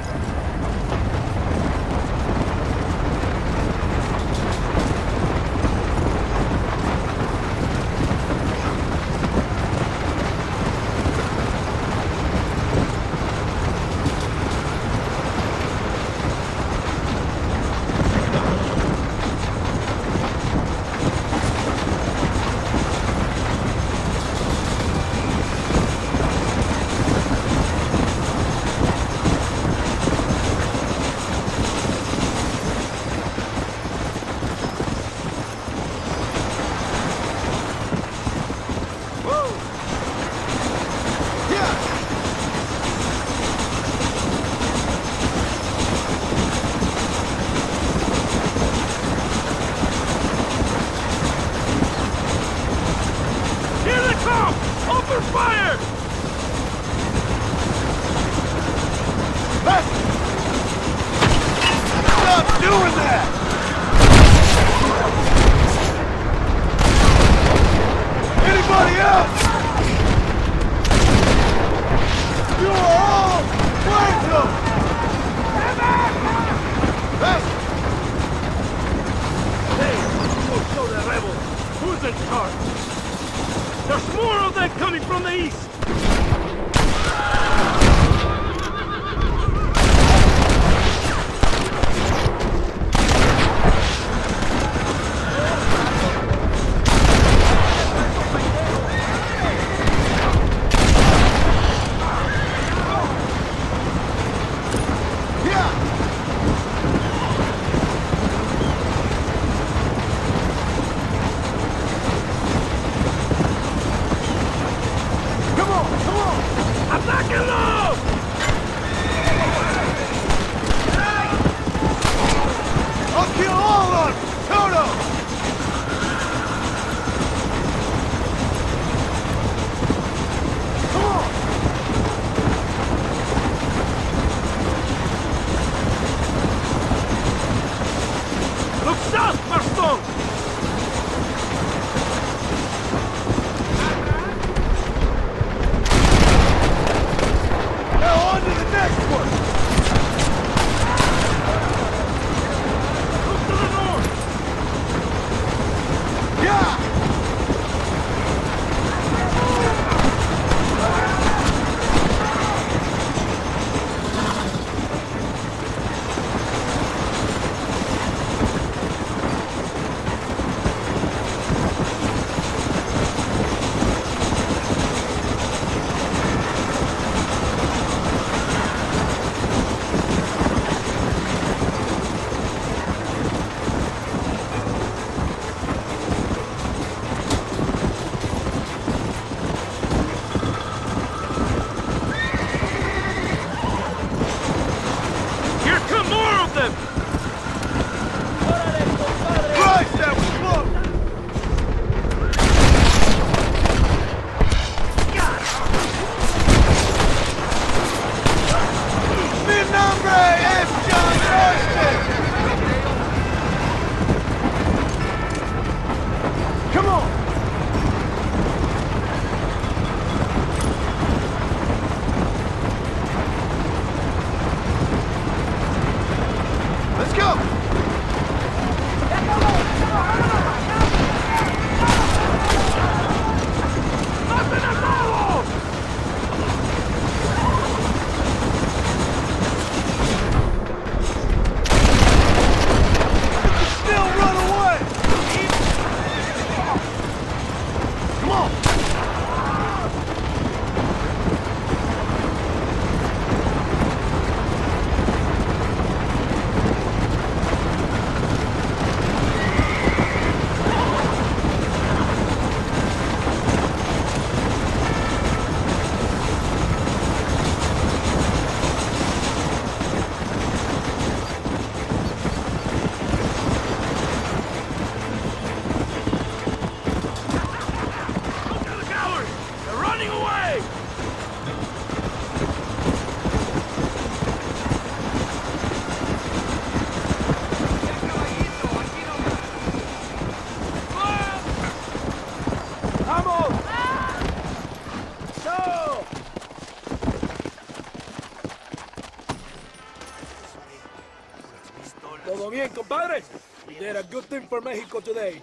We did a good thing for Mexico today.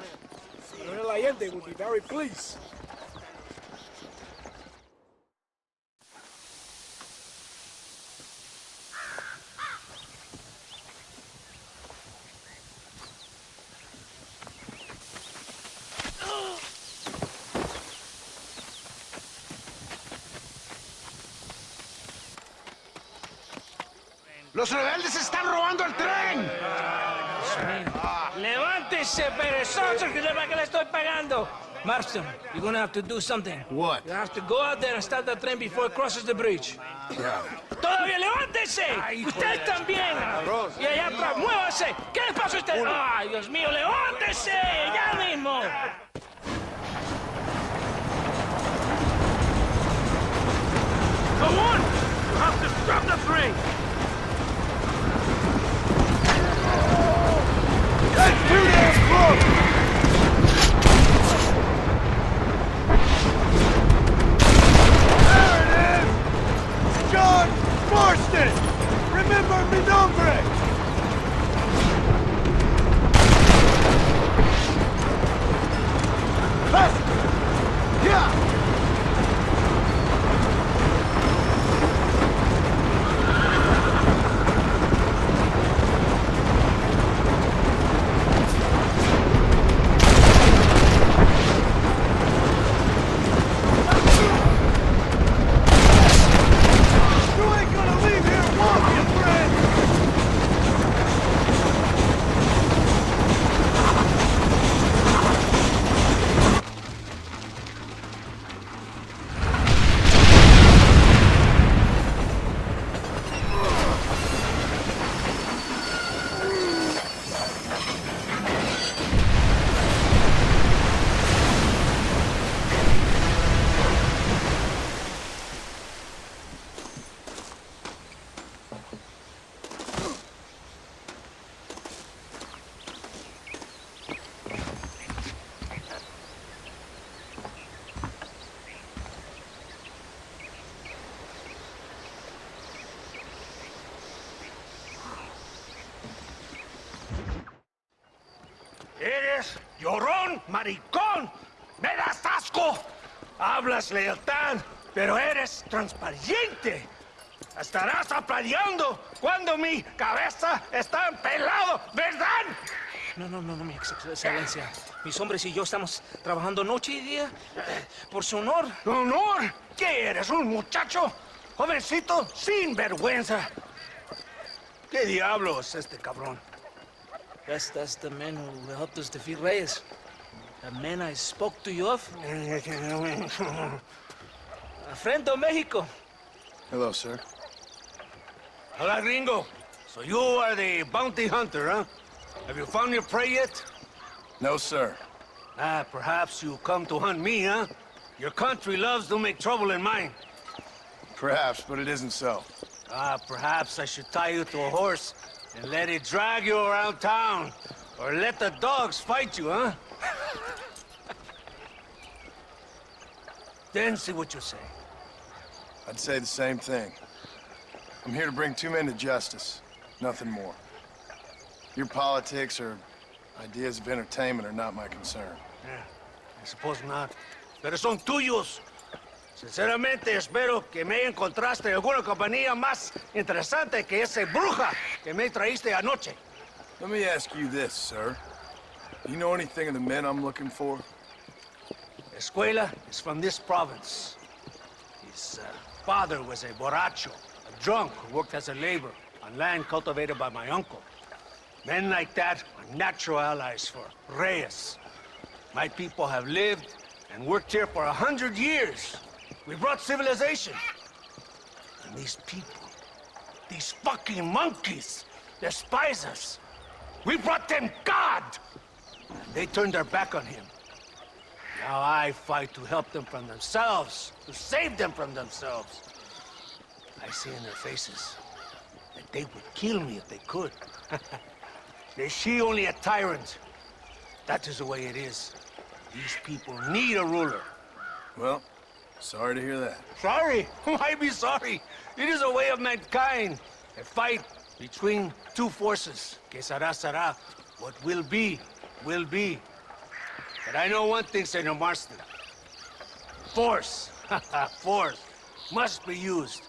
Manuel Allende will be very pleased. ¡Los rebeldes están robando el tren! ¡Levántese, perezoso, que sepa que le estoy pagando! Marston, you're gonna have to do something. What? You have to go out there and stop the train before it crosses the bridge. ¡Todavía levántese! ¡Usted también! Y allá atrás, muévase. ¿Qué le pasa a usted? ¡Ay, Dios mío, levántese! ¡Ya mismo! Go on! You have to stop the train! That's too damn close! There it is! John Marston! Remember mi nombre! Yeah! ¡Eres llorón, maricón! ¡Me das asco! Hablas lealtad, pero eres transparente. Estarás aplaudiendo cuando mi cabeza está pelado, ¿verdad? No, mi excelencia. Mis hombres y yo estamos trabajando noche y día por su honor. ¿Honor? ¿Qué eres, un muchacho? Jovencito, sin vergüenza. ¿Qué diablos este cabrón? That's the man who helped us defeat Reyes. The man I spoke to you of. A friend of Mexico. Hello, sir. Hola, gringo. So you are the bounty hunter, huh? Have you found your prey yet? No, sir. Perhaps you come to hunt me, huh? Your country loves to make trouble in mine. Perhaps, but it isn't so. Perhaps I should tie you to a horse and let it drag you around town. Or let the dogs fight you, huh? Then see what you say. I'd say the same thing. I'm here to bring two men to justice. Nothing more. Your politics or ideas of entertainment are not my concern. I suppose not. Pero son tuyos. Sinceramente, espero que me encontraste alguna compañía más interesante que ese bruja que me traíste anoche. Let me ask you this, sir. Do you know anything of the men I'm looking for? Escuela is from this province. His father was a borracho, a drunk who worked as a laborer on land cultivated by my uncle. Men like that are natural allies for Reyes. My people have lived and worked here for 100 years. We brought civilization. And these people, these fucking monkeys, despise us. We brought them God! And they turned their back on him. Now I fight to help them from themselves, to save them from themselves. I see in their faces that they would kill me if they could. They see only a tyrant. That is the way it is. These people need a ruler. Well, sorry to hear that. Sorry? Why be sorry? It is a way of mankind. A fight between two forces. Que será, será. What will be, will be. But I know one thing, Senor Marston. Force, force, must be used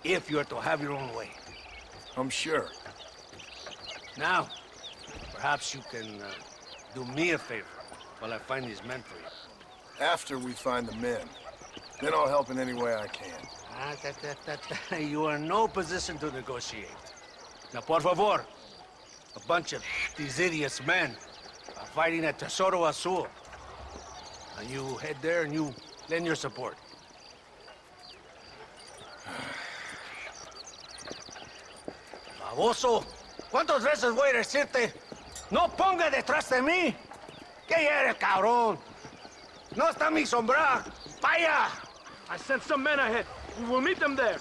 if you're to have your own way. I'm sure. Now, perhaps you can do me a favor while I find these men for you. After we find the men, then I'll help in any way I can. You are in no position to negotiate. Now, por favor, a bunch of these idiots men are fighting at Tesoro Azul. And you head there and you lend your support. Baboso, ¿cuántas veces voy a decirte? No ponga detrás de mí. ¿Qué eres, cabrón? No está mi sombra. Vaya. I sent some men ahead. We will meet them there.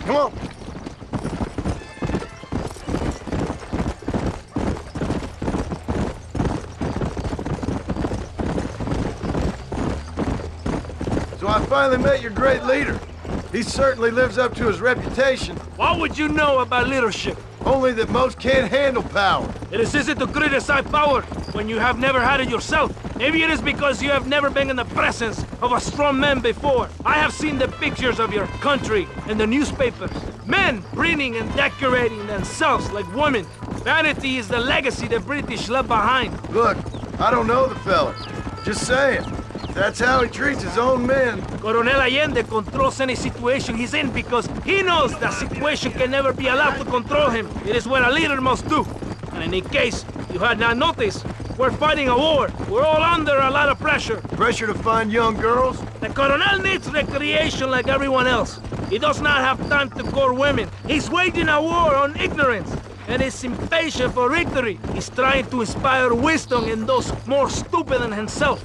Come on. So I finally met your great leader. He certainly lives up to his reputation. What would you know about leadership? Only that most can't handle power. It is easy to criticize power when you have never had it yourself. Maybe it is because you have never been in the presence of a strong man before. I have seen the pictures of your country in the newspapers. Men breeding and decorating themselves like women. Vanity is the legacy the British left behind. Look, I don't know the fella. Just saying. That's how he treats his own men. Coronel Allende controls any situation he's in because he knows that situation can never be allowed to control him. It is what a leader must do. And in case you had not noticed, we're fighting a war. We're all under a lot of pressure. Pressure to find young girls? The Coronel needs recreation like everyone else. He does not have time to court women. He's waging a war on ignorance. And is impatient for victory. He's trying to inspire wisdom in those more stupid than himself.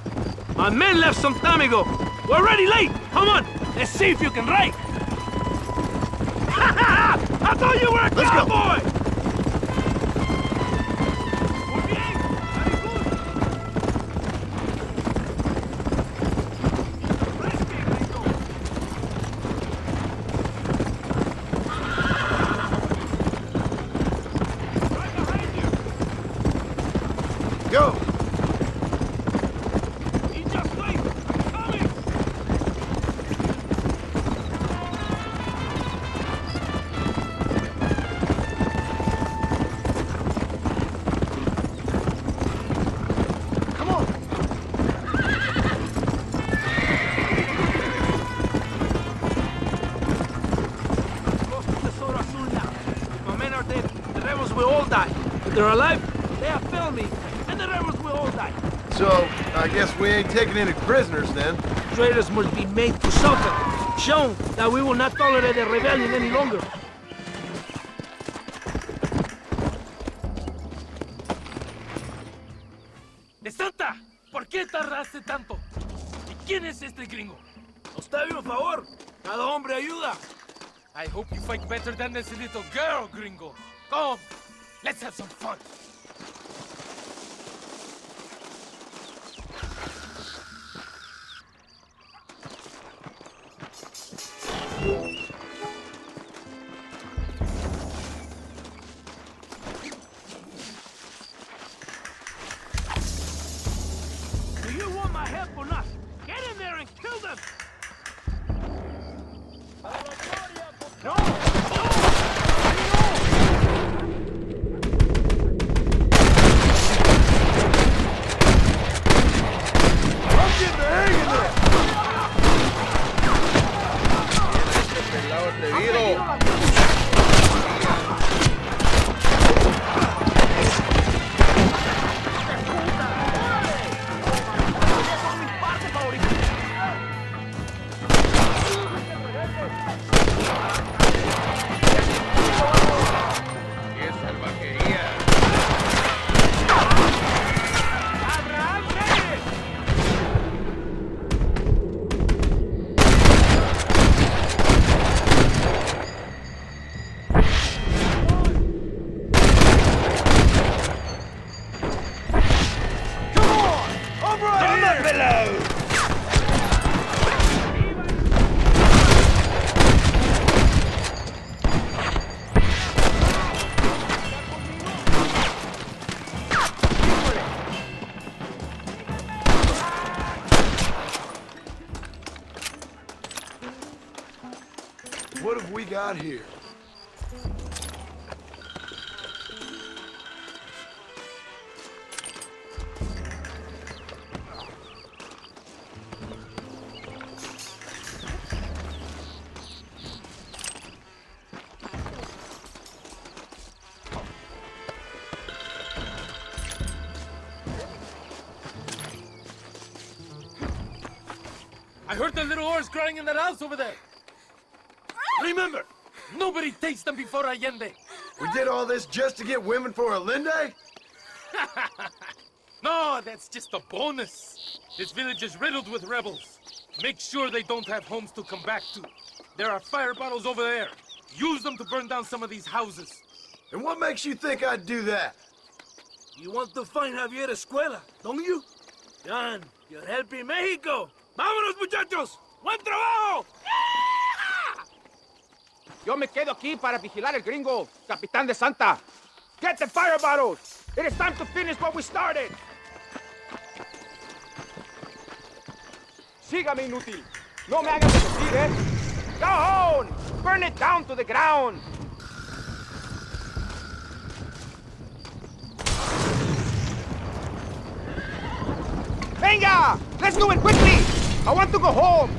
My men left some time ago. We're already late. Come on, let's see if you can write. I thought you were a cowboy! Go! They're alive, they have failed me, and the rebels will all die. So, I guess we ain't taking any prisoners then. Traitors must be made to suffer, shown that we will not tolerate a rebellion any longer. ¡De Santa! ¿Por qué tardaste tanto? ¿Y quién es este gringo? Nos está bien, por favor. Cada hombre ayuda. I hope you fight better than this little girl, gringo. Come, let's have some fun. Do you want my help or not? Get in there and kill them! No! got here? I heard the little oars crying in that house over there. Remember, nobody takes them before Allende. We did all this just to get women for Allende? No, that's just a bonus. This village is riddled with rebels. Make sure they don't have homes to come back to. There are fire bottles over there. Use them to burn down some of these houses. And what makes you think I'd do that? You want to find Javier Escuela, don't you? John, you're helping Mexico. ¡Vámonos, muchachos! ¡Buen trabajo! Yo me quedo aquí para vigilar el gringo, Capitán de Santa. Get the fire bottles! It is time to finish what we started! Sígame, inútil. No me hagas repetir, ¿eh? Go on! Burn it down to the ground! Venga! Let's do it quickly! I want to go home!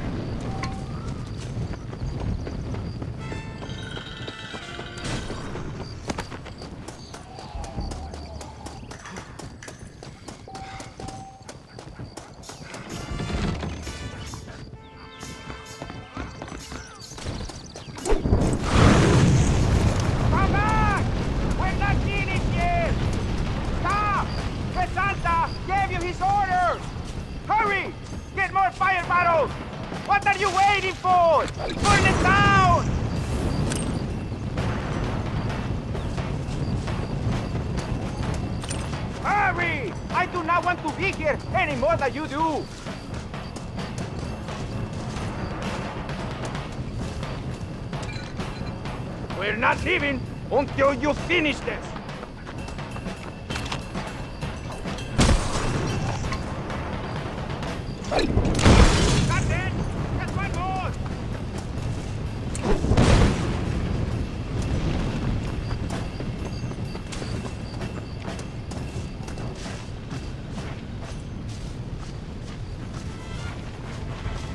Come back! We're not finished yet! Stop! The Santa gave you his orders! Hurry! Get more fire bottles! What are you waiting for? Burn it down! Hurry! I do not want to be here any more than you do! We're not leaving until you finish this! That's it! Just one more!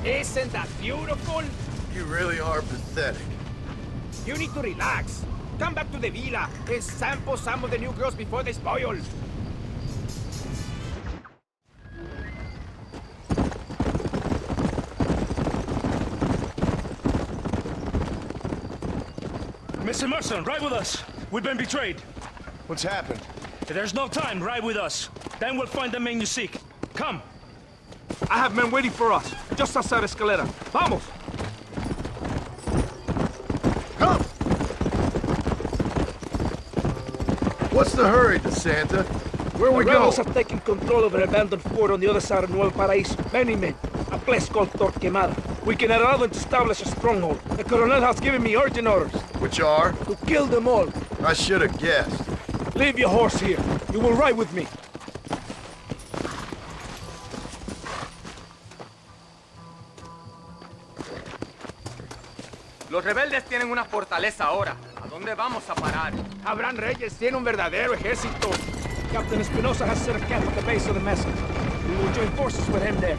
Isn't that beautiful? You really are pathetic. You need to relax. Come back to the villa and sample some of the new girls before they spoil. Mr. Marston, ride with us. We've been betrayed. What's happened? There's no time. Ride with us. Then we'll find the man you seek. Come. I have men waiting for us, just outside Escalera. Vamos! Come! What's the hurry, DeSanta? Where we The go? rebels have taken control of an abandoned fort on the other side of Nuevo Paraíso. Many men. A place called Torquemada. We can allow them to establish a stronghold. The Colonel has given me urgent orders. Which are? To kill them all. I should have guessed. Leave your horse here. You will ride with me. Los rebeldes tienen una fortaleza ahora. ¿A dónde vamos a parar? Abraham Reyes tiene un verdadero ejército. Captain Espinosa has set a camp at the base of the mesa. We will join forces with him there.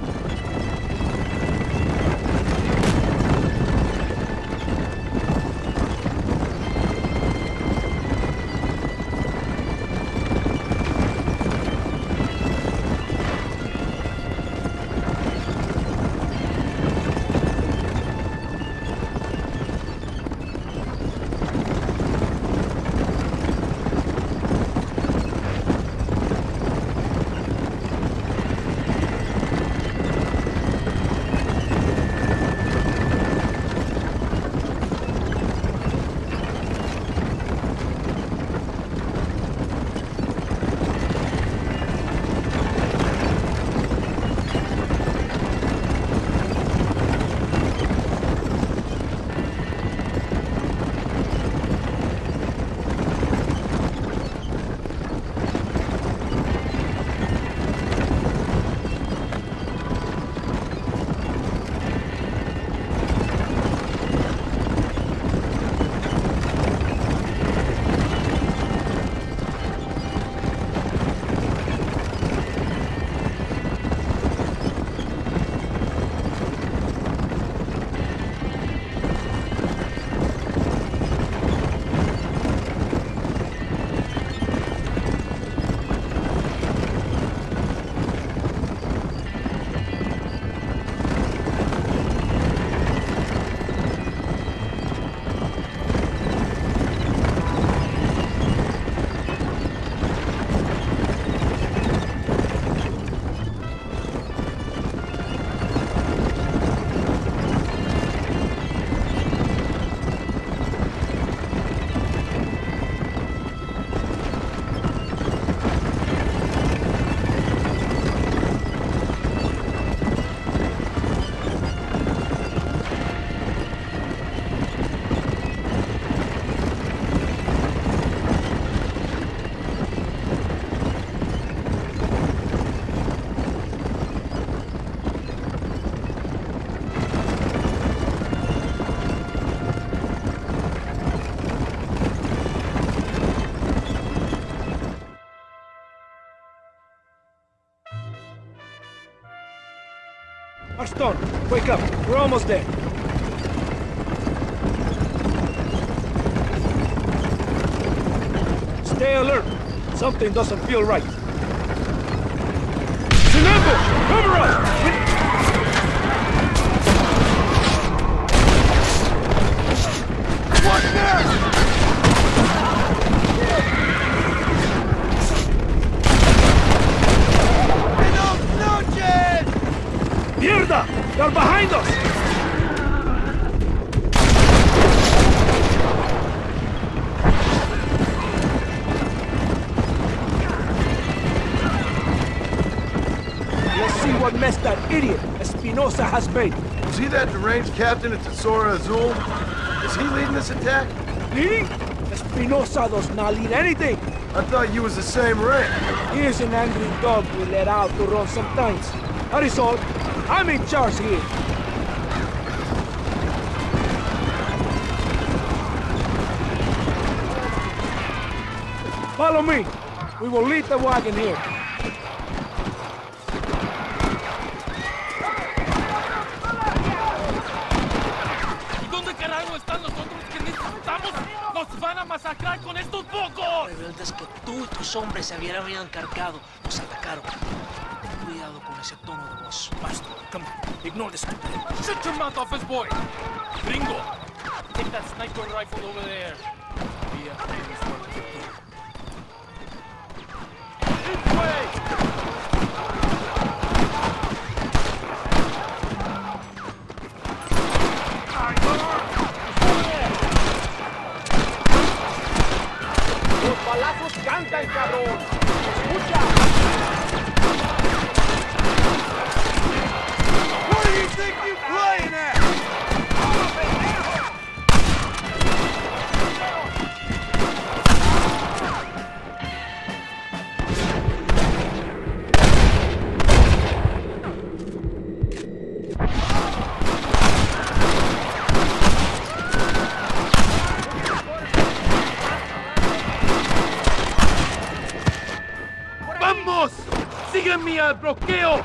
Marston, wake up. We're almost there. Stay alert. Something doesn't feel right. It's an ambush! Cover us! What there? Mierda! They're behind us! Let's see what mess that idiot Espinosa has made. Was he that deranged captain at Tesoro Azul? Is he leading this attack? Leading? Espinosa does not lead anything. I thought you was the same rank. He is an angry dog we let out to run sometimes. That is all. I'm in charge here. Follow me. We will lead the wagon here. ¿Y dónde carajo están los otros que necesitamos? ¡Nos van a masacrar con estos pocos! Rebeldes que tú y tus hombres se habían encargado nos atacaron. Ten cuidado con ese tono de voz. Master, come on. Ignore this. Shut your mouth, office boy! Gringo, take that sniper rifle over there. Be a famous one to do. This way! ¡Los balazos cantan, cabrón! ¡Escucha! What do you think you playing at? ¡Vamos! ¡Sígueme al bloqueo!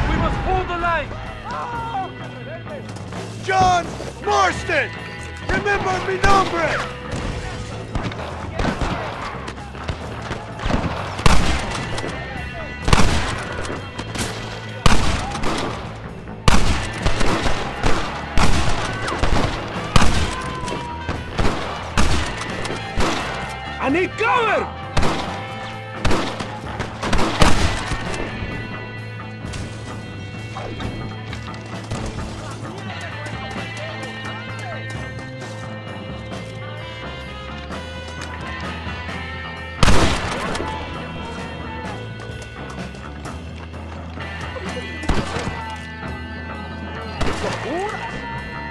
We must hold the line! John Marston! Remember mi nombre! I need cover!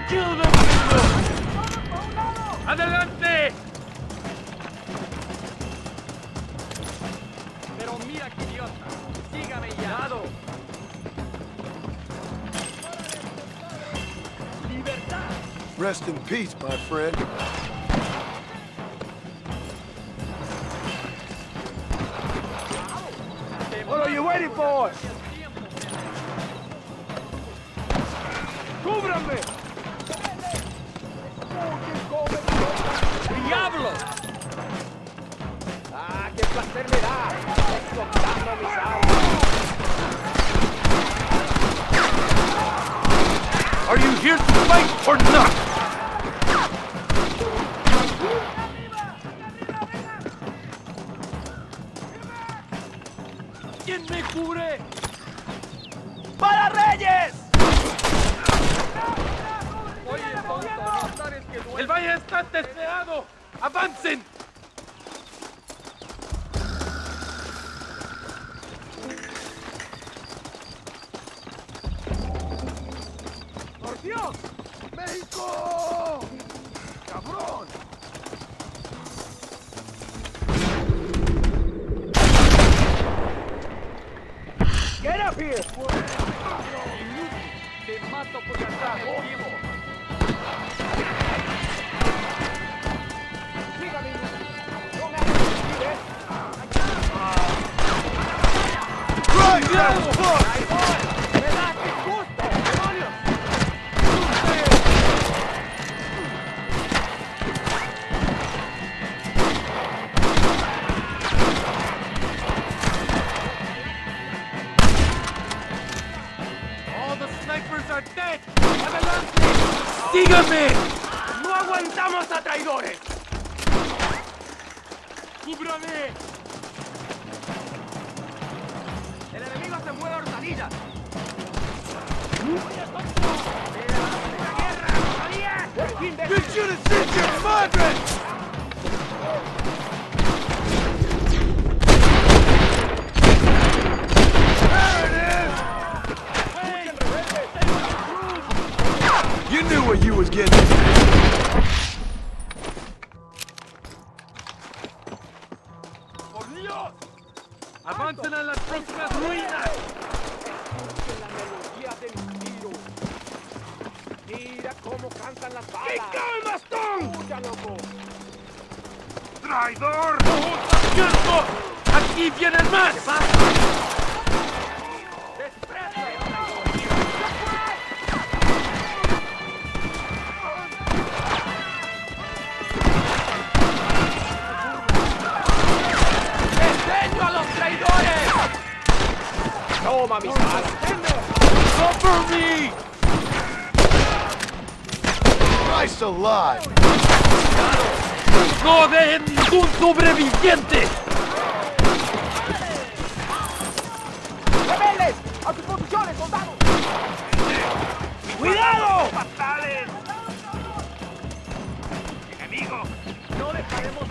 ¡Kill them, Gringo! ¡Adelante! Pero mira que idiota. Sígame ya. ¡Libertad! Rest in peace, my friend. What are you waiting for? ¡Cúbranme! ¡Diablo! ¡Ah, qué placer me da! Explotando mis autos. Are you here to fight or not? ¿Quién me cubre? ¡Para Reyes! Oye, tonto, no sabes que duele. ¡El valle está testeado! ¡Avancen! ¡Por Dios! ¡México! ¡Cabrón! Get up here! Te mato por cazar, vivo. are dead! ¡Adelante! ¡Síganme! ¡No aguantamos a traidores! ¡Cúbrame! ¡El enemigo se mueve a hortalizas! You should have sent your madre! You knew what you was getting into. ¡Por Dios! ¡Avancen a las próximas ruinas! Escuchen la melodía del tiro. Mira cómo cantan las balas. ¡Qué calma, Stone! ¡Escucha, loco! ¡Traidor! ¡No, cierto! ¡Aquí vienen más! Toma mis alas. Cover me! Christ alive! ¡No dejen ningún sobreviviente! ¡Rebeldes! ¡A sus posiciones, soldados! ¡Cuidado! ¡Fatales! ¡Enemigo! ¡No dejaremos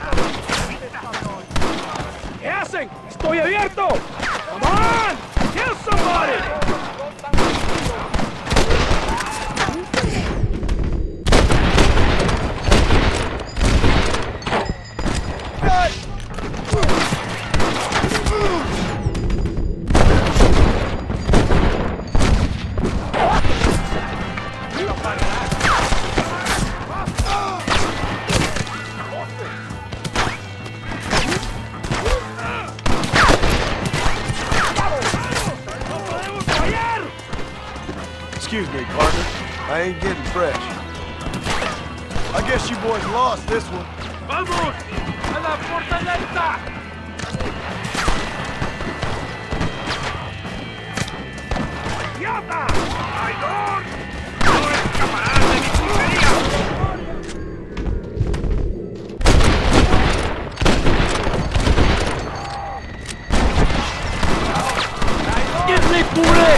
¿Qué hacen? ¡Estoy abierto! ¡Come on! ¡Kill somebody! Excuse me, partner. I ain't getting fresh. I guess you boys lost this one. ¡Vamos! ¡A la fortaleza! ¡Idiota! ¡Traidor! ¡No escaparás de mi puntería! ¿Quién le cubre?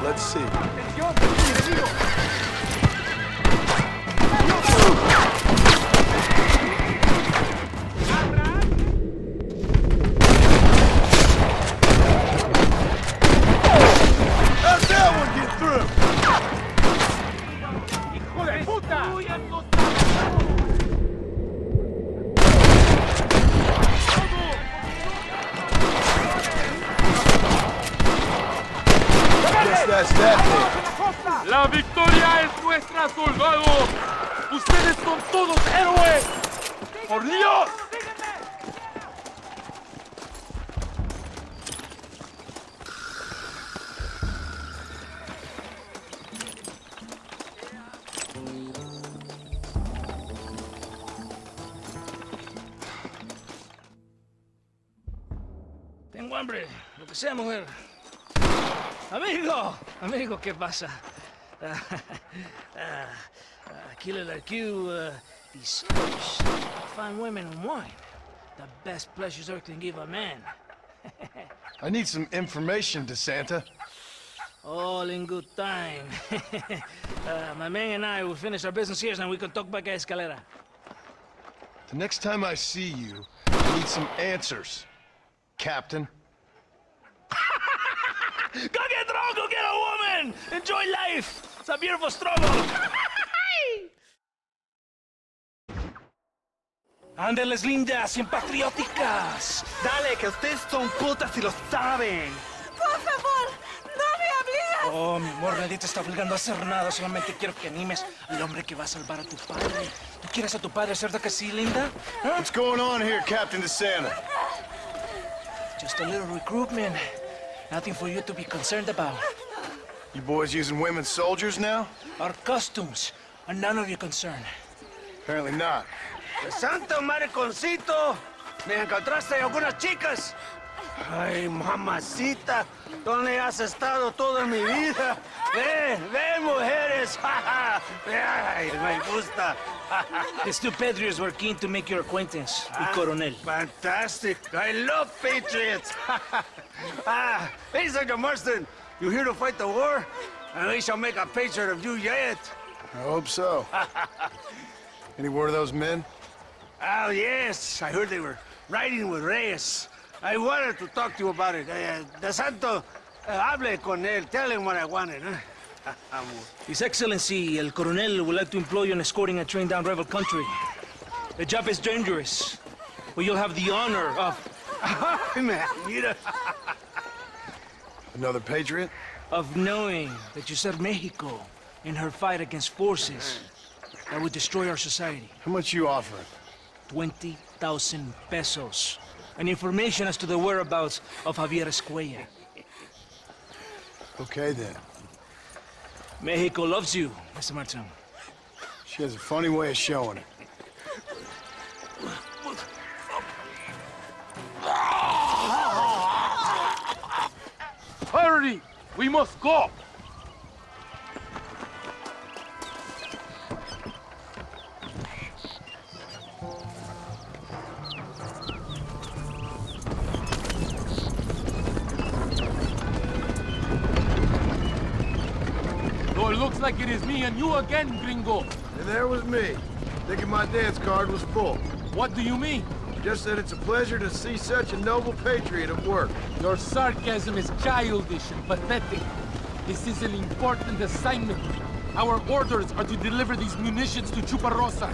Let's see. How'd that one get through? ¡Hijo de puta! ¡La victoria es nuestra, soldados! ¡Ustedes son todos héroes! ¡Por Dios! Tengo hambre, lo que sea, mujer. Amigo, ¿qué pasa? Aquí le largué these fish, fine women and wine. The best pleasures earth can give a man. I need some information, DeSanta. All in good time. My man and I will finish our business here and we can talk back at Escalera. The next time I see you, I need some answers, Captain. Go get drunk, go get a woman! Enjoy life! It's a beautiful strobo! Ándeles lindas y patrióticas. Dale, que ustedes son putas y lo saben. Por favor, no me obligas. Oh, mi amor, nadie te está obligando a hacer nada. Solamente quiero que animes al hombre que va a salvar a tu padre. ¿Tú quieres a tu padre, cierto que sí, linda? ¿Ah? What's going on here, Captain DeSanta? Just a little recruitment. Nothing for you to be concerned about. You boys using women soldiers now? Our costumes are none of your concern. Apparently not. ¡Santo mariconcito! ¿Me encontraste algunas chicas? Ay, mamacita, ¿dónde has estado toda mi vida? Ven, ven, mujeres. Ay, me gusta. These two patriots were keen to make your acquaintance, el coronel. Fantastic. I love patriots. Hey, John Marston, you here to fight the war? And we shall make a patriot of you yet. I hope so. Any word of those men? Oh, yes. I heard they were riding with Reyes. I wanted to talk to you about it. De Santo, hable con él. Tell him what I wanted. His Excellency, el coronel, would like to employ you in escorting a train down rebel country. The job is dangerous, but you'll have the honor of... Mira. Another patriot? Of knowing that you served Mexico in her fight against forces that would destroy our society. How much you offering? 20,000 pesos. And information as to the whereabouts of Javier Escuella. Okay, then. Mexico loves you, Mr. Martin. She has a funny way of showing it. Hurry! We must go! So it looks like it is me and you again, gringo. And there was me, thinking my dance card was full. What do you mean? Just that it's a pleasure to see such a noble patriot at work. Your sarcasm is childish and pathetic. This is an important assignment. Our orders are to deliver these munitions to Chuparosa.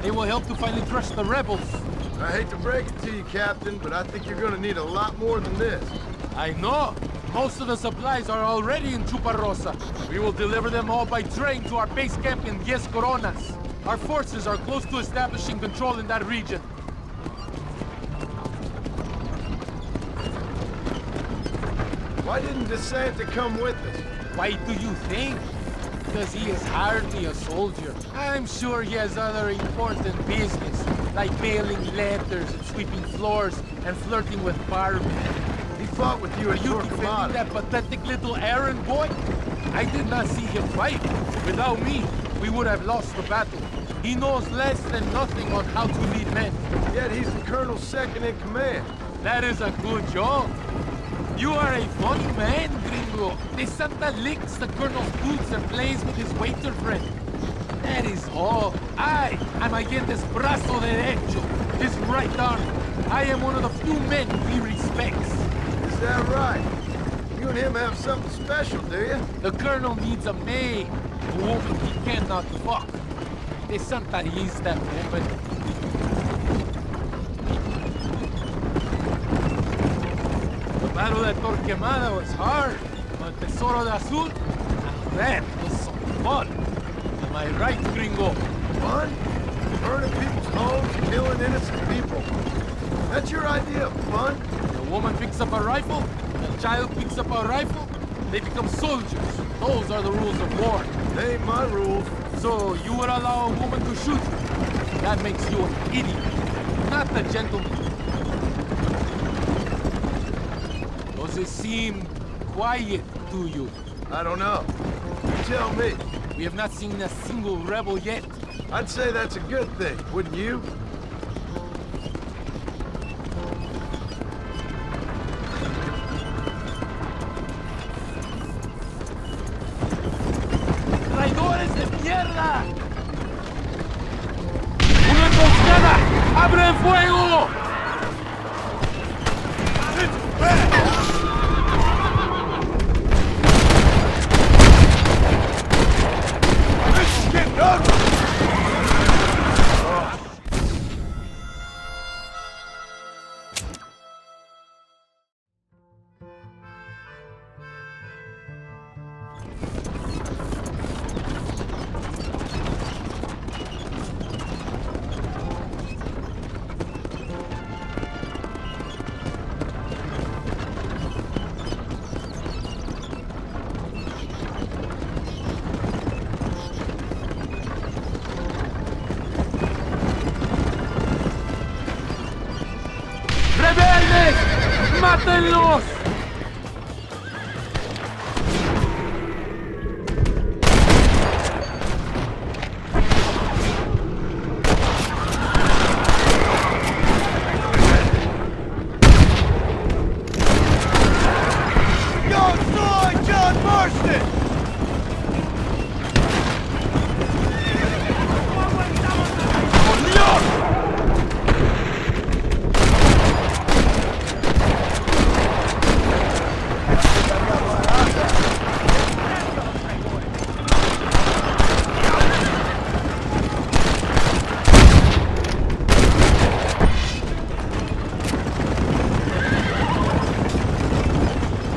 They will help to finally crush the rebels. I hate to break it to you, Captain, but I think you're gonna need a lot more than this. I know. Most of the supplies are already in Chuparosa. We will deliver them all by train to our base camp in 10 Coronas. Our forces are close to establishing control in that region. Why didn't DeSanta come with us? Why do you think? Because he is hardly a soldier. I'm sure he has other important business, like mailing letters and sweeping floors and flirting with Barbie. He fought with you at Are you defending that pathetic little errand boy? I did not see him fight. Without me, we would have lost the battle. He knows less than nothing on how to lead men. Yet he's the colonel's second in command. That is a good job. You are a funny man, gringo. DeSanta licks the colonel's boots and plays with his waiter friend. That is all. I am Allende's brazo derecho, his right arm. I am one of the few men he respects. Is that right? You and him have something special, do you? The colonel needs a maid, a woman he cannot fuck. DeSanta is that woman. The battle at Torquemada was hard, but Tesoro de Azul, now that was some fun. Am I right, gringo? Fun? Burning people's homes, killing innocent people. That's your idea of fun? The woman picks up a rifle, the child picks up a rifle, they become soldiers. Those are the rules of war. They ain't my rules. So you would allow a woman to shoot you? That makes you an idiot, not a gentleman. Does it seem quiet to you? I don't know. You tell me. We have not seen a single rebel yet. I'd say that's a good thing, wouldn't you? ¡Traidores de mierda! ¡Una emboscada! ¡Abren fuego! ¡Mátenlos! Yo soy John Marston!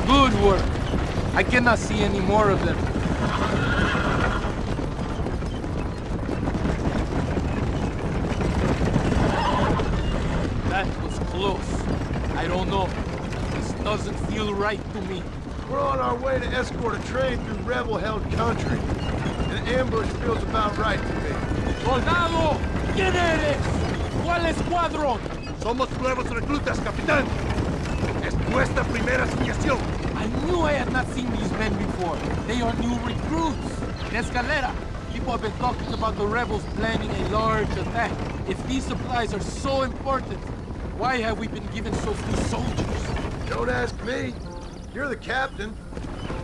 Good work. I cannot see any more of them. That was close. I don't know. This doesn't feel right to me. We're on our way to escort a train through rebel-held country. An ambush feels about right to me. ¡Soldado! ¿Quién eres? ¿Cuál escuadrón? Somos nuevos reclutas, capitán. Es nuestra primera asignación. I knew I had not seen these men before. They are new recruits. In Escalera, people have been talking about the rebels planning a large attack. If these supplies are so important, why have we been given so few soldiers? Don't ask me. You're the captain.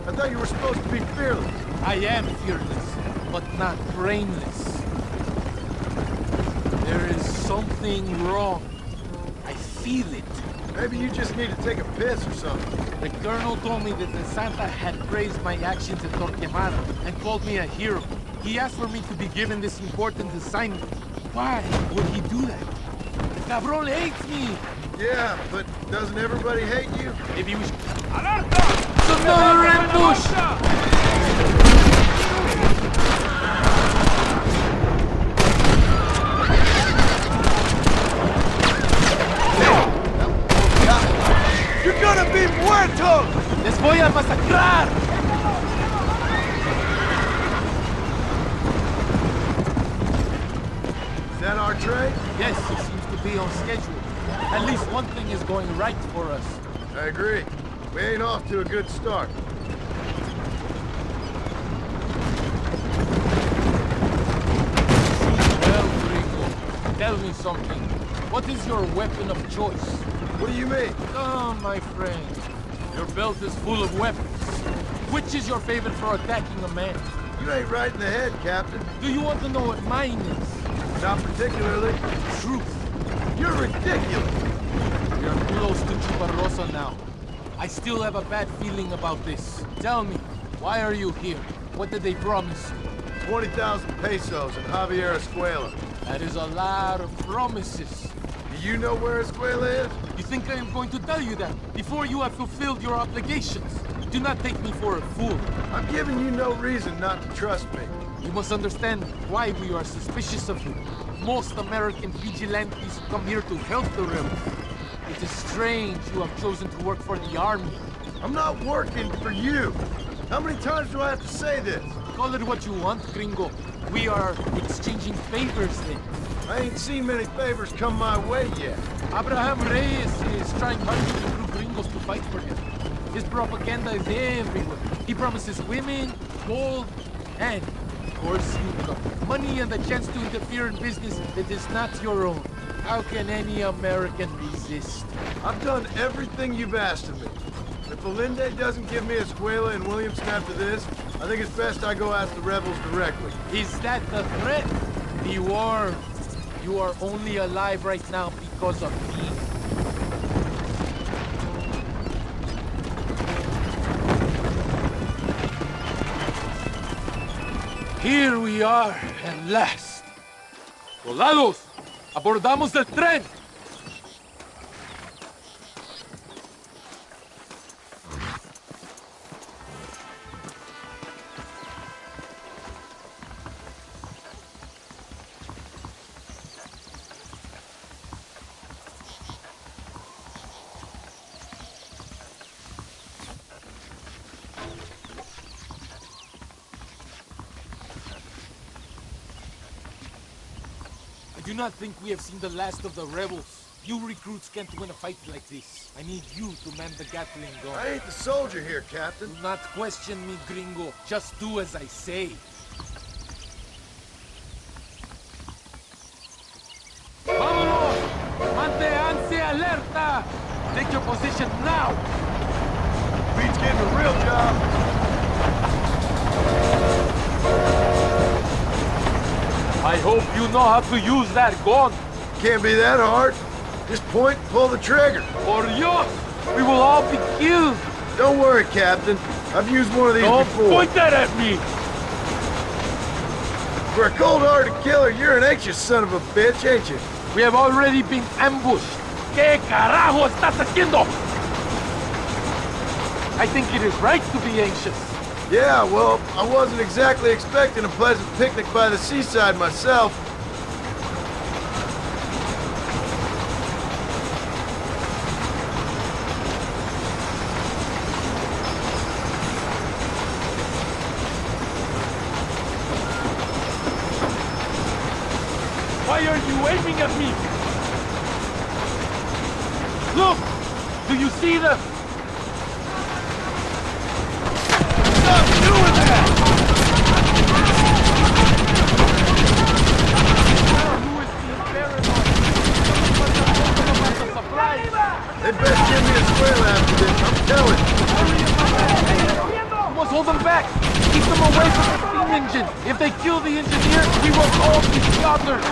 I thought you were supposed to be fearless. I am fearless, but not brainless. There is something wrong. I feel it. Maybe you just need to take a piss or something. The colonel told me that the Santa had praised my actions at Torquemada and called me a hero. He asked for me to be given this important assignment. Why would he do that? The cabron hates me. Yeah, but doesn't everybody hate you? Maybe we should... Alerta! It's another ambush! You're gonna be muertos! Les voy a masacrar! Is that our train? Yes, it seems to be on schedule. At least one thing is going right for us. I agree. We ain't off to a good start. Well, Gringo, tell me something. What is your weapon of choice? What do you mean? Oh, my friend. Your belt is full of weapons. Which is your favorite for attacking a man? You ain't right in the head, Captain. Do you want to know what mine is? Not particularly. Truth. You're ridiculous. You're close to Chuparrosa now. I still have a bad feeling about this. Tell me, why are you here? What did they promise you? 20,000 pesos in Javier Escuela. That is a lot of promises. Do you know where Escuela is? You think I am going to tell you that before you have fulfilled your obligations? Do not take me for a fool. I'm giving you no reason not to trust me. You must understand why we are suspicious of you. Most American vigilantes come here to help the rebels. It is strange you have chosen to work for the army. I'm not working for you. How many times do I have to say this? Call it what you want, Gringo. We are exchanging favors then. I ain't seen many favors come my way yet. Abraham Reyes is trying hard to recruit gringos to fight for him. His propaganda is everywhere. He promises women, gold, and, of course, money and the chance to interfere in business that is not your own. How can any American resist? I've done everything you've asked of me. If Allende doesn't give me Escuela and Williamson after this, I think it's best I go ask the rebels directly. Is that the threat? Be warned. You are only alive right now because of me. Here we are, at last. Soldados, abordamos el tren. I do not think we have seen the last of the rebels. You recruits can't win a fight like this. I need you to man the Gatling gun. I ain't the soldier here, Captain. Do not question me, gringo. Just do as I say. Vámonos! Manténganse alerta! Take your position now! Beats getting a real job. I hope you know how to use that gun. Can't be that hard. Just point and pull the trigger. Por Dios! We will all be killed! Don't worry, Captain. I've used one of these Don't before. point that at me! For a cold-hearted killer, you're an anxious son of a bitch, ain't you? We have already been ambushed. ¿Qué carajo estás haciendo? I think it is right to be anxious. Yeah, well, I wasn't exactly expecting a pleasant picnic by the seaside myself. Why are you aiming at me? Look! Do you see them? Stop doing that! Who is being paranoid? They best give me a square after this, I'm telling you. We must hold them back! Keep them away from the steam engine! If they kill the engineer, we will all be slaughtered!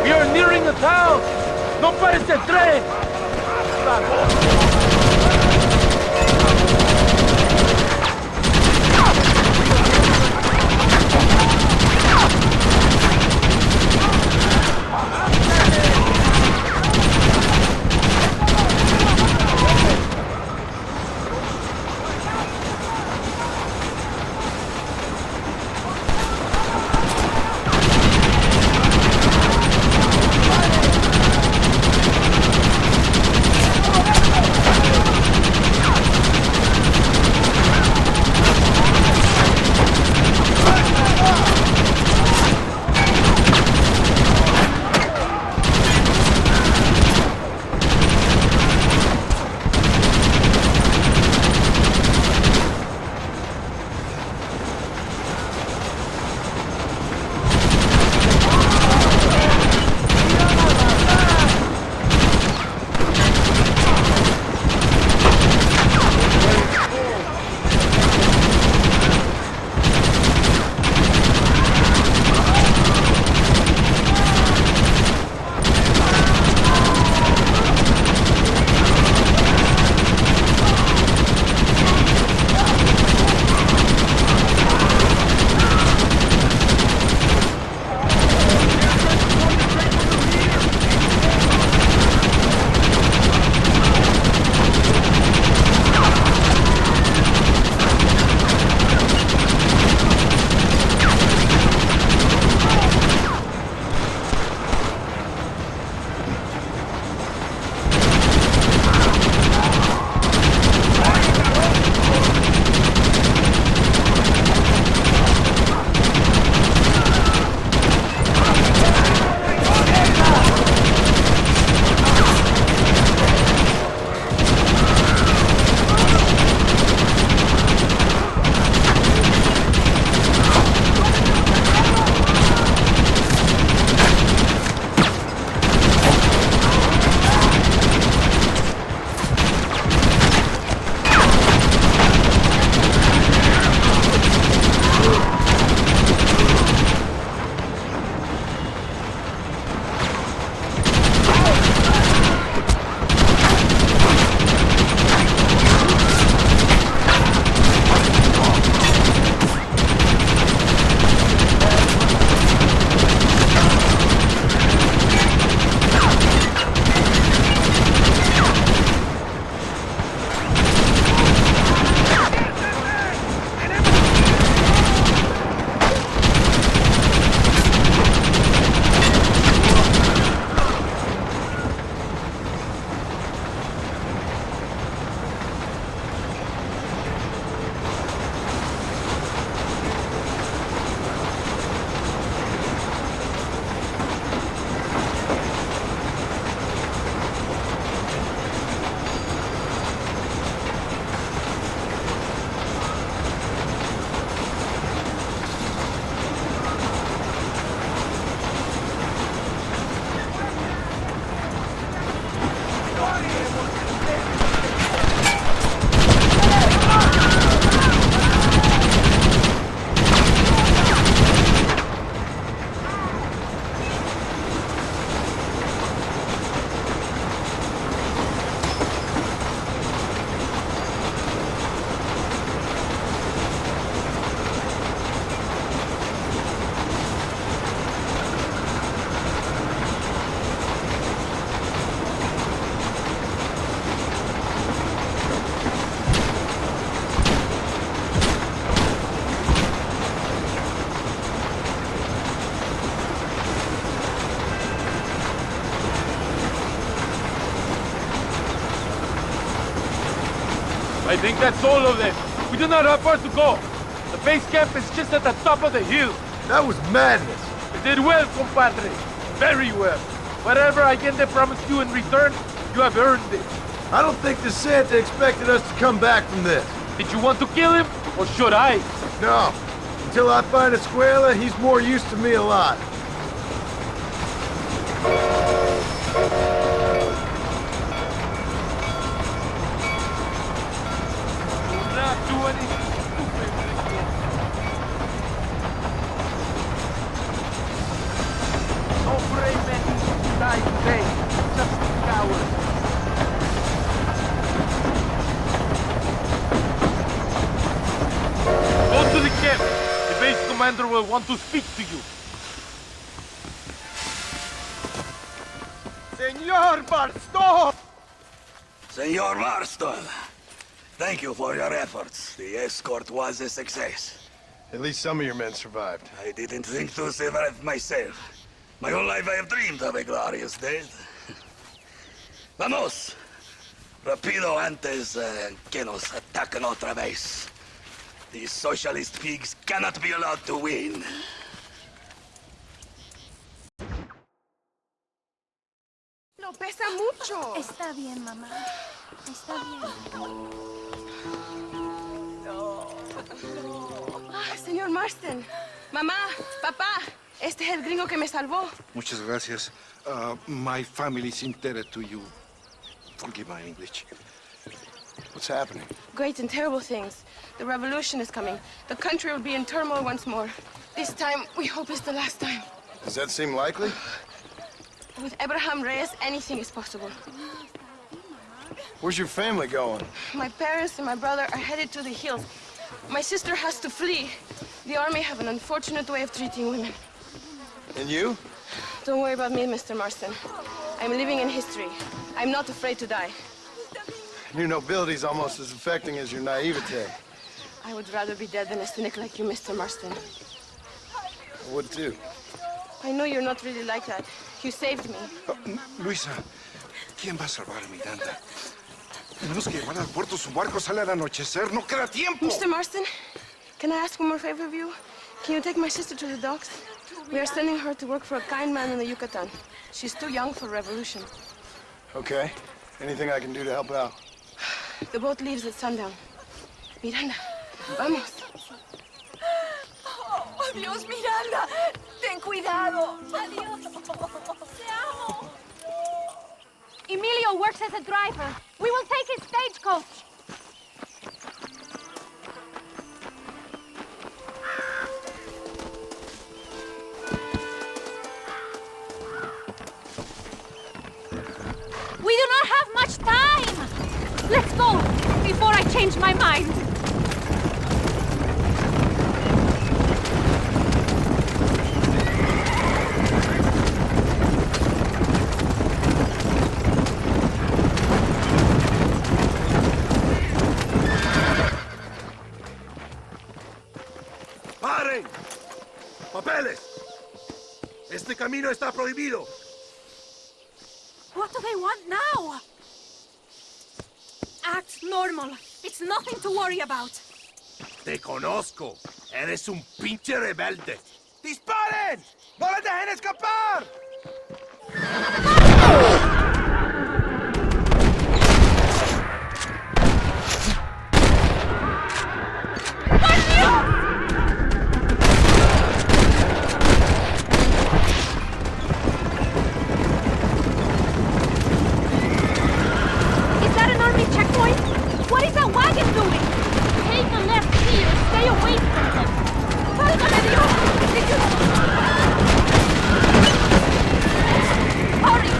We are nearing the town! ¡No pares el tren! I think that's all of them. We do not have far to go. The base camp is just at the top of the hill. That was madness. You did well, compadre. Very well. Whatever Allende promised you in return, you have earned it. I don't think the Santa expected us to come back from this. Did you want to kill him, or should I? No. Until I find Escuela, he's more use to me alive. Do not do anything stupid, Gringo. No brave men die today. Just cowards. Go to the camp. The base commander will want to speak to you. Senor Marston! Senor Marston, thank you for your efforts. The escort was a success. At least some of your men survived. I didn't think to survive myself. My whole life I have dreamed of a glorious death. Vamos! Rapido antes que nos ataquen otra vez. These socialist pigs cannot be allowed to win. Lo pesa mucho. Está bien, mamá. Está bien. Señor Marston. Mamá, papá. Este es el gringo que me salvó. Muchas gracias. My family's indebted to you. Forgive my English. What's happening? Great and terrible things. The revolution is coming. The country will be in turmoil once more. This time, we hope it's the last time. Does that seem likely? With Abraham Reyes, anything is possible. Where's your family going? My parents and my brother are headed to the hills. My sister has to flee. The army have an unfortunate way of treating women. And you? Don't worry about me, Mr. Marston. I'm living in history. I'm not afraid to die. Your nobility's almost as affecting as your naivete. I would rather be dead than a cynic like you, Mr. Marston. I would too. I know you're not really like that. You saved me. Luisa, ¿quién va a salvar a Miranda? Tenemos que llevar al puerto. Su barco sale al anochecer. No queda tiempo. Mr. Marston, can I ask one more favor of you? Can you take my sister to the docks? We are sending her to work for a kind man in the Yucatan. She's too young for revolution. Okay. Anything I can do to help out? The boat leaves at sundown. Miranda, vamos. Oh, Dios, Miranda. Ten cuidado. Adiós. Te amo. Emilio works as a driver. We will take his stagecoach. We do not have much time. Let's go before I change my mind. ¡Paren! ¡Papeles! Este camino está prohibido. What do they want now? Act normal. It's nothing to worry about. Te conozco. Eres un pinche rebelde. ¡Disparen! ¡No les dejen escapar! Is that an army checkpoint? What is that wagon doing? Take a left here. Stay away from them. ¡Válgame Dios! Hurry!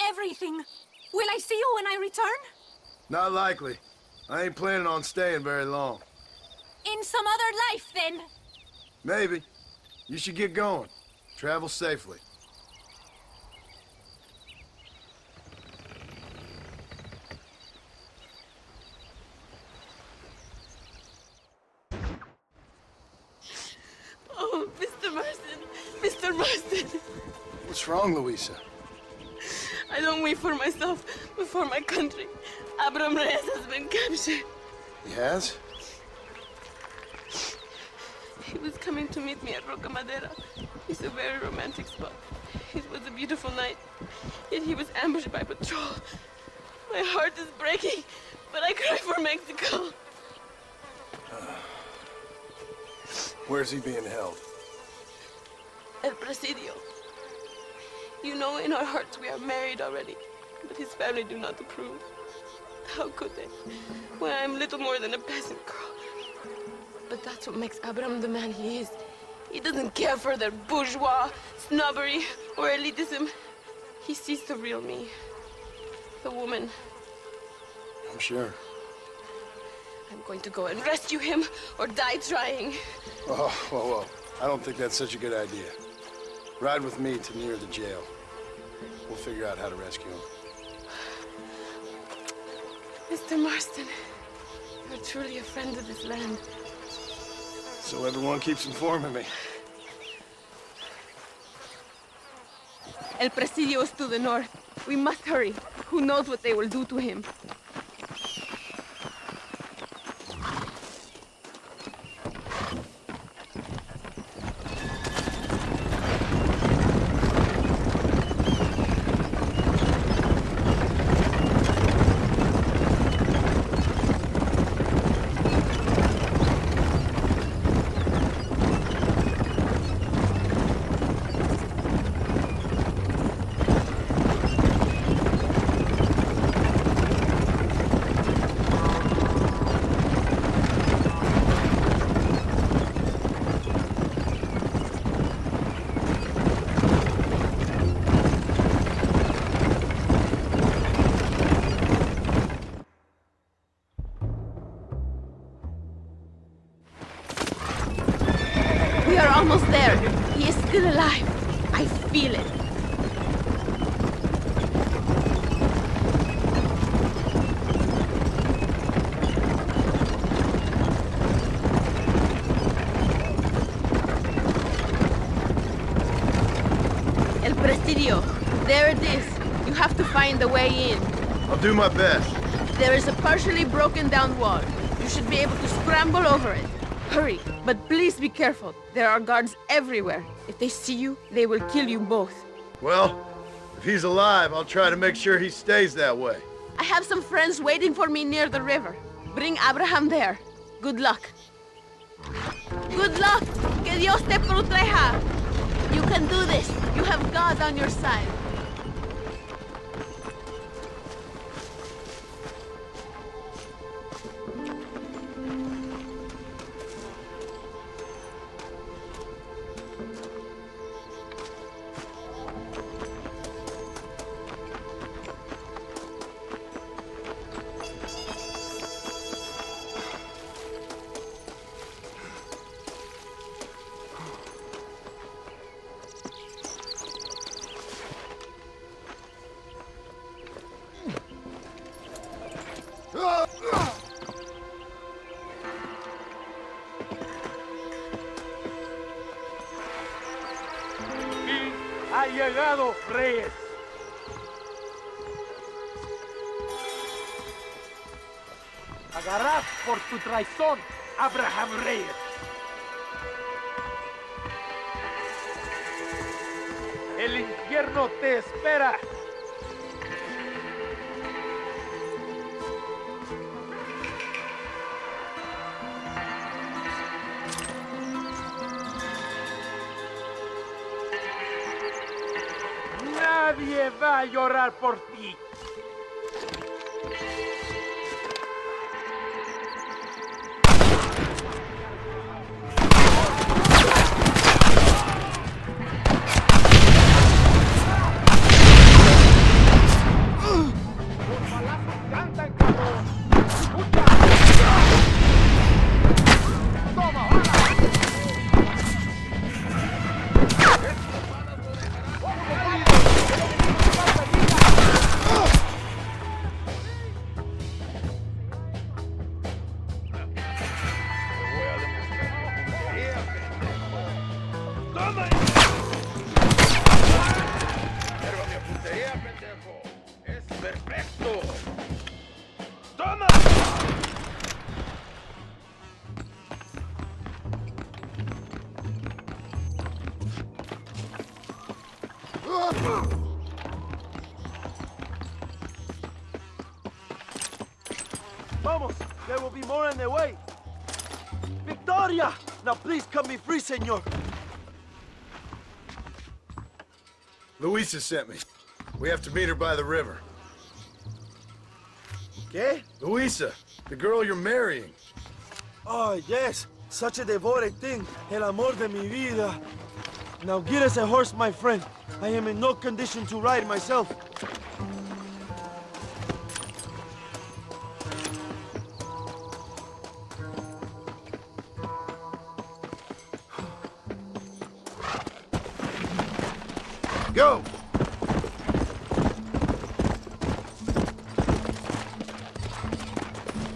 everything. Will I see you when I return? Not likely. I ain't planning on staying very long. In some other life, then. Maybe. You should get going. Travel safely. Oh, Mr. Marston. Mr. Marston. What's wrong, Louisa? I don't wait for myself, but for my country. Abraham Reyes has been captured. He has? He was coming to meet me at Roca Madera. It's a very romantic spot. It was a beautiful night, yet he was ambushed by patrol. My heart is breaking, but I cry for Mexico. Where's he being held? El Presidio. You know, in our hearts we are married already, but his family do not approve. How could they, when I am little more than a peasant girl? But that's what makes Abraham the man he is. He doesn't care for their bourgeois, snobbery, or elitism. He sees the real me, the woman. I'm sure. I'm going to go and rescue him, or die trying. Oh, whoa. I don't think that's such a good idea. Ride with me to near the jail. We'll figure out how to rescue him. Mr. Marston, you're truly a friend of this land. So everyone keeps informing me. El Presidio is to the north. We must hurry. Who knows what they will do to him? We are almost there. He is still alive. I feel it. El Presidio. There it is. You have to find the way in. I'll do my best. There is a partially broken down wall. You should be able to scramble over it. Hurry, but please be careful. There are guards everywhere. If they see you, they will kill you both. Well, if he's alive, I'll try to make sure he stays that way. I have some friends waiting for me near the river. Bring Abraham there. Good luck. Good luck! Que Dios te proteja! You can do this. You have God on your side. Ha llegado Reyes. Agarrad por tu traición, Abraham Reyes. El infierno te espera. Nadie va a llorar por ti. Vamos, there will be more on their way. Victoria! Now please cut me free, senor. Luisa sent me. We have to meet her by the river. ¿Qué? Luisa, the girl you're marrying. Oh, yes. Such a devoted thing. El amor de mi vida. Now get us a horse, my friend. I am in no condition to ride myself. Go!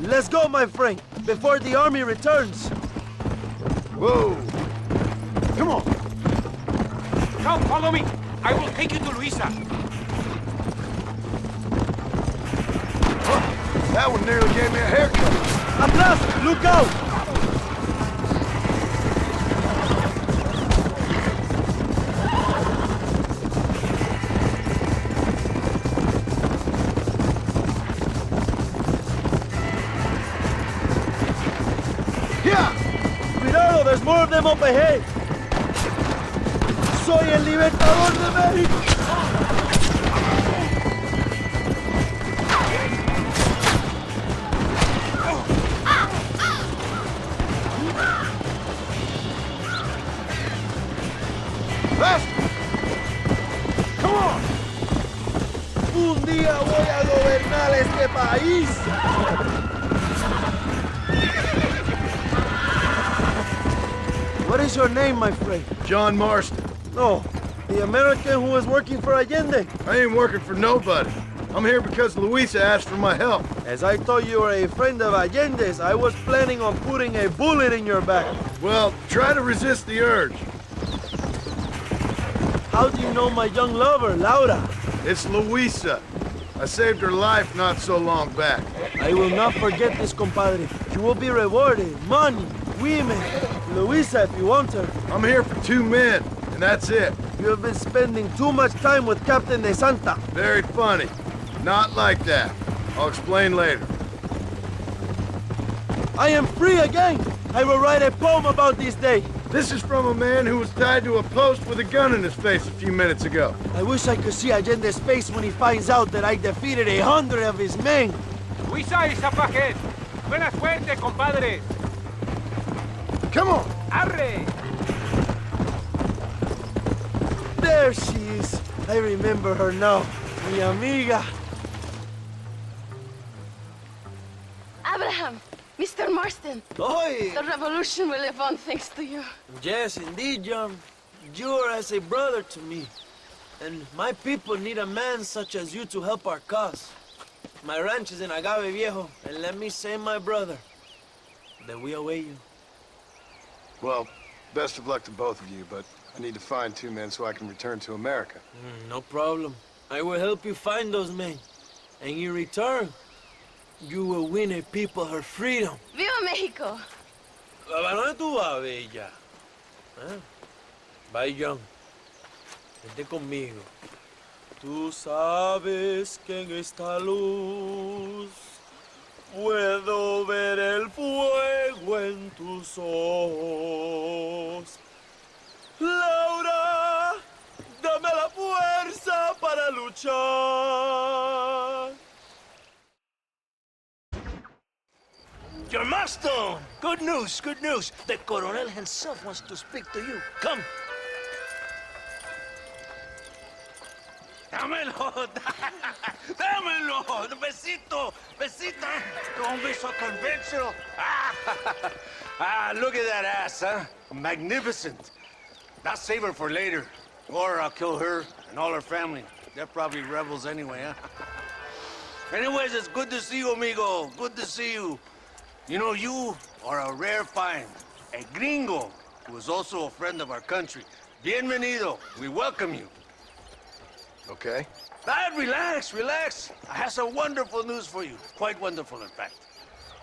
Let's go, my friend, before the army returns. Whoa! Come on! Come, follow me. I will take you to Luisa. Oh, that one nearly gave me a haircut. Atrás! Look out! Cuidado, there's more of them up ahead. Soy el libertador de México. Faster! Come on! Un día voy a gobernar este país. What is your name, my friend? John Marston. No, the American who is working for Allende. I ain't working for nobody. I'm here because Luisa asked for my help. As I thought you were a friend of Allende's, I was planning on putting a bullet in your back. Well, try to resist the urge. How do you know my young lover, Laura? It's Luisa. I saved her life not so long back. I will not forget this, compadre. You will be rewarded. Money, women, Luisa if you want her. I'm here for 2 men, and that's it. You have been spending too much time with Captain de Santa. Very funny. Not like that. I'll explain later. I am free again. I will write a poem about this day. This is from a man who was tied to a post with a gun in his face a few minutes ago. I wish I could see Allende's face when he finds out that I defeated 100 of his men. Luisa y salvaje. Buena suerte, compadre. Come on. Arre. There she is. I remember her now. Mi amiga. Abraham, Mr. Marston. Oi! The revolution will live on thanks to you. Yes, indeed, John. You are as a brother to me. And my people need a man such as you to help our cause. My ranch is in Agave Viejo, and let me say, my brother, that we await you. Well, best of luck to both of you, but I need to find 2 men so I can return to America. No problem. I will help you find those men. And in return, you will win a people her freedom. Viva Mexico! ¿A dónde tú vas, bella? ¿Eh? Bye, John. Vente conmigo. Tú sabes que en esta luz puedo ver el fuego en tus ojos. Laura, dame la fuerza para luchar. John Marston! Good news, good news. The Colonel himself wants to speak to you. Come. Dámelo, dámelo, besito, besito. Don't be so conventional. Look at that ass, huh? Magnificent. I'll save her for later. Or I'll kill her and all her family. They're probably rebels anyway, huh? Anyways, it's good to see you, amigo. Good to see you. You know, you are a rare find. A gringo who is also a friend of our country. Bienvenido. We welcome you. Okay. Relax, relax. I have some wonderful news for you. Quite wonderful, in fact.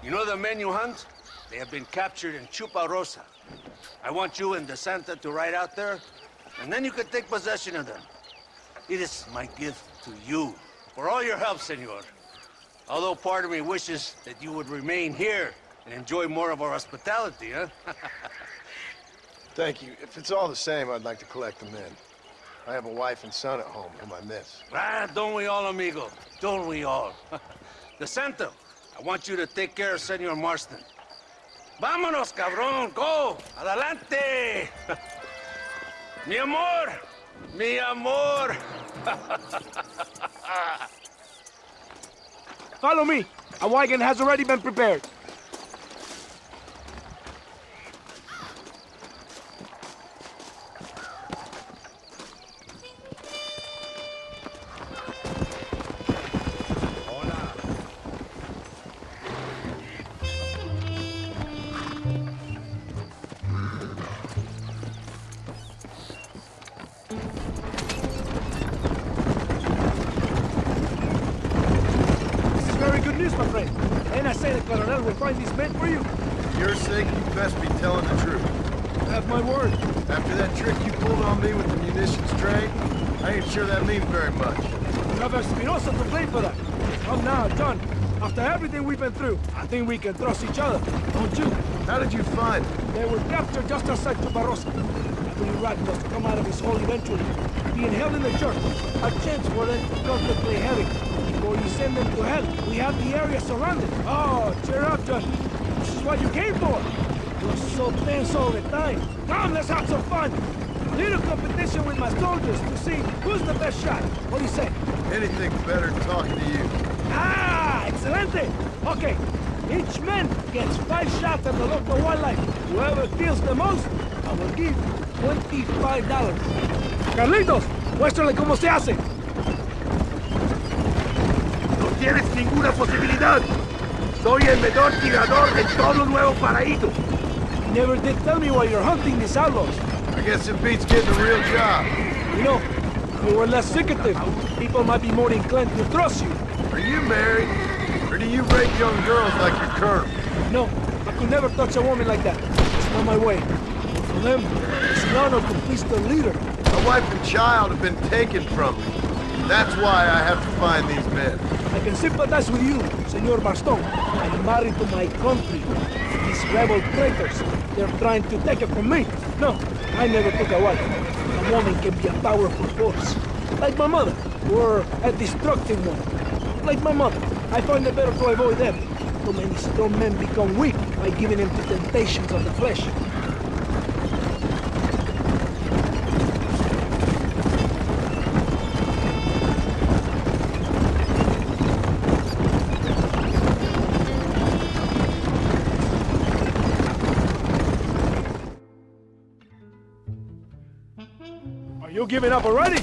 You know the men you hunt? They have been captured in Chuparosa. I want you and De Santa to ride out there, and then you can take possession of them. it is my gift to you for all your help, senor. Although part of me wishes that you would remain here and enjoy more of our hospitality, huh? Thank you. If it's all the same, I'd like to collect them in. I have a wife and son at home whom I miss. Ah, don't we all, amigo? Don't we all? The Santo, I want you to take care of Senor Marston. Vámonos, cabrón, go! Adelante! Mi amor! Mi amor! Follow me. A wagon has already been prepared. My friend. And I say the Colonel will find these men for you. For your sake, you best be telling the truth. Have my word. After that trick you pulled on me with the munitions trade, I ain't sure that means very much. You have Espinosa to blame for that. Come now, John. After everything we've been through, I think we can trust each other, don't you? How did you find them? They were captured just outside Tubarosca. I believe Rat must come out of his hole eventually. Being held in the church, a chance for them to come to play heavy. Before you send them to hell, we have the area surrounded. Oh, cheer up, John. This is what you came for. You're so tense all the time. Come, let's have some fun. Little competition with my soldiers to see who's the best shot. What do you say? Anything's better than talking to you. Ah, excelente. Okay, each man gets 5 shots at the local wildlife. Whoever kills the most, I will give $25. Carlitos, muéstrale cómo se hace. No tienes ninguna posibilidad. Soy el mejor tirador de todo Nuevo Paraíso. You never did tell me why you're hunting these outlaws. I guess it beats getting a real job. You know, if you were less secretive, people might be more inclined to trust you. Are you married? Or do you rape young girls like your colonel? No, I could never touch a woman like that. It's not my way. For them, it's an honor to please the leader. My wife and child have been taken from me. That's why I have to find these men. I can sympathize with you, Senor Marston. I'm married to my country. These rebel traitors, they're trying to take it from me. No, I never took a wife. A woman can be a powerful force. Like my mother, or a destructive one. Like my mother, I find it better to avoid them. Too many strong men become weak by giving in to temptations of the flesh. Are you giving up already?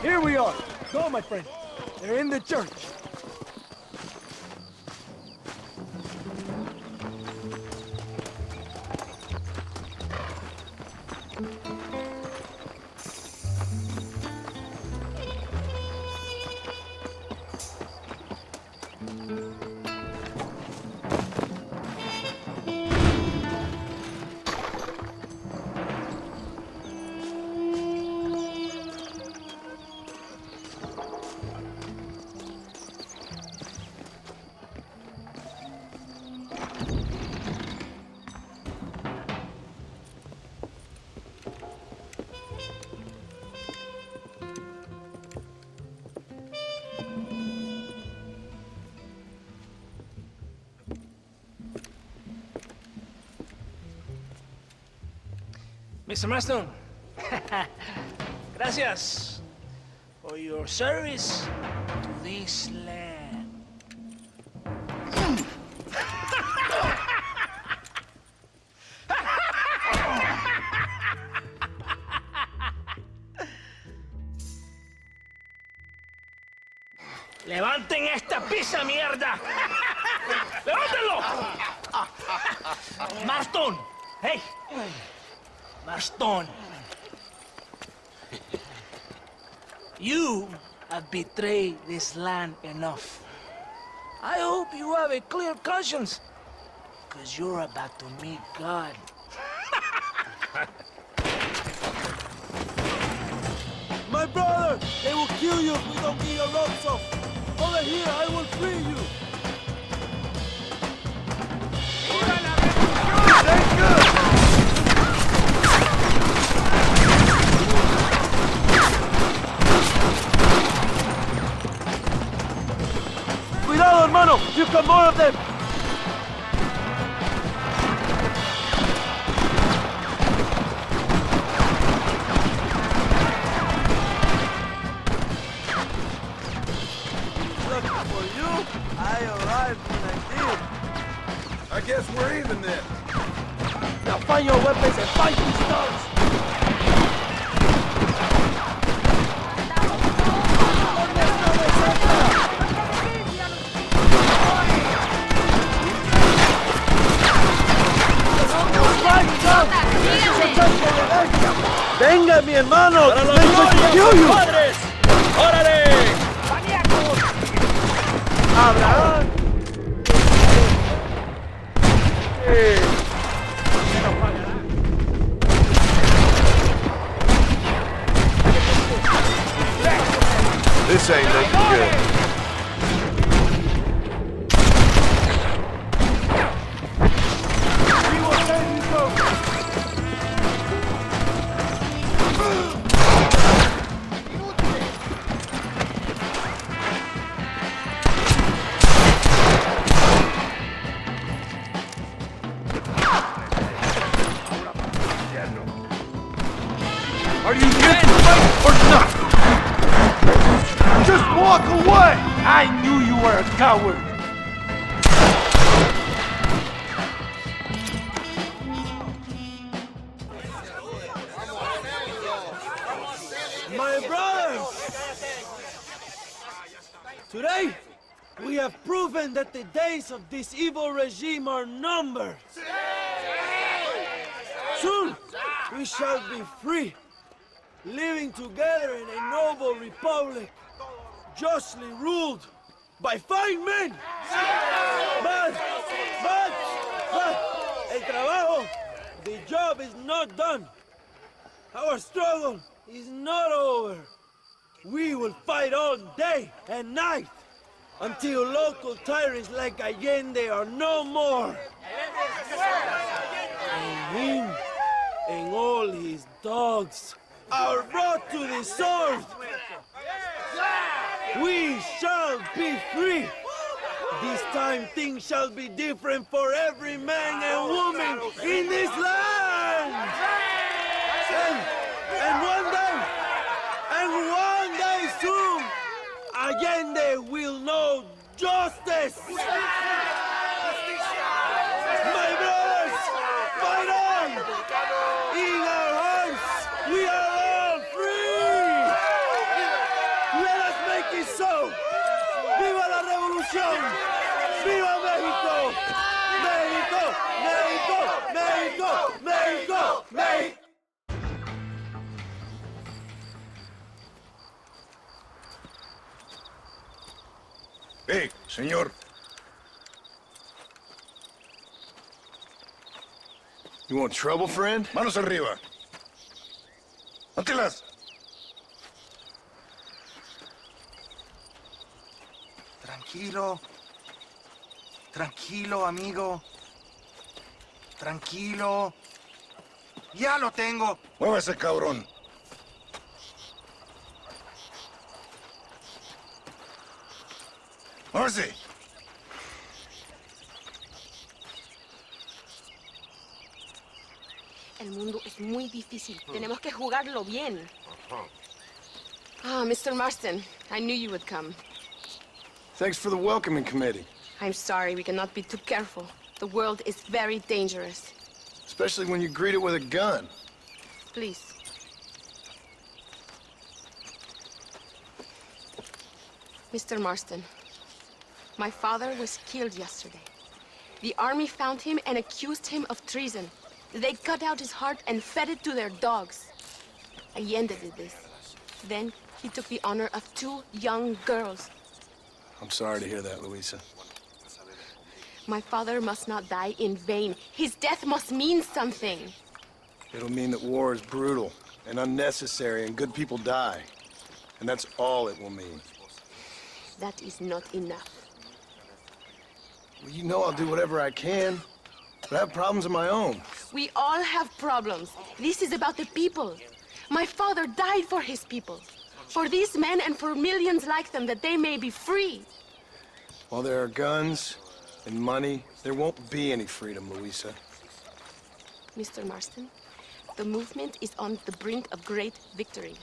Here we are. Go, my friend. They're in the church. Mr. Marston, gracias for your service to this land. ¡Levanten esta pizza, mierda! ¡Levántenlo! Marston, hey! Marston, you have betrayed this land enough. I hope you have a clear conscience, because you're about to meet God. deals we don't get a ropes of. Over here, I will free you. Cuidado, hermano! You got more of them! Lucky for you, I arrived when I did. I guess we're even then. Now find your weapons and fight these dogs! ¡Venga, mi hermano! ¡Para la gloria de sus padres! ¡Órale! ¡Abraham! This ain't looking good. Are you here to fight or not? Just walk away! I knew you were a coward! My brothers! Today, we have proven that the days of this evil regime are numbered. Soon, we shall be free, living together in a noble republic, justly ruled by fine men. But, el trabajo, the job is not done. Our struggle is not over. We will fight all day and night until local tyrants like Allende are no more. And him and all his dogs are brought to the sword. We shall be free. This time things shall be different for every man and woman in this land. And one day soon, Allende will know justice. My brothers, fight on! In our hearts, we are all free! Let us make it so! ¡Viva la revolución! ¡Viva México! ¡México! ¡México! ¡México! ¡México! ¡México! Hey, señor. You want trouble, friend? Manos arriba. Ántelas. Tranquilo. Tranquilo, amigo. Tranquilo. Ya lo tengo. Muévase, cabrón. Muévase. El mundo es muy difícil. Tenemos que jugarlo bien. Ah, Mr. Marston, I knew you would come. Thanks for the welcoming committee. I'm sorry, we cannot be too careful. The world is very dangerous. Especially when you greet it with a gun. Please. Mr. Marston, my father was killed yesterday. The army found him and accused him of treason. They cut out his heart and fed it to their dogs. Allende did this. Then he took the honor of 2 young girls. I'm sorry to hear that, Luisa. My father must not die in vain. His death must mean something. It'll mean that war is brutal and unnecessary and good people die. And that's all it will mean. That is not enough. Well, you know I'll do whatever I can, but I have problems of my own. We all have problems. This is about the people. My father died for his people. For these men and for millions like them, that they may be free. While there are guns and money, there won't be any freedom, Luisa. Mr. Marston, the movement is on the brink of great victory.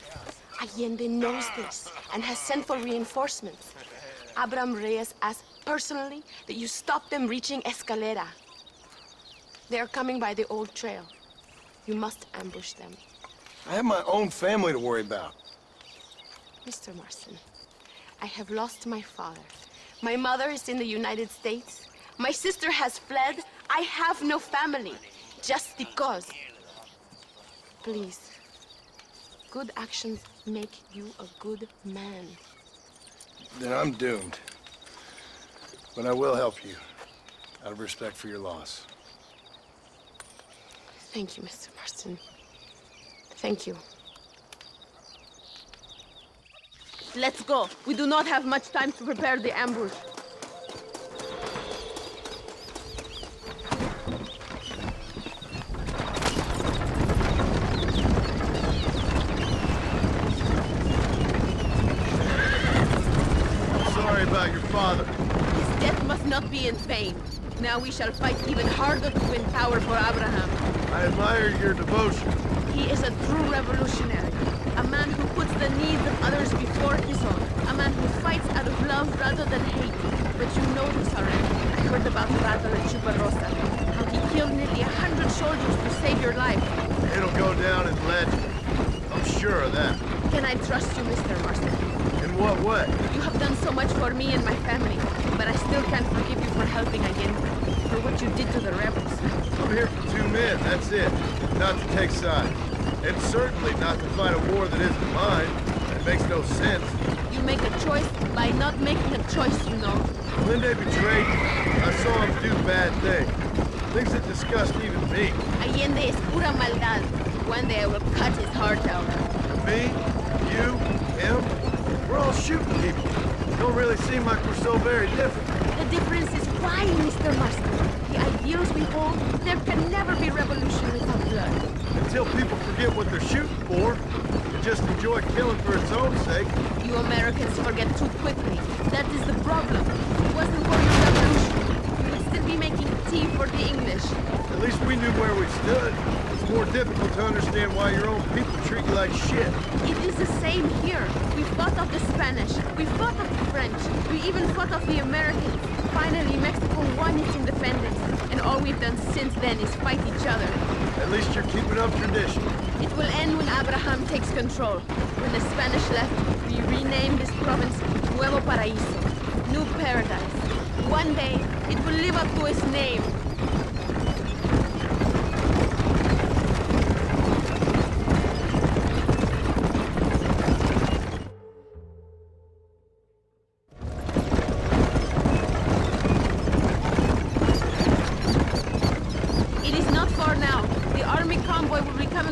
Allende knows this and has sent for reinforcements. Abraham Reyes asked personally that you stop them reaching Escalera. They are coming by the old trail. You must ambush them. I have my own family to worry about. Mr. Marston, I have lost my father. My mother is in the United States. My sister has fled. I have no family. Just because. Please. Good actions make you a good man. Then I'm doomed. But I will help you, out of respect for your loss. Thank you, Mr. Marston. Thank you. Let's go. We do not have much time to prepare the ambush. Sorry about your father. His death must not be in vain. Now we shall fight even harder to win power for Abraham. I admire your devotion. He is a true revolutionary. A man who puts the needs of others before his own. A man who fights out of love rather than hate. But you know this already. I heard about the battle at Chuparosa. How he killed nearly 100 soldiers to save your life. It'll go down in legend. I'm sure of that. Can I trust you, Mr. Marston? In what way? You have done so much for me and my family, but I still can't forgive you for helping Allende, for what you did to the rebels. I'm here for 2 men, that's it. Not to take sides. And certainly not to fight a war that isn't mine. That makes no sense. You make a choice by not making a choice, you know. Allende betrayed me. I saw him do bad things. Things that disgust even me. Allende es pura maldad. One day I will cut his heart out. Me? You? Him? We're all shooting people. Don't really seem like we're so very different. The difference is why, Mr. Marston. The ideals we hold, there can never be revolution without blood. Until people forget what they're shooting for, and just enjoy killing for its own sake. You Americans forget too quickly. That is the problem. It wasn't for your revolution. You would still be making tea for the English. At least we knew where we stood. It's more difficult to understand why your own people treat you like shit. It is the same here. We fought off the Spanish. We fought off the French. We even fought off the Americans. Finally, Mexico won its independence. And all we've done since then is fight each other. At least you're keeping up tradition. It will end when Abraham takes control. When the Spanish left, we renamed this province Nuevo Paraíso, New Paradise. One day, it will live up to its name.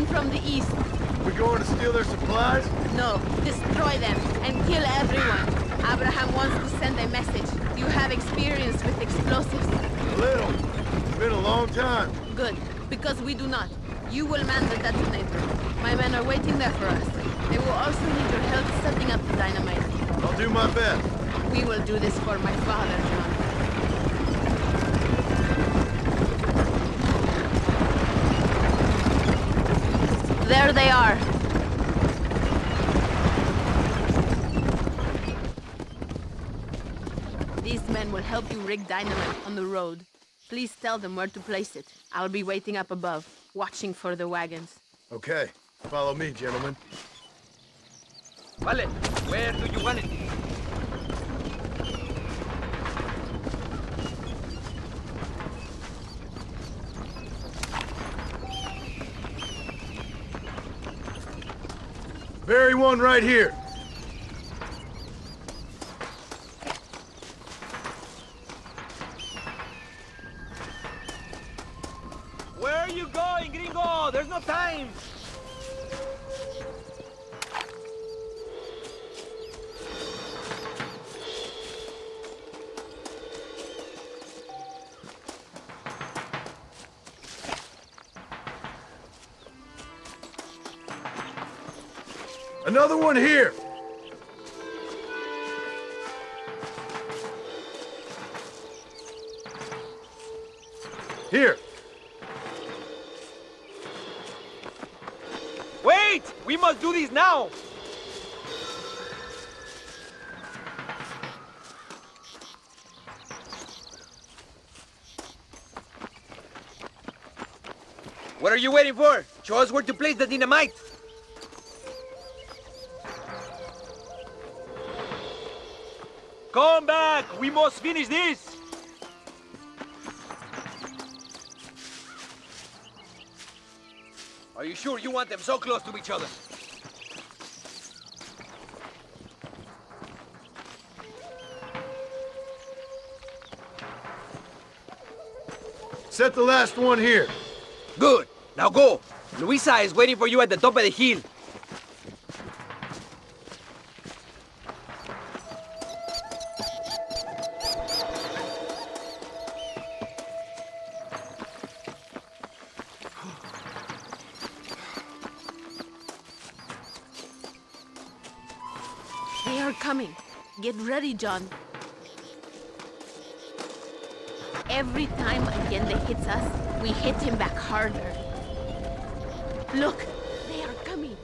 From the east. We going to steal their supplies? No, destroy them and kill everyone. Abraham wants to send a message. You have experience with explosives. A little. It's been a long time. Good, because we do not. You will man the detonator. My men are waiting there for us. They will also need your help setting up the dynamite. I'll do my best. We will do this for my father, John. There they are. These men will help you rig dynamite on the road. Please tell them where to place it. I'll be waiting up above, watching for the wagons. Okay. Follow me, gentlemen. Vale, where do you want it? Bury one right here. Where are you going, gringo? There's no time. Another one here! Here! Wait! We must do this now! What are you waiting for? Show us where to place the dynamite! Come back! We must finish this! Are you sure you want them so close to each other? Set the last one here. Good. Now go. Luisa is waiting for you at the top of the hill. They are coming. Get ready, John. Every time Allende hits us, we hit him back harder. Look, they are coming.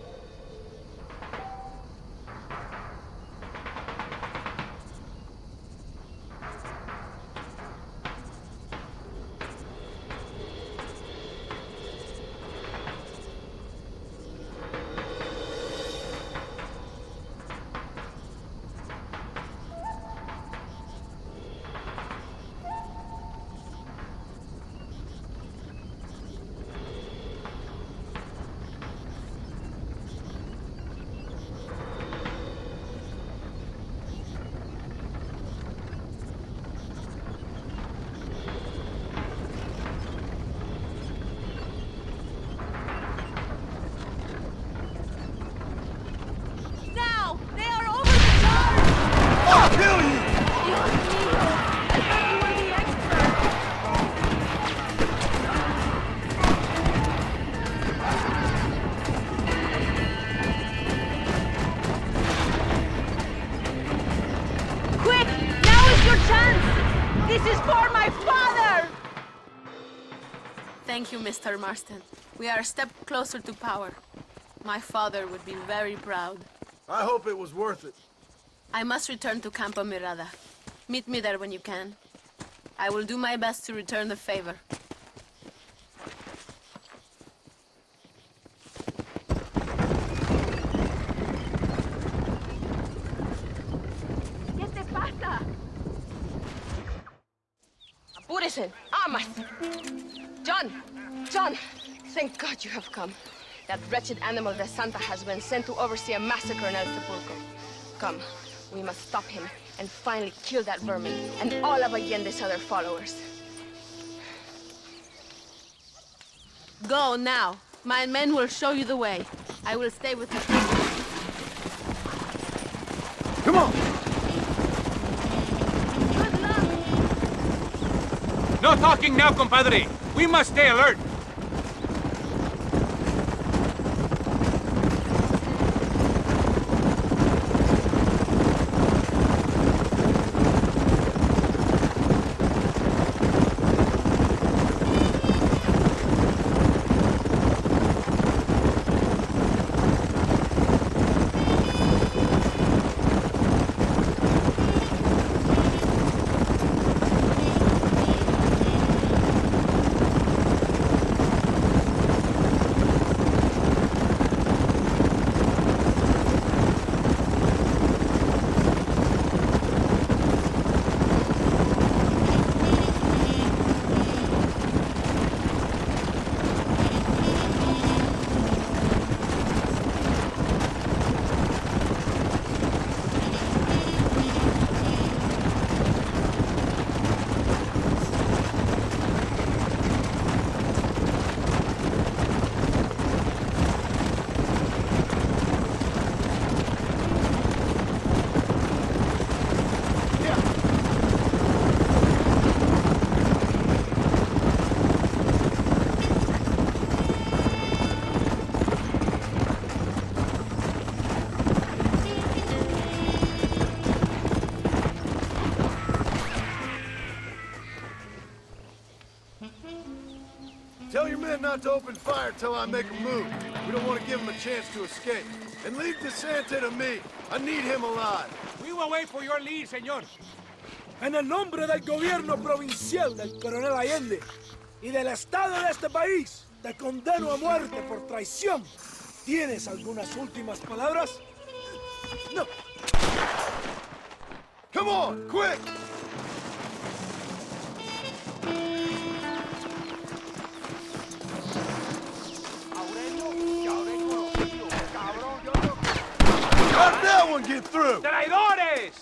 Thank you, Mr. Marston. We are a step closer to power. My father would be very proud. I hope it was worth it. I must return to Campo Mirada. Meet me there when you can. I will do my best to return the favor. ¿Qué te pasa? Apúrese. Amas. John, thank God you have come. That wretched animal de Santa has been sent to oversee a massacre in El Sepulcro. Come, we must stop him and finally kill that vermin and all of Allende's other followers. Go now. My men will show you the way. I will stay with you. Come on! Good luck! No talking now, compadre. We must stay alert. not to open fire till I make a move. We don't want to give him a chance to escape. And leave DeSanta to me. I need him alive. We will wait for your lead, señor. En el nombre del gobierno provincial del coronel Allende y del estado de este país, te condeno a muerte por traición. ¿Tienes algunas últimas palabras? No. Come on, quick! How did that one get through? ¡Traidores!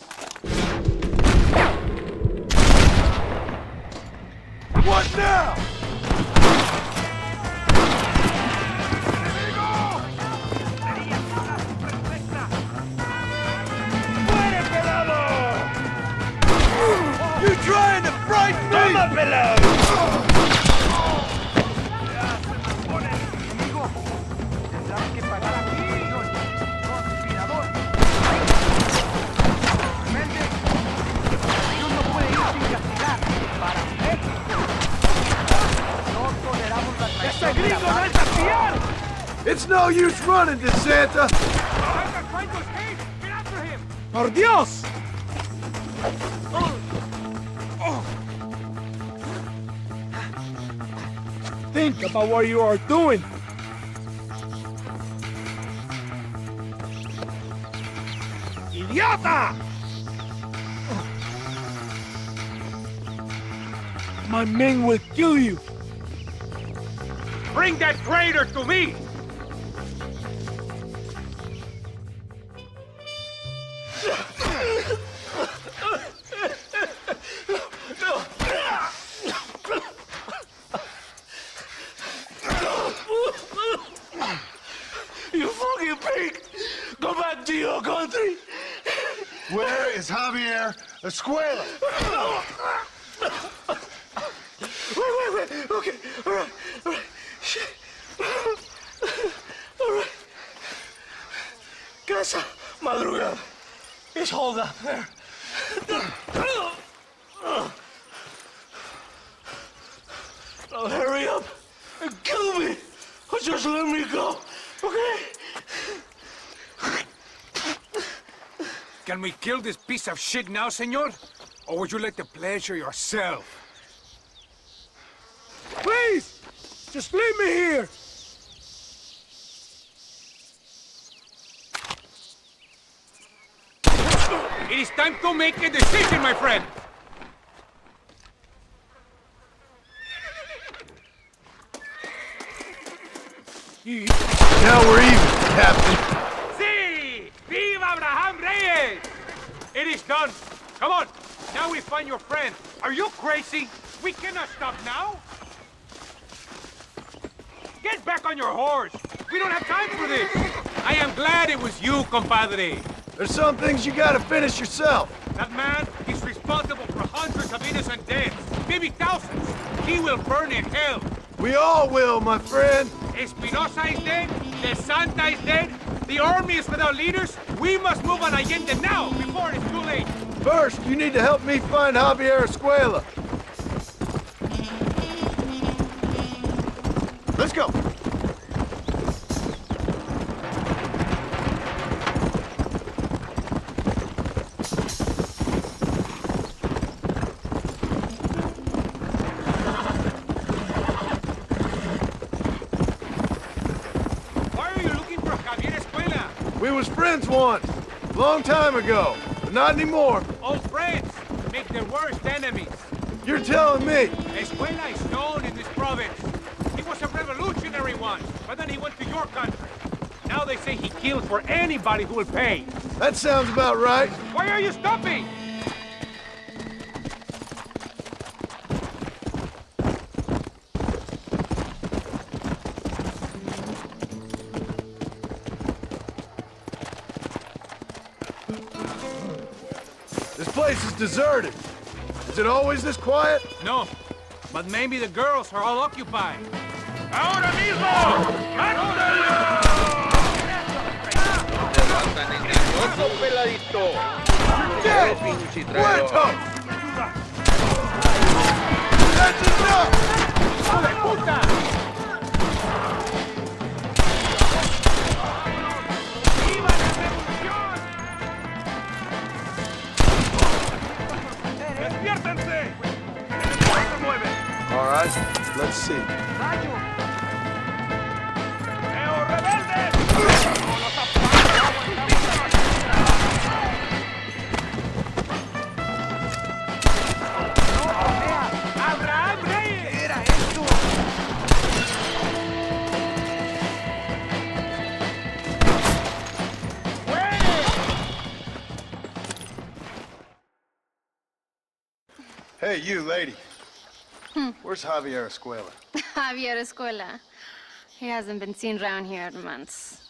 What now? You trying to frighten me? ¡Toma, pelado! It's no use running, DeSanta! ¡Por Dios! Think about what you are doing. ¡Idiota! My men will kill you. Bring that traitor to me! You fucking pig! Go back to your country! Where is Javier Escuela? Wait. Okay, all right. Shit. All right. Casa Madrugada. It's hold up there. Now hurry up and kill me, or just let me go, okay? Can we kill this piece of shit now, senor? Or would you like to pleasure yourself? Please! Just leave me here! It is time to make a decision, my friend! Now we're even, Captain. Sí! Viva Abraham Reyes! It is done. Come on. Now we find your friend. Are you crazy? We cannot stop now. Get back on your horse. We don't have time for this. I am glad it was you, compadre. There's some things you gotta finish yourself. That man is responsible for hundreds of innocent deaths. Maybe thousands. He will burn in hell. We all will, my friend. Espinosa is dead. De Santa is dead. The army is without leaders. We must move on Allende now, before it's too late. First, you need to help me find Javier Escuela. Let's go. We was friends once, long time ago, but not anymore. Old friends make their worst enemies. You're telling me? Escuela is known in this province. He was a revolutionary once, but then he went to your country. Now they say he kills for anybody who will pay. That sounds about right. Why are you stopping? This place is deserted. Is it always this quiet? No, but maybe the girls are all occupied. ¡Ahora mismo! peladito! ¡Dead! ¡Muerto! ¡That's enough! ¡Hijo de puta! see. Hey, you, lady. Where's Javier Escuela? Javier Escuela. He hasn't been seen around here in months.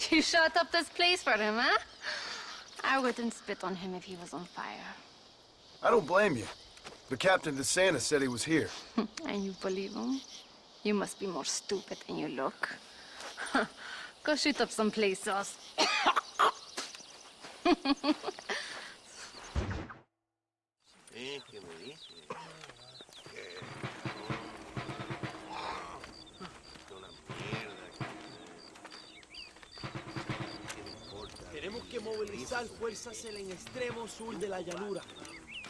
You shut up this place for him, huh? I wouldn't spit on him if he was on fire. I don't blame you. But Captain DeSantis said he was here. And you believe him? You must be more stupid than you look. Go shoot up some place else. Tenemos que movilizar fuerzas en el extremo sur de la llanura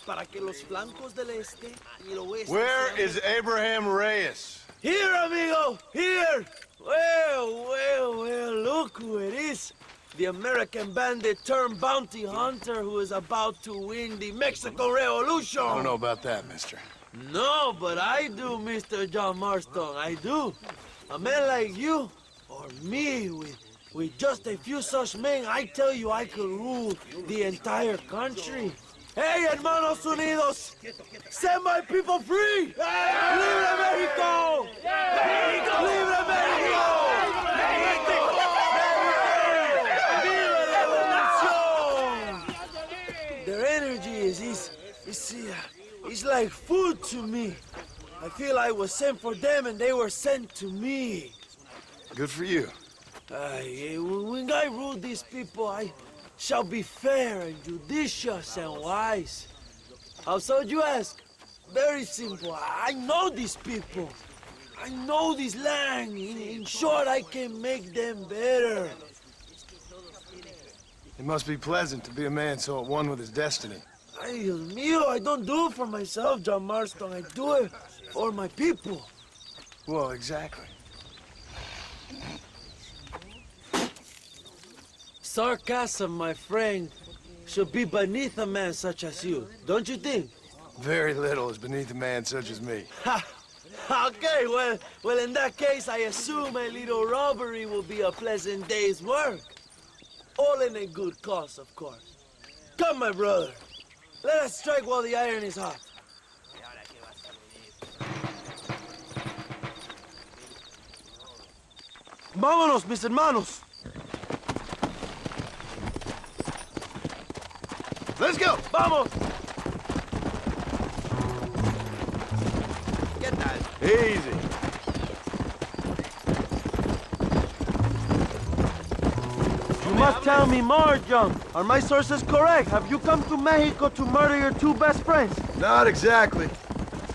para que los flancos del este y el oeste. Where is Abraham Reyes? Here, amigo! Here! Well, look who it is. The American bandit turned bounty hunter who is about to win the Mexican Revolution. I don't know about that, mister. No, but I do, Mr. John Marston, I do. A man like you, or me, with just a few such men, I tell you I could rule the entire country. Hey, hermanos unidos, set my people free! Hey! Libre Mexico! Mexico! Libre Mexico! Mexico! Viva la revolución! Their energy is like food to me. I feel I was sent for them and they were sent to me. Good for you. When I rule these people, I shall be fair and judicious and wise. How so, you ask? Very simple. I know these people. I know this land. In short, I can make them better. It must be pleasant to be a man so at one with his destiny. Ay, Dios mío, I don't do it for myself, John Marston. I do it for my people. Well, exactly. Sarcasm, my friend, should be beneath a man such as you, don't you think? Very little is beneath a man such as me. Ha! Okay, well, in that case, I assume a little robbery will be a pleasant day's work. All in a good cause, of course. Come, my brother. Let us strike while the iron is hot. Vámonos, mis hermanos. Let's go! Vamos! Get that. Easy. You must tell me more, John. Are my sources correct? Have you come to Mexico to murder your two best friends? Not exactly.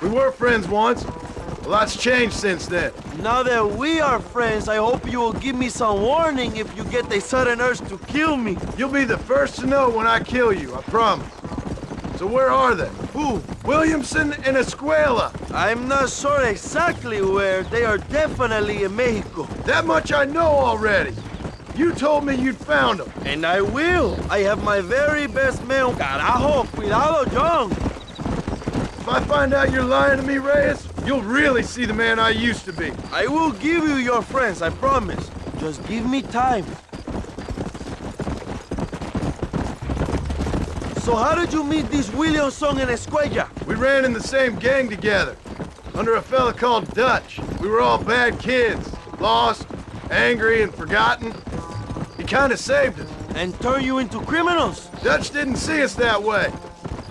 We were friends once. A lot's changed since then. Now that we are friends, I hope you will give me some warning if you get a sudden urge to kill me. You'll be the first to know when I kill you, I promise. So where are they? Who? Williamson and Escuela. I'm not sure exactly where. They are definitely in Mexico. That much I know already. You told me you'd found them. And I will. I have my very best man. Carajo, cuidado, John. If I find out you're lying to me, Reyes, you'll really see the man I used to be. I will give you your friends, I promise. Just give me time. So how did you meet these Williamson and Escuela? We ran in the same gang together, under a fella called Dutch. We were all bad kids, lost, angry, and forgotten. He kind of saved us. And turned you into criminals? Dutch didn't see us that way.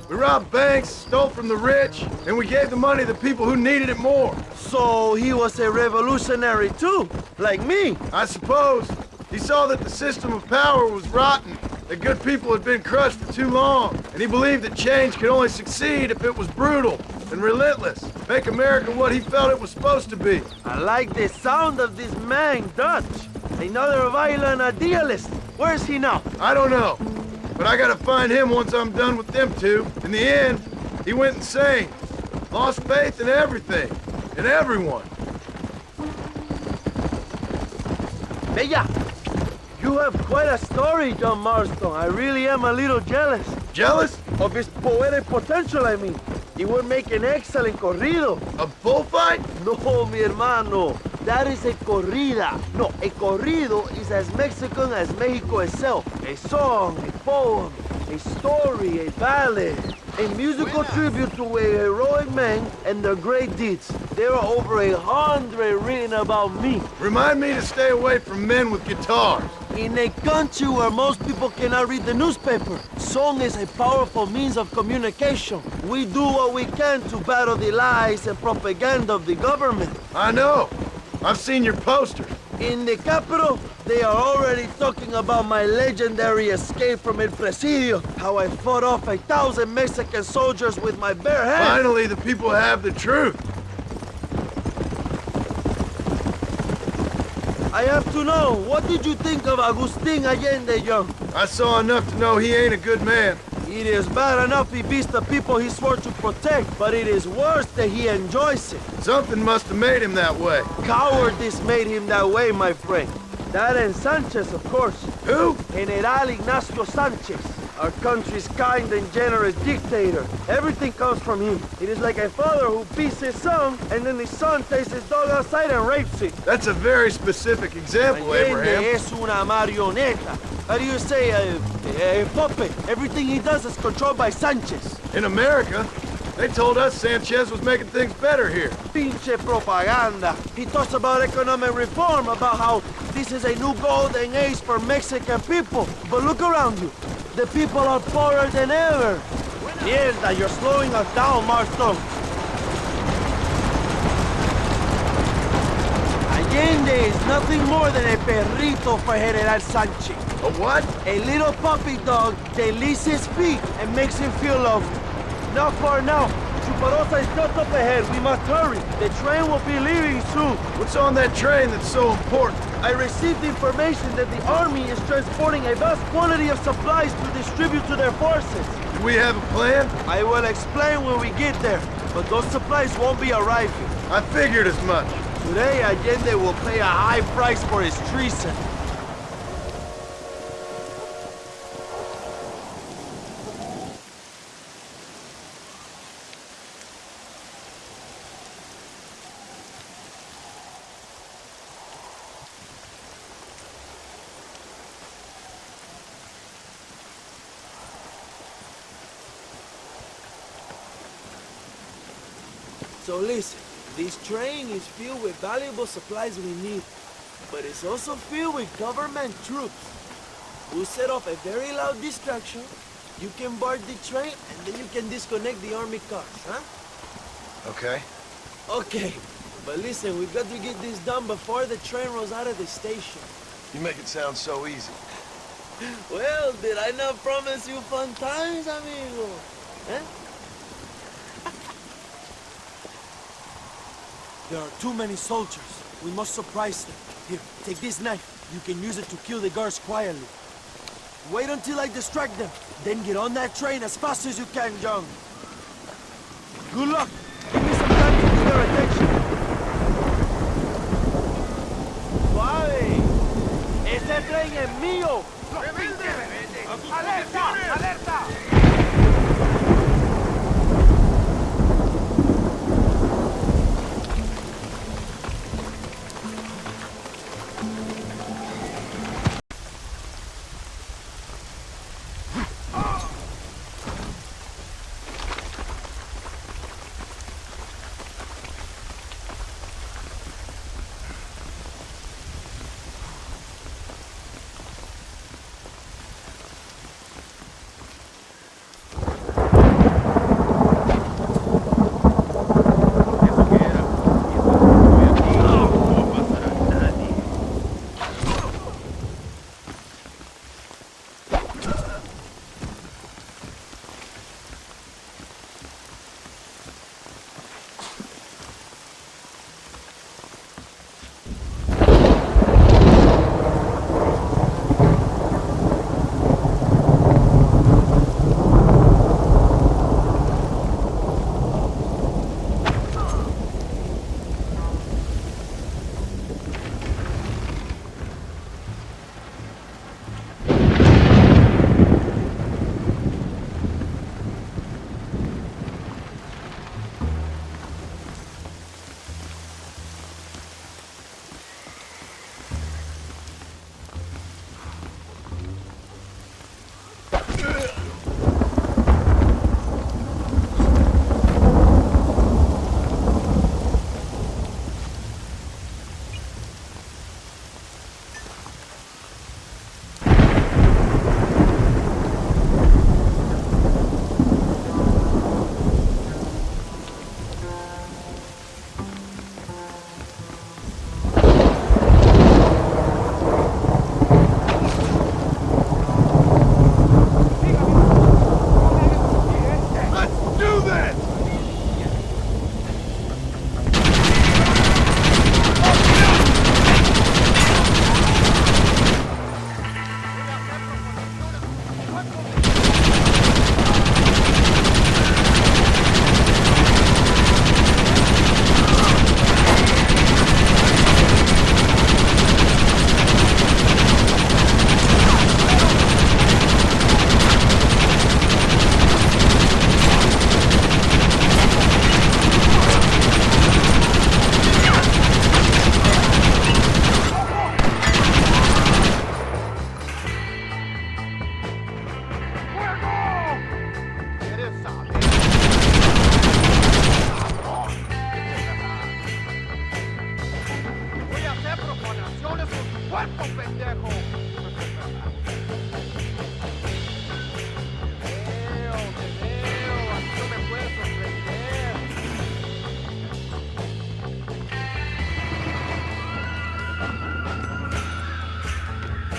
We robbed banks, stole from the rich, and we gave the money to people who needed it more. So he was a revolutionary too, like me? I suppose. He saw that the system of power was rotten, that good people had been crushed for too long, and he believed that change could only succeed if it was brutal and relentless, make America what he felt it was supposed to be. I like the sound of this man, Dutch. Another violent idealist. Where is he now? I don't know. But I gotta find him once I'm done with them two. In the end, he went insane. Lost faith in everything. and everyone. Bella, you have quite a story, John Marston. I really am a little jealous. Jealous? Of his poetic potential, I mean. He would make an excellent corrido. A bullfight? No, mi hermano. That is a corrida. No, a corrido is as Mexican as Mexico itself. A song, a poem, a story, a ballad. A musical tribute to a heroic man and their great deeds. There are over 100 written about me. Remind me to stay away from men with guitars. In a country where most people cannot read the newspaper, song is a powerful means of communication. We do what we can to battle the lies and propaganda of the government. I know. I've seen your posters. In the capital, they are already talking about my legendary escape from El Presidio, how I fought off 1,000 Mexican soldiers with my bare hands. Finally, the people have the truth. I have to know, what did you think of Agustin Allende, Young? I saw enough to know he ain't a good man. It is bad enough he beats the people he swore to protect, but it is worse that he enjoys it. Something must have made him that way. Cowardice made him that way, my friend. That and Sanchez, of course. Who? General Ignacio Sanchez, our country's kind and generous dictator. Everything comes from him. It is like a father who beats his son, and then the son takes his dog outside and rapes it. That's a very specific example, Allende Abraham. es una marioneta. How do you say, a puppet? Everything he does is controlled by Sanchez. In America, they told us Sanchez was making things better here. Pinche propaganda. He talks about economic reform, about how this is a new golden age for Mexican people. But look around you. The people are poorer than ever. Mierda, you're slowing us down, Marston. Allende is nothing more than a perrito for General Sanchez. A what? A little puppy dog that licks his feet and makes him feel loved. Not far now. Chuparosa is just up ahead. We must hurry. The train will be leaving soon. What's on that train that's so important? I received information that the army is transporting a vast quantity of supplies to distribute to their forces. Do we have a plan? I will explain when we get there, but those supplies won't be arriving. I figured as much. Today, Allende will pay a high price for his treason. So listen, this train is filled with valuable supplies we need, but it's also filled with government troops. We'll set off a very loud distraction. You can board the train, and then you can disconnect the army cars, huh? Okay. Okay, but listen, we've got to get this done before the train rolls out of the station. You make it sound so easy. Well, did I not promise you fun times, amigo? Eh? There are too many soldiers. We must surprise them. Here, take this knife. You can use it to kill the guards quietly. Wait until I distract them. Then get on that train as fast as you can, John. Good luck. Give me some time to get their attention. Suave. Ese tren es mío. ¡Alerta! ¡Alerta!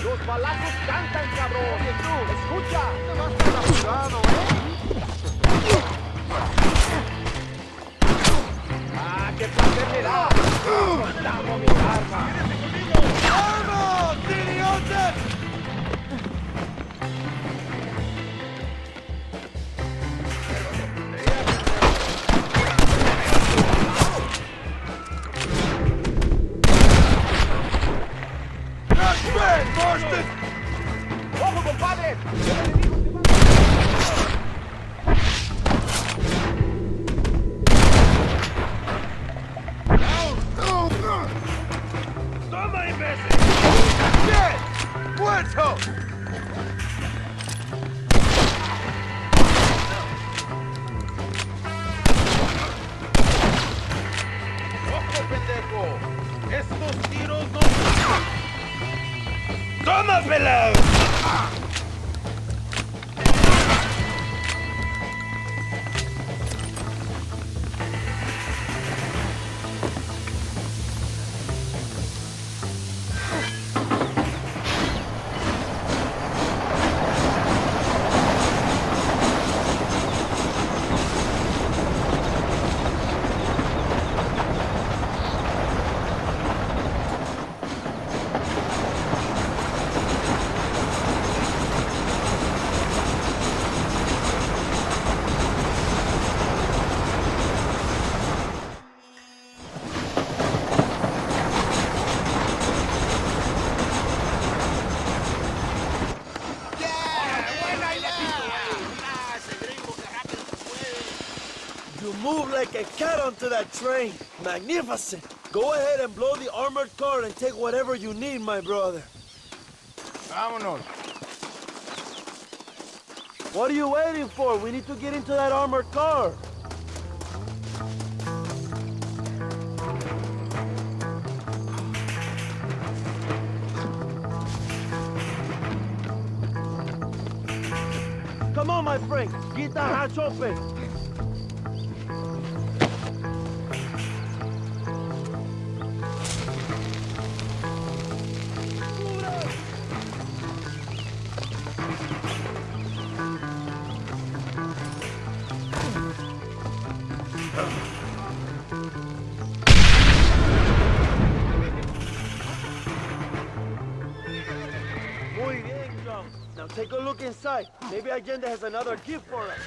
Los balazos cantan, cabrón. Oye, tú, escucha. No vas tan apurado, Ah, qué placer me da. Dame mi arma. ¡Vamos, idiotas! Marston! ¡Ojo, compadre! ¡Toma, imbécil! ¡Bien! ¡Muerto! ¡Ojo, pendejo! ¡Estos tiros no... ¡Toma, pelado! You move like a cat onto that train. Magnificent. Go ahead and blow the armored car and take whatever you need, my brother. Vámonos. What are you waiting for? We need to get into that armored car. Come on, my friend. Get that hatch open. Muy bien, John. Now take a look inside. Maybe Allende has another gift for us.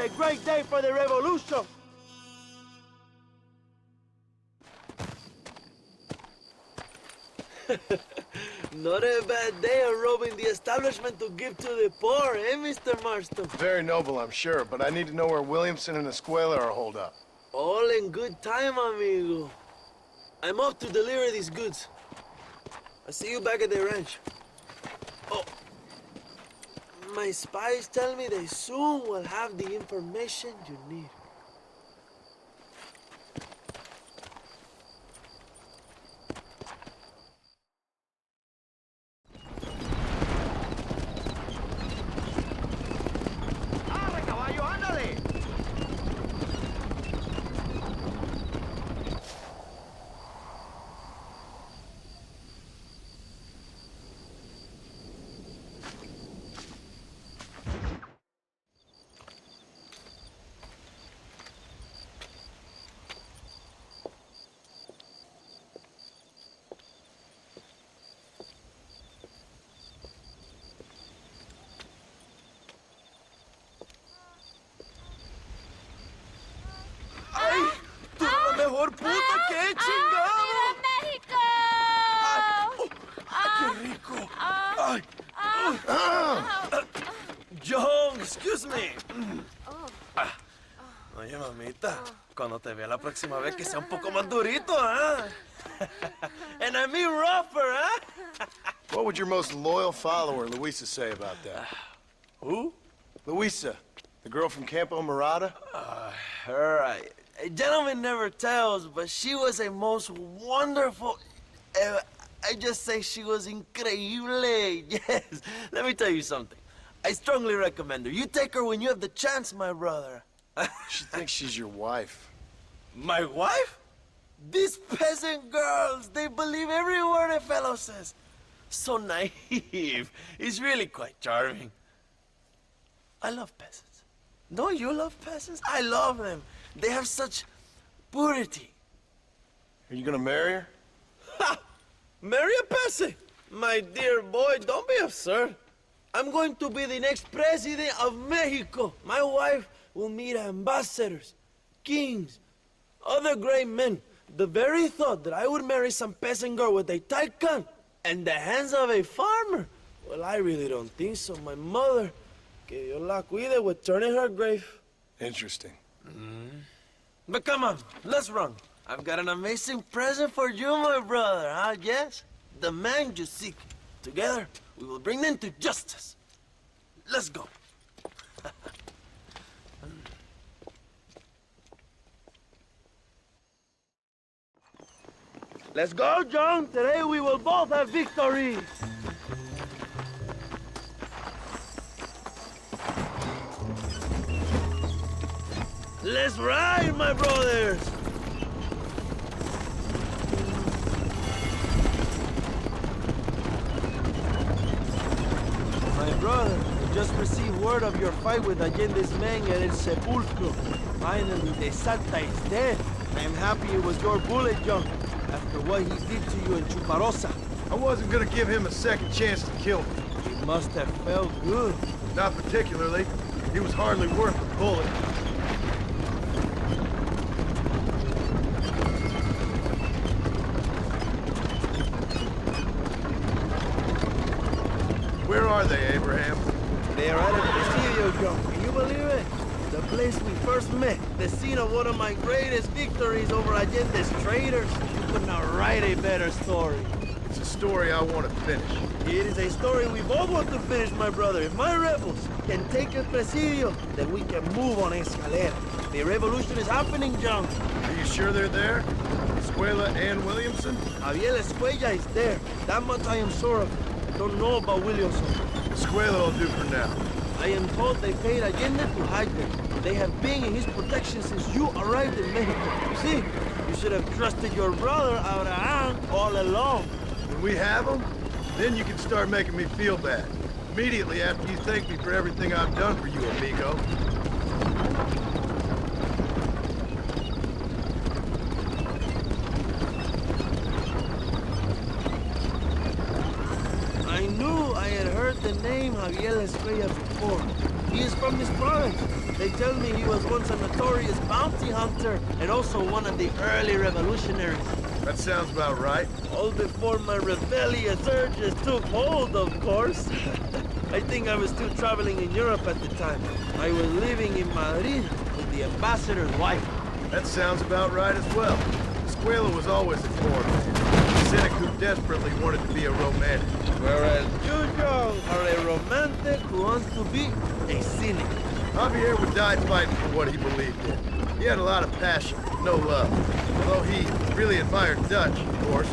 a great day for the revolution. Not a bad day of robbing the establishment to give to the poor, eh, Mr. Marston? Very noble, I'm sure, but I need to know where Williamson and Escuela are holed up. All in good time, amigo. I'm off to deliver these goods. I'll see you back at the ranch. Oh, my spies tell me they soon will have the information you need. ¡Mejor puta que chingado! ¡Viva México! ¡Qué rico! Ay. John, excuse me. Oye, mamita, cuando te vea la próxima vez que sea un poco más durito, ¿ah? And I mean rougher, ¿ah? What would your most loyal follower, Luisa, say about that? Who? Luisa, the girl from Campo Morada? Her, a gentleman never tells, but she was a most wonderful... I just say she was increíble. Yes. Let me tell you something. I strongly recommend her. You take her when you have the chance, my brother. She thinks she's your wife. My wife? These peasant girls, they believe every word a fellow says. So naive. It's really quite charming. I love peasants. Don't you love peasants? I love them. They have such purity. Are you gonna marry her? Ha! Marry a peasant? My dear boy, don't be absurd. I'm going to be the next president of Mexico. My wife will meet ambassadors, kings, other great men. The very thought that I would marry some peasant girl with a tight gun and the hands of a farmer, well, I really don't think so. My mother, que Dios la cuide, would turn in her grave. Interesting. But come on, let's run. I've got an amazing present for you, my brother, huh? Yes? The man you seek. Together, we will bring them to justice. Let's go. Let's go, John. Today we will both have victory. Let's ride, my brothers. My brother, I just received word of your fight with Allende's men at El Sepulcro. Finally, the Santa is dead. I am happy it was your bullet, John. After what he did to you in Chuparosa. I wasn't gonna give him a second chance to kill me. It must have felt good. Not particularly. He was hardly worth a bullet. Where are they, Abraham? They are at El Presidio, John. Can you believe it? The place we first met. The scene of one of my greatest victories over Allende's traitors. You could not write a better story. It's a story I want to finish. It is a story we both want to finish, my brother. If my rebels can take El Presidio, then we can move on Escalera. The revolution is happening, John. Are you sure they're there? Escuela and Williamson? Javier Escuella is there. That much I am sure of. Don't know about Williamson. Escuela will do for now. I am told they paid Allende to hide them. They have been in his protection since you arrived in Mexico. You see, you should have trusted your brother Abraham all along. When we have them, then you can start making me feel bad. Immediately after you thank me for everything I've done for you, amigo. I knew I had heard the name Javier Escuella before. He is from this province. They tell me he was once a notorious bounty hunter and also one of the early revolutionaries. That sounds about right. All before my rebellious urges took hold, of course. I think I was still traveling in Europe at the time. I was living in Madrid with the ambassador's wife. That sounds about right as well. Escuela was always a foreign man. A cynic who desperately wanted to be a romantic. Whereas you, John, are a romantic who wants to be a cynic. Javier would die fighting for what he believed in. He had a lot of passion, no love. Although he really admired Dutch, of course.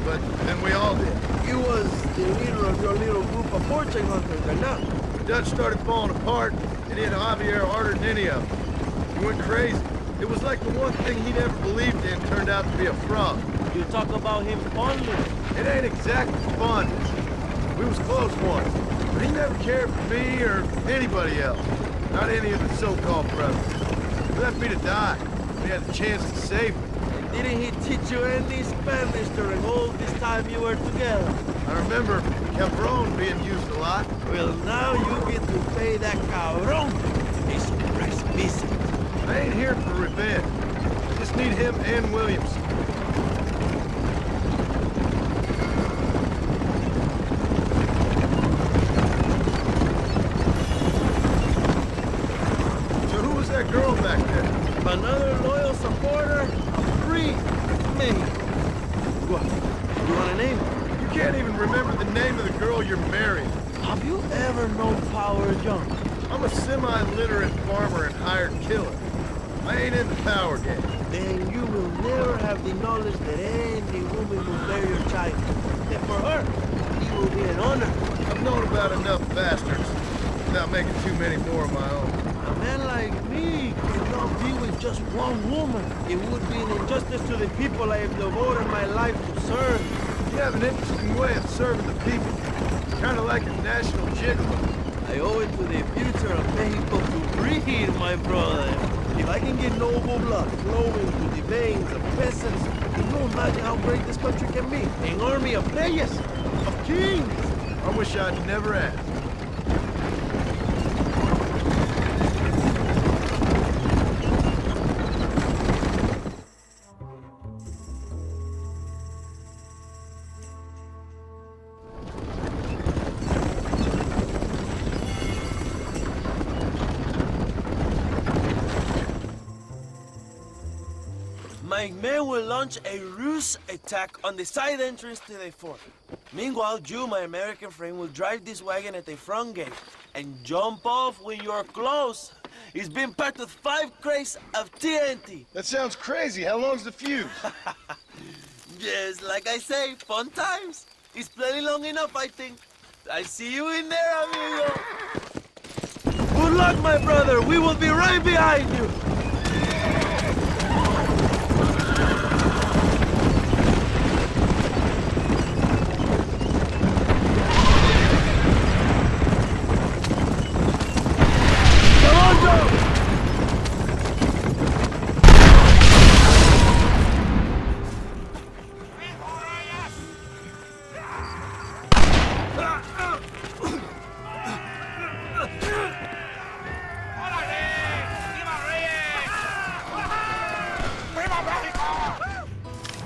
But then we all did. He was the leader of your little group of fortune hunters, and now the Dutch started falling apart, and he had Javier harder than any of them. He went crazy. It was like the one thing he never believed in turned out to be a fraud. You talk about him fondly. It ain't exactly fondness. We was close once, but he never cared for me or anybody else. Not any of the so-called brothers. He left me to die. He had the chance to save me. And didn't he teach you any Spanish during all this time you were together? I remember cabron being used a lot. Well, now you get to pay that cabron a surprise visit. I ain't here for revenge. I just need him and Williamson. So who was that girl back there? Another loyal supporter of free me. What? You want a name? You can't even remember the name of the girl you're marrying. Have you ever known Power, John? I'm a semi-literate farmer and hired killer. I ain't in the power game. Then you will never have the knowledge that any woman will bear your child. And for her, it will be an honor. I've known about enough bastards without making too many more of my own. A man like me cannot be with just one woman. It would be an injustice to the people I have devoted my life to serve. You have an interesting way of serving the people. Kind of like a national gigolo. I owe it to the future of Mexico to breed, my brother. If I can get noble blood flowing through the veins of peasants, you can imagine how great this country can be. An army of reyes, of kings. I wish I'd never asked. My men will launch a ruse attack on the side entrance to the fort. Meanwhile, you, my American friend, will drive this wagon at the front gate and jump off when you're close. It's been packed with 5 crates of TNT. That sounds crazy. How long's the fuse? Yes, like I say, fun times. It's plenty long enough, I think. I'll see you in there, amigo. Good luck, my brother. We will be right behind you.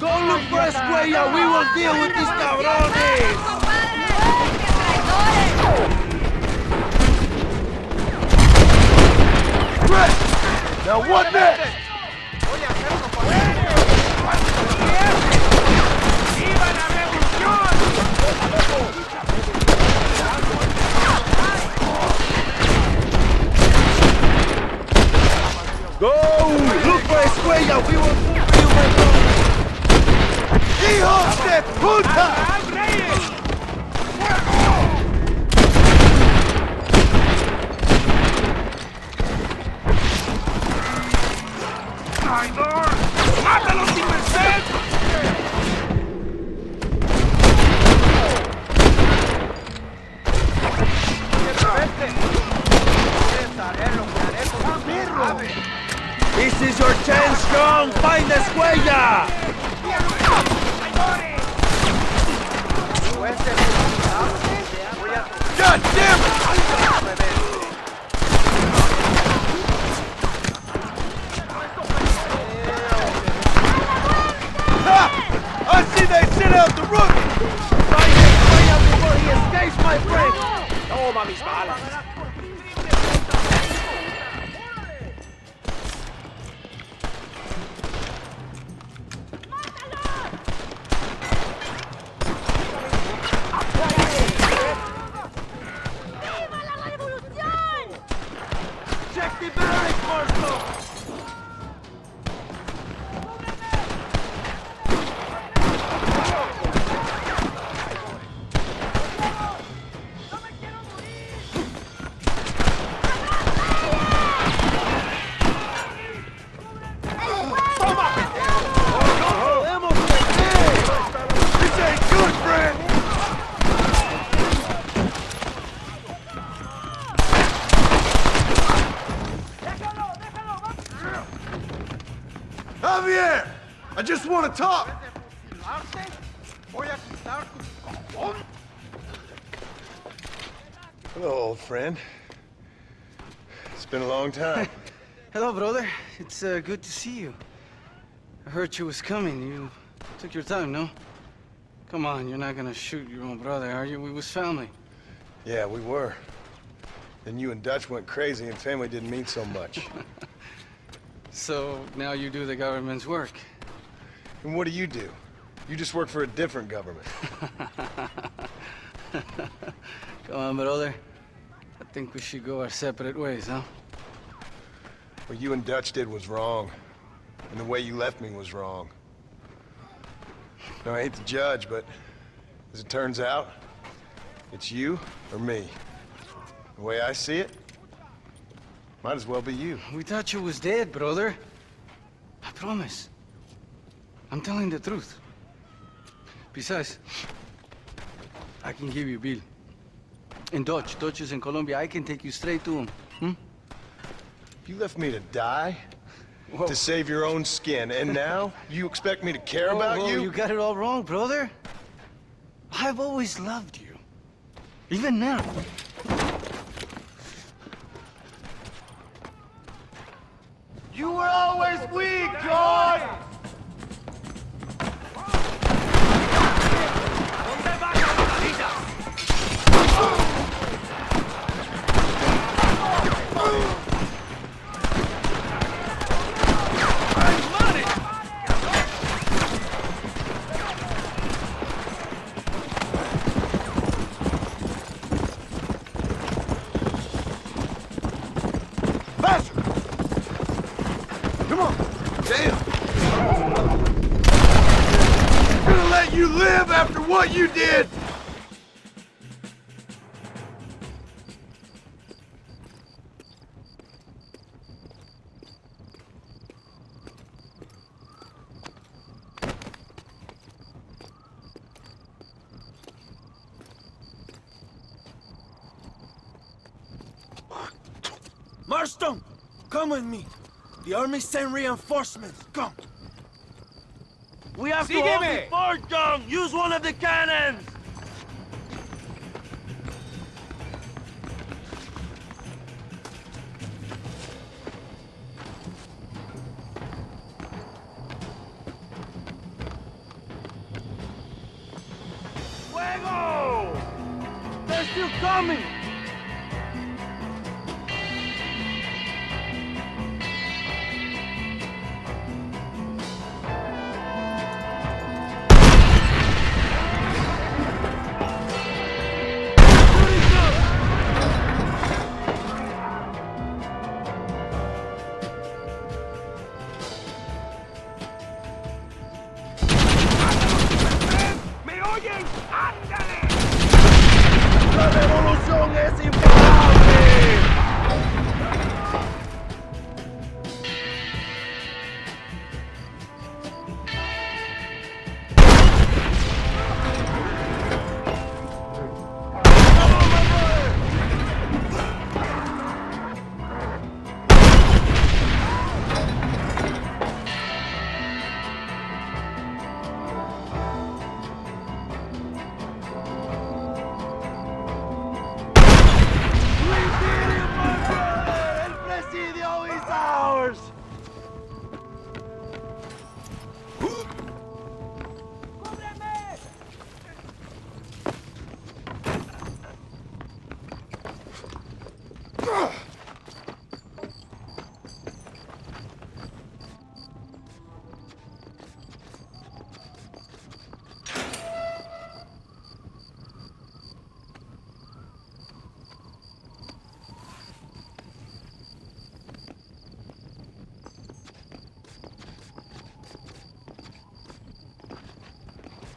Don't look for Escuela, we will deal with these cabrones! Great! Now what next? Go! Look for Escuela, we will move you, my brother! ¡Hijos de puta! ¡Traidor! ¡Mátalos sin merced! This is your chance, John! Find Escuela! ¡Oeste Get out the rookie! Vaya before he escapes, my friend! Toma mis balas. Check the barracks, Marston! Javier! I just want to talk! Hello, old friend. It's been a long time. Hello, brother. It's good to see you. I heard you was coming. You took your time, no? Come on, you're not gonna shoot your own brother, are you? We was family. Yeah, we were. Then you and Dutch went crazy and family didn't mean so much. So now you do the government's work. And what do? You just work for a different government. Come on, brother. I think we should go our separate ways, huh? What you and Dutch did was wrong. And the way you left me was wrong. Now, I hate to judge, but as it turns out, it's you or me. The way I see it, might as well be you. We thought you was dead, brother. I promise. I'm telling the truth. Besides, I can give you a bill. In Dutch. Dutch is in Colombia. I can take you straight to him. You left me to die? Whoa. To save your own skin, and now you expect me to care about you? You got it all wrong, brother. I've always loved you. Even now. You were always weak, John! What you did! Marston, come with me. The army sent reinforcements. Come. We have to hold the fort down! Use one of the cannons! Fuego! They're still coming!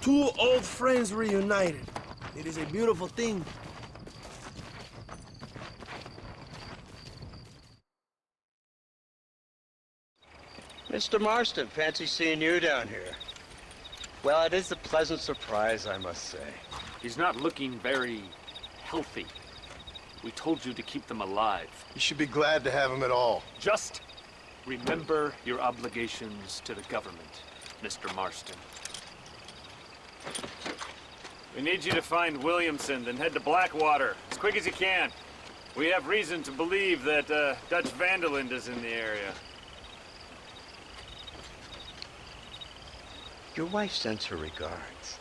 Two old friends reunited. It is a beautiful thing. Mr. Marston, fancy seeing you down here. Well, it is a pleasant surprise, I must say. He's not looking very healthy. We told you to keep them alive. You should be glad to have him at all. Just remember your obligations to the government, Mr. Marston. We need you to find Williamson, then head to Blackwater as quick as you can. We have reason to believe that Dutch Vanderland is in the area. Your wife sends her regards.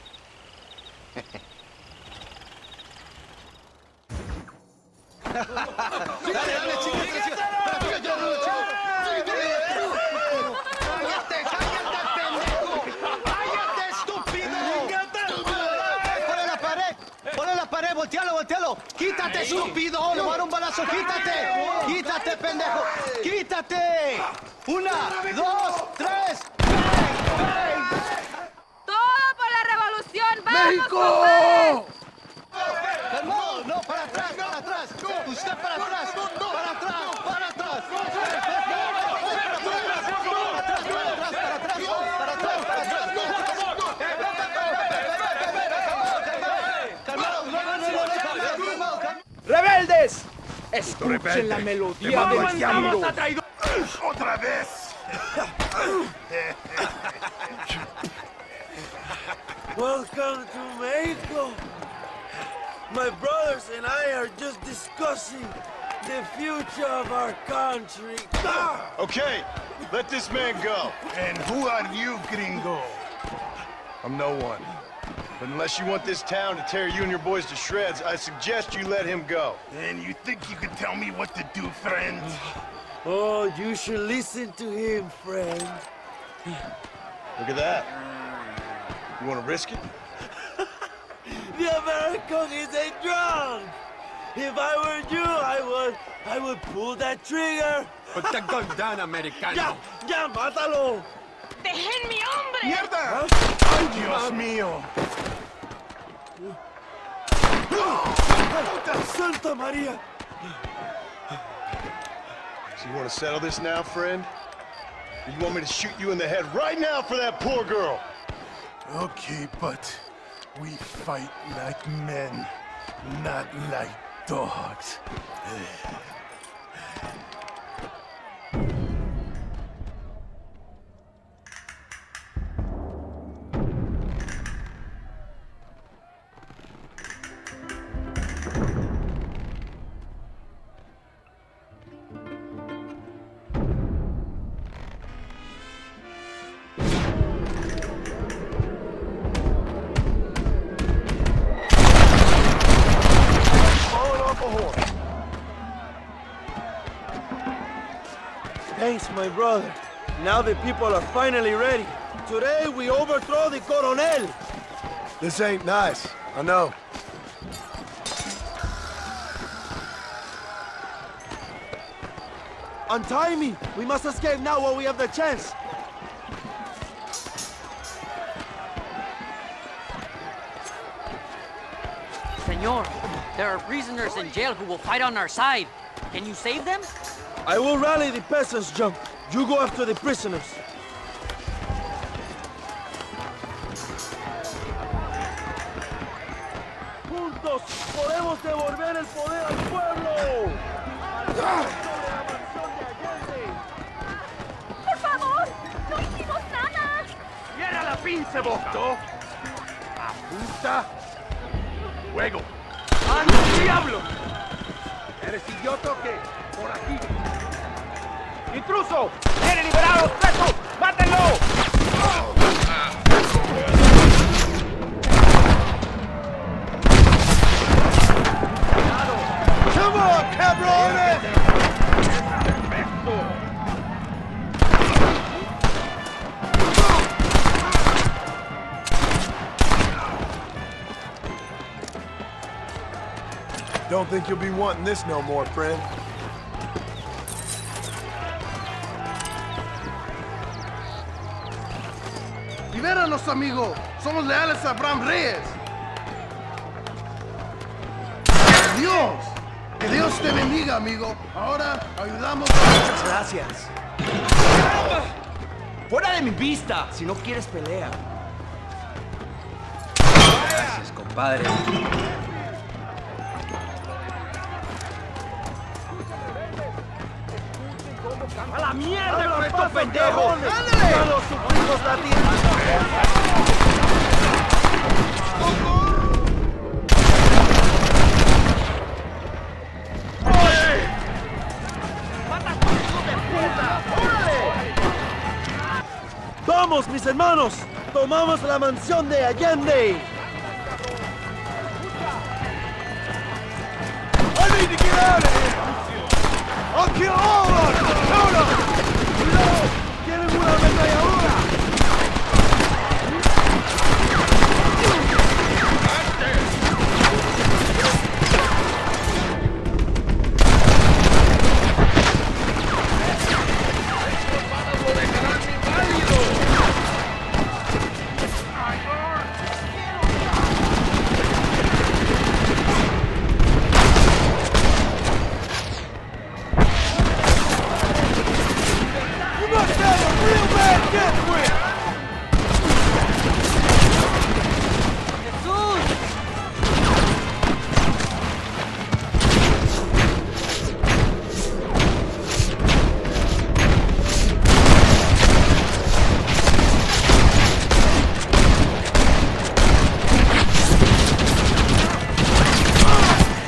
¡Ponle la pared! ¡Voltealo! ¡Quítate, estúpido! ¡Le voy a dar un balazo! ¡Quítate! ¡Quítate, pendejo! ¡Quítate! ¡Una, dos, tres! ¡Todo por la revolución! ¡Vamos, ¡México! ¡Calmado! ¡No, para atrás! ¡Usted para atrás! ¡Para atrás! ¡Rebeldes! Escuchen la melodía del diablo. ¡Otra vez! Welcome to Mexico. My brothers and I are just discussing the future of our country. Okay, let this man go. And who are you, gringo? I'm no one. But unless you want this town to tear you and your boys to shreds, I suggest you let him go. And you think you can tell me what to do, friend? Oh, you should listen to him, friend. Look at that. You want to risk it? The American is a drunk. If I were you, I would pull that trigger. Put the gun down, Americano. ¡Ya, mátalo! ¡Dejen mi hombre! ¡Mierda! ¡Ay, Dios mío! ¡Puta Santa María! So you want to settle this now, friend? Or you want me to shoot you in the head right now for that poor girl? Okay, but we fight like men, not like dogs. Thanks, my brother. Now the people are finally ready. Today we overthrow the Coronel. This ain't nice, I know. Untie me! We must escape now while we have the chance. Senor, there are prisoners in jail who will fight on our side. Can you save them? I will rally the peasants, John. You go after the prisoners. Juntos podemos devolver el poder al pueblo. ¡Por favor! ¡No hicimos nada! ¡Cierra la pinche boca! Apunta. Juego. ¡Al diablo! ¿Eres idiota o qué? Por aquí. ¡Intruso! ¡Tiene liberar a los presos! ¡Mátenlo! Come on, cabrones! Don't think you'll be wanting this no more, friend. Libéranos, amigo. Somos leales a Abraham Reyes. Dios. Que Dios te bendiga, amigo. Ahora ayudamos a... Muchas gracias. ¡Fuera de mi vista! Si no quieres pelea. Gracias, compadre. ¡A la mierda con estos pendejos! ¡Ándale! ¡Ya los sufrimos la ¡Vamos, mis hermanos! ¡Tomamos la mansión de Allende! I need to get out of here. I'll kill all of them. Shoot them. ¡Cuidado! ¡Tienen una ametralladora!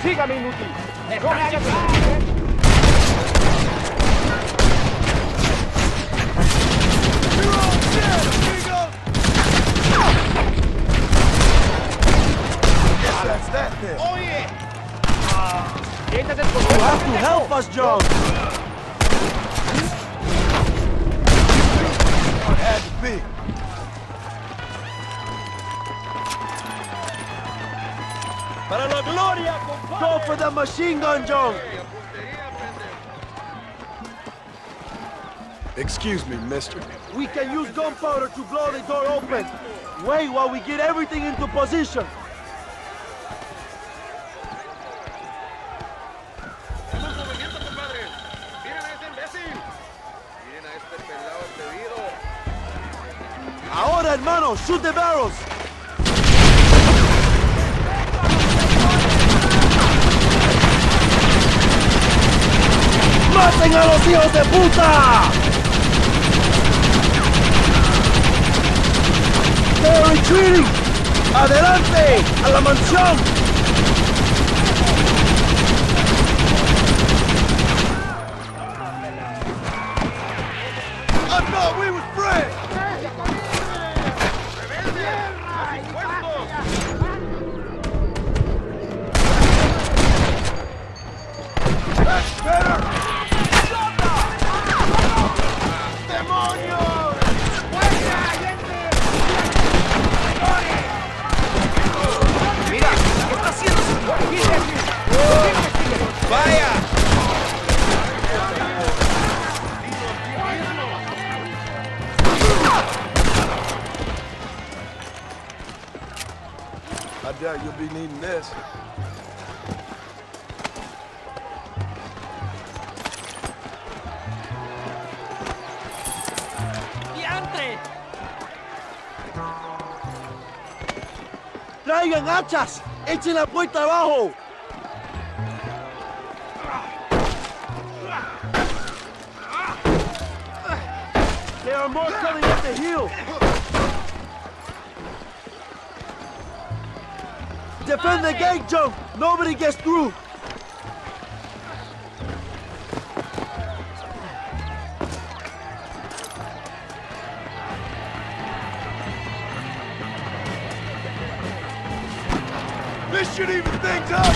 Sígame, inútil. No me hagas That's that then. Oye. You have to help us, John. It had to be. Para la gloria, compadre. Go for the machine gun, John. Excuse me, mister. We can use gunpowder to blow the door open. Wait while we get everything into position. Ahora, hermanos, shoot the barrels. ¡Maten a los hijos de puta! ¡They're retreating! ¡Adelante! ¡A la mansión! I thought we was friends. That's better. ¡Demonios! Mira, ¿qué está haciendo? ¡Vaya! I doubt you'll be needing this. ¡Diantre! ¡Traigan hachas! ¡Echen la puerta abajo! There are more coming up the hill! Defend the gate, Joe! Nobody gets through! This should even things up!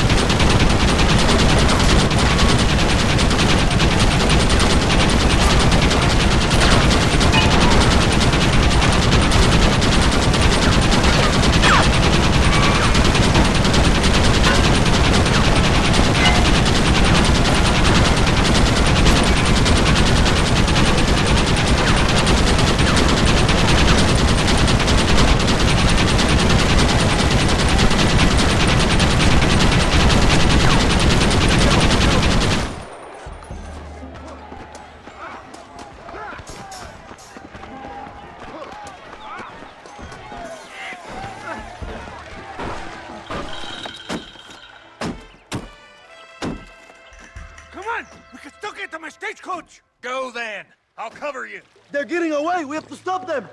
Stagecoach! Go then. I'll cover you. They're getting away. We have to stop them.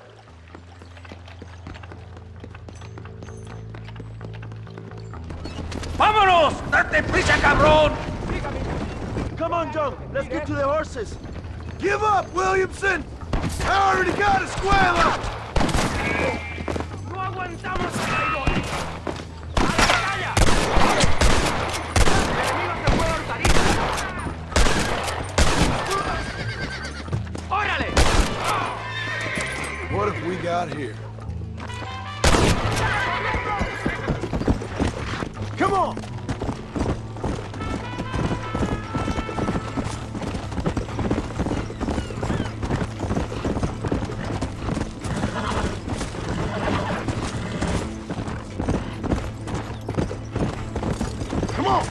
Vámonos! Date prisa, cabrón! Come on, John. Let's get to the horses. Give up, Williamson! I already got a escuela! No aguantamos, traidores. ¡A la batalla! ¡El enemigo se fue a hortalizas! ¡Órale! What have we got here? Come on! Come on!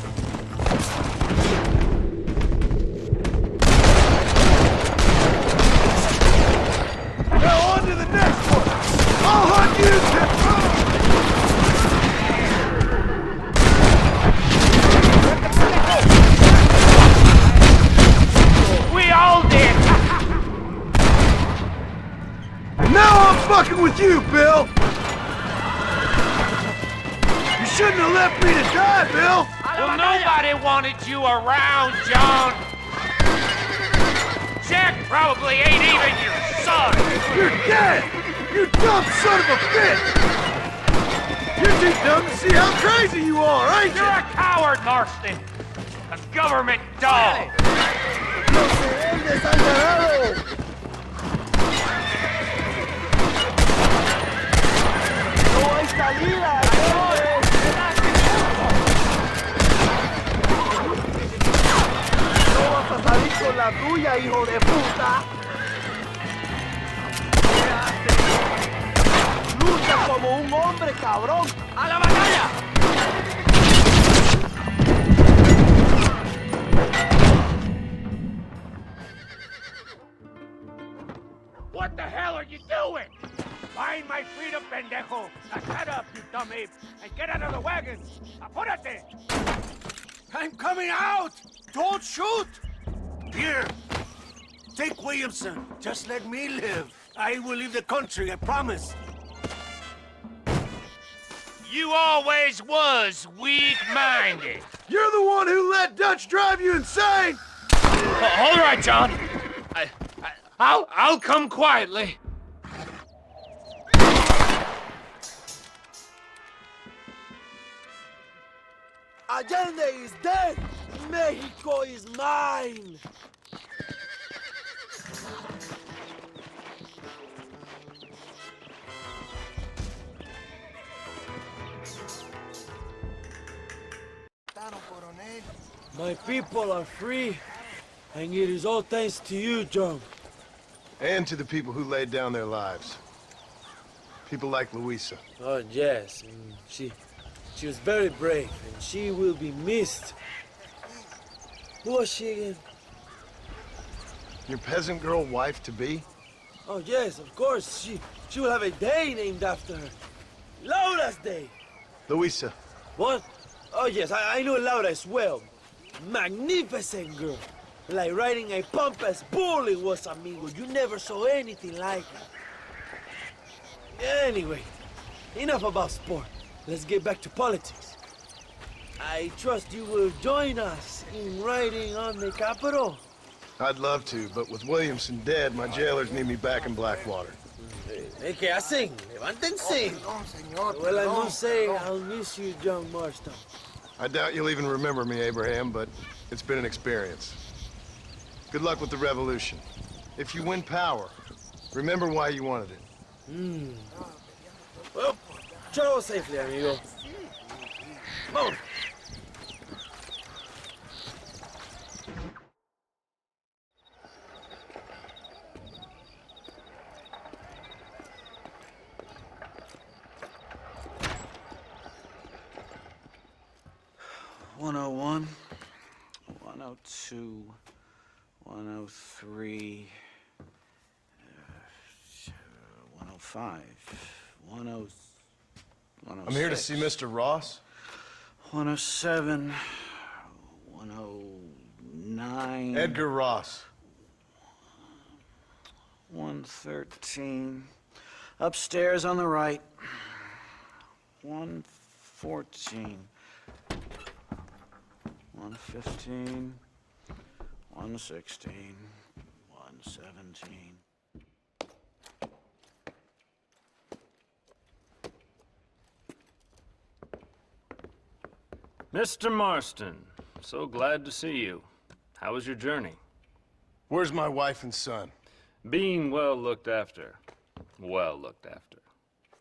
Now on to the next one! I'll hunt you to... Fucking with you, Bill! You shouldn't have left me to die, Bill! Well, nobody wanted you around, John! Jack probably ain't even your son! You're dead! You dumb son of a bitch! You're too dumb to see how crazy you are, ain't you? You're a coward, Marston! A government dog! ¡Salida! No vas a salir con la tuya, hijo de puta. Lucha como un hombre, cabrón. ¡A la batalla! What the hell are you doing? Find my freedom, pendejo! Now shut up, you dumb ape, and get out of the wagon! Apúrate! I'm coming out! Don't shoot! Here, take Williamson. Just let me live. I will leave the country, I promise. You always was weak-minded. You're the one who let Dutch drive you insane! All right, John. I'll come quietly. Allende is dead! Mexico is mine! My people are free, and it is all thanks to you, John. And to the people who laid down their lives. People like Luisa. Oh, yes. She was very brave, and she will be missed. Who was she again? Your peasant girl wife-to-be? Oh, yes, of course. She will have a day named after her. Laura's Day. Luisa. What? Oh, yes, I know Laura as well. Magnificent girl. Like riding a pampas bull it was, amigo. You never saw anything like it. Anyway, enough about sport. Let's get back to politics. I trust you will join us in riding on the Capitol. I'd love to, but with Williamson dead, my jailers need me back in Blackwater. ¿Qué hacen? Levántense. Well, I must say, I'll miss you, John Marston. I doubt you'll even remember me, Abraham, but it's been an experience. Good luck with the revolution. If you win power, remember why you wanted it. Well, travel safely, amigo. Vamos. $101, $102, $103, $105, $106. I'm here to see Mr. Ross. $107, $109. Edgar Ross. 113. Upstairs on the right. 114. 115. 116. 117. Mr. Marston, so glad to see you. How was your journey? Where's my wife and son? Being well looked after. Well looked after.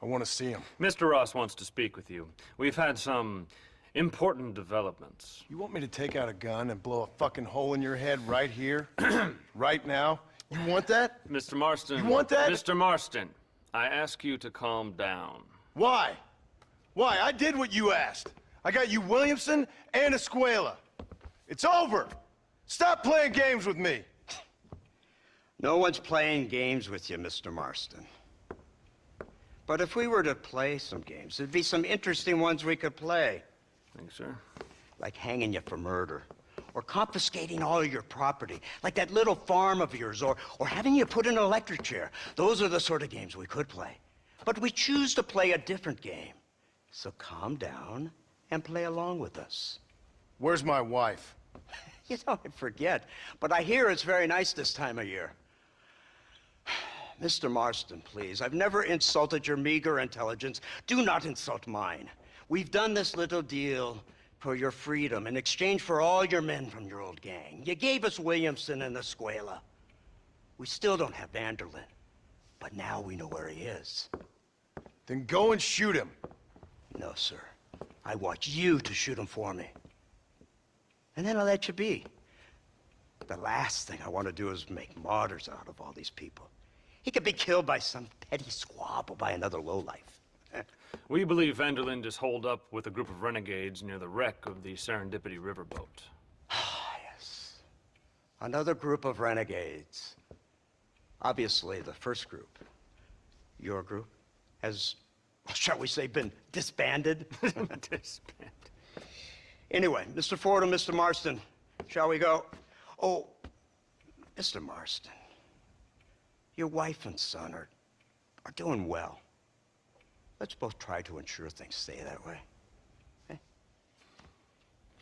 I want to see him. Mr. Ross wants to speak with you. We've had some important developments. You want me to take out a gun and blow a fucking hole in your head right here? Right now? You want that? Mr. Marston. You want that? Mr. Marston, I ask you to calm down. Why? Why? I did what you asked. I got you Williamson and Escuela. It's over. Stop playing games with me. No one's playing games with you, Mr. Marston. But if we were to play some games, there'd be some interesting ones we could play. Thanks, sir. Like hanging you for murder, or confiscating all your property, like that little farm of yours, or having you put in an electric chair. Those are the sort of games we could play. But we choose to play a different game. So calm down and play along with us. Where's my wife? You know, I forget, but I hear it's very nice this time of year. Mr. Marston, please, I've never insulted your meager intelligence. Do not insult mine. We've done this little deal for your freedom in exchange for all your men from your old gang. You gave us Williamson and Escuela. We still don't have Vanderlyn, but now we know where he is. Then go and shoot him. No, sir. I want you to shoot him for me. And then I'll let you be. The last thing I want to do is make martyrs out of all these people. He could be killed by some petty squabble by another lowlife. We believe Vanderlyn is holed up with a group of renegades near the wreck of the Serendipity riverboat. Yes. Another group of renegades. Obviously, the first group, your group, has, shall we say, been disbanded? Disbanded. Anyway, Mr. Ford and Mr. Marston, shall we go? Oh, Mr. Marston, your wife and son are doing well. Let's both try to ensure things stay that way. Okay?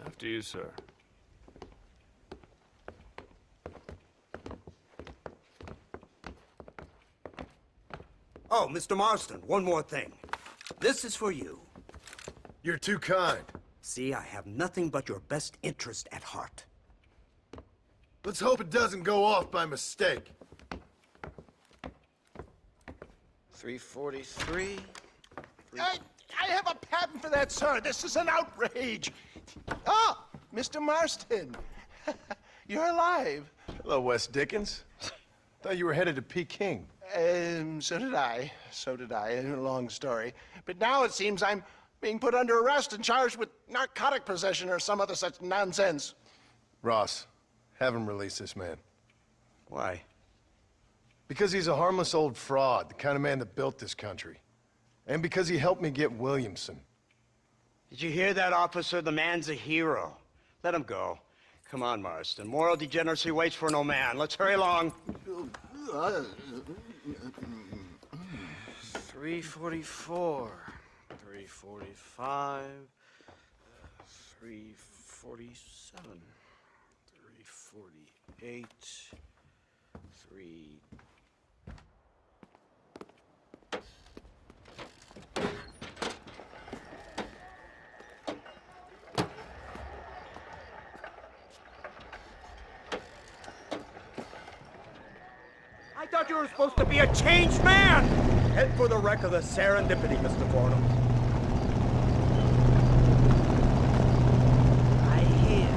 After you, sir. Oh, Mr. Marston, one more thing. This is for you. You're too kind. See, I have nothing but your best interest at heart. Let's hope it doesn't go off by mistake. 343. I have a patent for that, sir. This is an outrage. Ah, Mr. Marston. You're alive. Hello, Wes Dickens. Thought you were headed to Peking. So did I. So did I. A long story. But now it seems I'm being put under arrest and charged with narcotic possession or some other such nonsense. Ross, have him release this man. Why? Because he's a harmless old fraud, the kind of man that built this country. And because he helped me get Williamson. Did you hear that, officer? The man's a hero. Let him go. Come on, Marston. Moral degeneracy waits for no man. Let's hurry along. 344. 345. 347. 348. 3... I thought you were supposed to be a changed man! Head for the wreck of the Serendipity, Mr. Fordham. I hear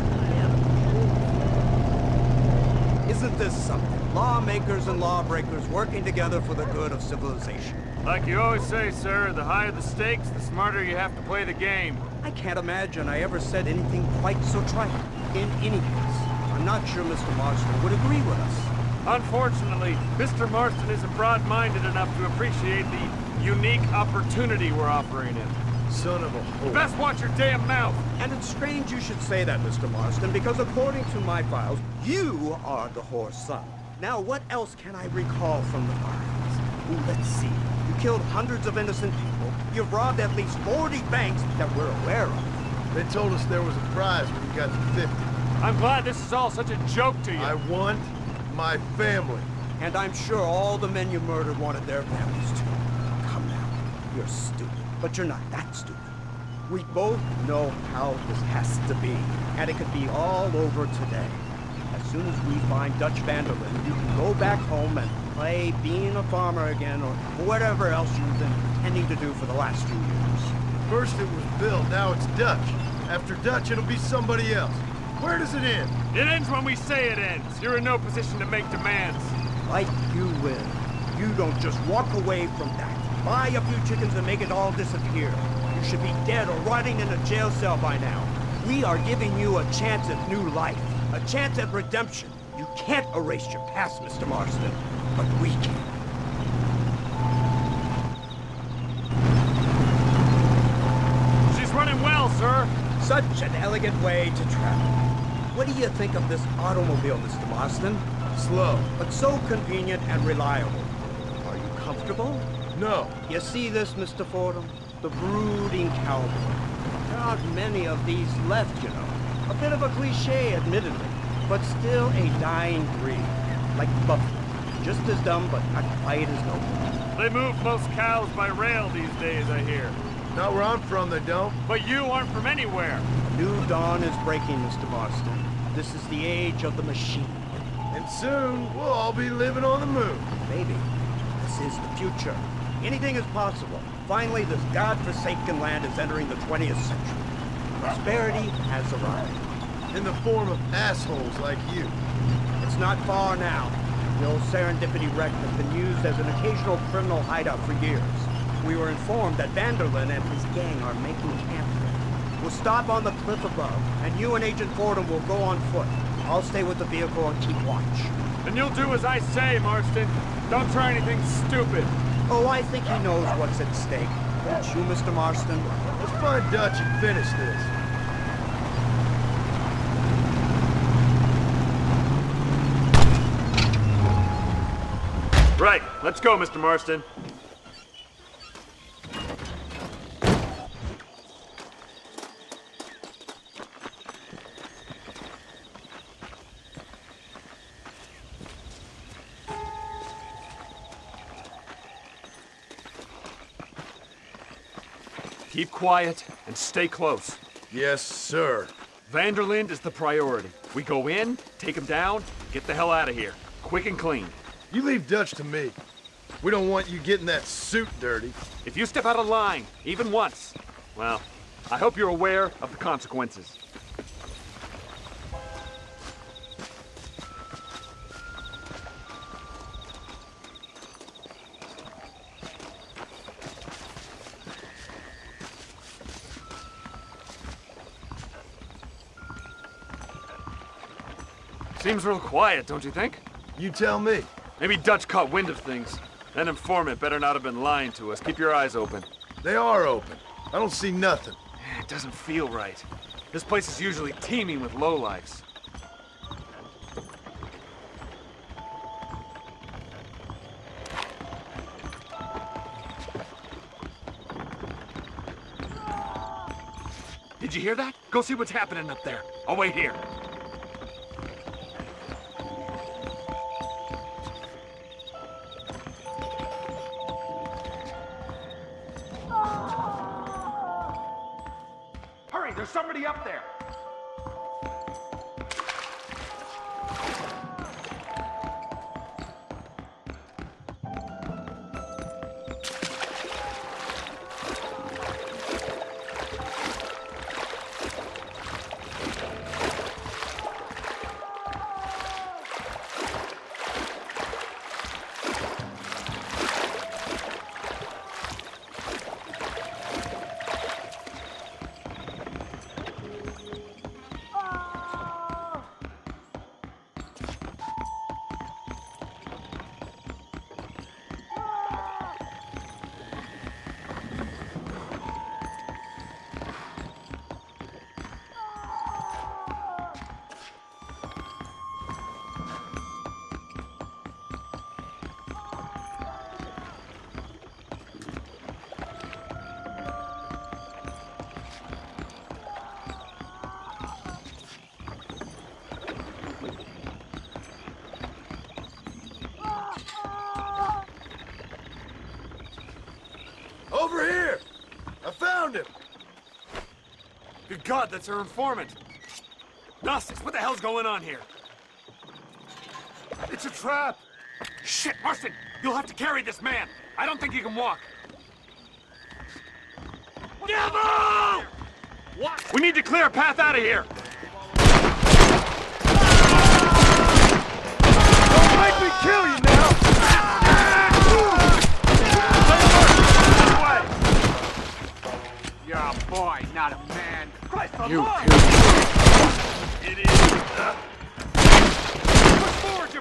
Isn't this something? Lawmakers and lawbreakers working together for the good of civilization. Like you always say, sir, the higher the stakes, the smarter you have to play the game. I can't imagine I ever said anything quite so trite. In any case, I'm not sure Mr. Marston would agree with us. Unfortunately, Mr. Marston isn't broad-minded enough to appreciate the unique opportunity we're offering him. Son of a whore. Best watch your damn mouth! And it's strange you should say that, Mr. Marston, because according to my files, you are the whore's son. Now, what else can I recall from the files? Ooh, let's see. You killed hundreds of innocent people. You've robbed at least 40 banks that we're aware of. They told us there was a prize when you got to 50. I'm glad this is all such a joke to you. I want my family. And I'm sure all the men you murdered wanted their families too. Come now. You're stupid, but you're not that stupid. We both know how this has to be, and it could be all over today. As soon as we find Dutch Vanderlyn, you can go back home and play being a farmer again, or whatever else you've been intending to do for the last few years. First it was Bill, now it's Dutch. After Dutch, it'll be somebody else. Where does it end? It ends when we say it ends. You're in no position to make demands. Like you will. You don't just walk away from that. Buy a few chickens and make it all disappear. You should be dead or rotting in a jail cell by now. We are giving you a chance at new life. A chance at redemption. You can't erase your past, Mr. Marston. But we can. She's running well, sir. Such an elegant way to travel. What do you think of this automobile, Mr. Marston? Slow. But so convenient and reliable. Are you comfortable? No. You see this, Mr. Fordham? The brooding cowboy. There aren't many of these left, you know. A bit of a cliche, admittedly, but still a dying breed. Like buffalo. Just as dumb, but not quite as noble. They move most cows by rail these days, I hear. Not where I'm from, they don't. But you aren't from anywhere. A new dawn is breaking, Mr. Marston. This is the age of the machine. And soon, we'll all be living on the moon. Maybe. This is the future. Anything is possible. Finally, this godforsaken land is entering the 20th century. Prosperity has arrived. In the form of assholes like you. It's not far now. The old Serendipity wreck has been used as an occasional criminal hideout for years. We were informed that Vanderlyn and his gang are making camp there. We'll stop on the cliff above, and you and Agent Fordham will go on foot. I'll stay with the vehicle and keep watch. And you'll do as I say, Marston. Don't try anything stupid. Oh, I think he knows what's at stake. Don't you, Mr. Marston? Let's find Dutch and finish this. Right. Let's go, Mr. Marston. Keep quiet and stay close. Yes, sir. Vanderlyn is the priority. We go in, take him down, get the hell out of here. Quick and clean. You leave Dutch to me. We don't want you getting that suit dirty. If you step out of line, even once, well, I hope you're aware of the consequences. Seems real quiet, don't you think? You tell me. Maybe Dutch caught wind of things. That informant better not have been lying to us. Keep your eyes open. They are open. I don't see nothing. It doesn't feel right. This place is usually teeming with lowlifes. Did you hear that? Go see what's happening up there. I'll wait here. Hurry, there's somebody up there. him. Good God, that's our informant. Gnostics, what the hell's going on here? It's a trap. Shit, Marston! You'll have to carry this man. I don't think he can walk. Never! What? We need to clear a path out of here. Don't make me kill you now. You're a boy, not a man. Christ You It is. Push forward, you.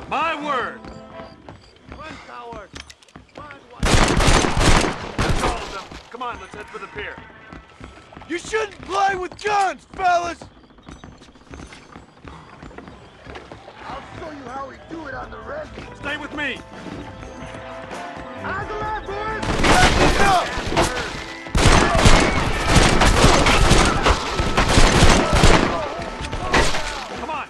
My word. Run, coward. That's all of them. Come on, let's head for the pier. You shouldn't play with guns, fellas. I'll show you how we do it on the red. Stay with me. Eyes alive, boys. Let's go. Come on.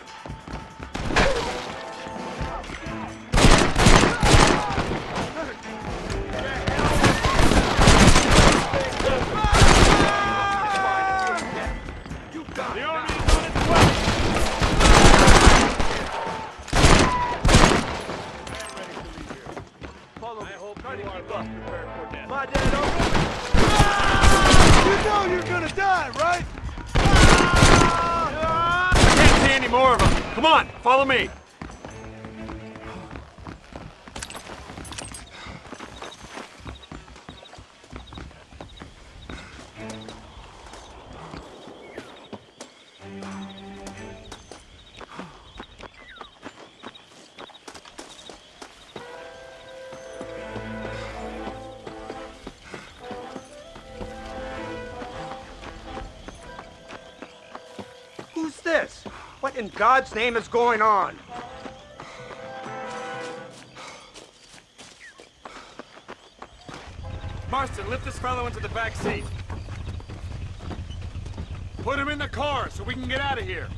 The army is on its way. Follow me. I hope you are well prepared for death. My dad over. You know you're gonna die, right? I can't see any more of them. Come on, follow me. Who's this? What in God's name is going on? Marston, lift this fellow into the back seat. Put him in the car so we can get out of here.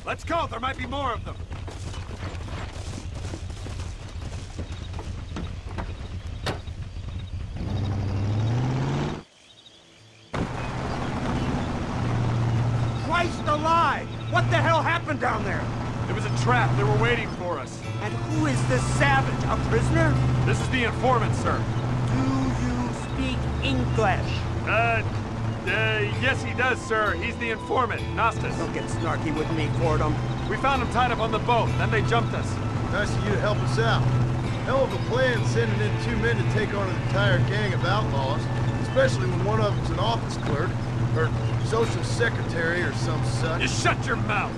Let's go, there might be more of them. Christ alive! What the hell happened down there? It was a trap, they were waiting for us. And who is this savage? A prisoner? This is the informant, sir. Do you speak English? Yes he does, sir. He's the informant, Gnostis. Don't get snarky with me, Fordham. We found him tied up on the boat, then they jumped us. Nice of you to help us out. Hell of a plan sending in 2 men to take on an entire gang of outlaws, especially when one of them's an office clerk, or social secretary, or some such. You shut your mouth!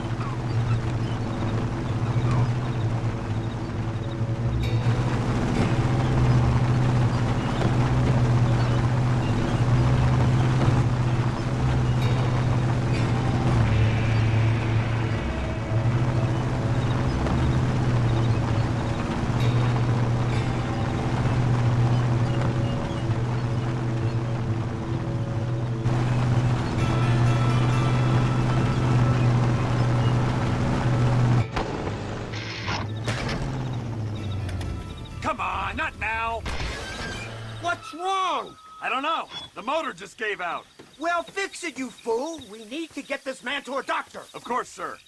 Come on, not now! What's wrong? I don't know. The motor just gave out. Well, fix it, you fool. We need to get this man to a doctor. Of course, sir.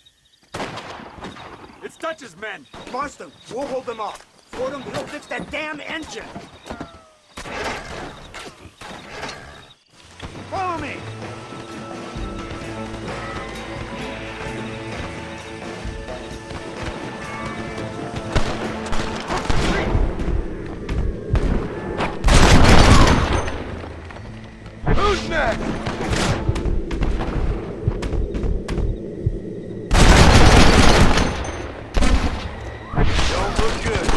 It's Dutch's men. Marston, we'll hold them off. Fordham, he'll fix that damn engine. Follow me. Who's next? Don't look good.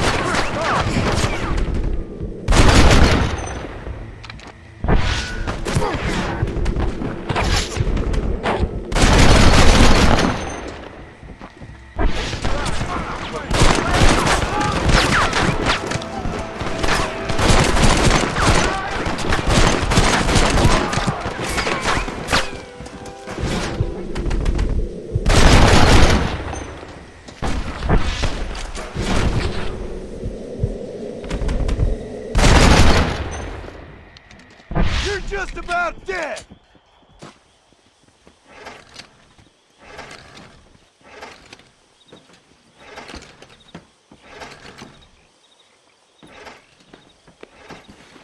about dead!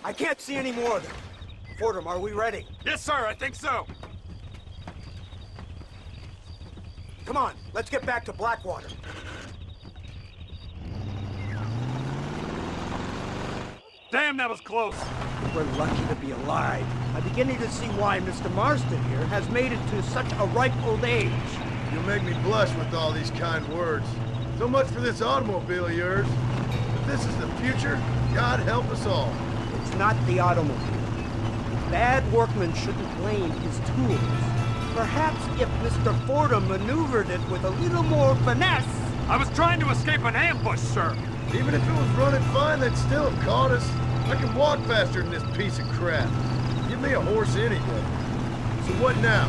I can't see any more of them. Fordham, are we ready? Yes, sir, I think so. Come on, let's get back to Blackwater. Damn, that was close. We're lucky to be alive. I'm beginning to see why Mr. Marston here has made it to such a ripe old age. You make me blush with all these kind words. So much for this automobile of yours. If this is the future, God help us all. It's not the automobile. Bad workmen shouldn't blame his tools. Perhaps if Mr. Fordham maneuvered it with a little more finesse... I was trying to escape an ambush, sir. Even if it was running fine, they'd still have caught us. I can walk faster than this piece of crap. Give me a horse any day. So what now?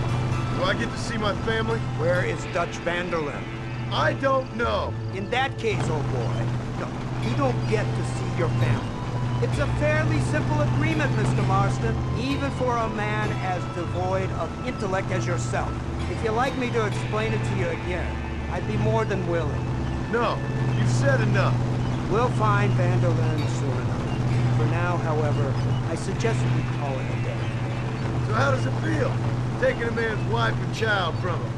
Do I get to see my family? Where is Dutch van der Linde? I don't know. In that case, old boy, no, you don't get to see your family. It's a fairly simple agreement, Mr. Marston, even for a man as devoid of intellect as yourself. If you'd like me to explain it to you again, I'd be more than willing. No, you've said enough. We'll find van der Linde soon enough. For now, however, I suggest we call it a day. So how does it feel, taking a man's wife and child from him?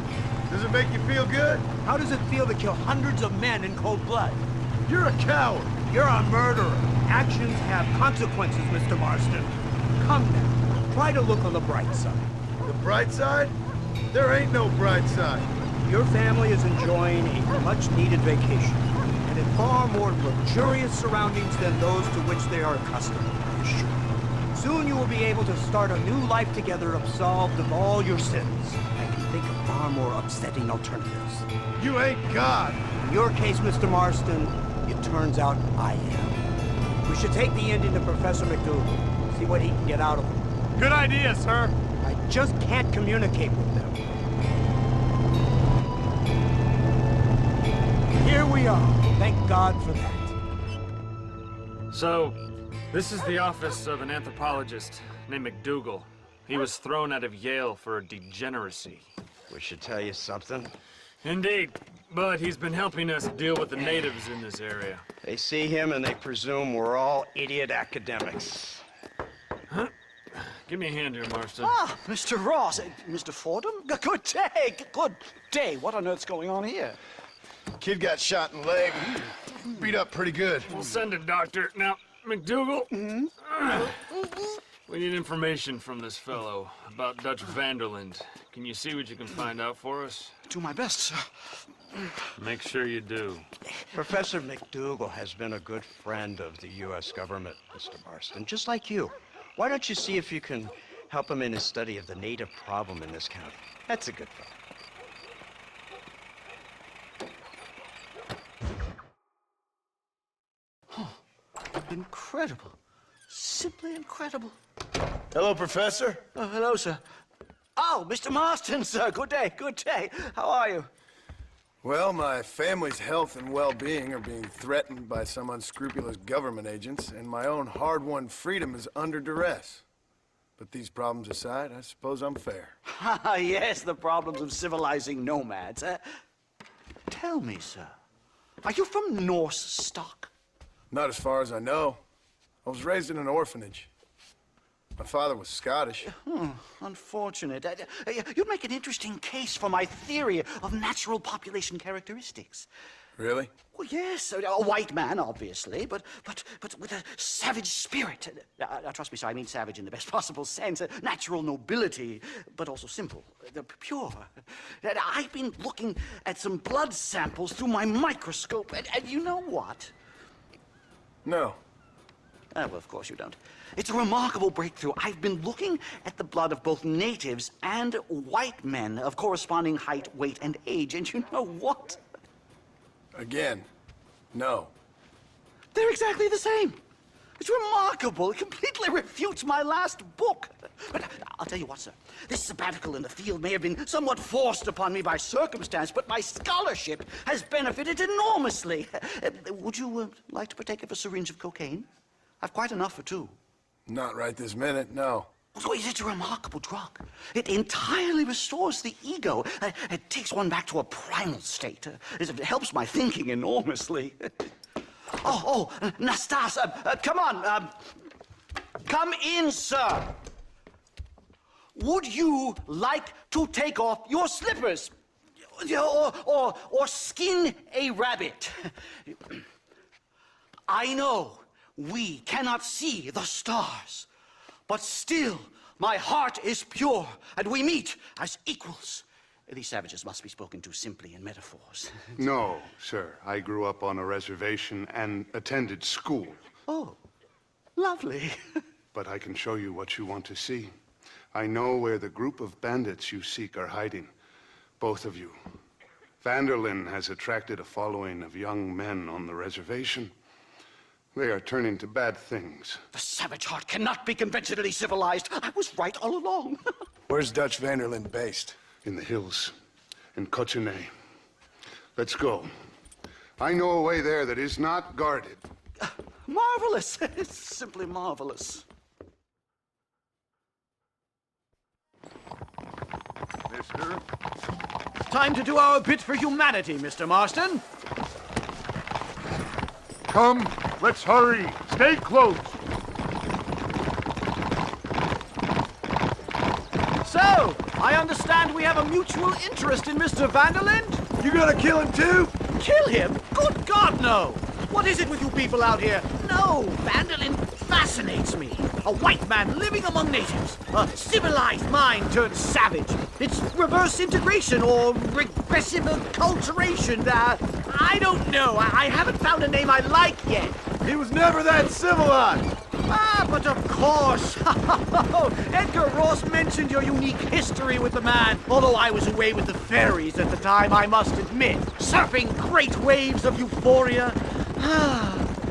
Does it make you feel good? How does it feel to kill hundreds of men in cold blood? You're a coward. You're a murderer. Actions have consequences, Mr. Marston. Come now, try to look on the bright side. The bright side? There ain't no bright side. Your family is enjoying a much-needed vacation, and in far more luxurious surroundings than those to which they are accustomed, I assure you. Soon you will be able to start a new life together absolved of all your sins. I can think of far more upsetting alternatives. You ain't God. In your case, Mr. Marston, it turns out I am. We should take the Indian to Professor McDougal, see what he can get out of him. Good idea, sir. I just can't communicate with them. Here we are. Thank God for that. So, this is the office of an anthropologist named McDougal. He was thrown out of Yale for degeneracy. We should tell you something. Indeed, but he's been helping us deal with the natives in this area. They see him and they presume we're all idiot academics. Huh? Give me a hand here, Marston. Ah, Mr. Ross. Mr. Fordham? Good day. Good day. What on earth's going on here? Kid got shot in the leg. Beat up pretty good. We'll send a doctor. Now, McDougal, we need information from this fellow about Dutch van der Linde. Can you see what you can find out for us? Do my best, sir. Make sure you do. Professor McDougal has been a good friend of the U.S. government, Mr. Marston, just like you. Why don't you see if you can help him in his study of the native problem in this county? That's a good thing. Incredible. Simply incredible. Hello, Professor. Oh, hello, sir. Oh, Mr. Marston, sir. Good day, good day. How are you? Well, my family's health and well-being are being threatened by some unscrupulous government agents, and my own hard-won freedom is under duress. But these problems aside, I suppose I'm fair. Ah, yes, the problems of civilizing nomads. Tell me, sir, are you from Norse stock? Not as far as I know. I was raised in an orphanage. My father was Scottish. Unfortunate. You'd make an interesting case for my theory of natural population characteristics. Really? Well, yes, a white man, obviously, but with a savage spirit. Trust me, sir, I mean savage in the best possible sense. Natural nobility, but also simple, pure. I've been looking at some blood samples through my microscope, and you know what? No. Well, of course you don't. It's a remarkable breakthrough. I've been looking at the blood of both natives and white men of corresponding height, weight, and age, and you know what? Again, no. They're exactly the same. It's remarkable. It completely refutes my last book. But I'll tell you what, sir. This sabbatical in the field may have been somewhat forced upon me by circumstance, but my scholarship has benefited enormously. Would you like to partake of a syringe of cocaine? I've quite enough for two. Not right this minute, no. So it's a remarkable drug. It entirely restores the ego. It takes one back to a primal state. It helps my thinking enormously. Nastas, come on. Come in, sir. Would you like to take off your slippers? Or skin a rabbit? I know we cannot see the stars, but still my heart is pure, and we meet as equals. These savages must be spoken to simply in metaphors. No, sir. I grew up on a reservation and attended school. Oh, lovely. But I can show you what you want to see. I know where the group of bandits you seek are hiding. Both of you. Vanderlyn has attracted a following of young men on the reservation. They are turning to bad things. The savage heart cannot be conventionally civilized. I was right all along. Where's Dutch Vanderlyn based? In the hills, in Cochene. Let's go. I know a way there that is not guarded. Marvelous. It's simply marvelous. Mister? Time to do our bit for humanity, Mr. Marston. Come, let's hurry. Stay close. So, I understand we have a mutual interest in Mr. Vanderlyn? You gonna kill him too? Kill him? Good God, no! What is it with you people out here? No, Vanderlyn fascinates me. A white man living among natives. A civilized mind turned savage. It's reverse integration or regressive acculturation. I don't know. I haven't found a name I like yet. He was never that civilized. Ah, but of course. Edgar Ross mentioned your unique history with the man, although I was away with the fairies at the time, I must admit, surfing great waves of euphoria.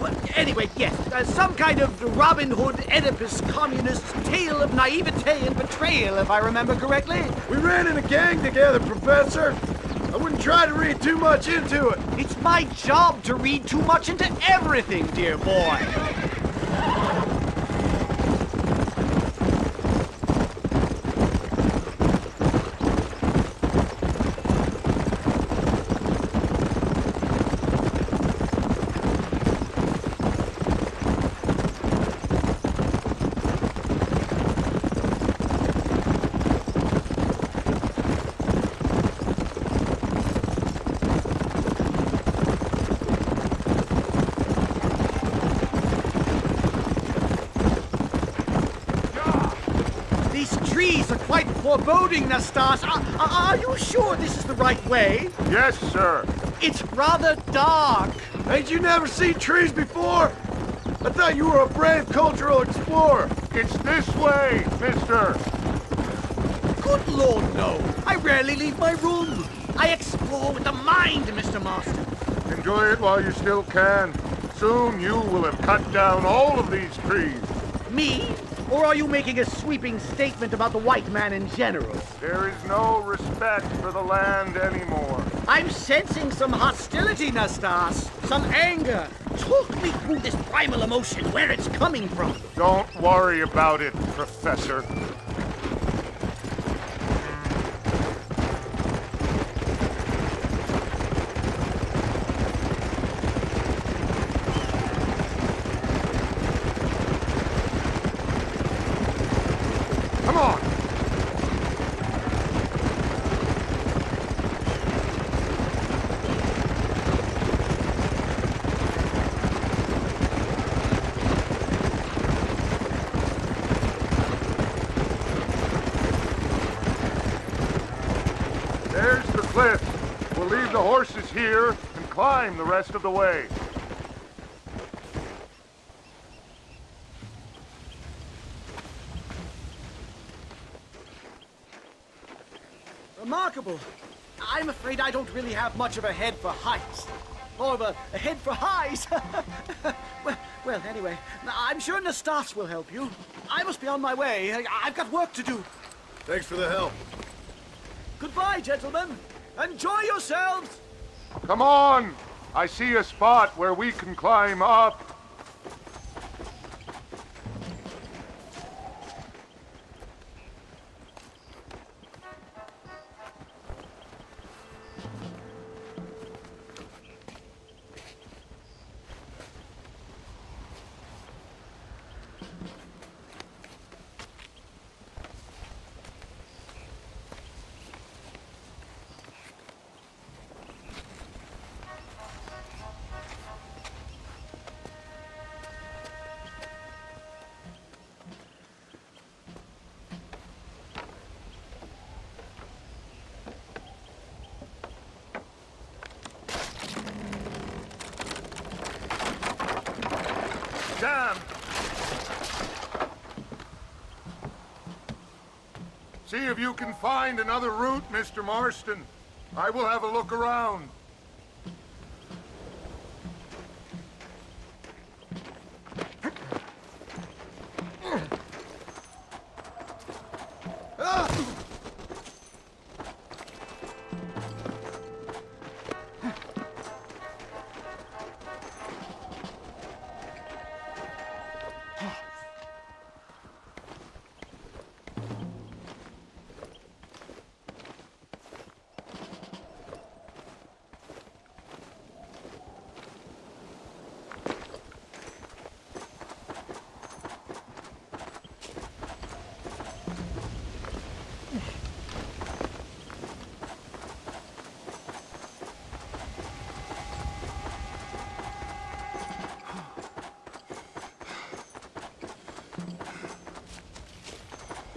But anyway, yes, some kind of Robin Hood, Oedipus, communist tale of naivete and betrayal, if I remember correctly. We ran in a gang together, Professor. I wouldn't try to read too much into it. It's my job to read too much into everything, dear boy. Foreboding, Nastas. Are you sure this is the right way? Yes, sir. It's rather dark. Ain't you never seen trees before? I thought you were a brave cultural explorer. It's this way, mister. Good Lord, no. I rarely leave my room. I explore with the mind, Mr. Marston. Enjoy it while you still can. Soon you will have cut down all of these trees. Me? Or are you making a sweeping statement about the white man in general? There is no respect for the land anymore. I'm sensing some hostility, Nastas. Some anger. Talk me through this primal emotion, where it's coming from. Don't worry about it, Professor. We'll leave the horses here and climb the rest of the way. Remarkable. I'm afraid I don't really have much of a head for heights. More of a head for highs. well, anyway, I'm sure Nastas will help you. I must be on my way. I've got work to do. Thanks for the help. Goodbye, gentlemen. Enjoy yourselves! Come on! I see a spot where we can climb up. If you can find another route, Mr. Marston, I will have a look around.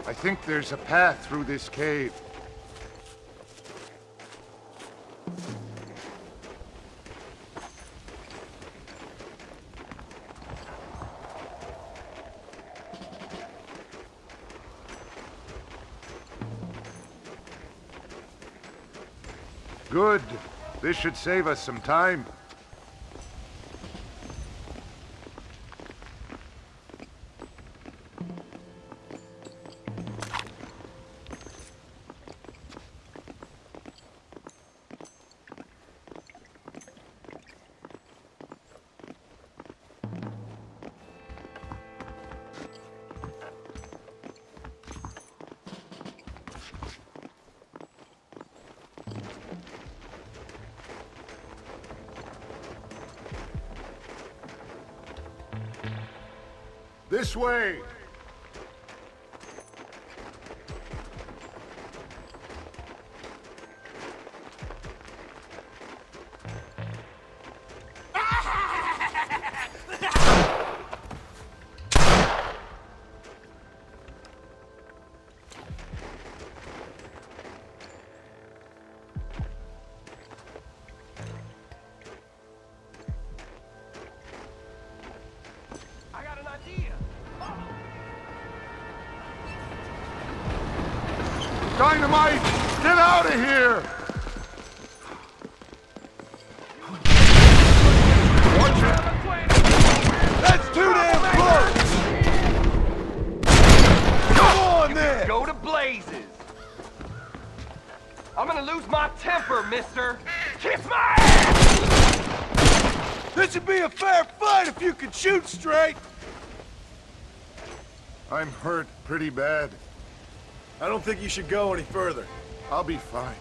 I think there's a path through this cave. Good. This should save us some time. This way! Dynamite! Get out of here! Watch it! That's too damn close! Come on, then! Go to blazes! I'm gonna lose my temper, mister! Kiss my ass! This would be a fair fight if you could shoot straight! I'm hurt pretty bad. I don't think you should go any further. I'll be fine.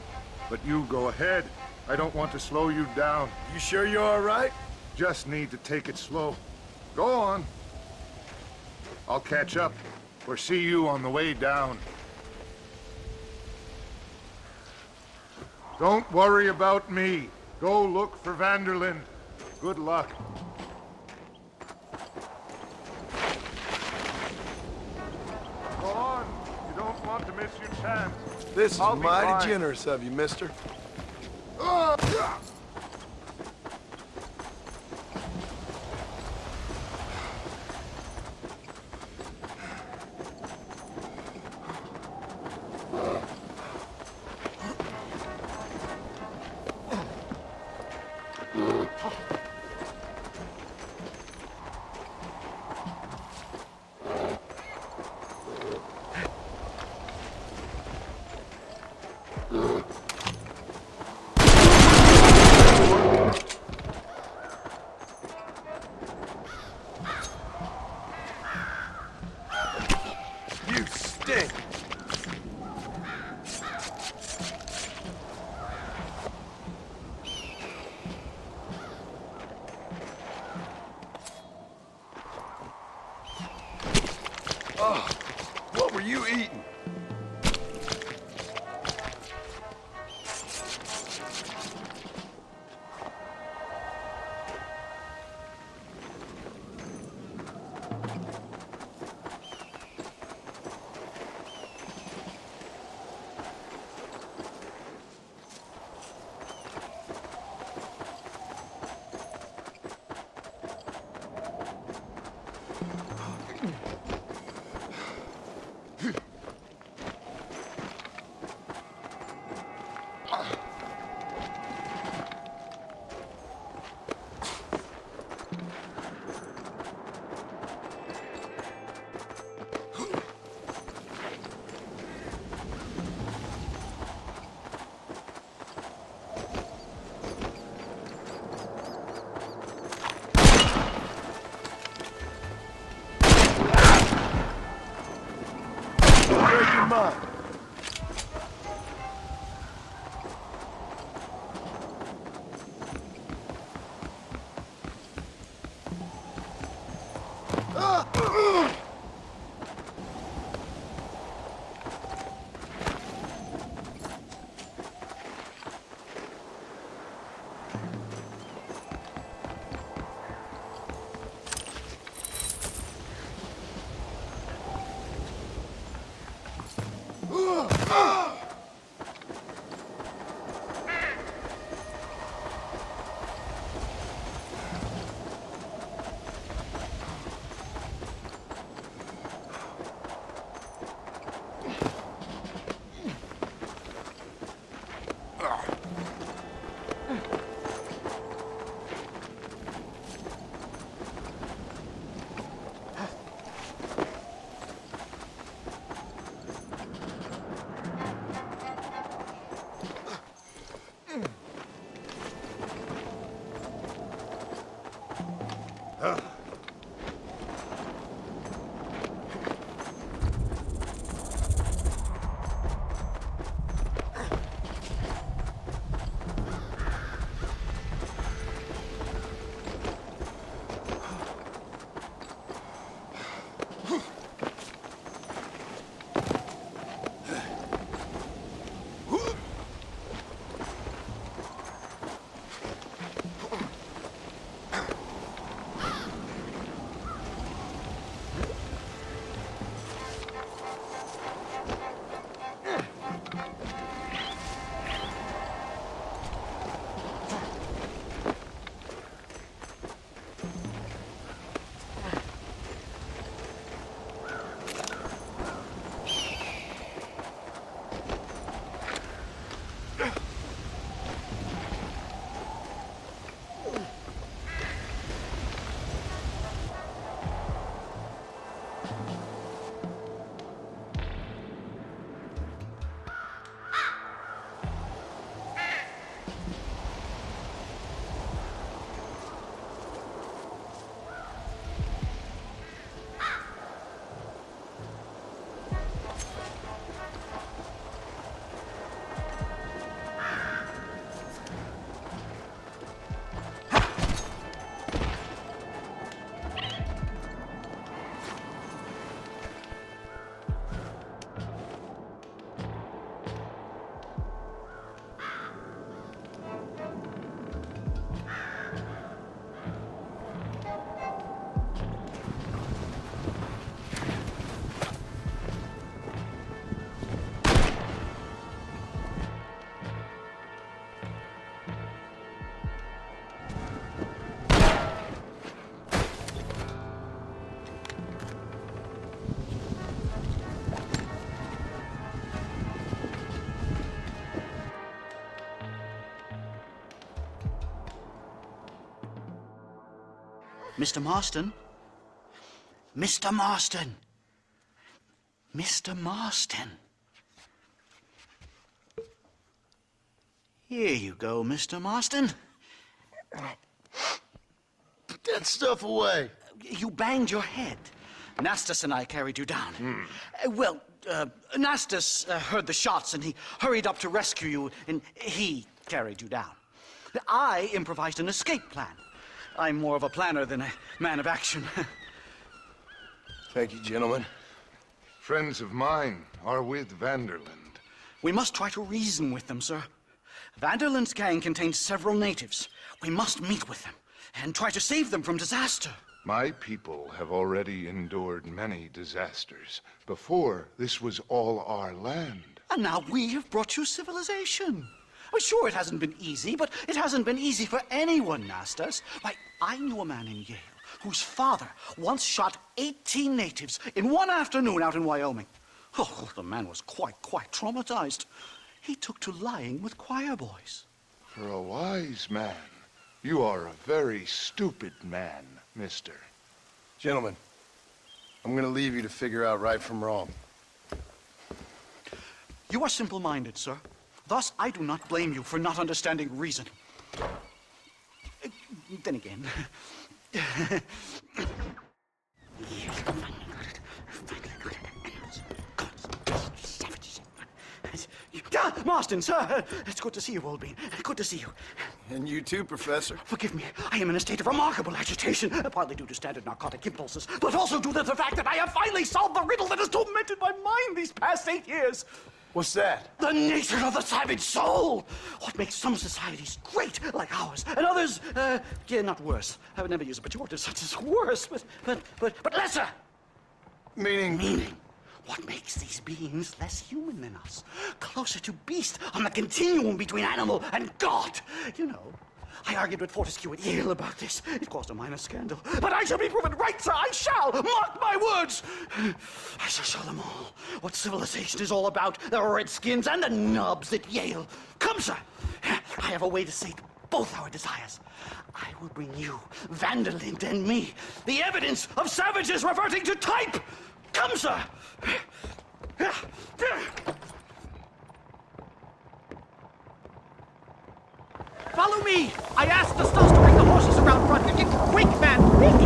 But you go ahead. I don't want to slow you down. You sure you're all right? Just need to take it slow. Go on. I'll catch up, or see you on the way down. Don't worry about me. Go look for Vanderlyn. Good luck. Go on. You don't want to miss your chance. This is I'll be mighty fine. generous of you, mister. You stink! Oh, what were you eating? on. Mr. Marston? Mr. Marston! Mr. Marston! Here you go, Mr. Marston. Put that stuff away. You banged your head. Nastas and I carried you down. Nastas heard the shots and he hurried up to rescue you, and he carried you down. I improvised an escape plan. I'm more of a planner than a man of action. Thank you, gentlemen. Friends of mine are with Vanderland. We must try to reason with them, sir. Vanderland's gang contains several natives. We must meet with them and try to save them from disaster. My people have already endured many disasters. Before, this was all our land. And now we have brought you civilization. Well, sure, it hasn't been easy, but it hasn't been easy for anyone, Nastas. Why, I knew a man in Yale whose father once shot 18 natives in one afternoon out in Wyoming. Oh, the man was quite traumatized. He took to lying with choir boys. For a wise man, you are a very stupid man, mister. Gentlemen, I'm gonna leave you to figure out right from wrong. You are simple-minded, sir. Thus, I do not blame you for not understanding reason. Then again... Marston, sir. It's good to see you, old bean. Good to see you. And you too, Professor. Forgive me. I am in a state of remarkable agitation, partly due to standard narcotic impulses, but also due to the fact that I have finally solved the riddle that has tormented my mind these past 8 years. What's that? The nature of the savage soul. What makes some societies great, like ours, and others, not worse. I would never use a pejorative such as worse, but lesser. Meaning. What makes these beings less human than us? Closer to beast on the continuum between animal and God. You know, I argued with Fortescue at Yale about this. It caused a minor scandal. But I shall be proven right, sir. I shall. Mark my words. I shall show them all what civilization is all about. The redskins and the nubs at Yale. Come, sir. I have a way to sate both our desires. I will bring you, Van der Linde, and me, the evidence of savages reverting to type. Come, sir. Follow me! I asked the Stos to bring the horses around front. Quick, man, quick!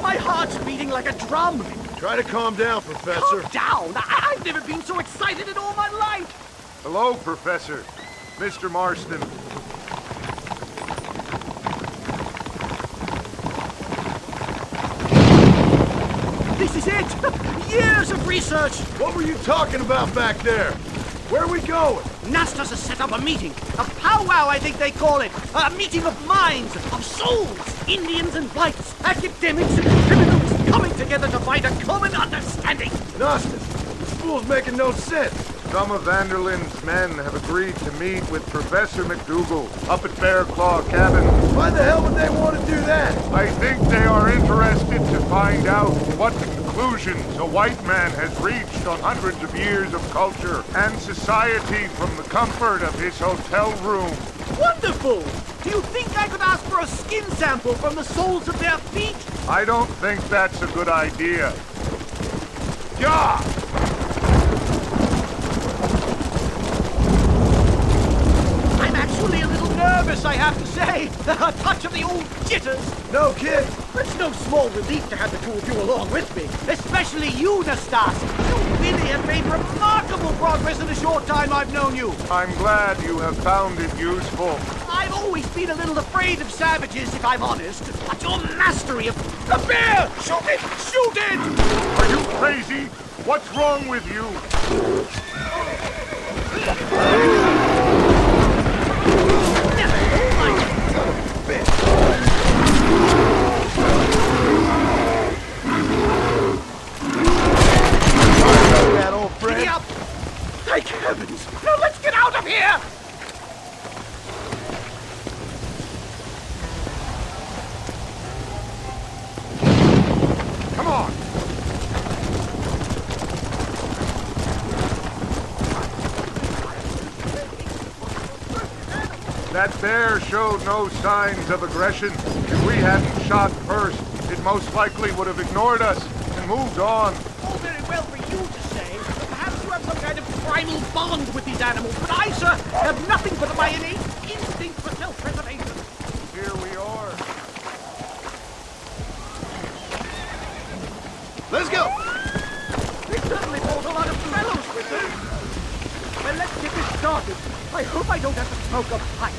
My heart's beating like a drum. Try to calm down, Professor. Calm down? I've never been so excited in all my life. Hello, Professor. Mr. Marston. This is it! Years of research! What were you talking about back there? Where are we going? Nastas has set up a meeting. A powwow, I think they call it. A meeting of minds, of souls. Indians and whites, academics and criminals coming together to find a common understanding. Nastas, this fool's making no sense. Some of Van der Linde's men have agreed to meet with Professor McDougal up at Bear Claw Cabin. Why the hell would they want to do that? I think they are interested to find out what conclusions a white man has reached on hundreds of years of culture and society from the comfort of his hotel room. Wonderful! Do you think I could ask for a skin sample from the soles of their feet? I don't think that's a good idea. Yeah! I'm actually a little nervous, I have to say. A touch of the old jitters. No kid. It's no small relief to have the two of you along with me. Especially you, Nastas. You really have made remarkable progress in the short time I've known you. I'm glad you have found it useful. I've always been a little afraid of savages, if I'm honest. But your mastery of... A bear! Shoot it! Shoot it! Are you crazy? What's wrong with you? That old friend. Giddy up! Thank heavens! Now let's get out of here! Come on! That bear showed no signs of aggression. If we hadn't shot first, it most likely would have ignored us and moved on. All very well for you to say. Perhaps you have some kind of primal bond with these animals, but I, sir, have nothing but my innate instinct for self-preservation. Here we are. Let's go! They certainly brought a lot of fellows with them. Well, let's get this started. I hope I don't have to smoke a pipe.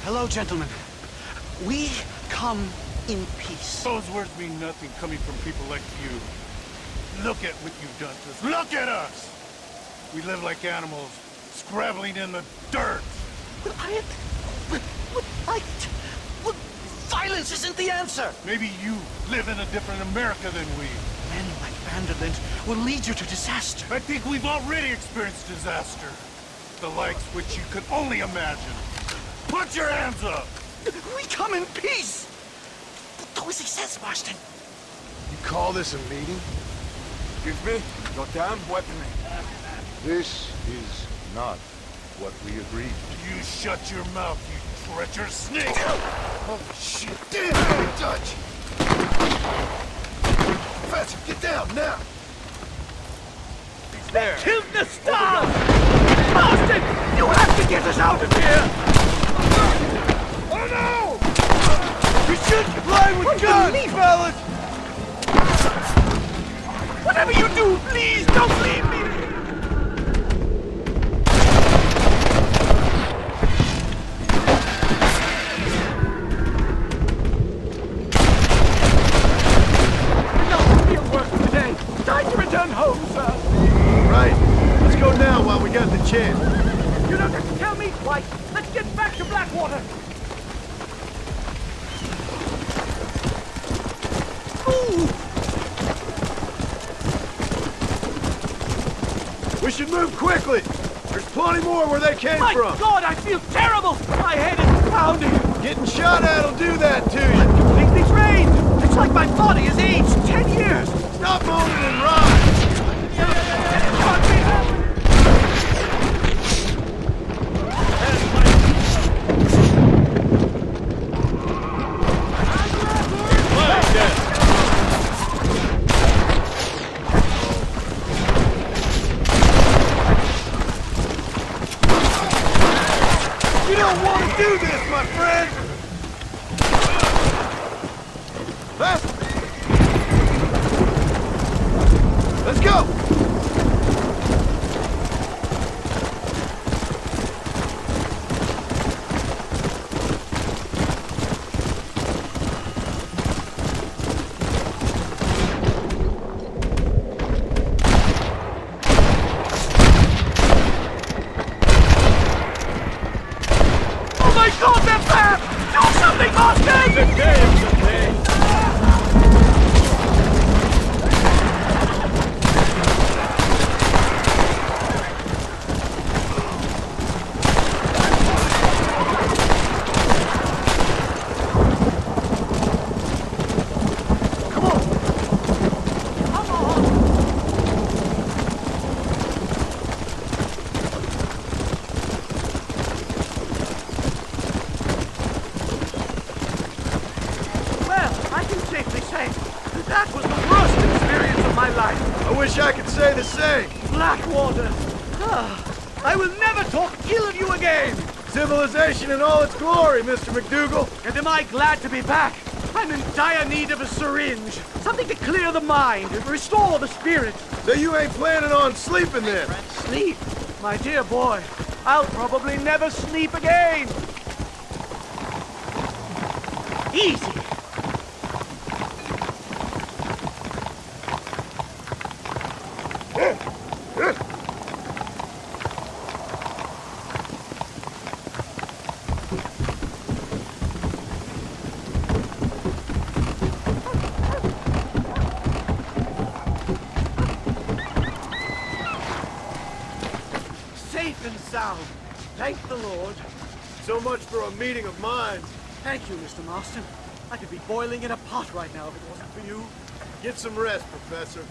Hello, gentlemen. We come in peace. Those words mean nothing coming from people like you. Look at what you've done to us. Look at us! We live like animals, scrabbling in the dirt. Violence isn't the answer. Maybe you live in a different America than we. Men like Van der Linde will lead you to disaster. I think we've already experienced disaster. The likes which you could only imagine. Put your hands up! We come in peace! Do as he says, Marston. You call this a meeting? Excuse me? Your damn weapon. This is not what we agreed. You shut your mouth, you treacherous snake! Oh, shit. Damn, you Dutch! Professor, get down, now! They killed the star! Marston! You have to get us out of here! Oh no! We shouldn't play with guns, fellas! Whatever you do, please don't leave me! Enough real work today. Time to return home, sir. Right. Let's go now while we got the chance. You don't have to tell me twice. Let's get back to Blackwater. We should move quickly. There's plenty more where they came My from. God, I feel terrible. My head is pounding. Getting shot at will do that to you. I'm completely drained. It's like my body has aged 10 years. Stop moaning and ride. You don't want to do this, my friend! Let's go! God, they're back! Do something, Marston! It's okay, it's okay. That was the worst experience of my life. I wish I could say the same. Blackwater. I will never talk ill of you again. Civilization in all its glory, Mr. McDougal. And am I glad to be back? I'm in dire need of a syringe. Something to clear the mind and restore the spirit. So you ain't planning on sleeping then? Sleep? My dear boy, I'll probably never sleep again. Easy. Safe and sound. Thank the Lord. So much for a meeting of minds. Thank you, Mr. Marston. I could be boiling in a pot right now if it wasn't for you. Get some rest, Professor.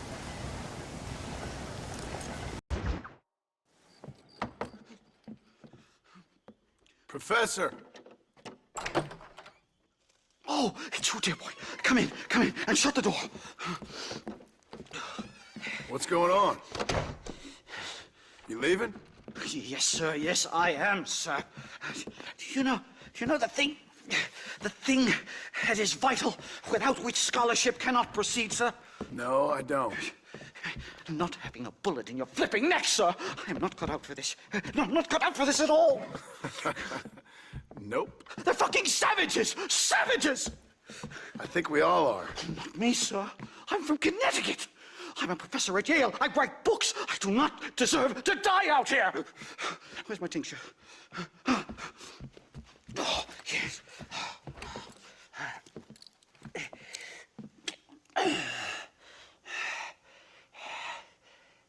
Professor! Oh, it's you, dear boy. Come in, and shut the door. What's going on? You leaving? Yes, sir. Yes, I am, sir. You know the thing that is vital, without which scholarship cannot proceed, sir? No, I don't. Not having a bullet in your flipping neck, sir. I am not cut out for this. No, I'm not cut out for this at all. Nope. They're fucking savages! Savages! I think we all are. Not me, sir. I'm from Connecticut. I'm a professor at Yale. I write books. I do not deserve to die out here. Where's my tincture? Oh, yes.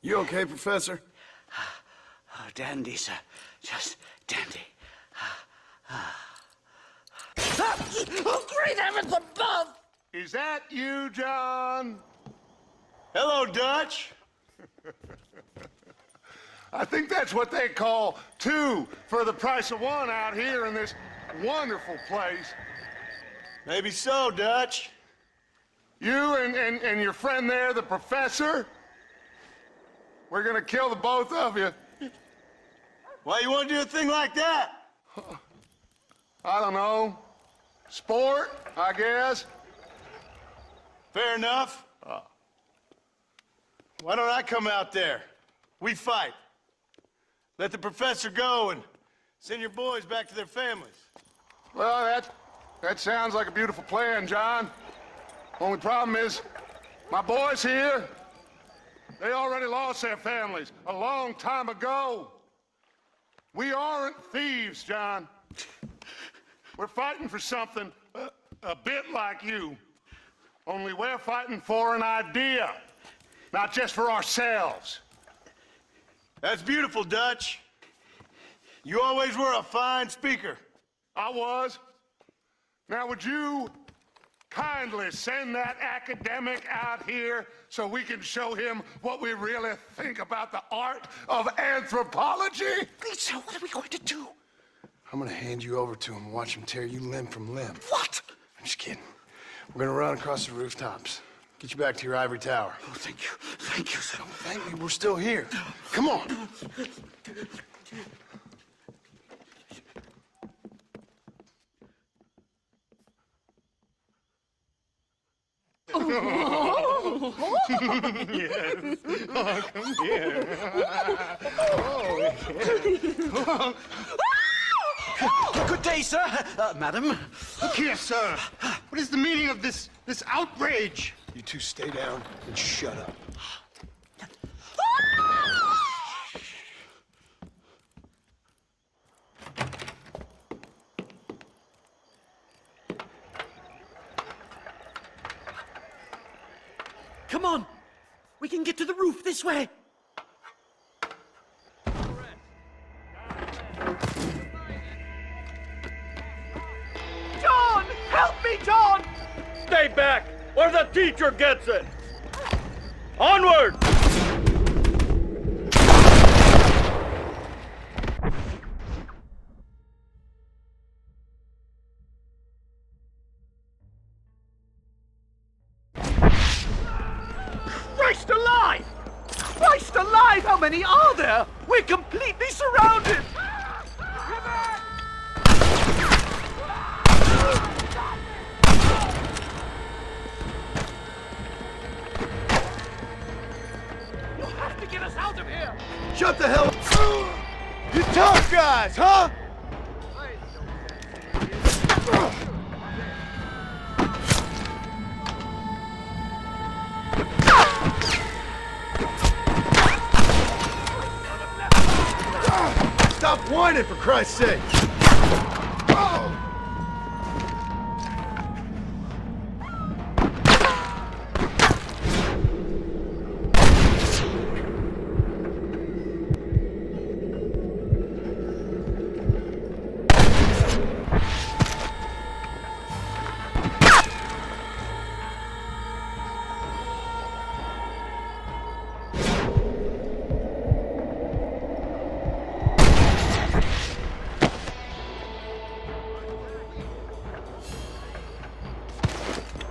You okay, Professor? Oh, dandy, sir. Just dandy. Oh, great heavens above! Is that you, John? Hello, Dutch. I think that's what they call two for the price of one out here in this wonderful place. Maybe so, Dutch. You and your friend there, the professor, we're gonna kill the both of you. Why you want to do a thing like that? I don't know. Sport, I guess. Fair enough. Why don't I come out there? We fight. Let the professor go and send your boys back to their families. Well, that sounds like a beautiful plan, John. Only problem is, my boys here, they already lost their families a long time ago. We aren't thieves, John. We're fighting for something a bit like you. Only we're fighting for an idea, not just for ourselves. That's beautiful, Dutch. You always were a fine speaker. I was. Now, would you kindly send that academic out here so we can show him what we really think about the art of anthropology? Lisa, what are we going to do? I'm gonna hand you over to him and watch him tear you limb from limb. What? I'm just kidding. We're gonna run across the rooftops. Get you back to your ivory tower. Oh, thank you. Thank you, sir. Don't thank me, we're still here. Come on. Yes. Oh, come here. Oh, Good day, sir. Madam. Look here, sir. What is the meaning of this outrage? You two stay down and shut up. Come on. We can get to the roof this way. John! Help me, John! Stay back, or the teacher gets it! Onward! Christ alive! Christ alive! How many are there? We're completely surrounded! You have to get us out of here! Shut the hell up! You tough guys, huh? Stop whining, for Christ's sake!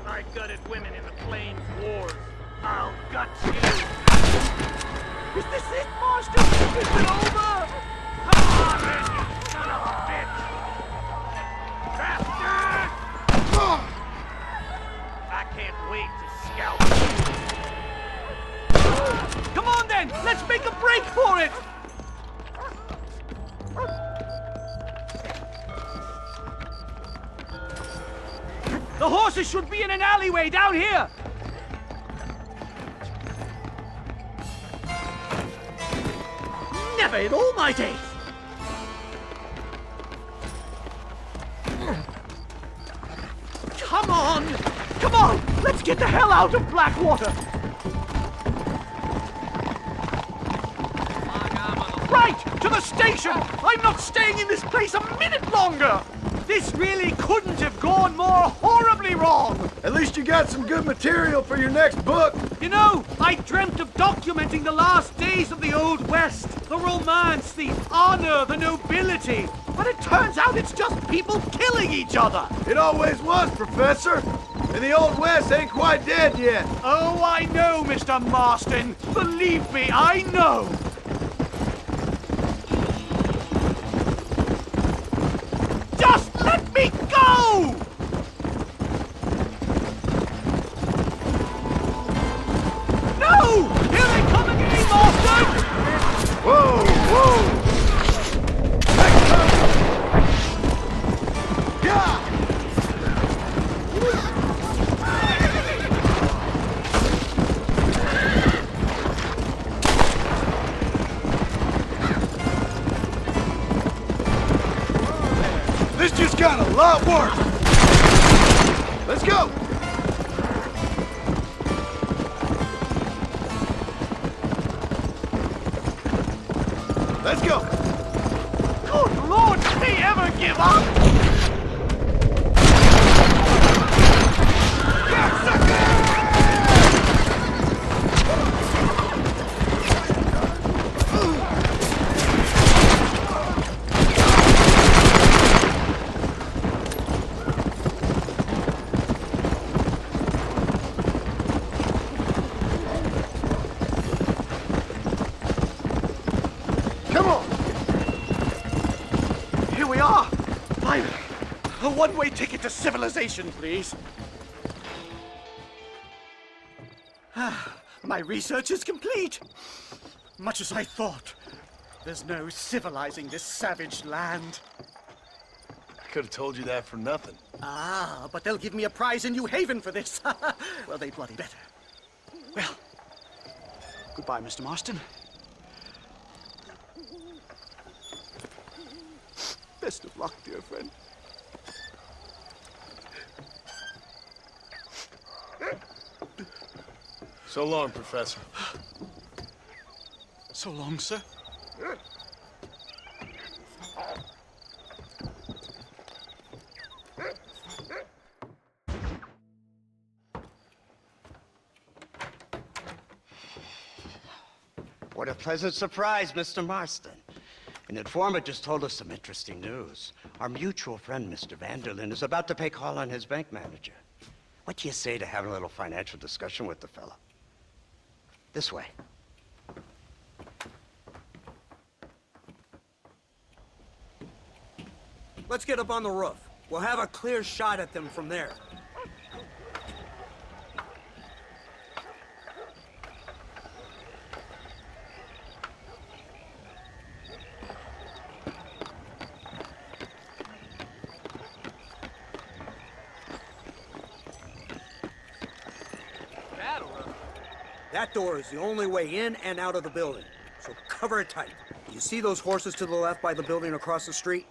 I gutted women in the Plains Wars. I'll gut you! Is this it, Marston? Is it over? Come on, then, you son of a bitch! Bastard! I can't wait to scalp you! Come on, then! Let's make a break for it! The horses should be in an alleyway down here! Never in all my days! Come on! Come on! Let's get the hell out of Blackwater! Right! To the station! I'm not staying in this place a minute longer! This really couldn't have gone more horribly wrong! At least you got some good material for your next book. You know, I dreamt of documenting the last days of the Old West. The romance, the honor, the nobility. But it turns out it's just people killing each other. It always was, Professor. And the Old West ain't quite dead yet. Oh, I know, Mr. Marston. Believe me, I know. This just got a lot worse. Let's go. Let's go. Good Lord, did they ever give up? A one-way ticket to civilization, please. My research is complete. Much as I thought. There's no civilizing this savage land. I could have told you that for nothing. Ah, but they'll give me a prize in New Haven for this. Well, they bloody better. Well, goodbye, Mr. Marston. Best of luck, dear friend. So long, Professor. So long, sir. What a pleasant surprise, Mr. Marston. An informant just told us some interesting news. Our mutual friend, Mr. Vanderlyn, is about to pay call on his bank manager. What do you say to having a little financial discussion with the fella? This way. Let's get up on the roof. We'll have a clear shot at them from there. That door is the only way in and out of the building, so cover it tight. You see those horses to the left by the building across the street?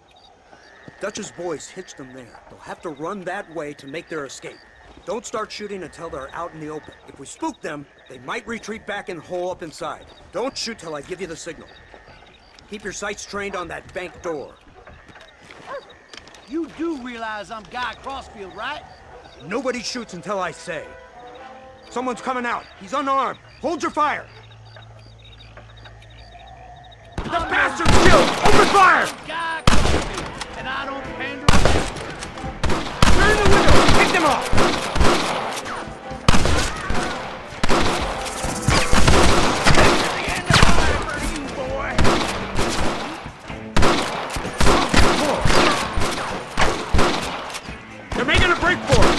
Dutch's boys hitched them there. They'll have to run that way to make their escape. Don't start shooting until they're out in the open. If we spook them, they might retreat back and hole up inside. Don't shoot till I give you the signal. Keep your sights trained on that bank door. You do realize I'm Guy Crossfield, right? Nobody shoots until I say. Someone's coming out. He's unarmed. Hold your fire. The bastard's killed! Open fire! Guy Crossfield, and I don't pander. Turn the window! Pick them off! They're making a break for it!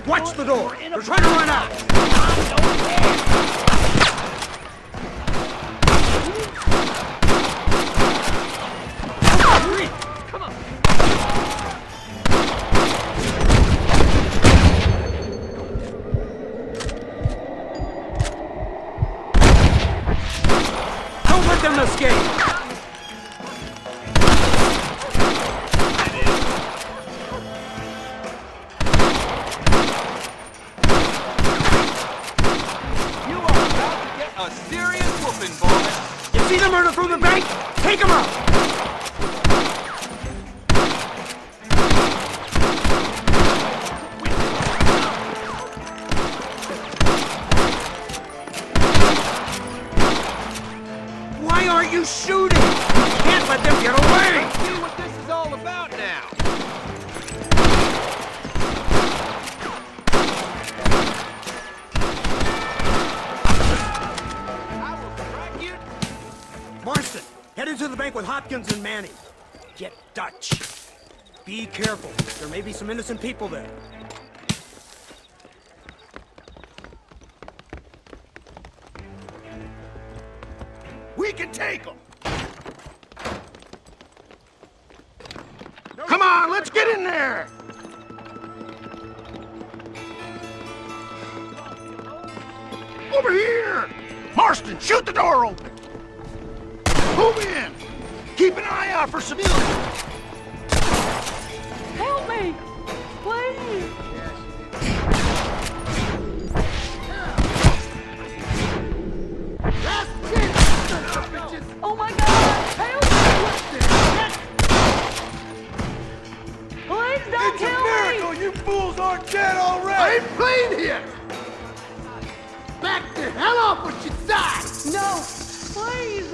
Watch the door! They're trying to run out! Come on! Don't let them escape! A serious whooping, boy. You see the murder from the bank? Take him out! Why aren't you shooting? You can't let them get away! See what this is all about now. Marston, head into the bank with Hopkins and Manning. Get Dutch. Be careful. There may be some innocent people there. We can take them! Come on, let's get in there! Over here! Marston, shoot the door open! Move in! Keep an eye out for civilians! Help me! Please! Oh my God! Help me! Please don't It's a kill miracle me! you fools aren't dead already! I ain't playing here! Back the hell off with your side! No! Please!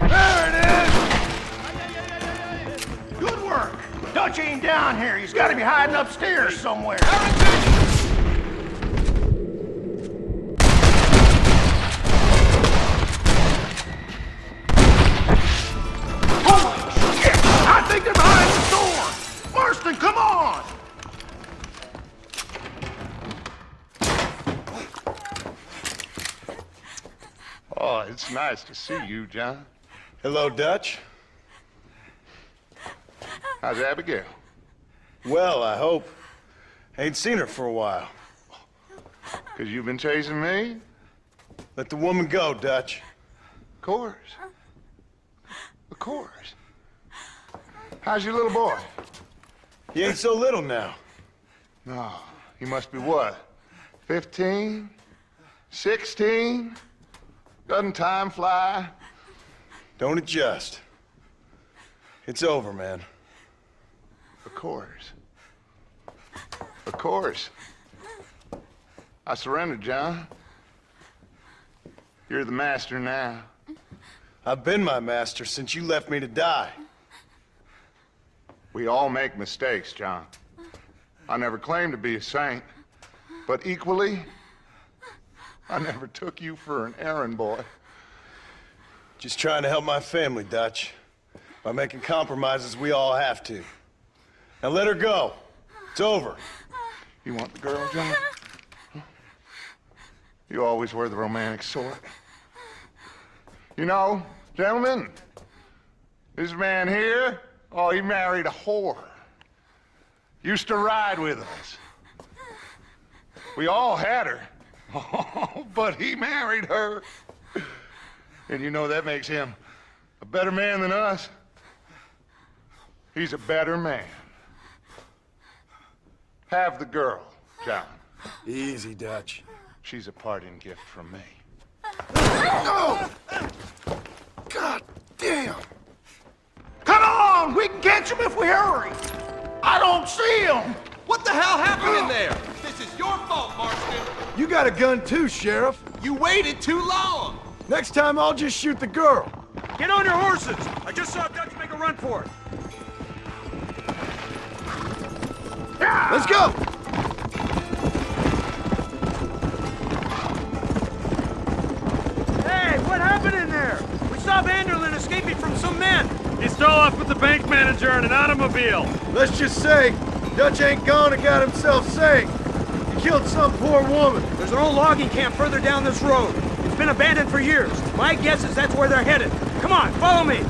There it is! Good work! Dutch ain't down here. He's got to be hiding upstairs somewhere. Holy shit! I think they're behind the door! Marston, come on! Oh, it's nice to see you, John. Hello, Dutch. How's Abigail? Well, I hope. Ain't seen her for a while. 'Cause you've been chasing me? Let the woman go, Dutch. Of course. Of course. How's your little boy? He ain't so little now. No, he must be what? 15? 16? Doesn't time fly? Don't adjust. It's over, man. Of course. Of course. I surrendered, John. You're the master now. I've been my master since you left me to die. We all make mistakes, John. I never claimed to be a saint, but equally, I never took you for an errand boy. Just trying to help my family, Dutch. By making compromises we all have to. Now let her go. It's over. You want the girl, John? Huh? You always were the romantic sort. You know, gentlemen, this man here, oh, he married a whore. Used to ride with us. We all had her. Oh, but he married her. And you know that makes him a better man than us. He's a better man. Have the girl, John. Easy, Dutch. She's a parting gift from me. No! God damn! Come on! We can catch him if we hurry! I don't see him! What the hell happened in there? This is your fault, Marston. You got a gun too, Sheriff. You waited too long. Next time, I'll just shoot the girl. Get on your horses! I just saw Dutch make a run for it. Let's go! Hey, what happened in there? We saw Vanderlyn escaping from some men. He stole off with the bank manager in an automobile. Let's just say, Dutch ain't gone and got himself saved. He killed some poor woman. There's an old logging camp further down this road. It's been abandoned for years. My guess is that's where they're headed. Come on, follow me.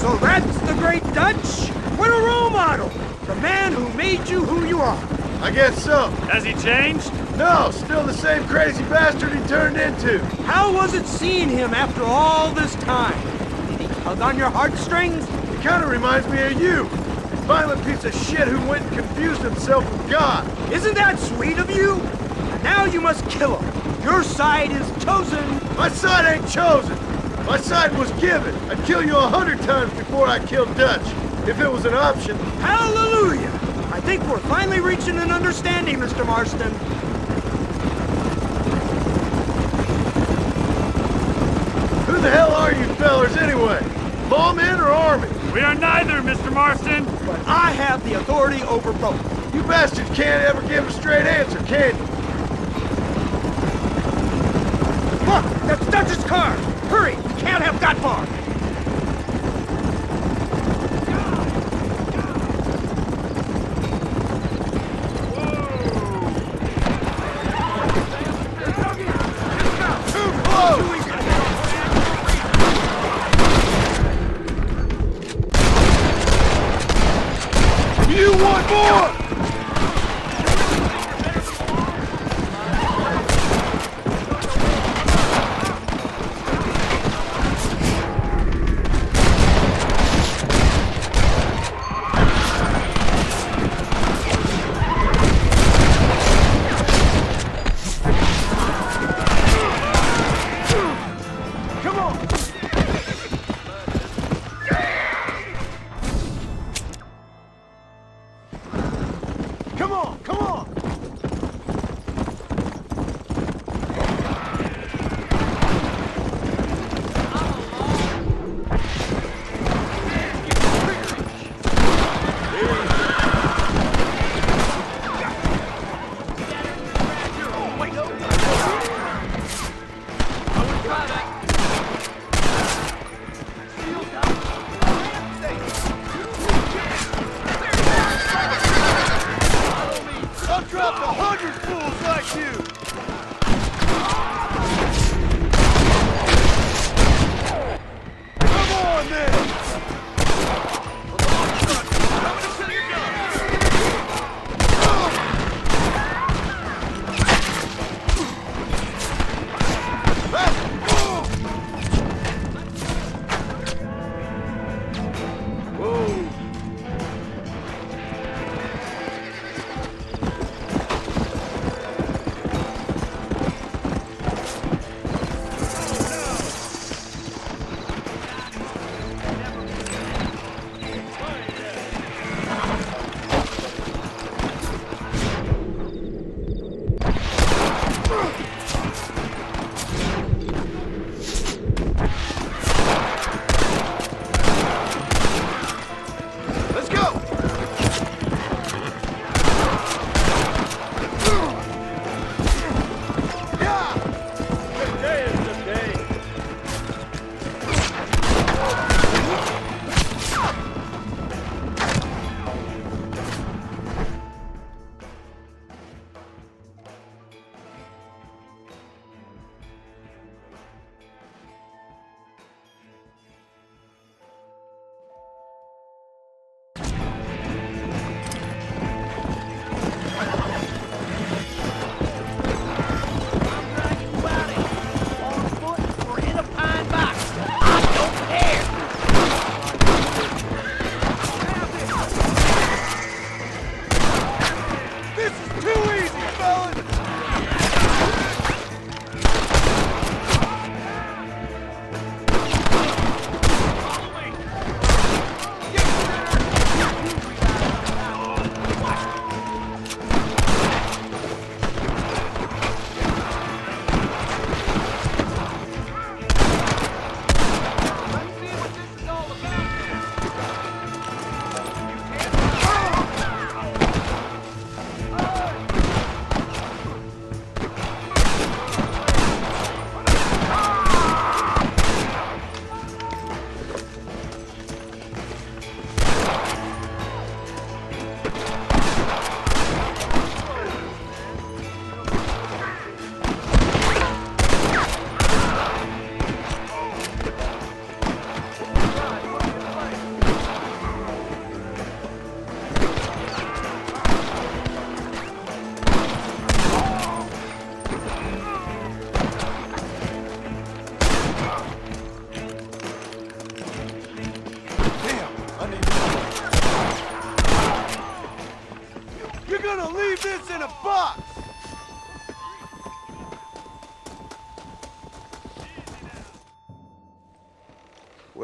So that's the great Dutch? What a role model! The man who made you who you are. I guess so. Has he changed? No, still the same crazy bastard he turned into. How was it seeing him after all this time? Did he tug on your heartstrings? He kind of reminds me of you. A violent piece of shit who went and confused himself with God. Isn't that sweet of you? And now you must kill him. Your side is chosen. My side ain't chosen. My side was given. I'd kill you 100 times before I killed Dutch, if it was an option. Hallelujah! I think we're finally reaching an understanding, Mr. Marston. Who the hell are you fellers anyway? Lawmen or army? We are neither, Mr. Marston. But I have the authority over both. You bastards can't ever give a straight answer, can you? Look, that's Dutch's car. Hurry, we can't have got far. You want more?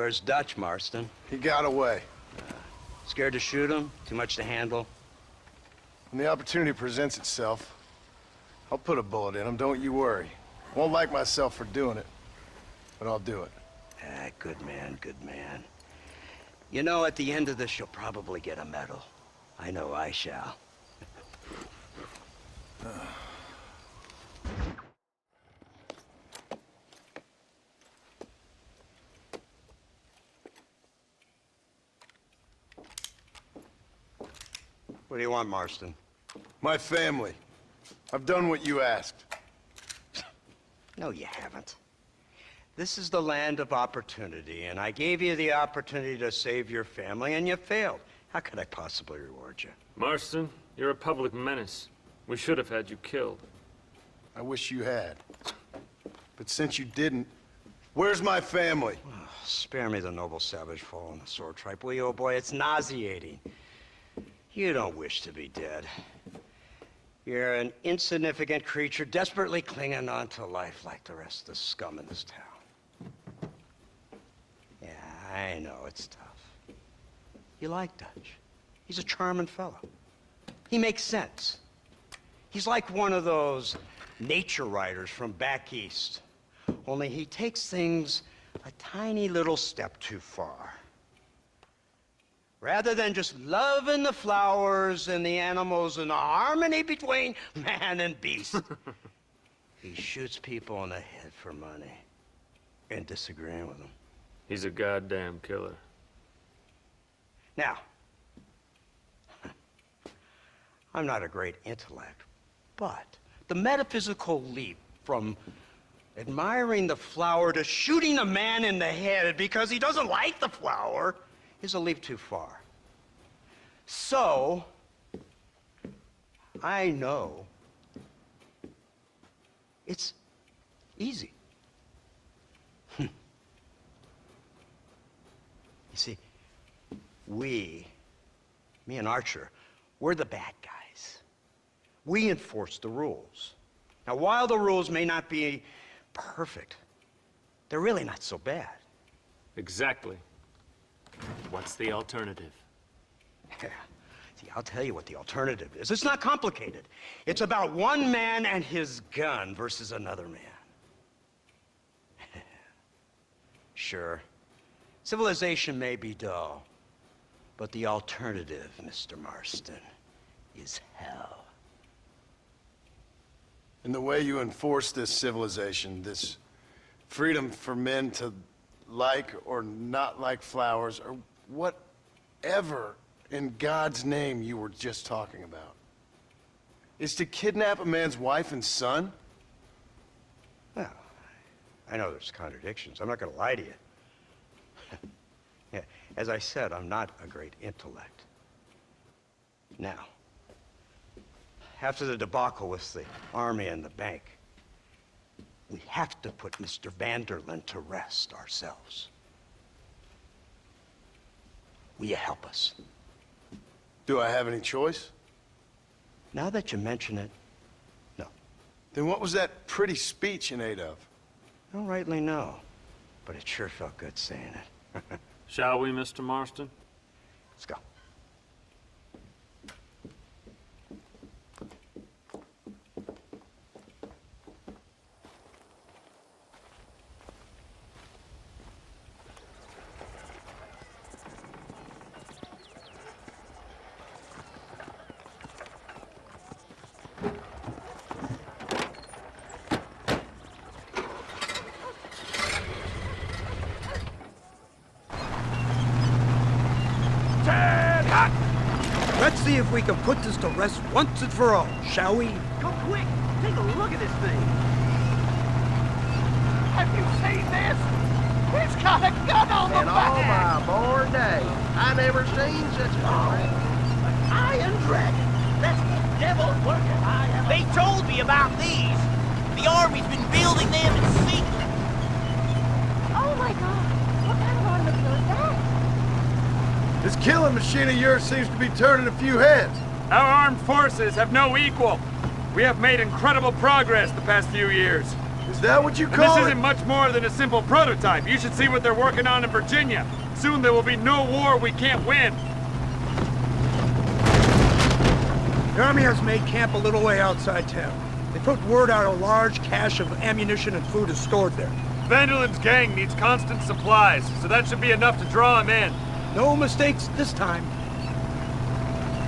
Where's Dutch, Marston? He got away. Scared to shoot him? Too much to handle? When the opportunity presents itself, I'll put a bullet in him, don't you worry. Won't like myself for doing it, but I'll do it. Ah, good man, good man. You know, at the end of this, you'll probably get a medal. I know I shall. What do you want, Marston? My family. I've done what you asked. No, you haven't. This is the land of opportunity, and I gave you the opportunity to save your family, and you failed. How could I possibly reward you? Marston, you're a public menace. We should have had you killed. I wish you had. But since you didn't, where's my family? Oh, spare me the noble savage fall on the sword tripe, will you, old boy? It's nauseating. You don't wish to be dead. You're an insignificant creature desperately clinging on to life like the rest of the scum in this town. Yeah, I know it's tough. You like Dutch. He's a charming fellow. He makes sense. He's like one of those nature writers from back east. Only he takes things a tiny little step too far. Rather than just loving the flowers and the animals and the harmony between man and beast, he shoots people in the head for money and disagreeing with them. He's a goddamn killer. Now, I'm not a great intellect, but the metaphysical leap from admiring the flower to shooting a man in the head because he doesn't like the flower is a leap too far. So, I know it's easy. You see, me and Archer, we're the bad guys. We enforce the rules. Now, while the rules may not be perfect, they're really not so bad. Exactly. What's the alternative? Yeah. See, I'll tell you what the alternative is. It's not complicated. It's about one man and his gun versus another man. Sure, civilization may be dull, but the alternative, Mr. Marston, is hell. And the way you enforce this civilization, this freedom for men to like or not like flowers, or whatever in God's name you were just talking about, is to kidnap a man's wife and son? Well, I know there's contradictions. I'm not going to lie to you. Yeah, as I said, I'm not a great intellect. Now, after the debacle with the army and the bank, we have to put Mr. Vanderlyn to rest ourselves. Will you help us? Do I have any choice? Now that you mention it, no. Then what was that pretty speech in aid of? I don't rightly know, but it sure felt good saying it. Shall we, Mr. Marston? Let's go. Let's see if we can put this to rest once and for all, shall we? Come quick! Take a look at this thing! Have you seen this? It's got a gun on the back! all my born days, I never seen such a thing. An iron dragon! That's the devil's working! They told me about these. The army's been building them in secret. Oh my god! What kind of automobile is that? This killing machine of yours seems to be turning a few heads. Our armed forces have no equal. We have made incredible progress the past few years. Is that what you And call this it? isn't much more than a simple prototype. You should see what they're working on in Virginia. Soon there will be no war we can't win. The army has made camp a little way outside town. They put word out a large cache of ammunition and food is stored there. Vanderlyn's gang needs constant supplies, so that should be enough to draw him in. No mistakes this time.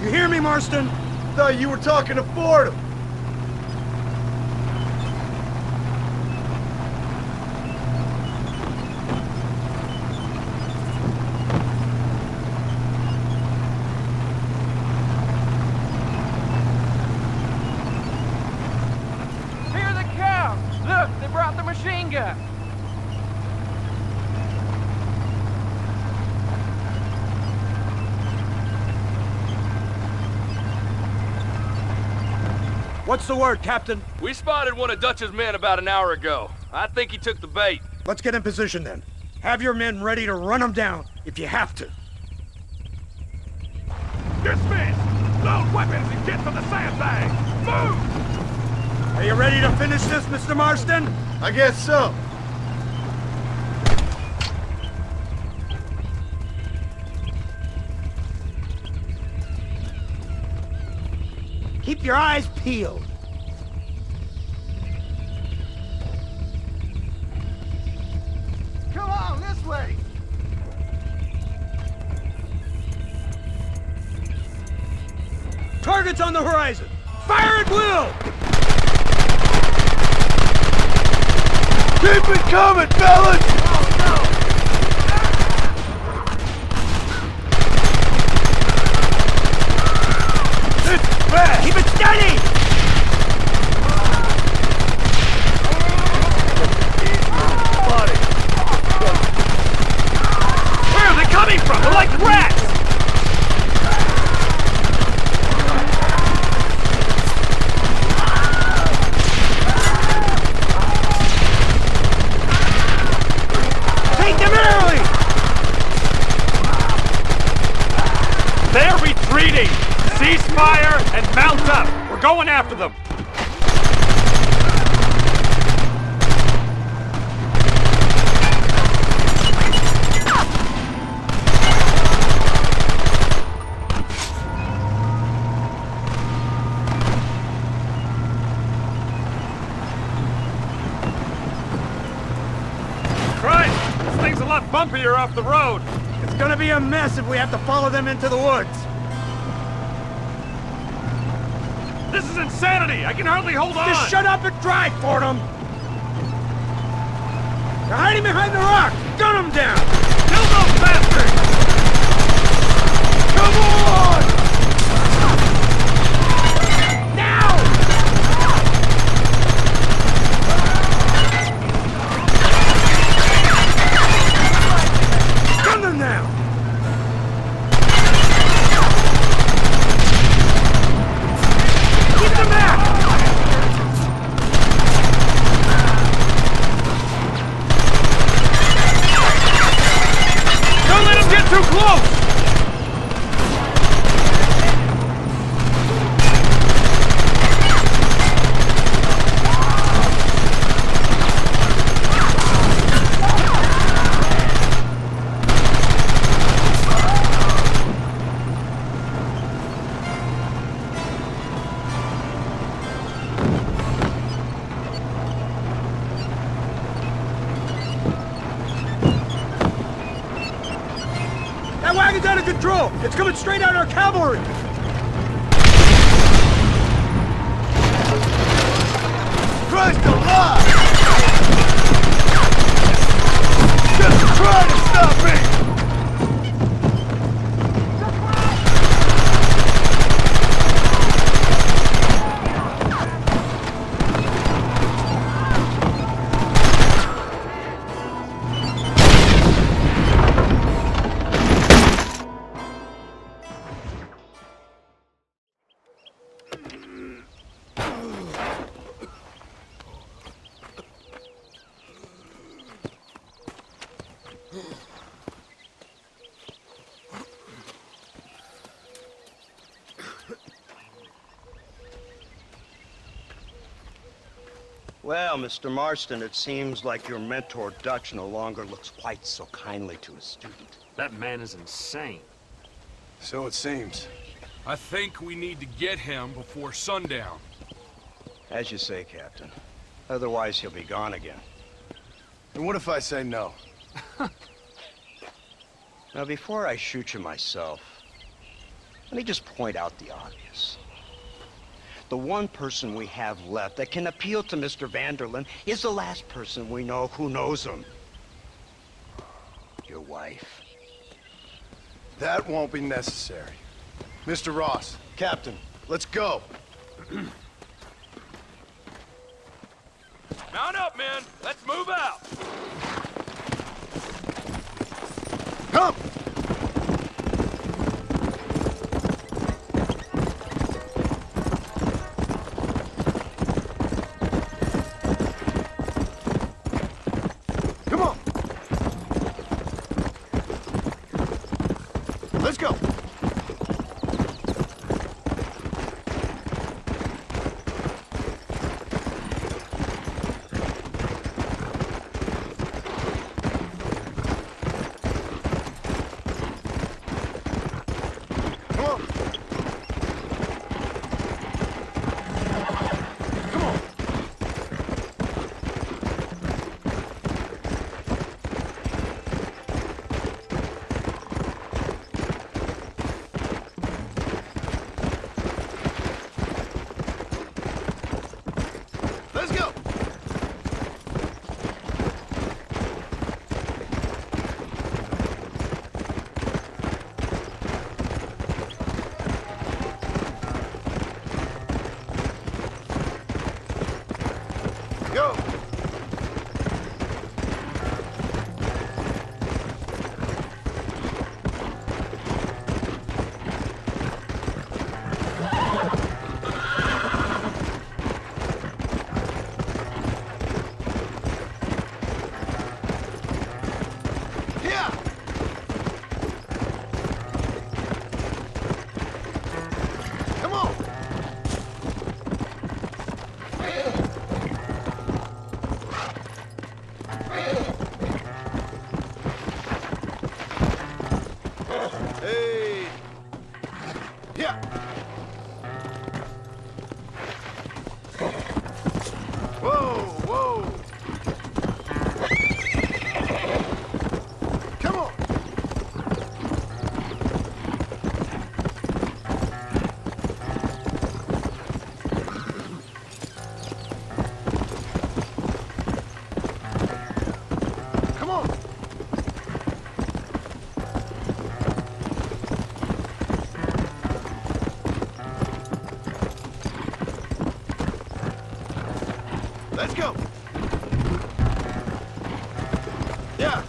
You hear me, Marston? Thought you were talking to Fordham. Here they come! Look, they brought the machine gun! What's the word, Captain? We spotted one of Dutch's men about an hour ago. I think he took the bait. Let's get in position then. Have your men ready to run him down if you have to. Dismiss! Load weapons and get to the sandbag! Move! Are you ready to finish this, Mr. Marston? I guess so. Keep your eyes peeled. Come on, this way. Targets on the horizon. Fire at will! Keep it coming, fellas! Keep it steady! Where are they coming from? They're like rats! Take them early! They're retreating! Ceasefire and mount up! We're going after them! Christ! This thing's a lot bumpier off the road! It's gonna be a mess if we have to follow them into the woods. This is insanity! I can hardly hold on! Just shut up and drive, Fordham! They're hiding behind the rock! Gun them down! Kill those bastards! Come on! Now! Gun them down! Keep them back! Don't let them get too close! That wagon's out of control! It's coming straight at our cavalry! Christ alive! Just try to stop me! Well, Mr. Marston, it seems like your mentor Dutch no longer looks quite so kindly to his student. That man is insane. So it seems. I think we need to get him before sundown. As you say, Captain. Otherwise, he'll be gone again. And what if I say no? Now, before I shoot you myself, let me just point out the obvious. The one person we have left that can appeal to Mr. Vanderlyn is the last person we know who knows him. Your wife. That won't be necessary. Mr. Ross, Captain, let's go. Mount up, men! Let's move out! Come! Let's go. Let's go. Yeah.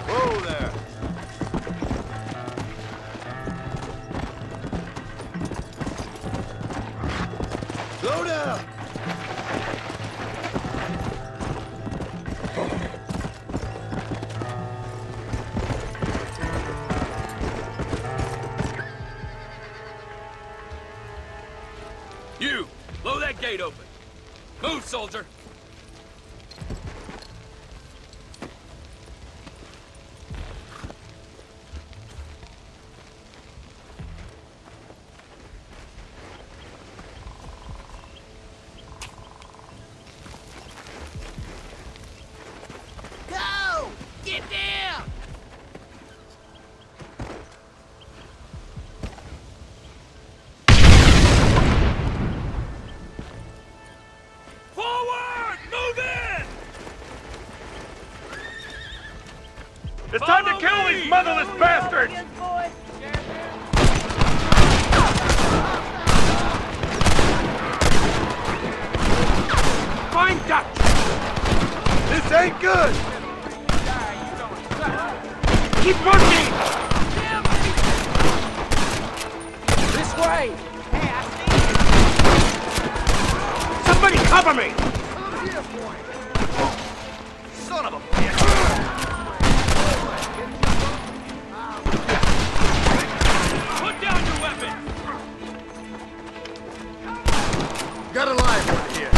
Whoa there. Slow down. You, blow that gate open. Move, soldier. Go! Get down! Forward! Move in! It's time to kill these motherless bastards! Find Dutch! This ain't good! Keep working! This way! Hey, I see you! Somebody cover me! Son of a bitch! Put down your weapon! Got a live one here.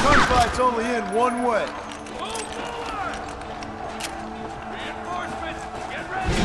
Gunfight's only in one way. Move forward! Reinforcements, get ready!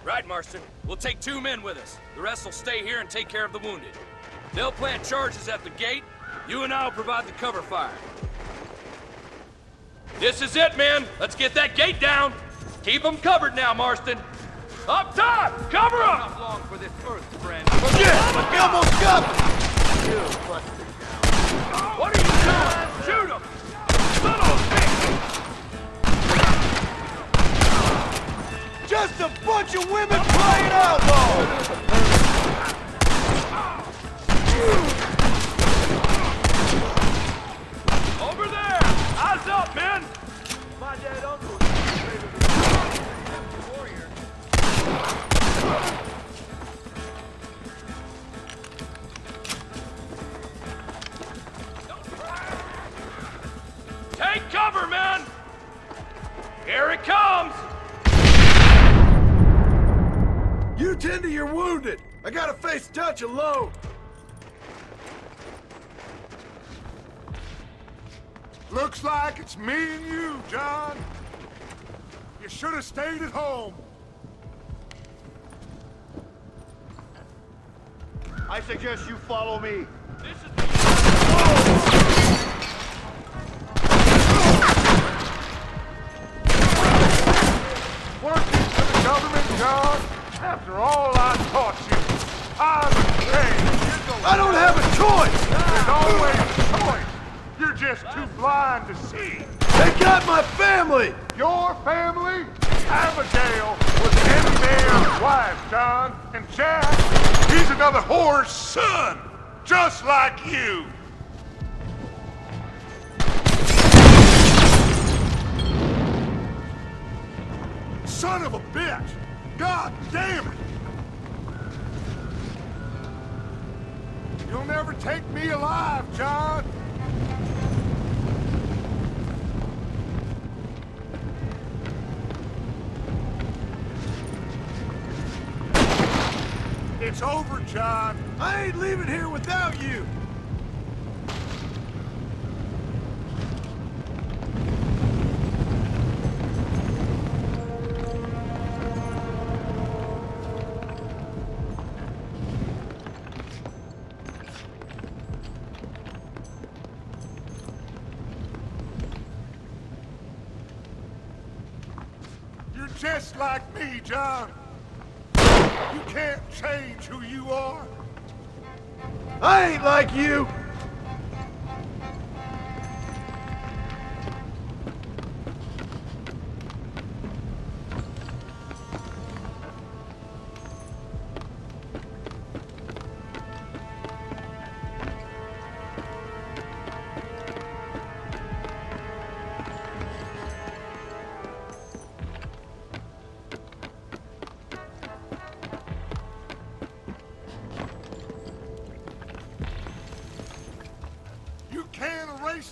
Right, Marston. We'll take 2 men with us. The rest will stay here and take care of the wounded. They'll plant charges at the gate. You and I'll provide the cover fire. This is it, men. Let's get that gate down. Keep them covered now, Marston. Up top! Cover them! Not long for this earth, friend. Yeah! We almost got them! What are you doing? Shoot them! Son of a bitch! Just a bunch of women playing outlaws! Over there! Eyes up, men! My dead uncle. Warrior. Take cover, men! Here it comes! You tend to your wounded. I gotta face Dutch alone. Looks like it's me and you, John. You should have stayed at home. I suggest you follow me. Working for the government, John? After all I taught you, I'm ashamed. I don't have a choice! There's always a choice. You're just too blind to see. They got my family! Your family? Abigail was Eddie Bear's wife, John. And Jack, he's another whore's son, just like you. Son of a bitch! God damn it! You'll never take me alive, John! It's over, John. I ain't leaving here without you. You're just like me, John. You can't change who you are. I ain't like you.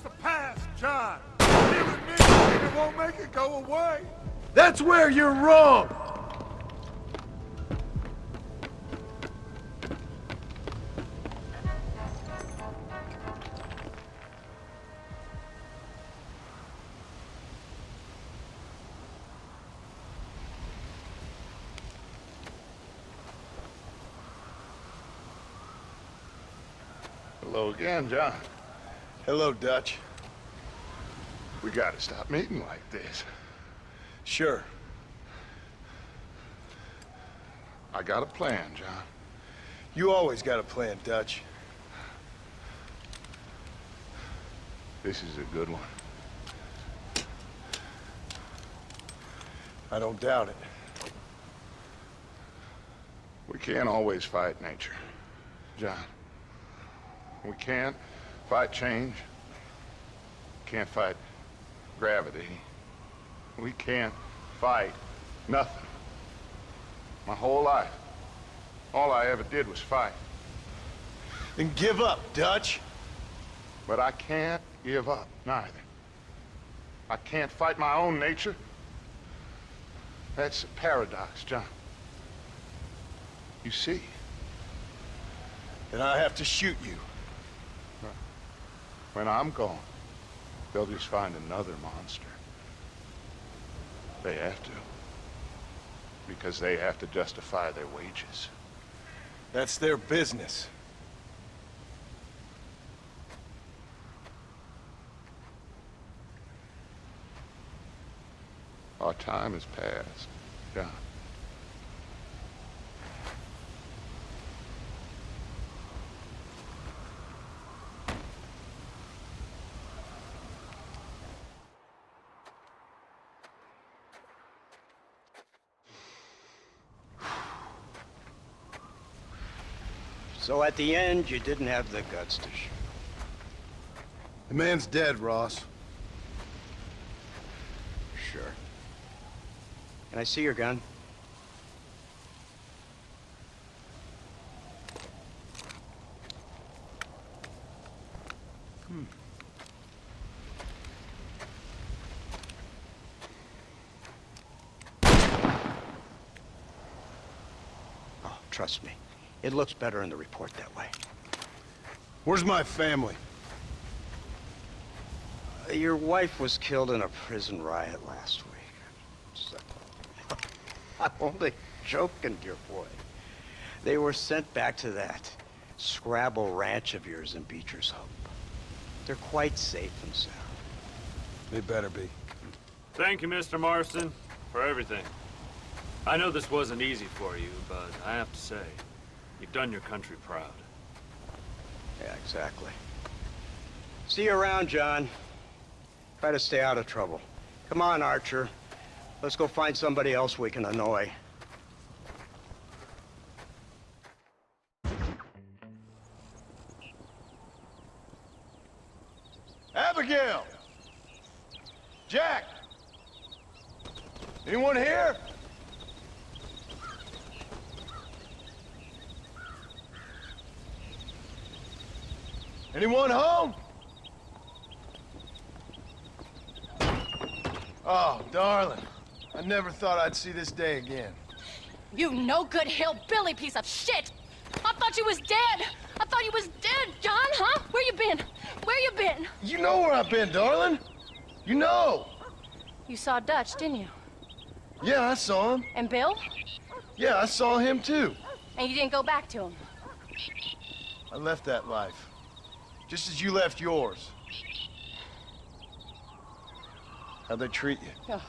The past, John. You admit it won't make it go away. That's where you're wrong. Hello again, John. Hello, Dutch. We gotta stop meeting like this. Sure. I got a plan, John. You always got a plan, Dutch. This is a good one. I don't doubt it. We can't always fight nature, John. We can't fight change. Can't fight gravity. We can't fight nothing. My whole life, all I ever did was fight. Then give up, Dutch. But I can't give up, neither. I can't fight my own nature. That's a paradox, John. You see? Then I have to shoot you. When I'm gone, they'll just find another monster. They have to. because they have to justify their wages. That's their business. Our time has passed, John. So at the end, you didn't have the guts to shoot. The man's dead, Ross. Sure. Can I see your gun? Oh, trust me. It looks better in the report that way. Where's my family? Your wife was killed in a prison riot last week. So, I'm only joking, dear boy. They were sent back to that Scrabble ranch of yours in Beecher's Hope. They're quite safe and sound. They better be. Thank you, Mr. Marston, for everything. I know this wasn't easy for you, but I have to say, you've done your country proud. Yeah, exactly. See you around, John. Try to stay out of trouble. Come on, Archer. Let's go find somebody else we can annoy. Abigail! Jack! Anyone here? Anyone home? Oh, darling. I never thought I'd see this day again. You no-good hillbilly piece of shit! I thought you was dead! I thought you was dead, John, huh? Where you been? Where you been? You know where I've been, darling. You know. You saw Dutch, didn't you? Yeah, I saw him. And Bill? Yeah, I saw him too. And you didn't go back to him? I left that life. Just as you left yours. How'd they treat you? Oh,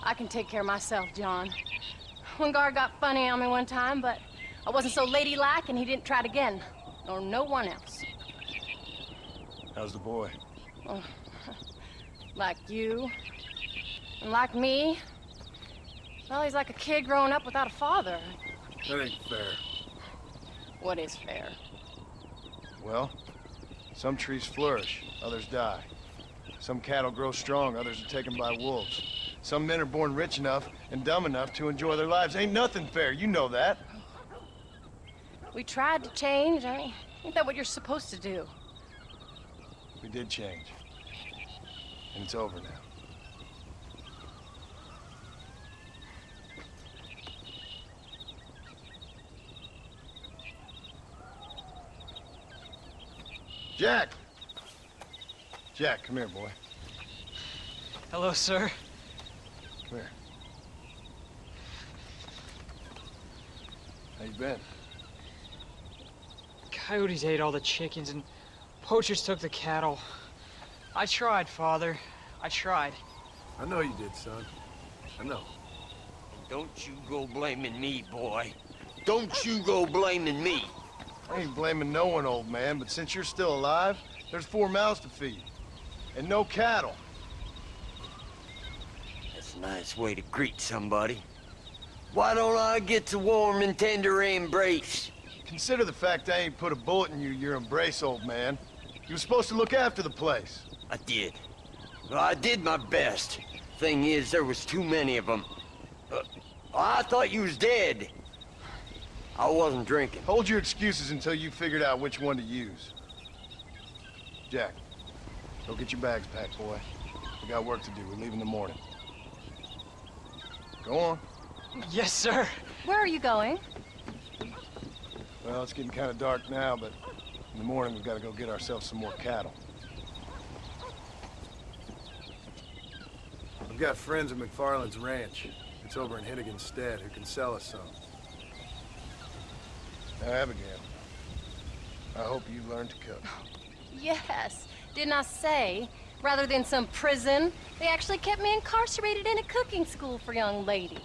I can take care of myself, John. One guard got funny on me one time, but I wasn't so ladylike and he didn't try it again. Nor no one else. How's the boy? Oh, like you. And like me. Well, he's like a kid growing up without a father. That ain't fair. What is fair? Well, some trees flourish, others die. Some cattle grow strong, others are taken by wolves. Some men are born rich enough and dumb enough to enjoy their lives. Ain't nothing fair, you know that. We tried to change. I mean, ain't that what you're supposed to do? We did change. And it's over now. Jack! Jack, come here, boy. Hello, sir. Come here. How you been? Coyotes ate all the chickens and poachers took the cattle. I tried, Father. I tried. I know you did, son. I know. Don't you go blaming me, boy. Don't you go blaming me. I ain't blaming no one, old man, but since you're still alive, there's 4 mouths to feed. And no cattle. That's a nice way to greet somebody. Why don't I get the warm and tender embrace? Consider the fact I ain't put a bullet in your embrace, old man. You were supposed to look after the place. I did. Well, I did my best. Thing is, there was too many of them. I thought you was dead. I wasn't drinking. Hold your excuses until you figured out which one to use. Jack, go get your bags packed, boy. We got work to do. We leave in the morning. Go on. Yes, sir. Where are you going? Well, it's getting kind of dark now, but in the morning we've got to go get ourselves some more cattle. I've got friends at McFarland's ranch. It's that's over in Hinnigan's stead who can sell us some. Now, Abigail, I hope you learn to cook. Yes. Didn't I say, rather than some prison, they actually kept me incarcerated in a cooking school for young ladies.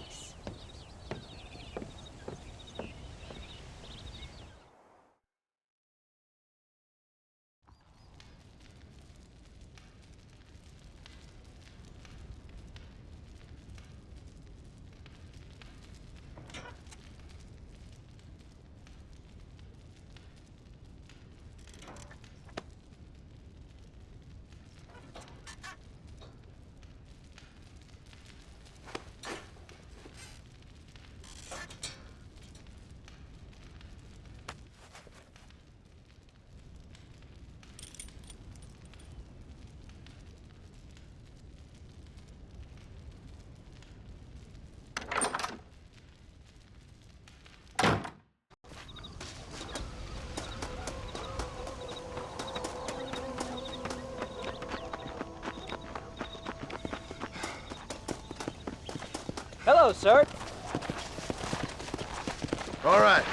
Hello, sir. All right,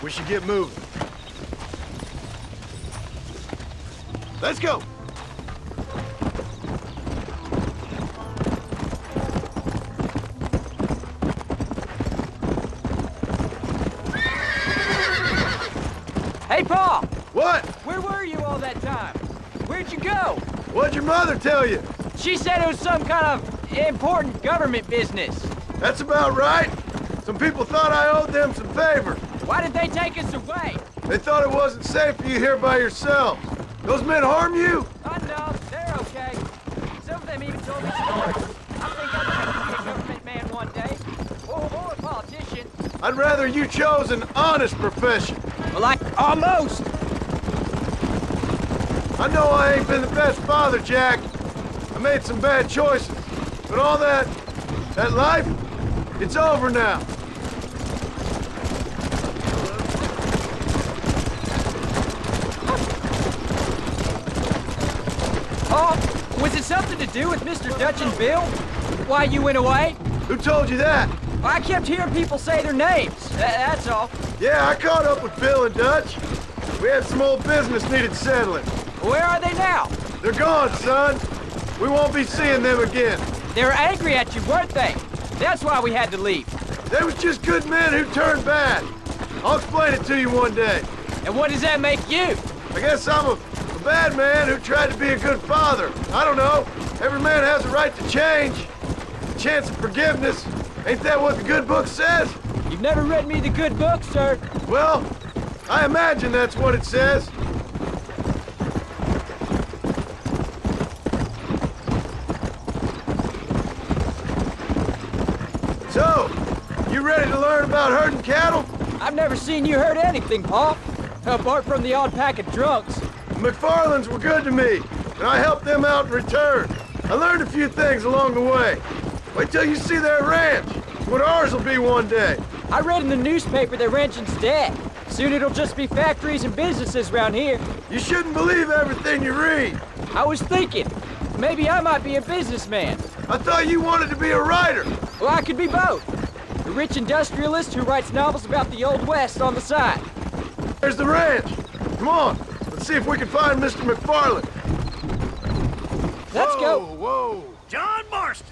we should get moving. Let's go! Hey, Paul! What? Where were you all that time? Where'd you go? What'd your mother tell you? She said it was some kind of important government business. That's about right. Some people thought I owed them some favor. Why did they take us away? They thought it wasn't safe for you here by yourselves. Those men harm you? Oh, no, they're okay. Some of them even told me stories. I think I'd like to be a government man one day. Or a politician. I'd rather you chose an honest profession. Well, like, almost. I know I ain't been the best father, Jack. I made some bad choices. But all that life, it's over now. Oh, was it something to do with Mr. Dutch and Bill? Why you went away? Who told you that? I kept hearing people say their names. That's all. Yeah, I caught up with Bill and Dutch. We had some old business needed settling. Where are they now? They're gone, son. We won't be seeing them again. They were angry at you, weren't they? That's why we had to leave. They was just good men who turned bad. I'll explain it to you one day. And what does that make you? I guess I'm a bad man who tried to be a good father. I don't know. Every man has a right to change. A chance of forgiveness. Ain't that what the good book says? You've never read me the good book, sir. Well, I imagine that's what it says. So, you ready to learn about herding cattle? I've never seen you herd anything, Paul. Apart from the odd pack of drunks. The McFarlands were good to me, and I helped them out in return. I learned a few things along the way. Wait till you see their ranch. It's what ours will be one day. I read in the newspaper their ranching's dead. Soon it'll just be factories and businesses around here. You shouldn't believe everything you read. I was thinking, maybe I might be a businessman. I thought you wanted to be a writer. Well, I could be both. A rich industrialist who writes novels about the Old West on the side. There's the ranch. Come on, let's see if we can find Mr. McFarland. Let's go. Whoa. John Marston.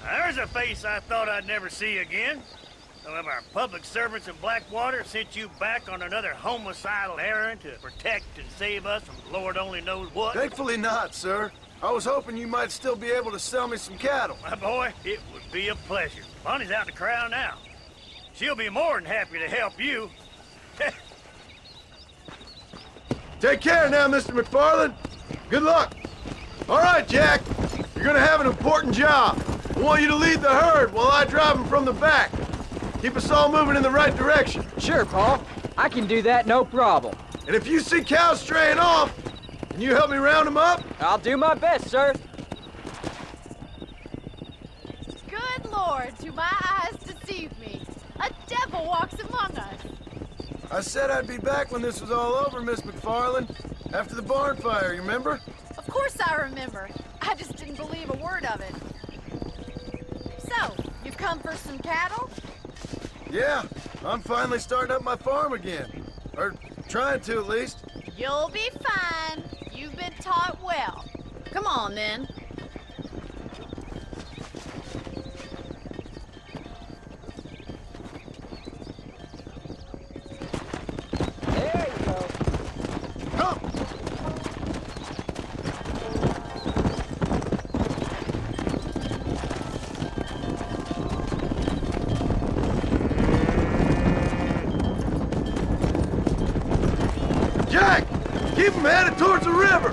There's a face I thought I'd never see again. Some of our public servants in Blackwater sent you back on another homicidal errand to protect and save us from Lord only knows what. Thankfully not, sir. I was hoping you might still be able to sell me some cattle. My boy, it would be a pleasure. Bonnie's out in the crowd now. She'll be more than happy to help you. Take care now, Mr. McFarland. Good luck. All right, Jack. You're gonna have an important job. I want you to lead the herd while I drive them from the back. Keep us all moving in the right direction. Sure, Paul. I can do that, no problem. And if you see cows straying off, can you help me round them up? I'll do my best, sir. Good Lord, do my eyes deceive me? A devil walks among us. I said I'd be back when this was all over, Miss McFarland. After the barn fire, you remember? Of course I remember. I just didn't believe a word of it. So, you've come come for some cattle? Yeah, I'm finally starting up my farm again. Or trying to, at least. You'll be fine. You've been taught well. Come on, then. There you go. Come! Jack! Keep them headed towards the river!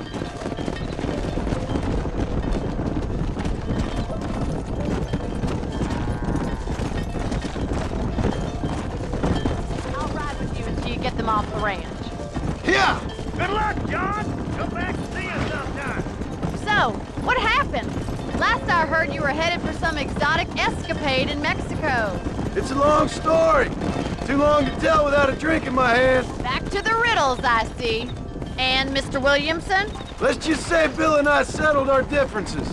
I'll ride with you until you get them off the ranch. Yeah! Good luck, John. Come back and see us sometime. So, what happened? Last I heard, you were headed for some exotic escapade in Mexico. It's a long story. Too long to tell without a drink in my hand. Back to the riddles, I see. And Mr. Williamson? Let's just say Bill and I settled our differences.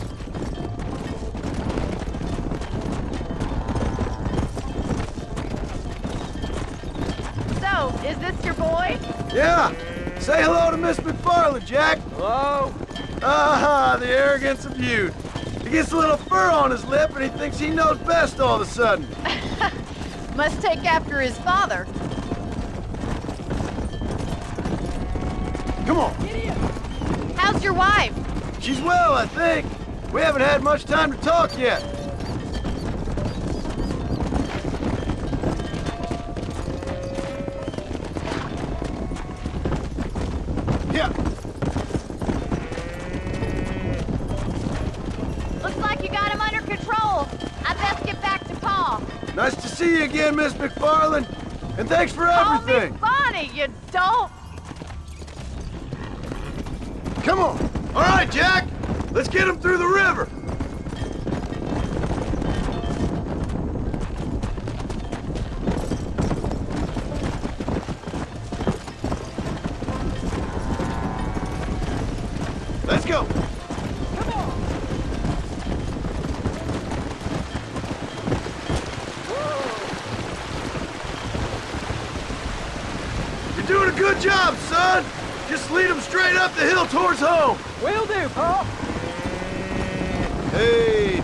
So, is this your boy? Yeah! Say hello to Miss McFarland, Jack! Hello? Ah, the arrogance of youth. He gets a little fur on his lip and he thinks he knows best all of a sudden. Must take after his father. Come on. How's your wife? She's well, I think. We haven't had much time to talk yet. Yeah. Looks like you got him under control. I best get back to Pa. Nice to see you again, Miss McFarland. And thanks for everything. Call me Bonnie, you dope. Come on. All right, Jack. Let's get him through the river. Let's go. Come on. You're doing a good job, son. Just lead him straight up the hill towards home. Will do, Pa. Hey.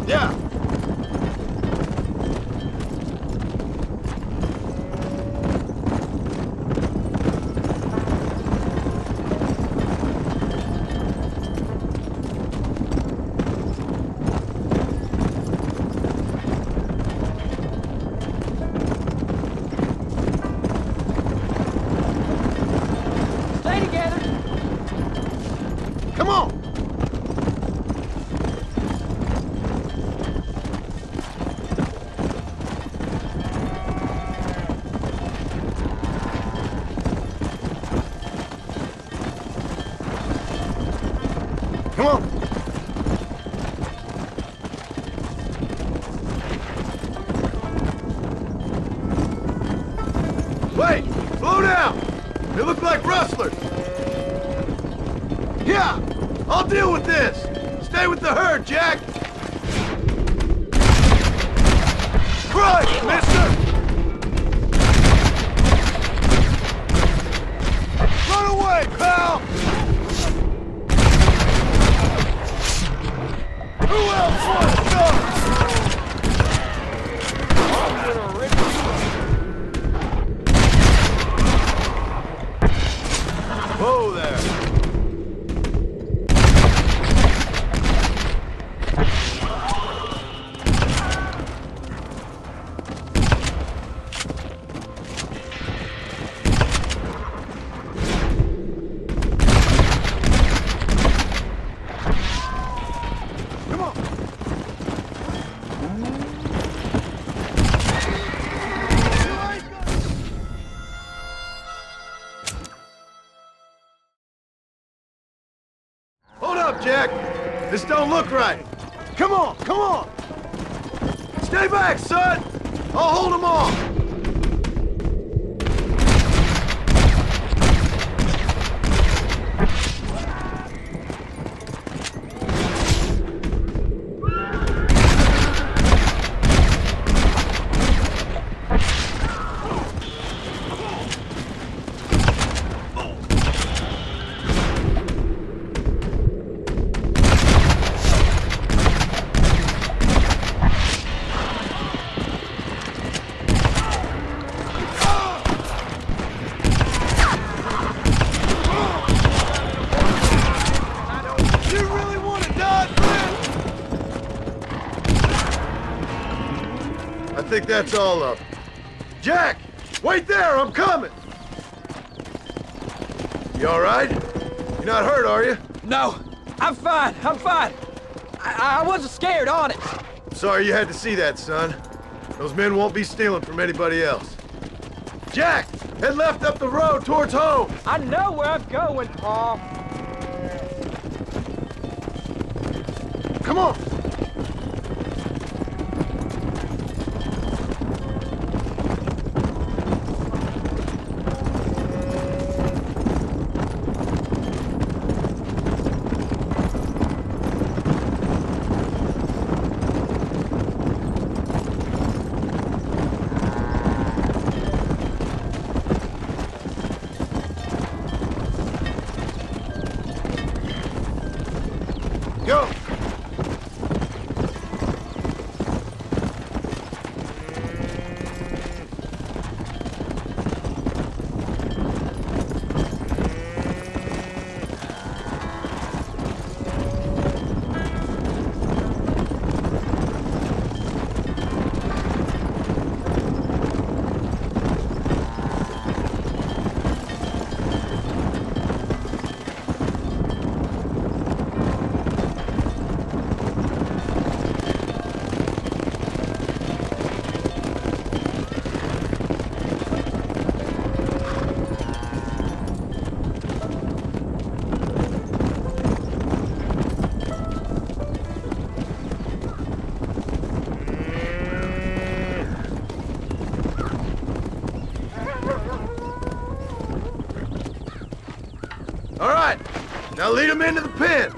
Yeah. Stay together. Come on. Come on. Wait! Slow down! They look like rustlers. Yeah! I'll deal with this! Stay with the herd, Jack! Christ, mister! Run away, pal! Who else wants some? Whoa there! Come on! Hold up, Jack! This don't look right! Come on, come on! Stay back, son! I'll hold them off! think that's all of them. Jack! Wait there, I'm coming! You all right? You're not hurt, are you? No, I'm fine, I'm fine. I wasn't scared, honest. Sorry you had to see that, son. Those men won't be stealing from anybody else. Jack! Head left up the road towards home! I know where I'm going, Paul. Come on! Go! All right, now lead them into the pen.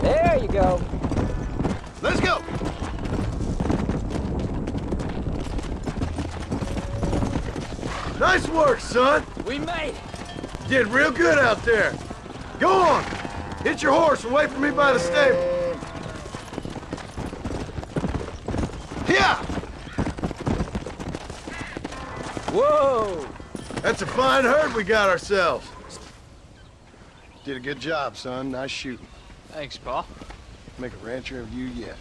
There you go. Let's go. Nice work, son. We made it. You did real good out there. Go on. Hit your horse and wait for me by the stable. Yeah. Whoa. That's a fine herd we got ourselves. Did a good job, son. Nice shooting. Thanks, Pa. Make a rancher of you yet.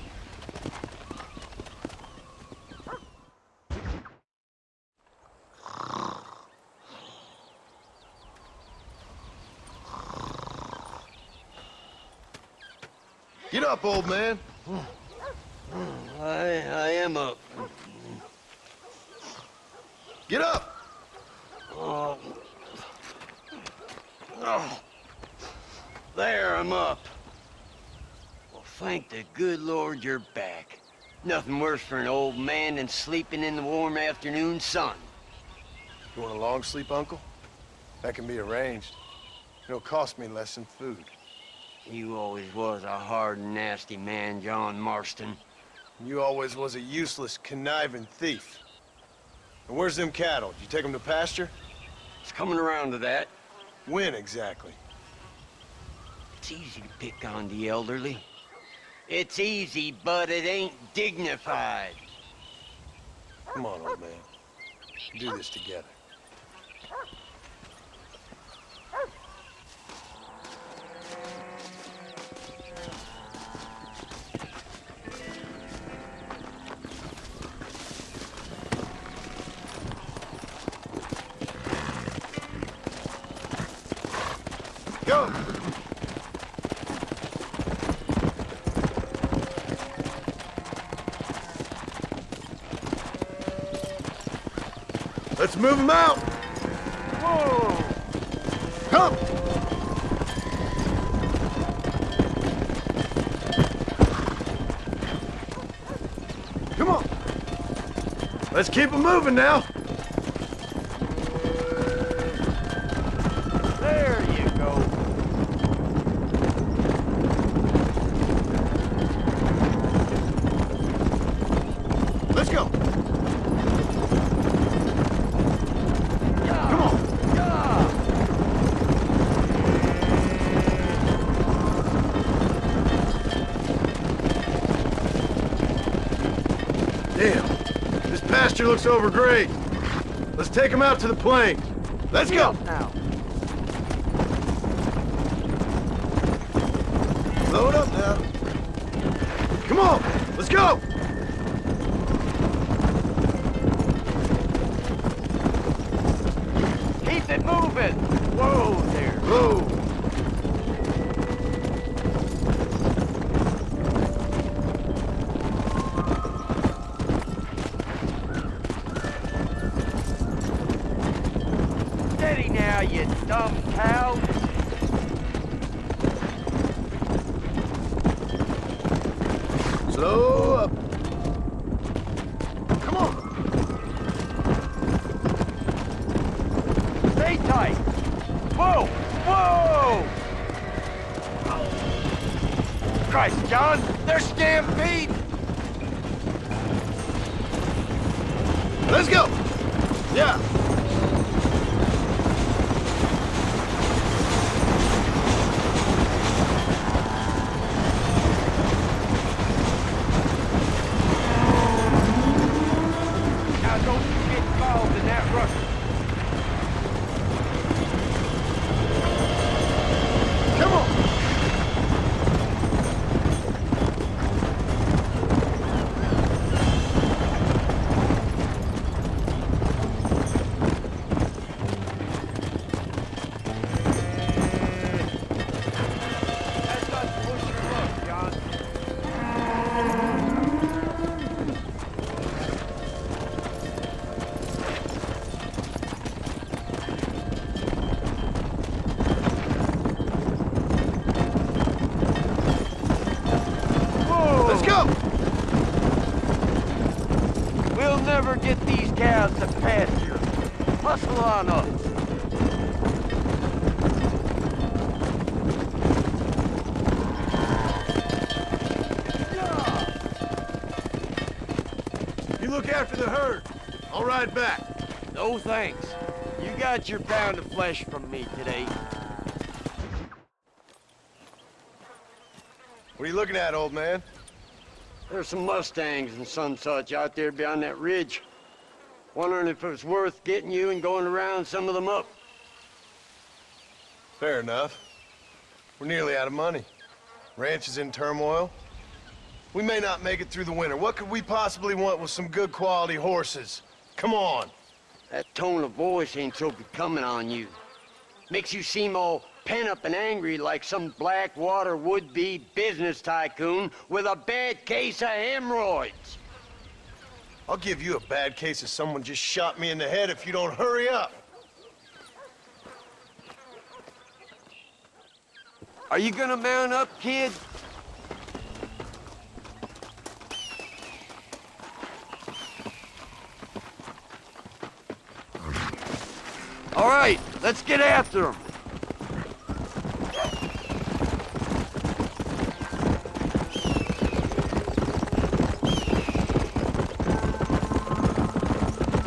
Get up, old man. I am up. Get up! Oh. Oh. There, I'm up. Well, thank the good Lord you're back. Nothing worse for an old man than sleeping in the warm afternoon sun. You want a long sleep, Uncle? That can be arranged. It'll cost me less than food. You always was a hard and nasty man, John Marston. You always was a useless, conniving thief. And where's them cattle? Did you take them to pasture? It's coming around to that. When exactly? It's easy to pick on the elderly. It's easy, but it ain't dignified. Come on, old man. We'll do this together. Go! Let's move them out! Whoa! Come! Come on! Let's keep them moving now! There you go. Let's go! Come on! Damn, this pasture looks over great. Let's take them out to the plains. Let's go! Now. Load up now. Come on, let's go! Keep it moving! Whoa there! Whoa! Steady now, you dumb cow! Slow up. Come on. Stay tight. Whoa! Whoa! Christ, John! They're stampede! Let's go! Yeah. Now don't you get involved in that rush. Come on! That's not to push your luck, John. Whoa! Let's go! We'll never get these cows to pasture. Hustle on up. You look after the herd. I'll ride back. No thanks. You got your pound of flesh from me today. What are you looking at, old man? There's some Mustangs and some such out there beyond that ridge. Wondering if it was worth getting you and going around some of them up. Fair enough. We're nearly out of money. Ranch is in turmoil. We may not make it through the winter. What could we possibly want with some good quality horses? Come on. That tone of voice ain't so becoming on you. Makes you seem all pent up and angry like some Blackwater would-be business tycoon with a bad case of hemorrhoids. I'll give you a bad case of someone just shot me in the head if you don't hurry up. Are you gonna mount up, kid? All right, let's get after them.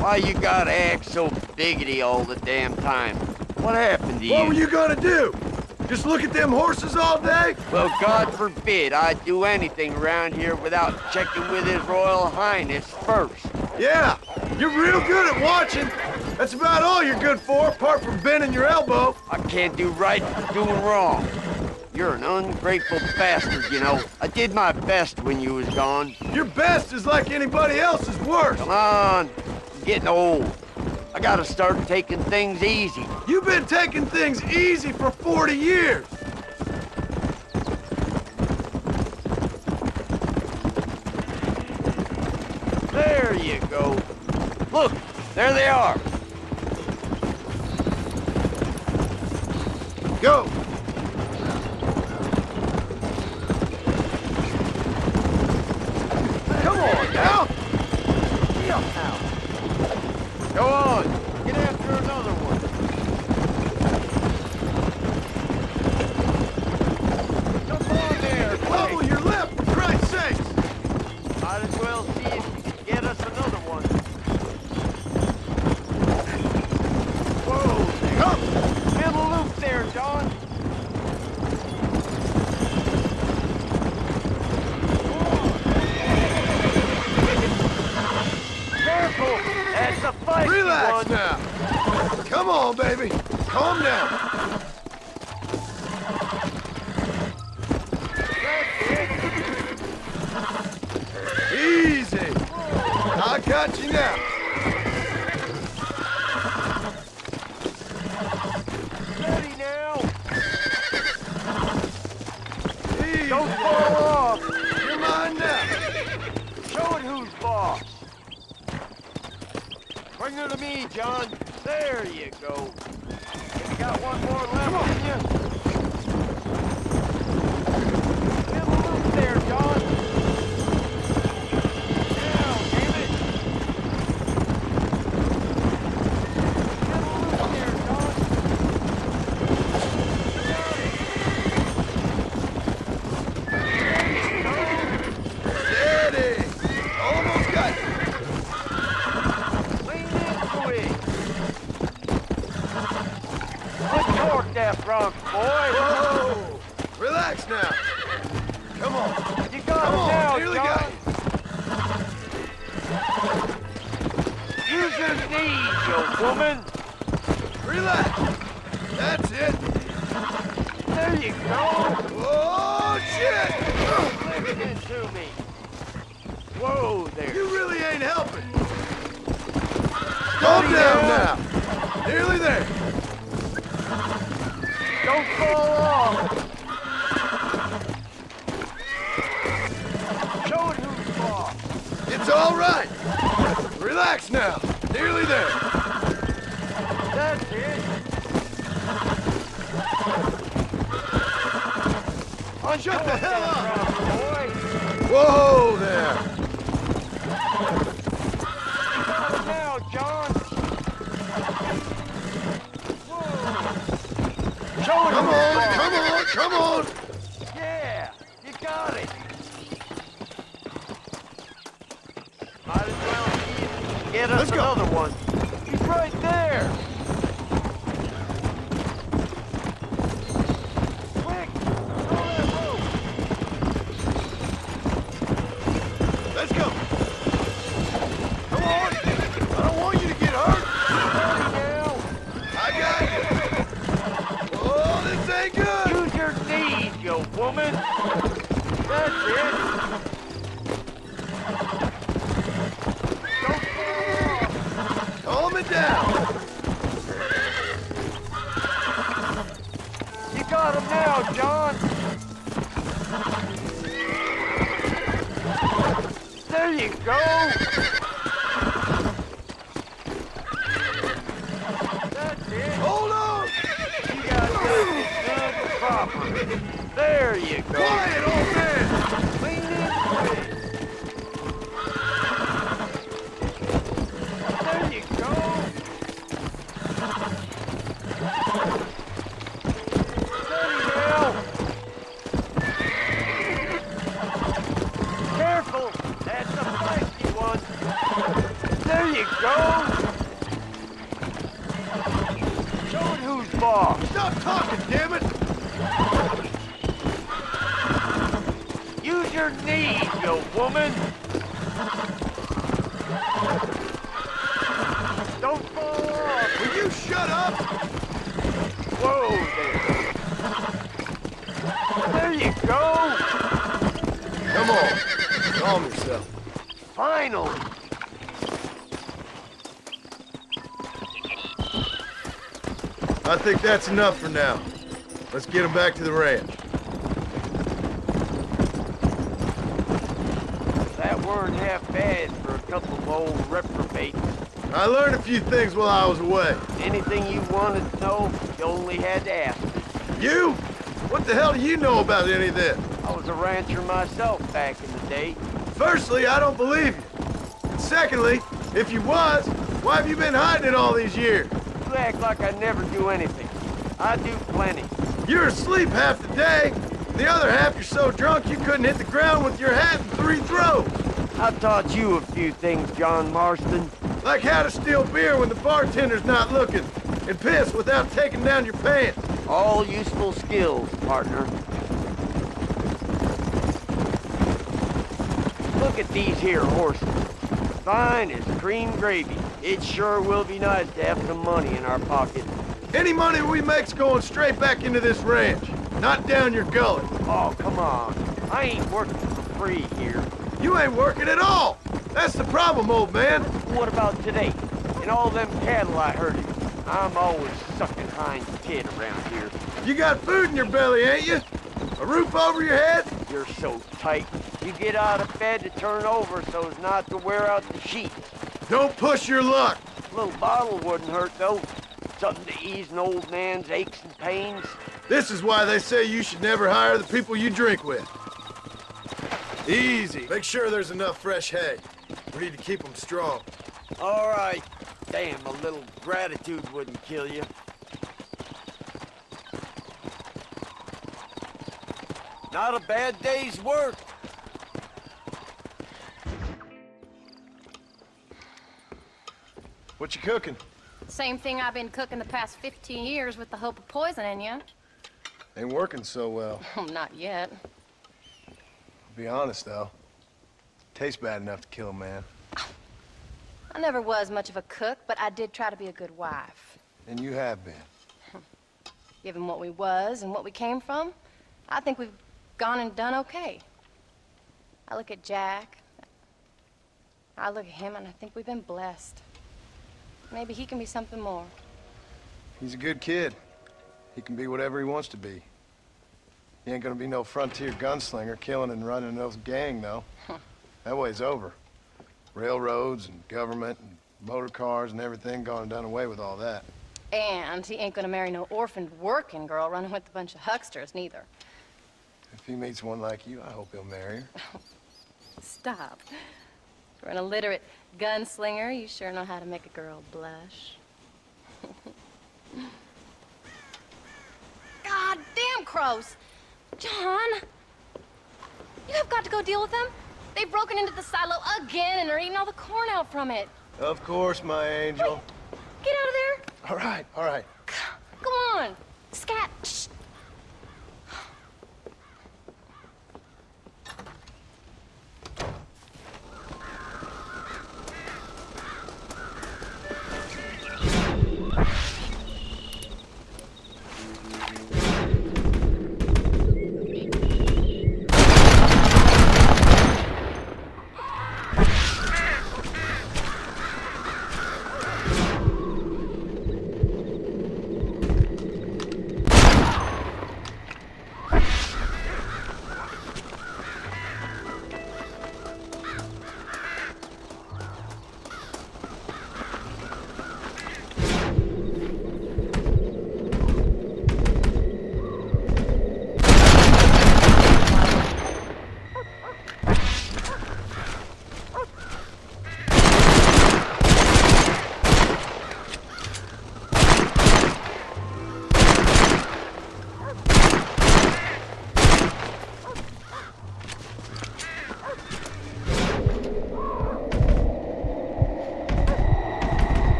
Why you gotta act so biggity all the damn time? What happened to you? What were you gonna do? Just look at them horses all day? Well, God forbid I'd do anything around here without checking with His Royal Highness first. Yeah, you're real good at watching. That's about all you're good for, apart from bending your elbow. I can't do right for doing wrong. You're an ungrateful bastard, you know. I did my best when you was gone. Your best is like anybody else's worst. Come on, I'm getting old. I gotta start taking things easy. You've been taking things easy for 40 years. There you go. Look, there they are. Go. Come on now. Go on, get after another one. Jump on there, Bubble your lip, for Christ's sakes. Might as well see if you can get us another one. Whoa, come! Middle loop there, John. Careful, that's a feisty Relax one. now. Come Come on, baby. Calm down. Easy. I got you now. Ready now. Easy. Don't fall off. You're mine now. Show it who's boss. Bring her to me, John. There you go. You got one more left, haven't you? Get loose there, John. Now, damn it. Get loose there, John. Steady. Almost got it. Lean into it. Put torque that front, boy. Whoa. Relax now. Come on. You got Come it on. now, Nearly John. got it. Use your knees, you woman. Relax. That's it. There you go. Oh, shit. Lift into me. Whoa there. You really ain't helping. Calm down now. Nearly there. Don't fall off. Show it who's boss. It's all right. Relax now. Nearly there. That's it. Shut the hell up. Boy. Whoa there. You got it now, John. Whoa. Show it Come who's on, boss. come on, come on. Yeah, you got it. Might as well get us another one. He's right there. Quick, throw that rope. Let's go. Come on. I don't want you to get hurt. Ready now. I got you. Oh, this ain't good. Use your knees, you woman. That's it. Don't fall off. Calm it down. You got him now, John. There you go. That's it. Hold on. You got this good and proper. There you go. Quiet, old man. Lean into it. There you go. Steady now. Careful. That's a feisty one. There you go. Show it who's boss. Stop talking, damn it. Use your knees, you woman. Don't fall off. Will you shut up? Whoa there. There you go. Come on. Calm yourself. Finally. I think that's enough for now. Let's get him back to the ranch. That weren't half bad for a couple of old reprobates. I learned a few things while I was away. Anything you wanted to know, you only had to ask. You? What the hell do you know about any of this? I was a rancher myself back in the day. Firstly, I don't believe you. And secondly, if you was, why have you been hiding it all these years? You act like I never do anything. I do plenty. You're asleep half the day. The other half you're so drunk you couldn't hit the ground with your hat in 3 throws. I taught you a few things, John Marston. Like how to steal beer when the bartender's not looking, and piss without taking down your pants. All useful skills, partner. Look at these here horses. Fine as cream gravy. It sure will be nice to have some money in our pocket. Any money we make's going straight back into this ranch, not down your gullet. Oh, come on. I ain't working for free here. You ain't working at all. That's the problem, old man. What about today? And all them cattle I herded. I'm always sucking hind's tit around here. You got food in your belly, ain't you? A roof over your head? You're so tight. You get out of bed to turn over so as not to wear out the sheets. Don't push your luck. A little bottle wouldn't hurt, though. Something to ease an old man's aches and pains. This is why they say you should never hire the people you drink with. Easy. Make sure there's enough fresh hay. We need to keep them strong. All right. Damn, a little gratitude wouldn't kill you. Not a bad day's work. What you cooking? Same thing I've been cooking the past 15 years with the hope of poisoning you. Ain't working so well. Oh, not yet. To be honest, though, tastes bad enough to kill a man. I never was much of a cook, but I did try to be a good wife. And you have been. Given what we was and what we came from, I think we've gone and done okay. I look at Jack, I look at him, and I think we've been blessed. Maybe he can be something more. He's a good kid. He can be whatever he wants to be. He ain't gonna be no frontier gunslinger killing and running those gang, though. That way's over. Railroads and government and motor cars and everything gone and done away with all that. And he ain't gonna marry no orphaned working girl running with a bunch of hucksters, neither. If he meets one like you, I hope he'll marry her. Stop. For an illiterate gunslinger, you sure know how to make a girl blush. God damn crows! John! You have got to go deal with them. They've broken into the silo again and are eating all the corn out from it. Of course, my angel. Wait, get out of there! All right, all right. Come on! Scat! Shh.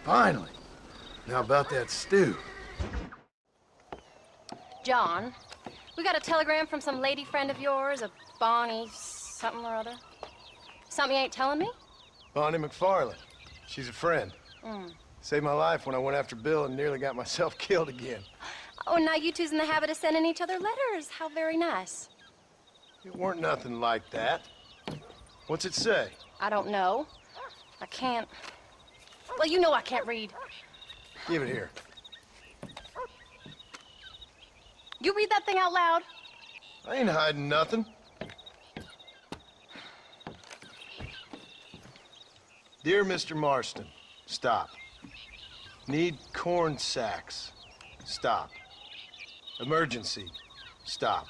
Finally. Now about that stew. John, we got a telegram from some lady friend of yours, a Bonnie something or other. Something you ain't telling me? Bonnie McFarland. She's a friend. Mm. Saved my life when I went after Bill and nearly got myself killed again. Oh, now you two's in the habit of sending each other letters. How very nice. It weren't nothing like that. What's it say? I don't know. I can't. Well, you know I can't read. Give it here. You read that thing out loud. I ain't hiding nothing. Dear Mr. Marston, stop. Need corn sacks. Stop. Emergency. Stop.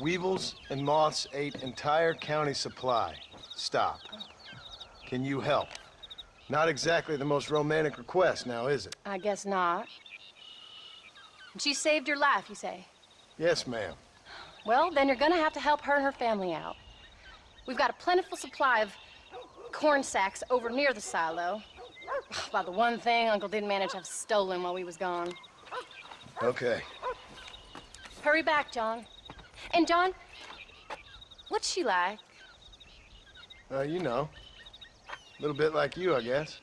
Weevils and moths ate entire county supply. Stop. Can you help? Not exactly the most romantic request now, is it? I guess not. She saved your life, you say? Yes, ma'am. Well, then you're gonna have to help her and her family out. We've got a plentiful supply of corn sacks over near the silo. About the one thing Uncle didn't manage to have stolen while we was gone. Okay. Hurry back, John. And John, what's she like? You know. A little bit like you, I guess.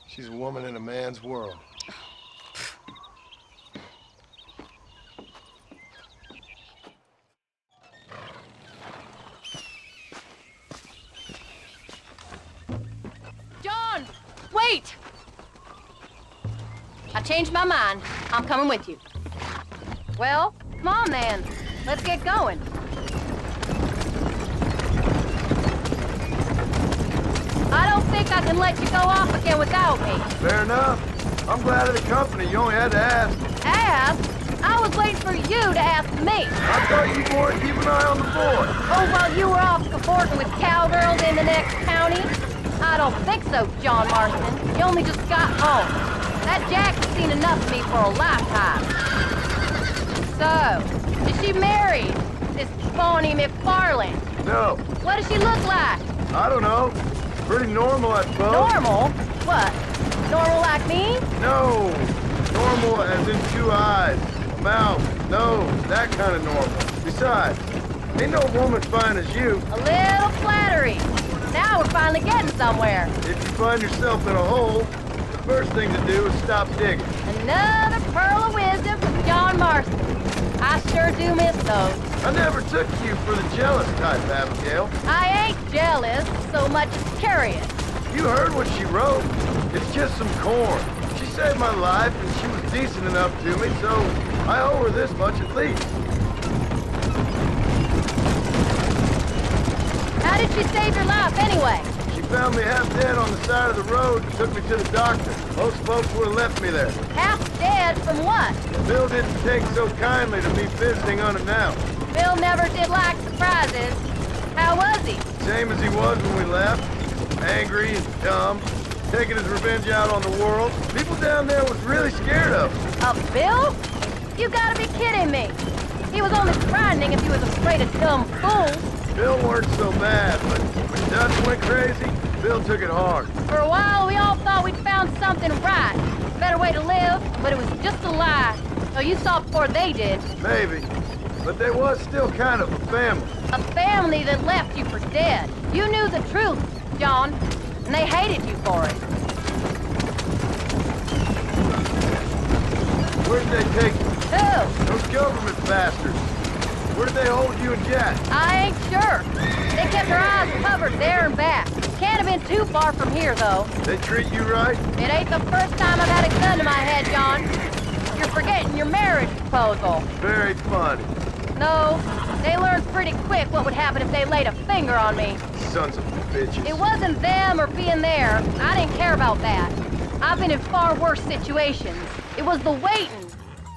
She's a woman in a man's world. John! Wait! I changed my mind. I'm coming with you. Well, come on then. Let's get going. I don't think I can let you go off again without me. Fair enough. I'm glad of the company. You only had to ask. Ask? I was waiting for you to ask me. I thought you'd want to keep an eye on the boy. Oh, while you were off cavorting with cowgirls in the next county? I don't think so, John Marston. You only just got home. That Jack's seen enough of me for a lifetime. So, is she married? This Bonnie McFarlane? No. What does she look like? I don't know. Pretty normal, I suppose. Normal? What? Normal like me? No. Normal as in 2 eyes, a mouth, nose, that kind of normal. Besides, ain't no woman fine as you. A little flattery. Now we're finally getting somewhere. If you find yourself in a hole, the first thing to do is stop digging. Another pearl of wisdom from John Marston. I sure do miss those. I never took you for the jealous type, Abigail. I ain't jealous so much as curious. You heard what she wrote. It's just some corn. She saved my life, and she was decent enough to me, so I owe her this much at least. How did she save your life anyway? She found me half dead on the side of the road and took me to the doctor. Most folks would have left me there. Half dead from what? Bill didn't take so kindly to me visiting unannounced. Bill never did like surprises. How was he? Same as he was when we left. Angry and dumb. Taking his revenge out on the world. People down there was really scared of him. Of Bill? You gotta be kidding me. He was only frightening if he was afraid of dumb fools. Bill weren't so bad, but when Dutch went crazy, Bill took it hard. For a while, we all thought we'd found something right. A better way to live, but it was just a lie. So you saw before they did. Maybe. But they was still kind of a family. A family that left you for dead. You knew the truth, John, and they hated you for it. Where did they take you? Who? Those government bastards. Where did they hold you and Jack? I ain't sure. They kept their eyes covered there and back. Can't have been too far from here, though. They treat you right? It ain't the first time I've had a gun to my head, John. You're forgetting your marriage proposal. Very funny. No, they learned pretty quick what would happen if they laid a finger on me. Sons of bitches. It wasn't them or being there. I didn't care about that. I've been in far worse situations. It was the waiting.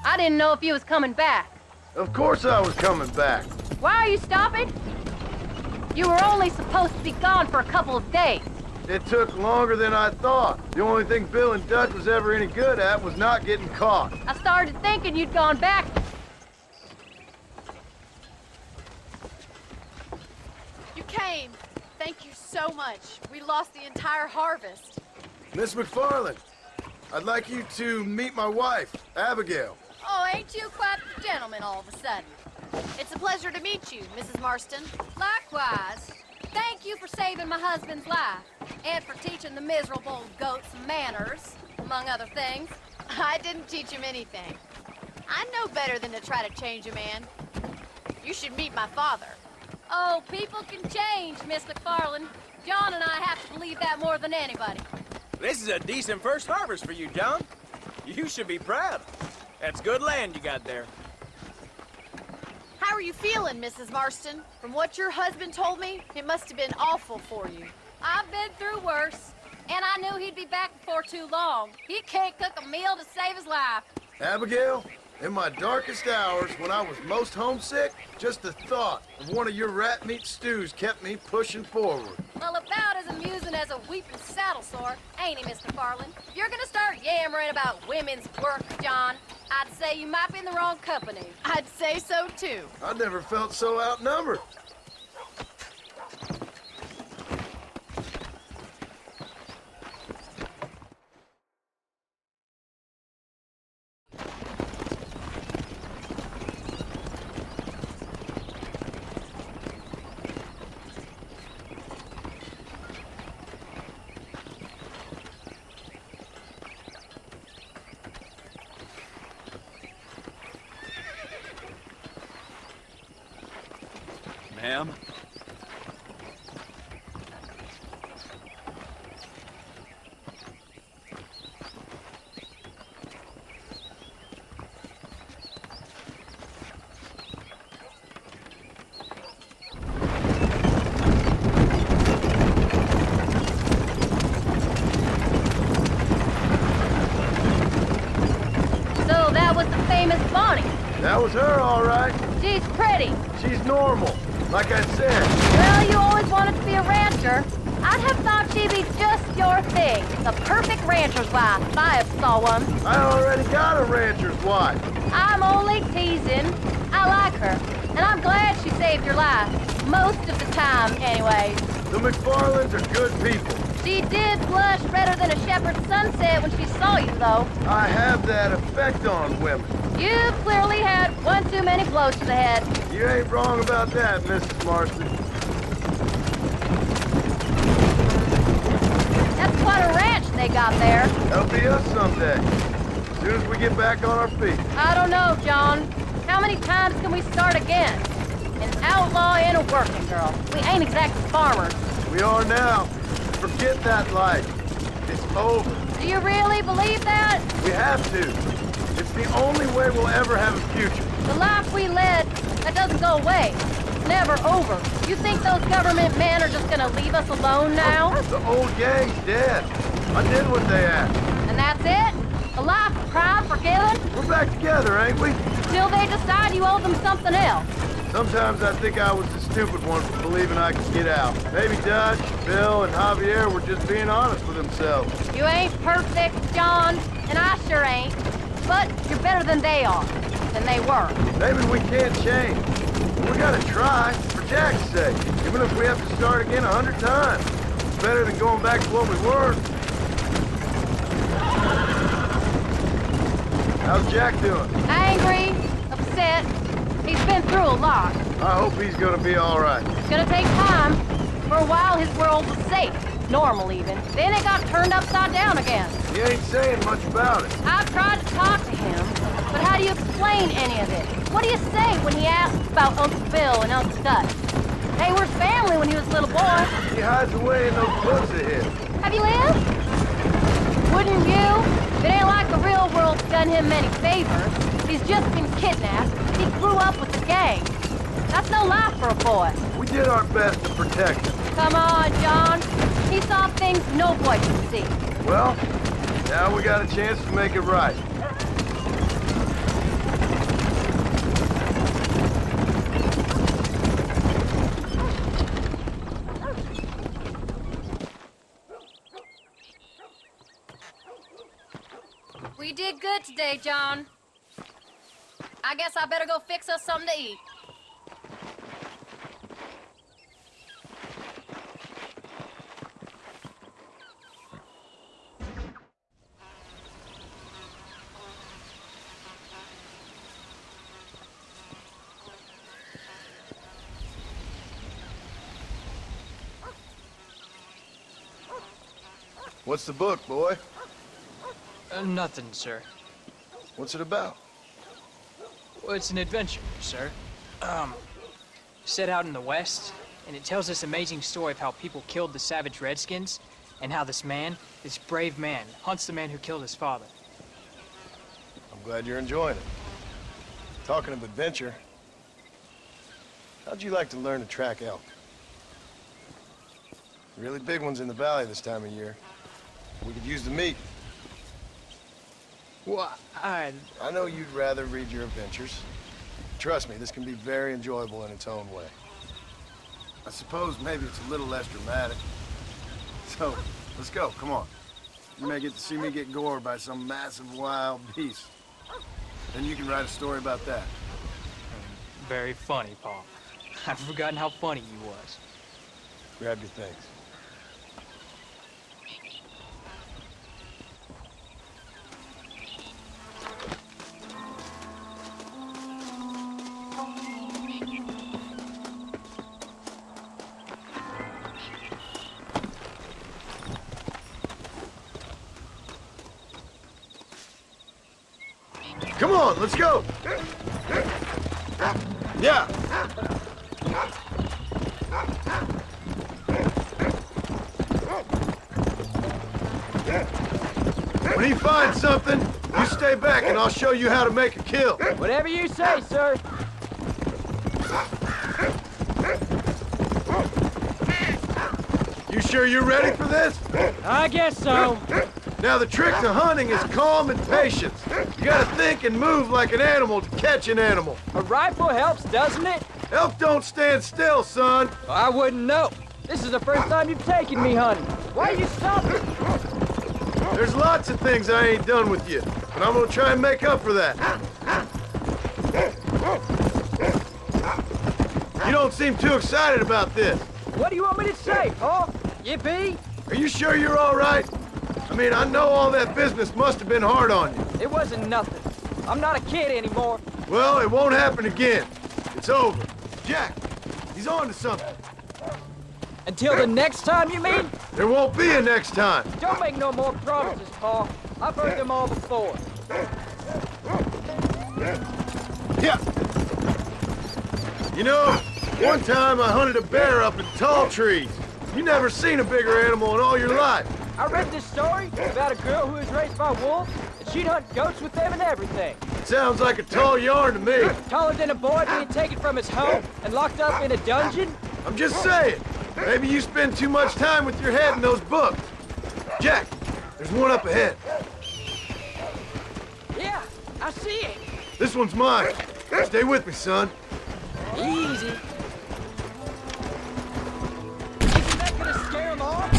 I didn't know if you was coming back. Of course I was coming back. Why are you stopping? You were only supposed to be gone for a couple of days. It took longer than I thought. The only thing Bill and Dutch was ever any good at was not getting caught. I started thinking you'd gone back. You came. Thank you so much. We lost the entire harvest. Miss McFarlane, I'd like you to meet my wife, Abigail. Oh, ain't you quite the gentleman all of a sudden? It's a pleasure to meet you, Mrs. Marston. Likewise. Thank you for saving my husband's life, and for teaching the miserable goat some manners, among other things. I didn't teach him anything. I know better than to try to change a man. You should meet my father. Oh, people can change, Miss McFarlane. John and I have to believe that more than anybody. This is a decent first harvest for you, John. You should be proud. That's good land you got there. How are you feeling, Mrs. Marston? From what your husband told me, it must have been awful for you. I've been through worse. And I knew he'd be back before too long. He can't cook a meal to save his life. Abigail, in my darkest hours, when I was most homesick, just the thought of one of your rat meat stews kept me pushing forward. Well, about as amusing as a weeping saddle sore, ain't he, Mr. Farland? If you're gonna start yammering about women's work, John, I'd say you might be in the wrong company. I'd say so, too. I never felt so outnumbered. Ma'am? So that was the famous Bonnie. That was her, all right. She's pretty. She's normal, like I said. Well, you always wanted to be a rancher. I'd have thought she'd be just your thing. The perfect rancher's wife, if I ever saw one. I already got a rancher's wife. I'm only teasing. I like her, and I'm glad she saved your life. Most of the time, anyway. The McFarlands are good people. She did blush redder than a shepherd's sunset when she saw you, though. I have that effect on women. You clearly had one too many blows to the head. You ain't wrong about that, Mrs. Marston. That's quite a ranch they got there. That'll be us someday. As soon as we get back on our feet. I don't know, John. How many times can we start again? An outlaw and a working girl. We ain't exactly farmers. We are now. Forget that life. It's over. Do you really believe that? We have to. It's the only way we'll ever have a future. The life we led, that doesn't go away. It's never over. You think those government men are just gonna leave us alone now? The old gang's dead. I did what they asked. And that's it? A life of crime forgiven? We're back together, ain't we? Till they decide you owe them something else. Sometimes I think I was the stupid one for believing I could get out. Maybe Dutch, Bill, and Javier were just being honest with themselves. You ain't perfect, John, and I sure ain't. But you're better than they are. Than they were. Maybe we can't change. We gotta try, for Jack's sake. Even if we have to start again 100 times. It's better than going back to what we were. How's Jack doing? Angry, upset. He's been through a lot. I hope he's gonna be all right. It's gonna take time. For a while, his world was safe. Normal, even. Then it got turned upside down again. He ain't saying much about it. I've tried to talk to him, but how do you explain any of it? What do you say when he asks about Uncle Bill and Uncle Dutch? They were family when he was a little boy. He hides away in those woods of his. Have you lived? Wouldn't you? It ain't like the real world's done him many favors. He's just been kidnapped. He grew up with the gang. That's no life for a boy. We did our best to protect him. Come on, John. He saw things no boy can see. Well, now we got a chance to make it right. We did good today, John. I guess I better go fix us something to eat. What's the book, boy? Nothing, sir. What's it about? Well, it's an adventure, sir. Set out in the West, and it tells this amazing story of how people killed the savage Redskins, and how this man, this brave man, hunts the man who killed his father. I'm glad you're enjoying it. Talking of adventure, how'd you like to learn to track elk? Really big ones in the valley this time of year. We could use the meat. Well, I know you'd rather read your adventures. Trust me, this can be very enjoyable in its own way. I suppose maybe it's a little less dramatic. So, let's go, come on. You may get to see me get gored by some massive wild beast. Then you can write a story about that. Very funny, Paul. I've forgotten how funny you was. Grab your things. Come on, let's go! Yeah! When he finds something, you stay back and I'll show you how to make a kill. Whatever you say, sir. You sure you're ready for this? I guess so. Now the trick to hunting is calm and patience. You gotta think and move like an animal to catch an animal. A rifle helps, doesn't it? Elk don't stand still, son. I wouldn't know. This is the first time you've taken me hunting. Why are you stopping? There's lots of things I ain't done with you, but I'm gonna try and make up for that. You don't seem too excited about this. What do you want me to say, Paul? Yippee? Are you sure you're all right? I mean, I know all that business must have been hard on you. It wasn't nothing. I'm not a kid anymore. Well, it won't happen again. It's over. Jack, he's on to something. Until the next time, you mean? There won't be a next time. Don't make no more promises, Paul. I've heard them all before. Yeah. You know, one time I hunted a bear up in tall trees. You never seen a bigger animal in all your life. I read this story about a girl who was raised by wolves, and she'd hunt goats with them and everything. Sounds like a tall yarn to me. Taller than a boy being taken from his home and locked up in a dungeon? I'm just saying. Maybe you spend too much time with your head in those books. Jack, there's one up ahead. Yeah, I see it. This one's mine. Stay with me, son. Easy. Isn't that gonna scare him off?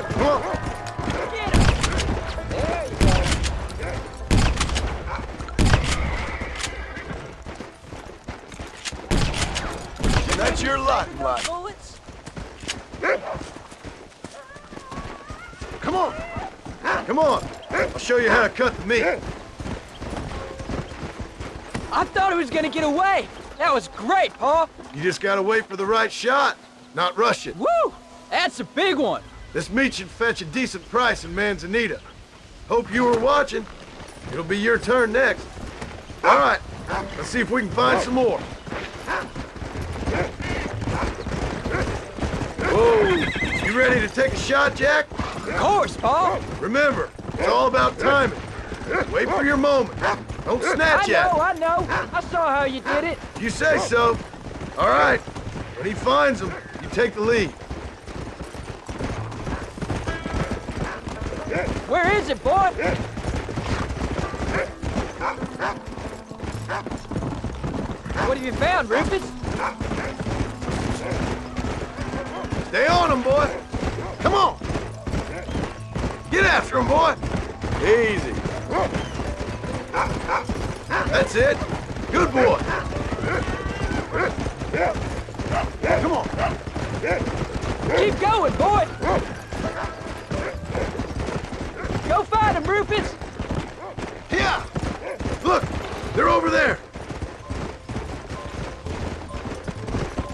Come on. Get him. There you go. That's your lot in life. Bullets? Come on. Come on. I'll show you how to cut the meat. I thought he was gonna get away. That was great, Paul. You just gotta wait for the right shot, not rush it. Woo! That's a big one. This meat should fetch a decent price in Manzanita. Hope you were watching. It'll be your turn next. All right, let's see if we can find some more. Whoa, you ready to take a shot, Jack? Of course, Paul. Remember, it's all about timing. Wait for your moment. Don't snatch at it. I know. I saw how you did it. You say so. All right, when he finds them, you take the lead. Where is it, boy? What have you found, Rufus? Stay on him, boy. Come on. Get after him, boy. Easy. That's it. Good boy. Come on. Keep going, boy. Go find him, Rufus. Yeah. Look, they're over there.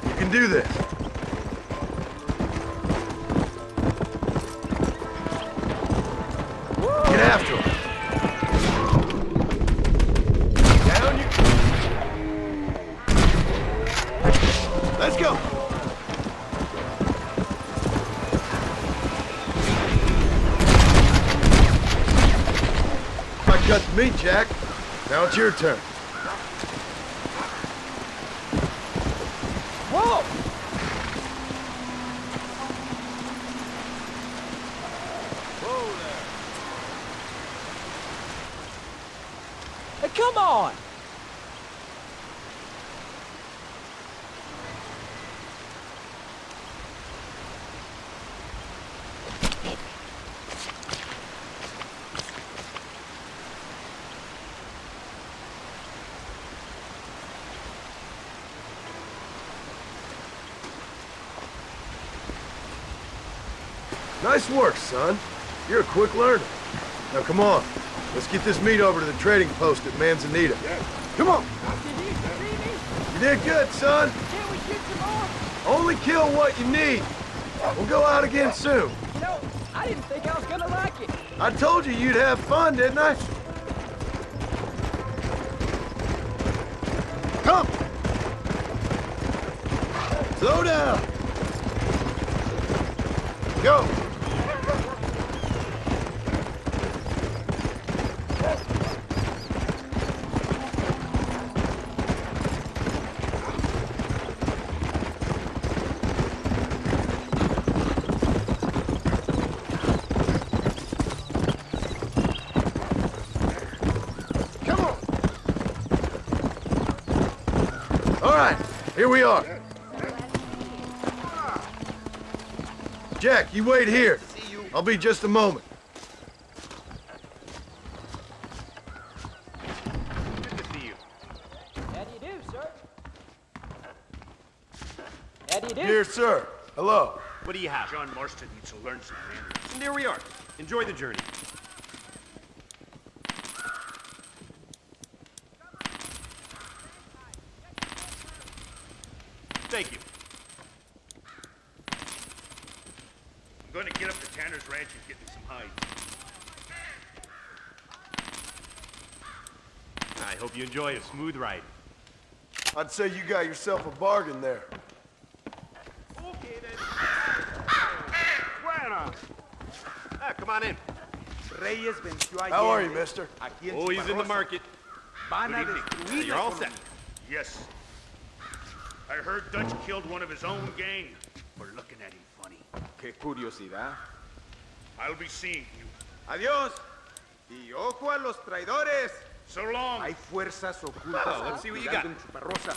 You can do this. Get after him. Down you... Let's go. I cut the meat, Jack. Now it's your turn. Whoa! come on! Nice work, son. You're a quick learner. Now, come on. Let's get this meat over to the trading post at Manzanita. Come on. You did good, son. Can't we shoot some more? Only kill what you need. We'll go out again soon. You know, I didn't think I was gonna like it. I told you you'd have fun, didn't I? Come! Slow down! Go! Here we are. Jack, you wait here. I'll be just a moment. Good to see you. How do you do, sir? How do you do? Dear sir, hello. What do you have? John Marston needs to learn some manners. And there we are. Enjoy the journey. Thank you. I'm going to get up to Tanner's ranch and get me some hides. I hope you enjoy a smooth ride. I'd say you got yourself a bargain there. Okay, then. Bueno. Come on in. Reyes venció ayer. How are you, mister? Oh, he's in the market. Van a Good destruir evening. You're la all set. economía. Yes. I heard Dutch killed one of his own gang for looking at him funny. Qué curiosidad. I'll be seeing you. Adiós. Y ojo a los traidores. So long. Hay fuerzas ocultas. Well, let's see what you got. En Chuparrosa.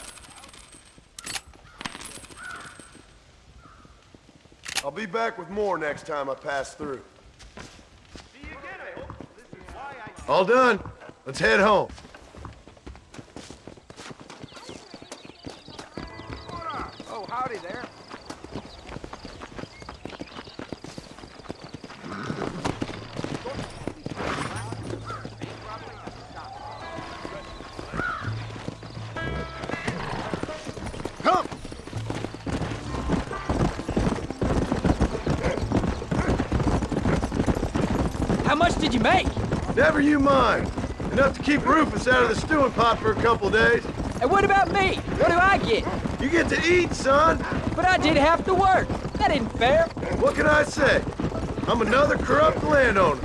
I'll be back with more next time I pass through. See you again, I hope. This is why I... All done. Let's head home. Oh, howdy there. Come! How much did you make? Never you mind. Enough to keep Rufus out of the stewing pot for a couple days. And what about me? What do I get? You get to eat, son. But I did have to work. That isn't fair. What can I say? I'm another corrupt landowner.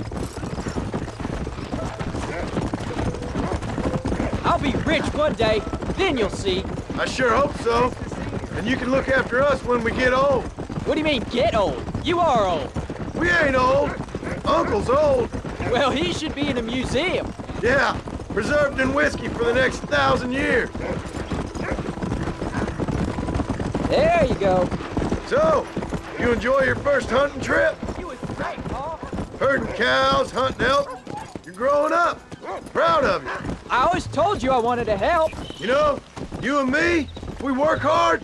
I'll be rich one day, then you'll see. I sure hope so. And you can look after us when we get old. What do you mean, get old? You are old. We ain't old. Uncle's old. Well, he should be in a museum. Yeah, preserved in whiskey for the next 1,000 years. There you go. So, you enjoy your first hunting trip? You was great, Paul. Herding cows, hunting elk. You're growing up. Proud of you. I always told you I wanted to help. You know, you and me, if we work hard,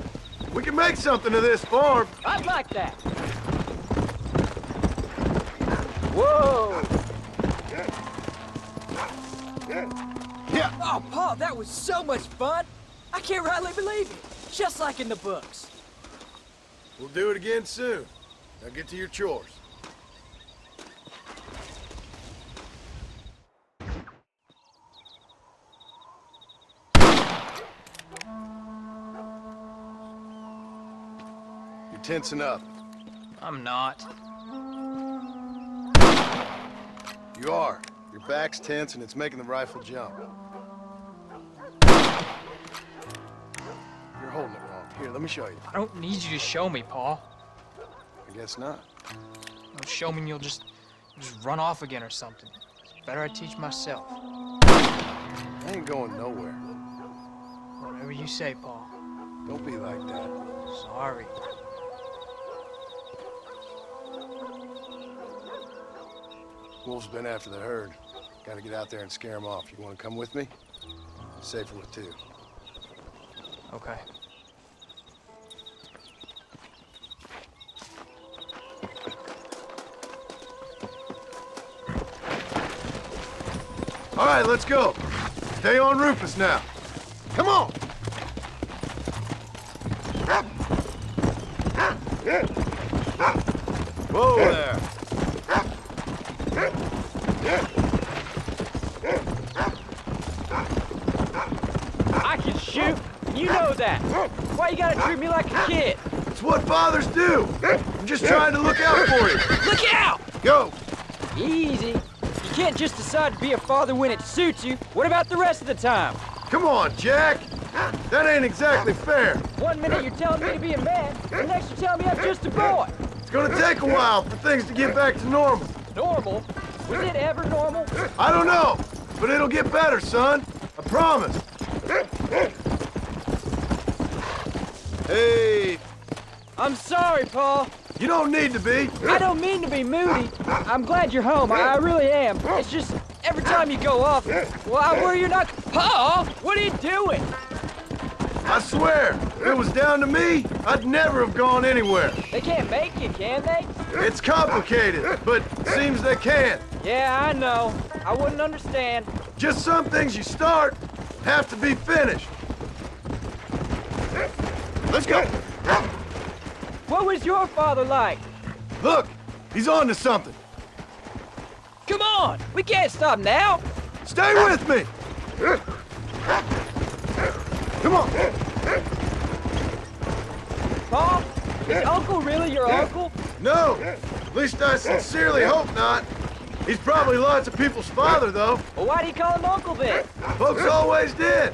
we can make something of this farm. I'd like that. Whoa. Yeah. Oh, Paul, that was so much fun. I can't rightly believe it. Just like in the books. We'll do it again soon. Now get to your chores. You're tensing up. I'm not. You are. Your back's tense and it's making the rifle jump. You're holding it wrong. Here, let me show you. I don't need you to show me, Paul. I guess not. Don't show me and you'll just run off again or something. It's better I teach myself. I ain't going nowhere. Whatever you say, Paul. Don't be like that. Sorry. Wolf's been after the herd. Gotta get out there and scare him off. You wanna come with me? Safer with two. Okay. All right, let's go. Stay on Rufus now. Come on. Whoa there. I can shoot. You know that. Why you gotta treat me like a kid? It's what fathers do. I'm just trying to look out for you. Look out! Go. Easy. You can't just decide to be a father when it suits you. What about the rest of the time? Come on, Jack. That ain't exactly fair. 1 minute you're telling me to be a man, the next you're telling me I'm just a boy. It's gonna take a while for things to get back to normal. Normal? Was it ever normal? I don't know, but it'll get better, son. I promise. Hey. I'm sorry, Paul. You don't need to be. I don't mean to be moody. I'm glad you're home. I really am. It's just every time you go off, well, I worry you're not. Paul, what are you doing? I swear, if it was down to me, I'd never have gone anywhere. They can't make you, can they? It's complicated, but seems they can. Yeah, I know. I wouldn't understand. Just some things you start have to be finished. Let's go. What was your father like? Look, he's on to something. Come on, we can't stop now. Stay with me. Come on. Paul, is Uncle really your uncle? No, at least I sincerely hope not. He's probably lots of people's father, though. Well, why do you call him uncle then? Folks always did.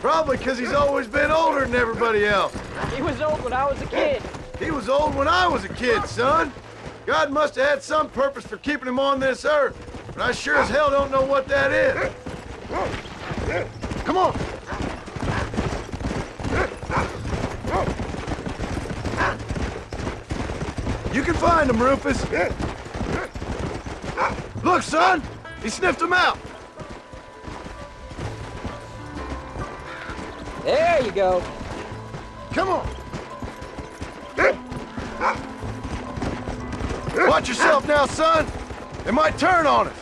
Probably because he's always been older than everybody else. He was old when I was a kid. He was old when I was a kid, son. God must have had some purpose for keeping him on this earth, but I sure as hell don't know what that is. Come on. You can find him, Rufus. Look, son, he sniffed him out. There you go. Come on. Watch yourself now, son. They might turn on us.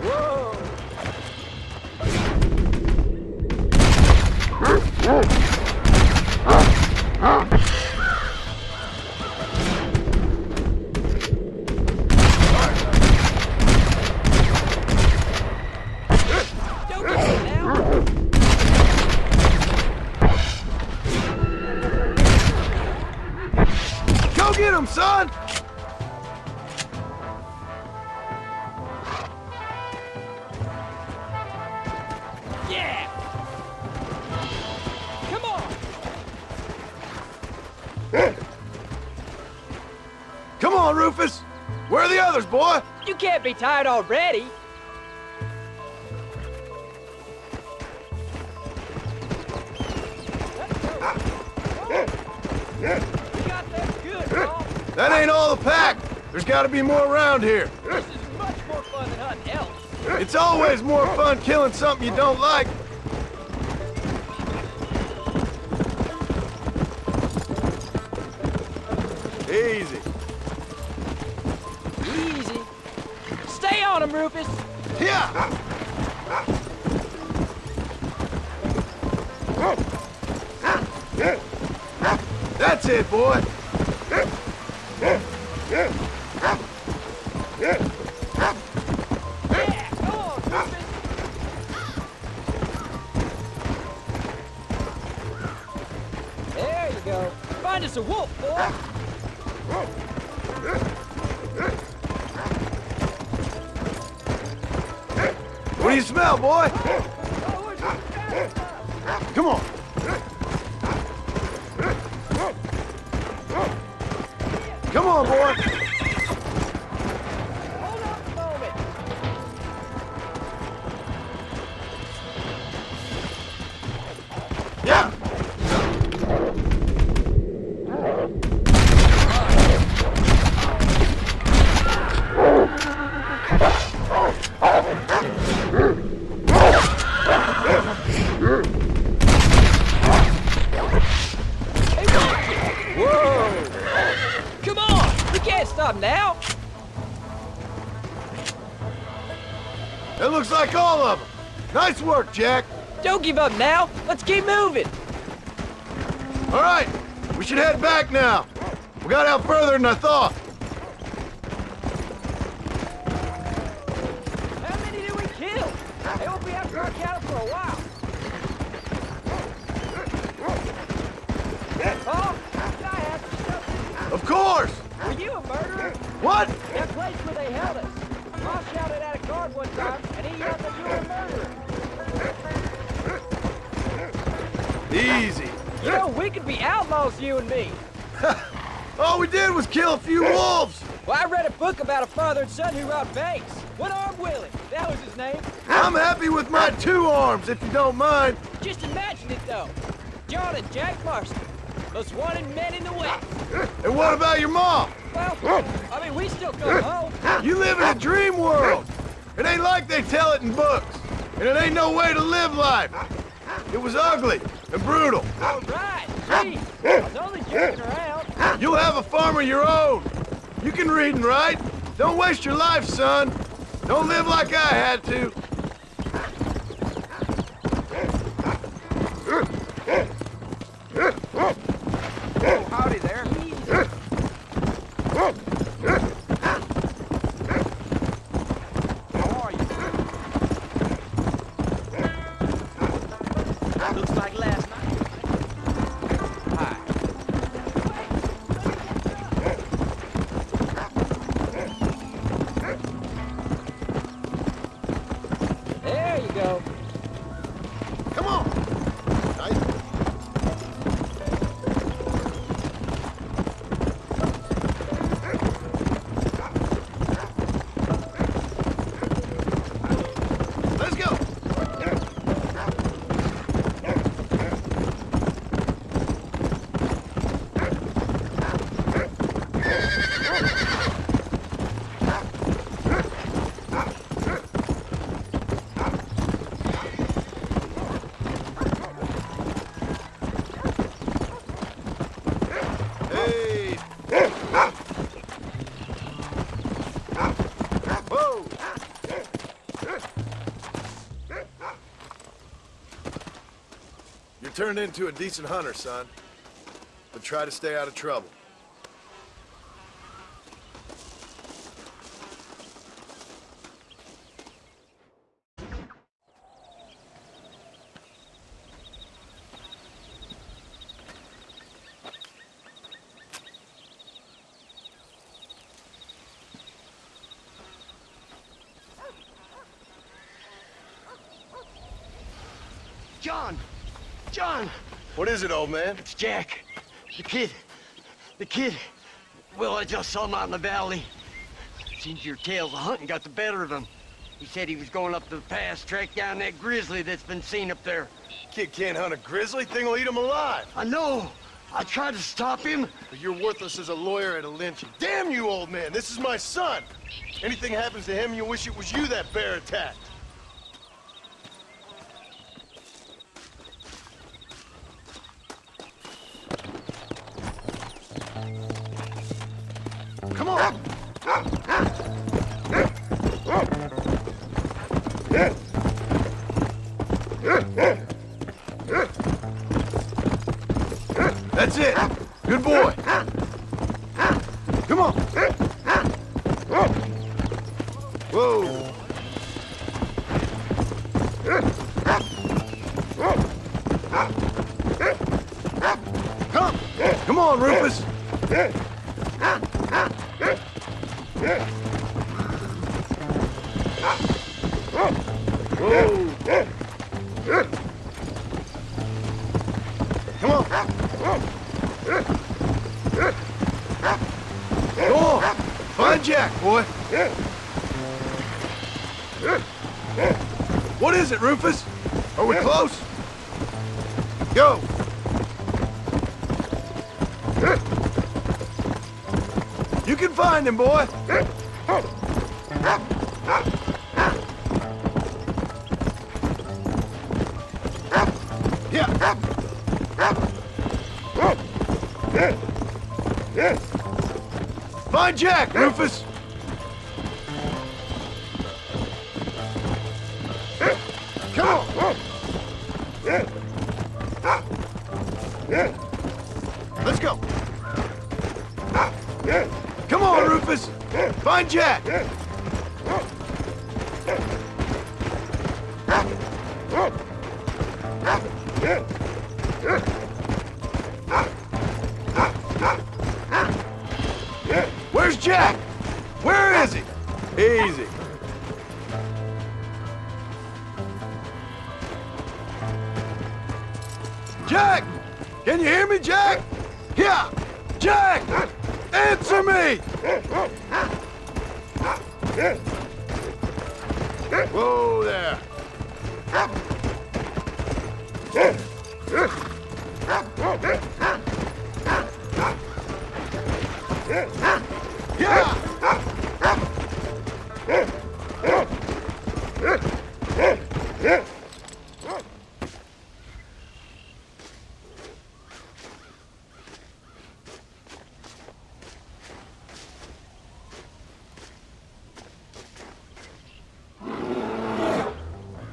Whoa. Don't get it now. Go get him, son! Yeah! Come on! Come on, Rufus! Where are the others, boy? You can't be tired already. You got that good, Paul. That ain't all the pack. There's got to be more around here. This is much more fun than hunting elk. It's always more fun killing something you don't like. Easy. Easy. Stay on him, Rufus. Yeah. That's it, boy. Yeah, go on, Rufus. There you go. Find us a wolf, boy. What do you smell, boy? Come on. Come on, boy. stop now? That looks like all of them. Nice work, Jack. Don't give up now. Let's keep moving. All right, we should head back now. We got out further than I thought. How many did we kill? They won't be after our cattle for a while. Oh, did I have something? Of course. Were you a murderer? What? That place where they held us. Ma shouted at a guard one time, and he yelled that you were a murderer. Easy. You know, we could be outlaws, you and me. All we did was kill a few wolves. Well, I read a book about a father and son who robbed banks. One-Armed Willie, that was his name. I'm happy with my 2 arms, if you don't mind. Just imagine it, though. John and Jack Marston, most wanted men in the West. And what about your mom? Well, I mean, we still come home. You live in a dream world. It ain't like they tell it in books. And it ain't no way to live life. It was ugly and brutal. All right, gee, I was only joking around. You'll have a farm of your own. You can read and write. Don't waste your life, son. Don't live like I had to. Oh, howdy there. How are you? Looks like last night. Hi. There you go. Come on. Nice. Let's go. Hey. Whoa. You're turned into a decent hunter, son. But try to stay out of trouble. John! John! What is it, old man? It's Jack. The kid. The kid. Well, I just saw him out in the valley. Seems your tales of hunting got the better of him. He said he was going up to the pass, track down that grizzly that's been seen up there. Kid can't hunt a grizzly. Thing will eat him alive. I know. I tried to stop him. But you're worthless as a lawyer at a lynching. Damn you, old man. This is my son. Anything happens to him, you'll wish it was you that bear attacked. Come on! That's it! Good boy! Come on! Whoa! Come on, Rufus! Whoa! Come on! Go on! Find Jack, boy! What is it, Rufus? Are we close? Go! You can find him, boy! Yeah! Find Jack, Rufus! Come on! Let's go! Come on, Rufus! Find Jack! Where's Jack? Where is he? Easy. Jack! Can you hear me, Jack? Yeah! Jack! Answer me! Whoa there! Yeah!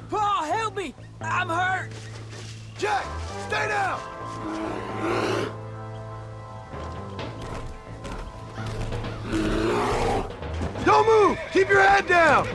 Paul, help me! I'm hurt! Jack, stay down! Don't move! Keep your head down!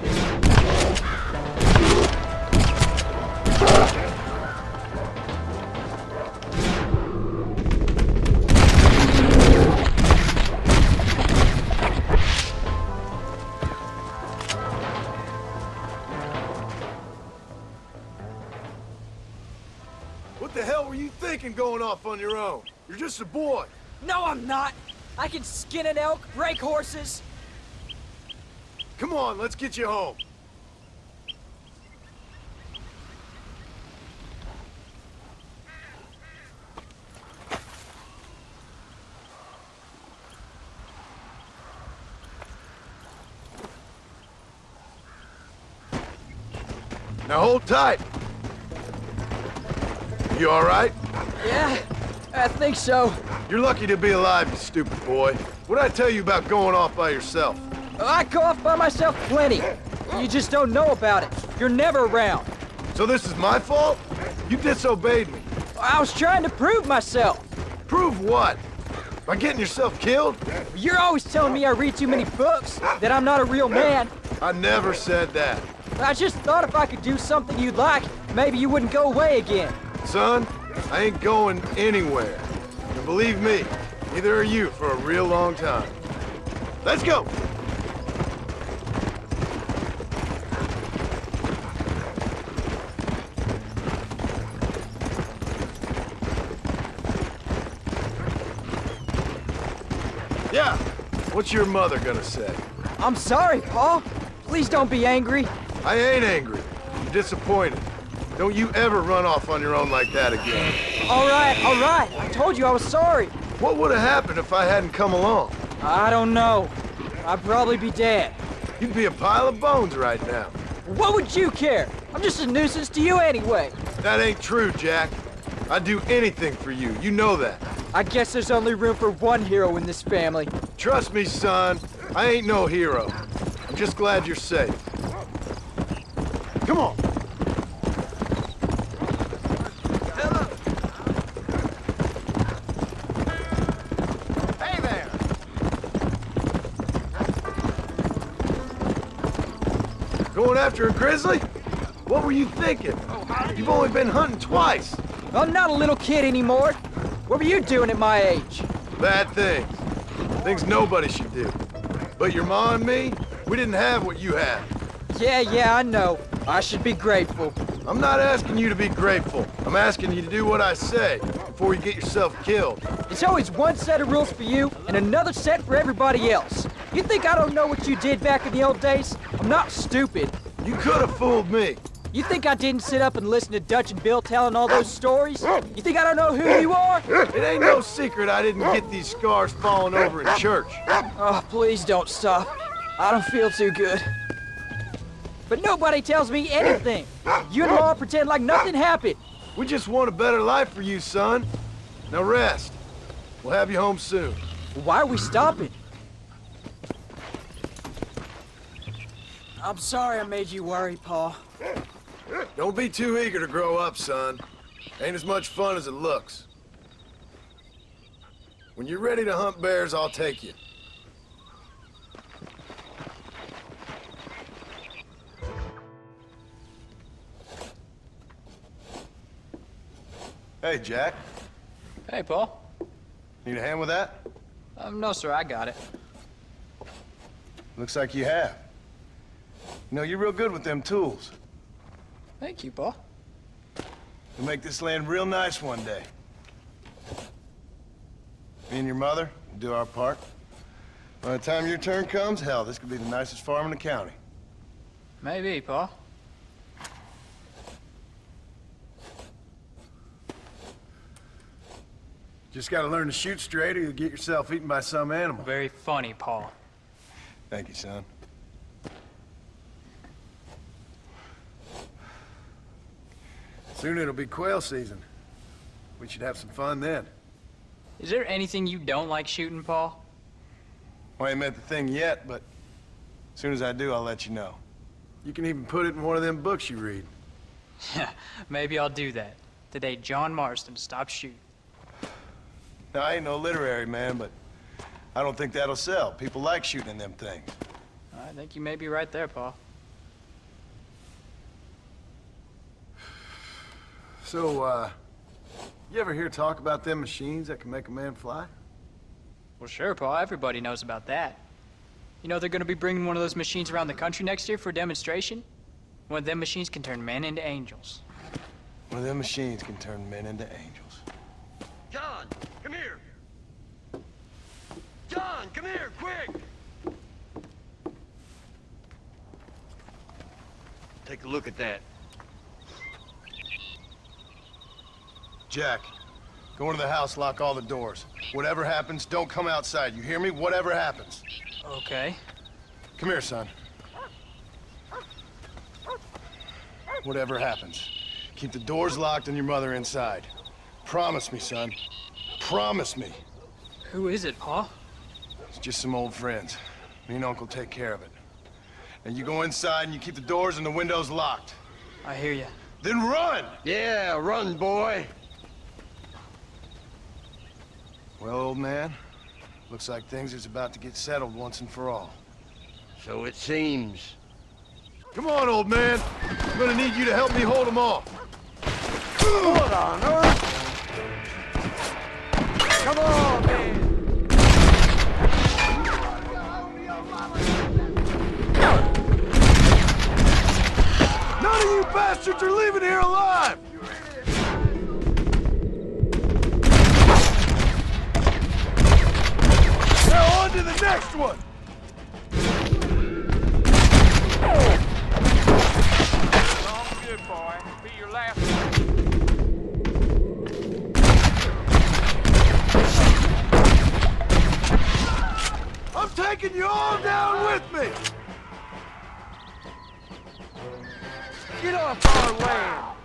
What the hell were you thinking going off on your own? You're just a boy. No, I'm not! I can skin an elk, break horses. Come on, let's get you home. Now hold tight. You all right? Yeah, I think so. You're lucky to be alive, you stupid boy. What'd I tell you about going off by yourself? I go off by myself plenty. You just don't know about it. You're never around. So this is my fault? You disobeyed me. I was trying to prove myself. Prove what? By getting yourself killed? You're always telling me I read too many books, that I'm not a real man. I never said that. I just thought if I could do something you'd like, maybe you wouldn't go away again. Son, I ain't going anywhere. And believe me, neither are you for a real long time. Let's go! Yeah, what's your mother gonna say? I'm sorry, Paul. Please don't be angry. I ain't angry. I'm disappointed. Don't you ever run off on your own like that again. All right. I told you I was sorry. What would have happened if I hadn't come along? I don't know. I'd probably be dead. You'd be a pile of bones right now. What would you care? I'm just a nuisance to you anyway. That ain't true, Jack. I'd do anything for you. You know that. I guess there's only room for one hero in this family. Trust me, son. I ain't no hero. I'm just glad you're safe. Come on. Hey there! Going after a grizzly? What were you thinking? You've only been hunting twice. I'm not a little kid anymore. What were you doing at my age? Bad things. Things nobody should do. But your ma and me, we didn't have what you had. Yeah, I know. I should be grateful. I'm not asking you to be grateful. I'm asking you to do what I say before you get yourself killed. It's always one set of rules for you and another set for everybody else. You think I don't know what you did back in the old days? I'm not stupid. You could have fooled me. You think I didn't sit up and listen to Dutch and Bill telling all those stories? You think I don't know who you are? It ain't no secret I didn't get these scars falling over in church. Oh, please don't stop. I don't feel too good. But nobody tells me anything. You and Ma pretend like nothing happened. We just want a better life for you, son. Now rest. We'll have you home soon. Why are we stopping? I'm sorry I made you worry, Pa. Don't be too eager to grow up, son. Ain't as much fun as it looks. When you're ready to hunt bears, I'll take you. Hey, Jack. Hey, Paul. Need a hand with that? No, sir, I got it. Looks like you have. You know, you're real good with them tools. Thank you, Paul. You'll make this land real nice one day. Me and your mother will do our part. By the time your turn comes, hell, this could be the nicest farm in the county. Maybe, Paul. Just gotta learn to shoot straight or you'll get yourself eaten by some animal. Very funny, Paul. Thank you, son. Soon it'll be quail season. We should have some fun then. Is there anything you don't like shooting, Paul? Well, I ain't met the thing yet, but as soon as I do, I'll let you know. You can even put it in one of them books you read. Yeah, maybe I'll do that. The day John Marston stopped shooting. Now, I ain't no literary man, but I don't think that'll sell. People like shooting them things. I think you may be right there, Paul. So, you ever hear talk about them machines that can make a man fly? Well, sure, Paul. Everybody knows about that. You know they're gonna be bringing one of those machines around the country next year for a demonstration? One of them machines can turn men into angels. One of them machines can turn men into angels. John, come here. John, come here, quick. Take a look at that. Jack, go into the house, lock all the doors. Whatever happens, don't come outside. You hear me? Whatever happens. Okay. Come here, son. Whatever happens, keep the doors locked and your mother inside. Promise me, son. Promise me. Who is it, Pa? It's just some old friends. Me and Uncle take care of it. And you go inside and you keep the doors and the windows locked. I hear you. Then run! Yeah, run, boy. Well, old man, looks like things is about to get settled once and for all. So it seems. Come on, old man. I'm gonna need you to help me hold them off. What on earth? Come on, man. None of you bastards are leaving here alive! Now on to the next one! Long good, boy. Be your last one. I'm taking you all down with me! Get off our land!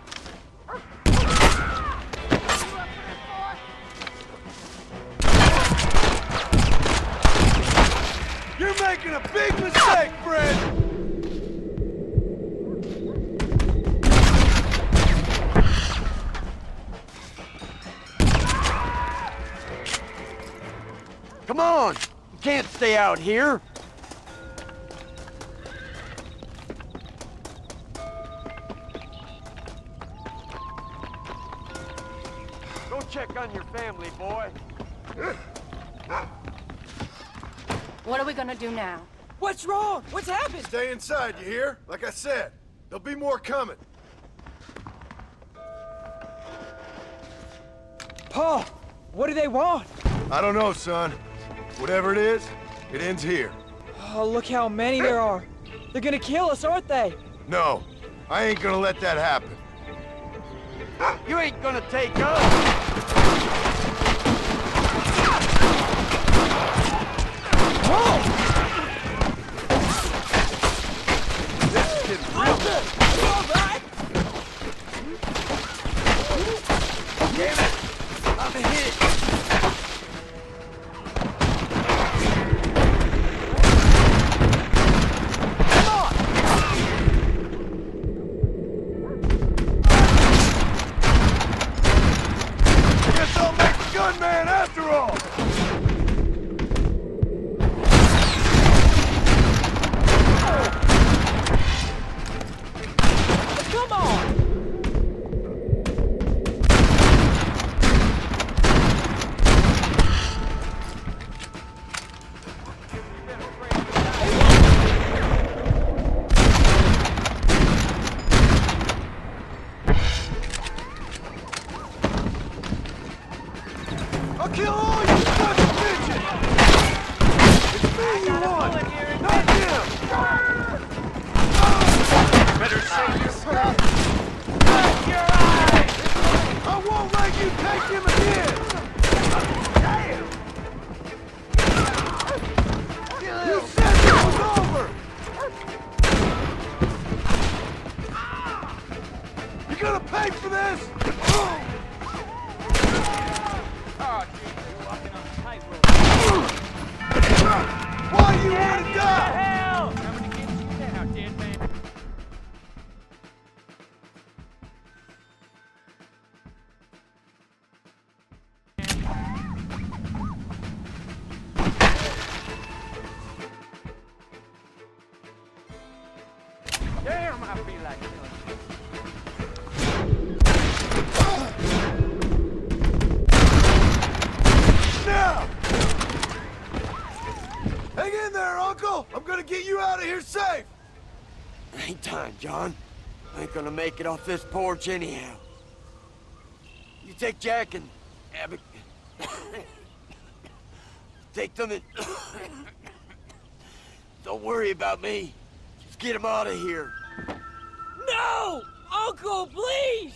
You're making a big mistake, friend! Come on! You can't stay out here! Go check on your family, boy. What are we gonna do now? What's wrong? What's happened? Stay inside, you hear? Like I said, there'll be more coming. Pa, what do they want? I don't know, son. Whatever it is, it ends here. Oh, look how many there are. They're gonna kill us, aren't they? No, I ain't gonna let that happen. You ain't gonna take us! Damn it! I'm hit! Come on! I feel like killing you. Now! Hang in there, Uncle! I'm gonna get you out of here safe! Ain't time, John. I ain't gonna make it off this porch anyhow. You take Jack and Abbott. Take them and... Don't worry about me. Just get him out of here. No! Uncle, please!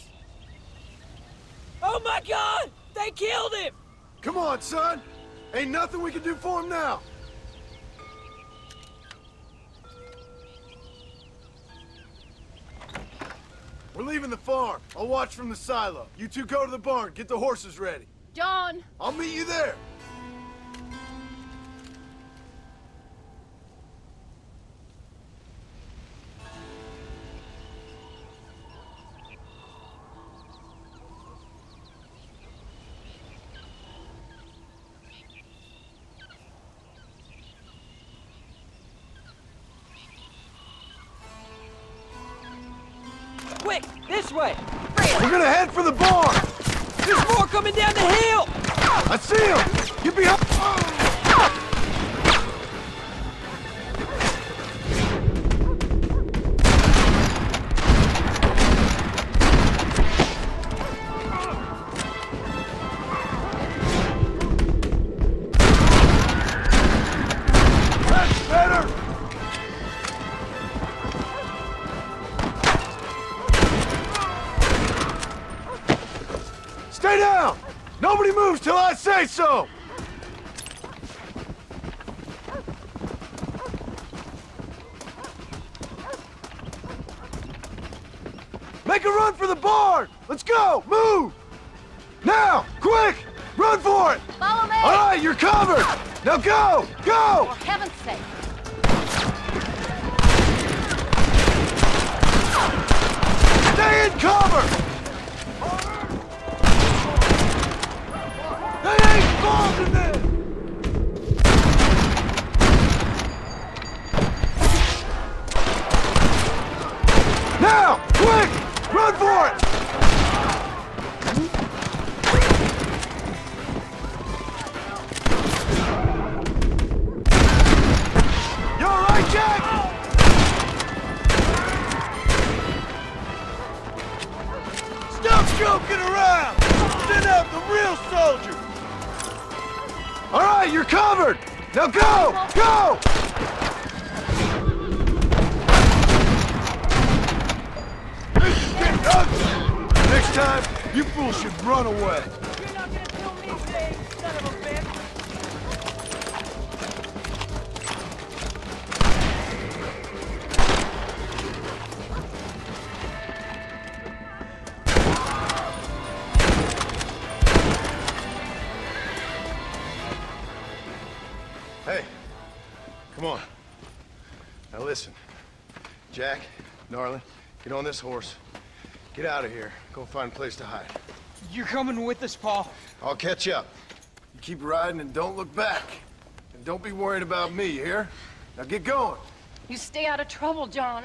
Oh my God! They killed him! Come on, son! Ain't nothing we can do for him now! We're leaving the farm. I'll watch from the silo. You two go to the barn, get the horses ready. John! I'll meet you there. Quick, this way! We're gonna head for the barn! There's more coming down the hill! I see him! Get behind! That's better! Stay down! Nobody moves till I say so! Make a run for the barn! Let's go! Move! Now! Quick! Run for it! Follow me! All right, you're covered! Now go! Go! For heaven's sake! Stay in cover! They ain't involved in this! Now! Quick! Run for it! You all right, Jack? Stop joking around! Send out the real soldiers! All right, you're covered! Now go! Go! This is getting ugly! Next time, you fools should run away. You're not gonna kill me today, son of a bitch! Hey, come on. Now listen. Jack, darling, get on this horse. Get out of here. Go find a place to hide. You're coming with us, Paul. I'll catch up. You keep riding and don't look back. And don't be worried about me, you hear? Now get going. You stay out of trouble, John.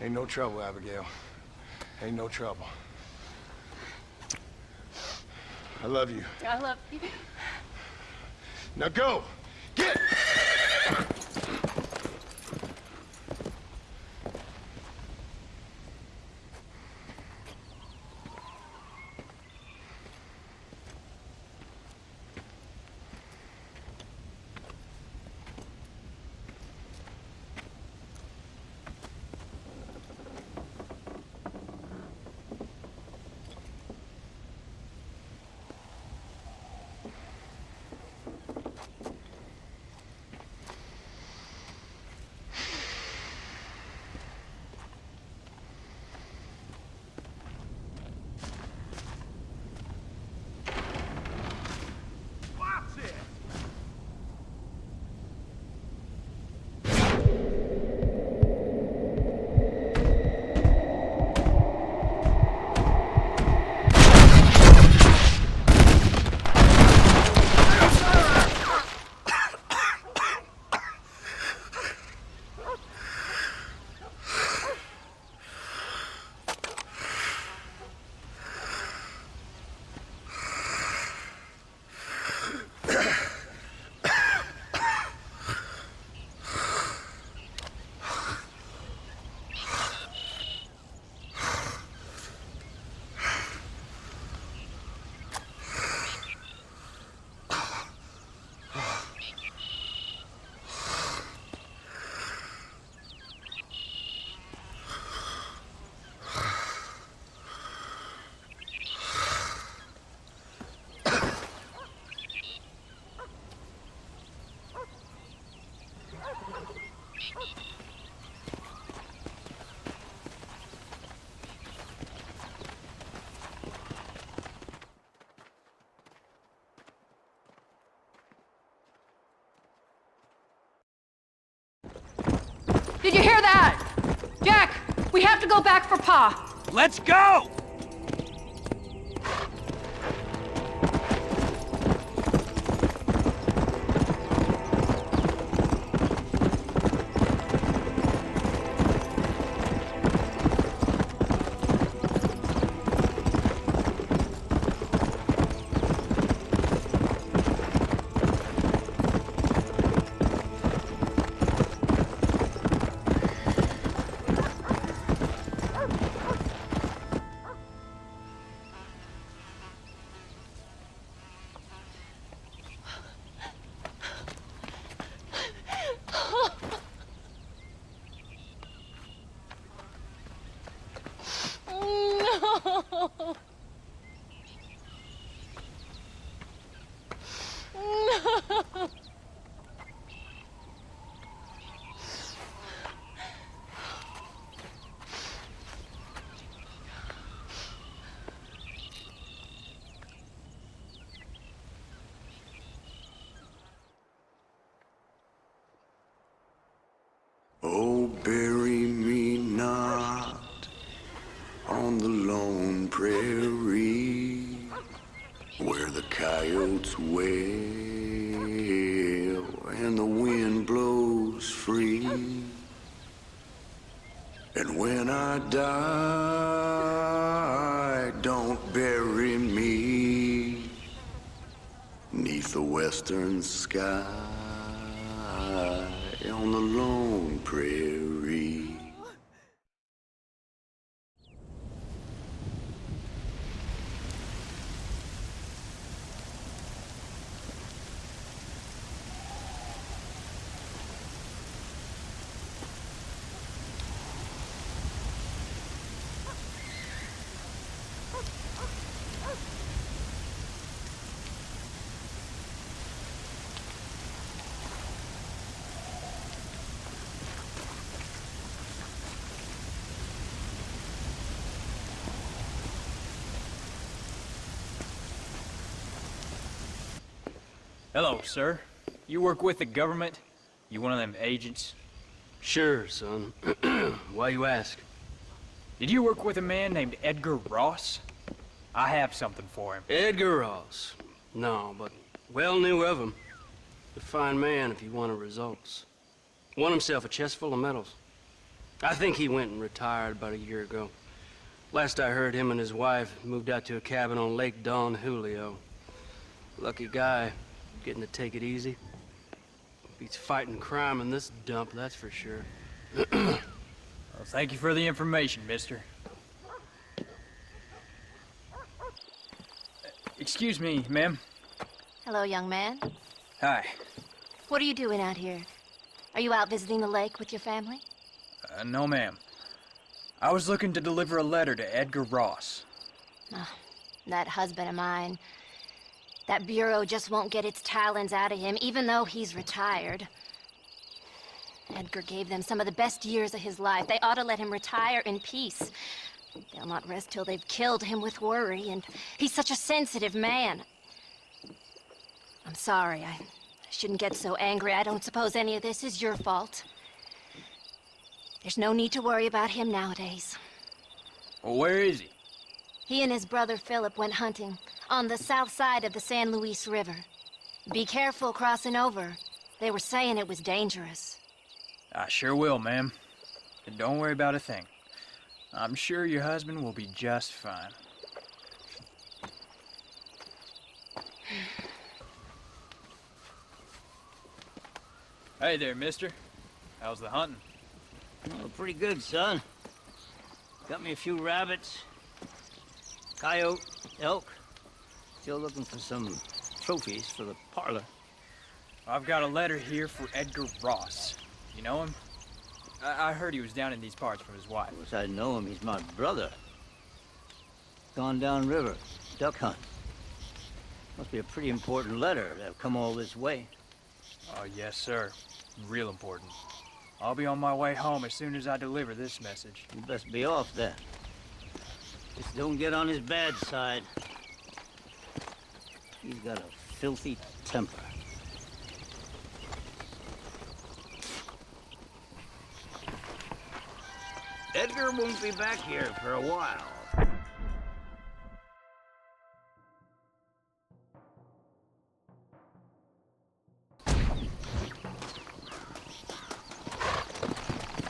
Ain't no trouble, Abigail. Ain't no trouble. I love you. I love you. Now go! Get! Did you hear that? Jack, we have to go back for Pa. Let's go! Oh, bury me not on the lone prairie where the coyotes wail and the wind blows free. And when I die, don't bury me 'neath the western sky on the lone prairie. Hello, sir. You work with the government? You one of them agents? Sure, son. Why you ask? Did you work with a man named Edgar Ross? I have something for him. Edgar Ross? No, but well knew of him. A fine man if he wanted results. Won himself a chest full of medals. I think he went and retired about a year ago. Last I heard, him and his wife moved out to a cabin on Lake Don Julio. Lucky guy, getting to take it easy. Beats fighting crime in this dump, that's for sure. Well, thank you for the information, mister. Excuse me, ma'am. Hello, young man. Hi. What are you doing out here? Are you out visiting the lake with your family? No, ma'am. I was looking to deliver a letter to Edgar Ross. Oh, that husband of mine. That bureau just won't get its talons out of him, even though he's retired. Edgar gave them some of the best years of his life. They ought to let him retire in peace. They'll not rest till they've killed him with worry, and he's such a sensitive man. I'm sorry, I shouldn't get so angry. I don't suppose any of this is your fault. There's no need to worry about him nowadays. Well, where is he? He and his brother Philip went hunting on the south side of the San Luis River. Be careful crossing over. They were saying it was dangerous. I sure will, ma'am. And don't worry about a thing. I'm sure your husband will be just fine. Hey there, mister. How's the hunting? Oh, pretty good, son. Got me a few rabbits, coyote, elk. Still looking for some trophies for the parlor. I've got a letter here for Edgar Ross. You know him? I heard he was down in these parts from his wife. Of course I know him. He's my brother. Gone down river, duck hunt. Must be a pretty important letter to have come all this way. Oh, yes, sir. Real important. I'll be on my way home as soon as I deliver this message. You best be off then. Just don't get on his bad side. He's got a filthy temper. Edgar won't be back here for a while.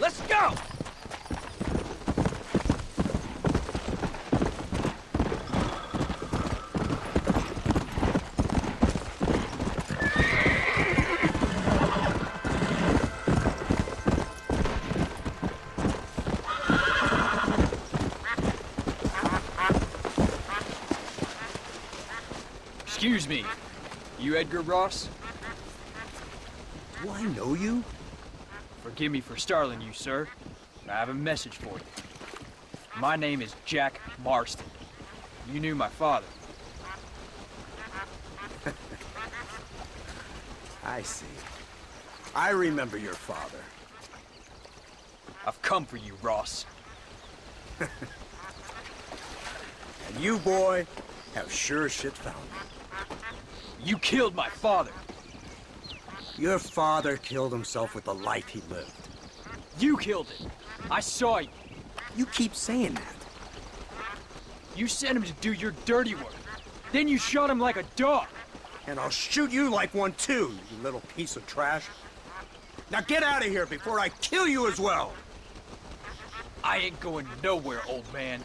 Let's go! Excuse me. You Edgar Ross? Do I know you? Forgive me for startling you, sir. I have a message for you. My name is Jack Marston. You knew my father. I see. I remember your father. I've come for you, Ross. And you, boy, have sure as shit found me. You killed my father. Your father killed himself with the life he lived. You killed him. I saw you. You keep saying that. You sent him to do your dirty work. Then you shot him like a dog. And I'll shoot you like one too, you little piece of trash. Now get out of here before I kill you as well. I ain't going nowhere, old man.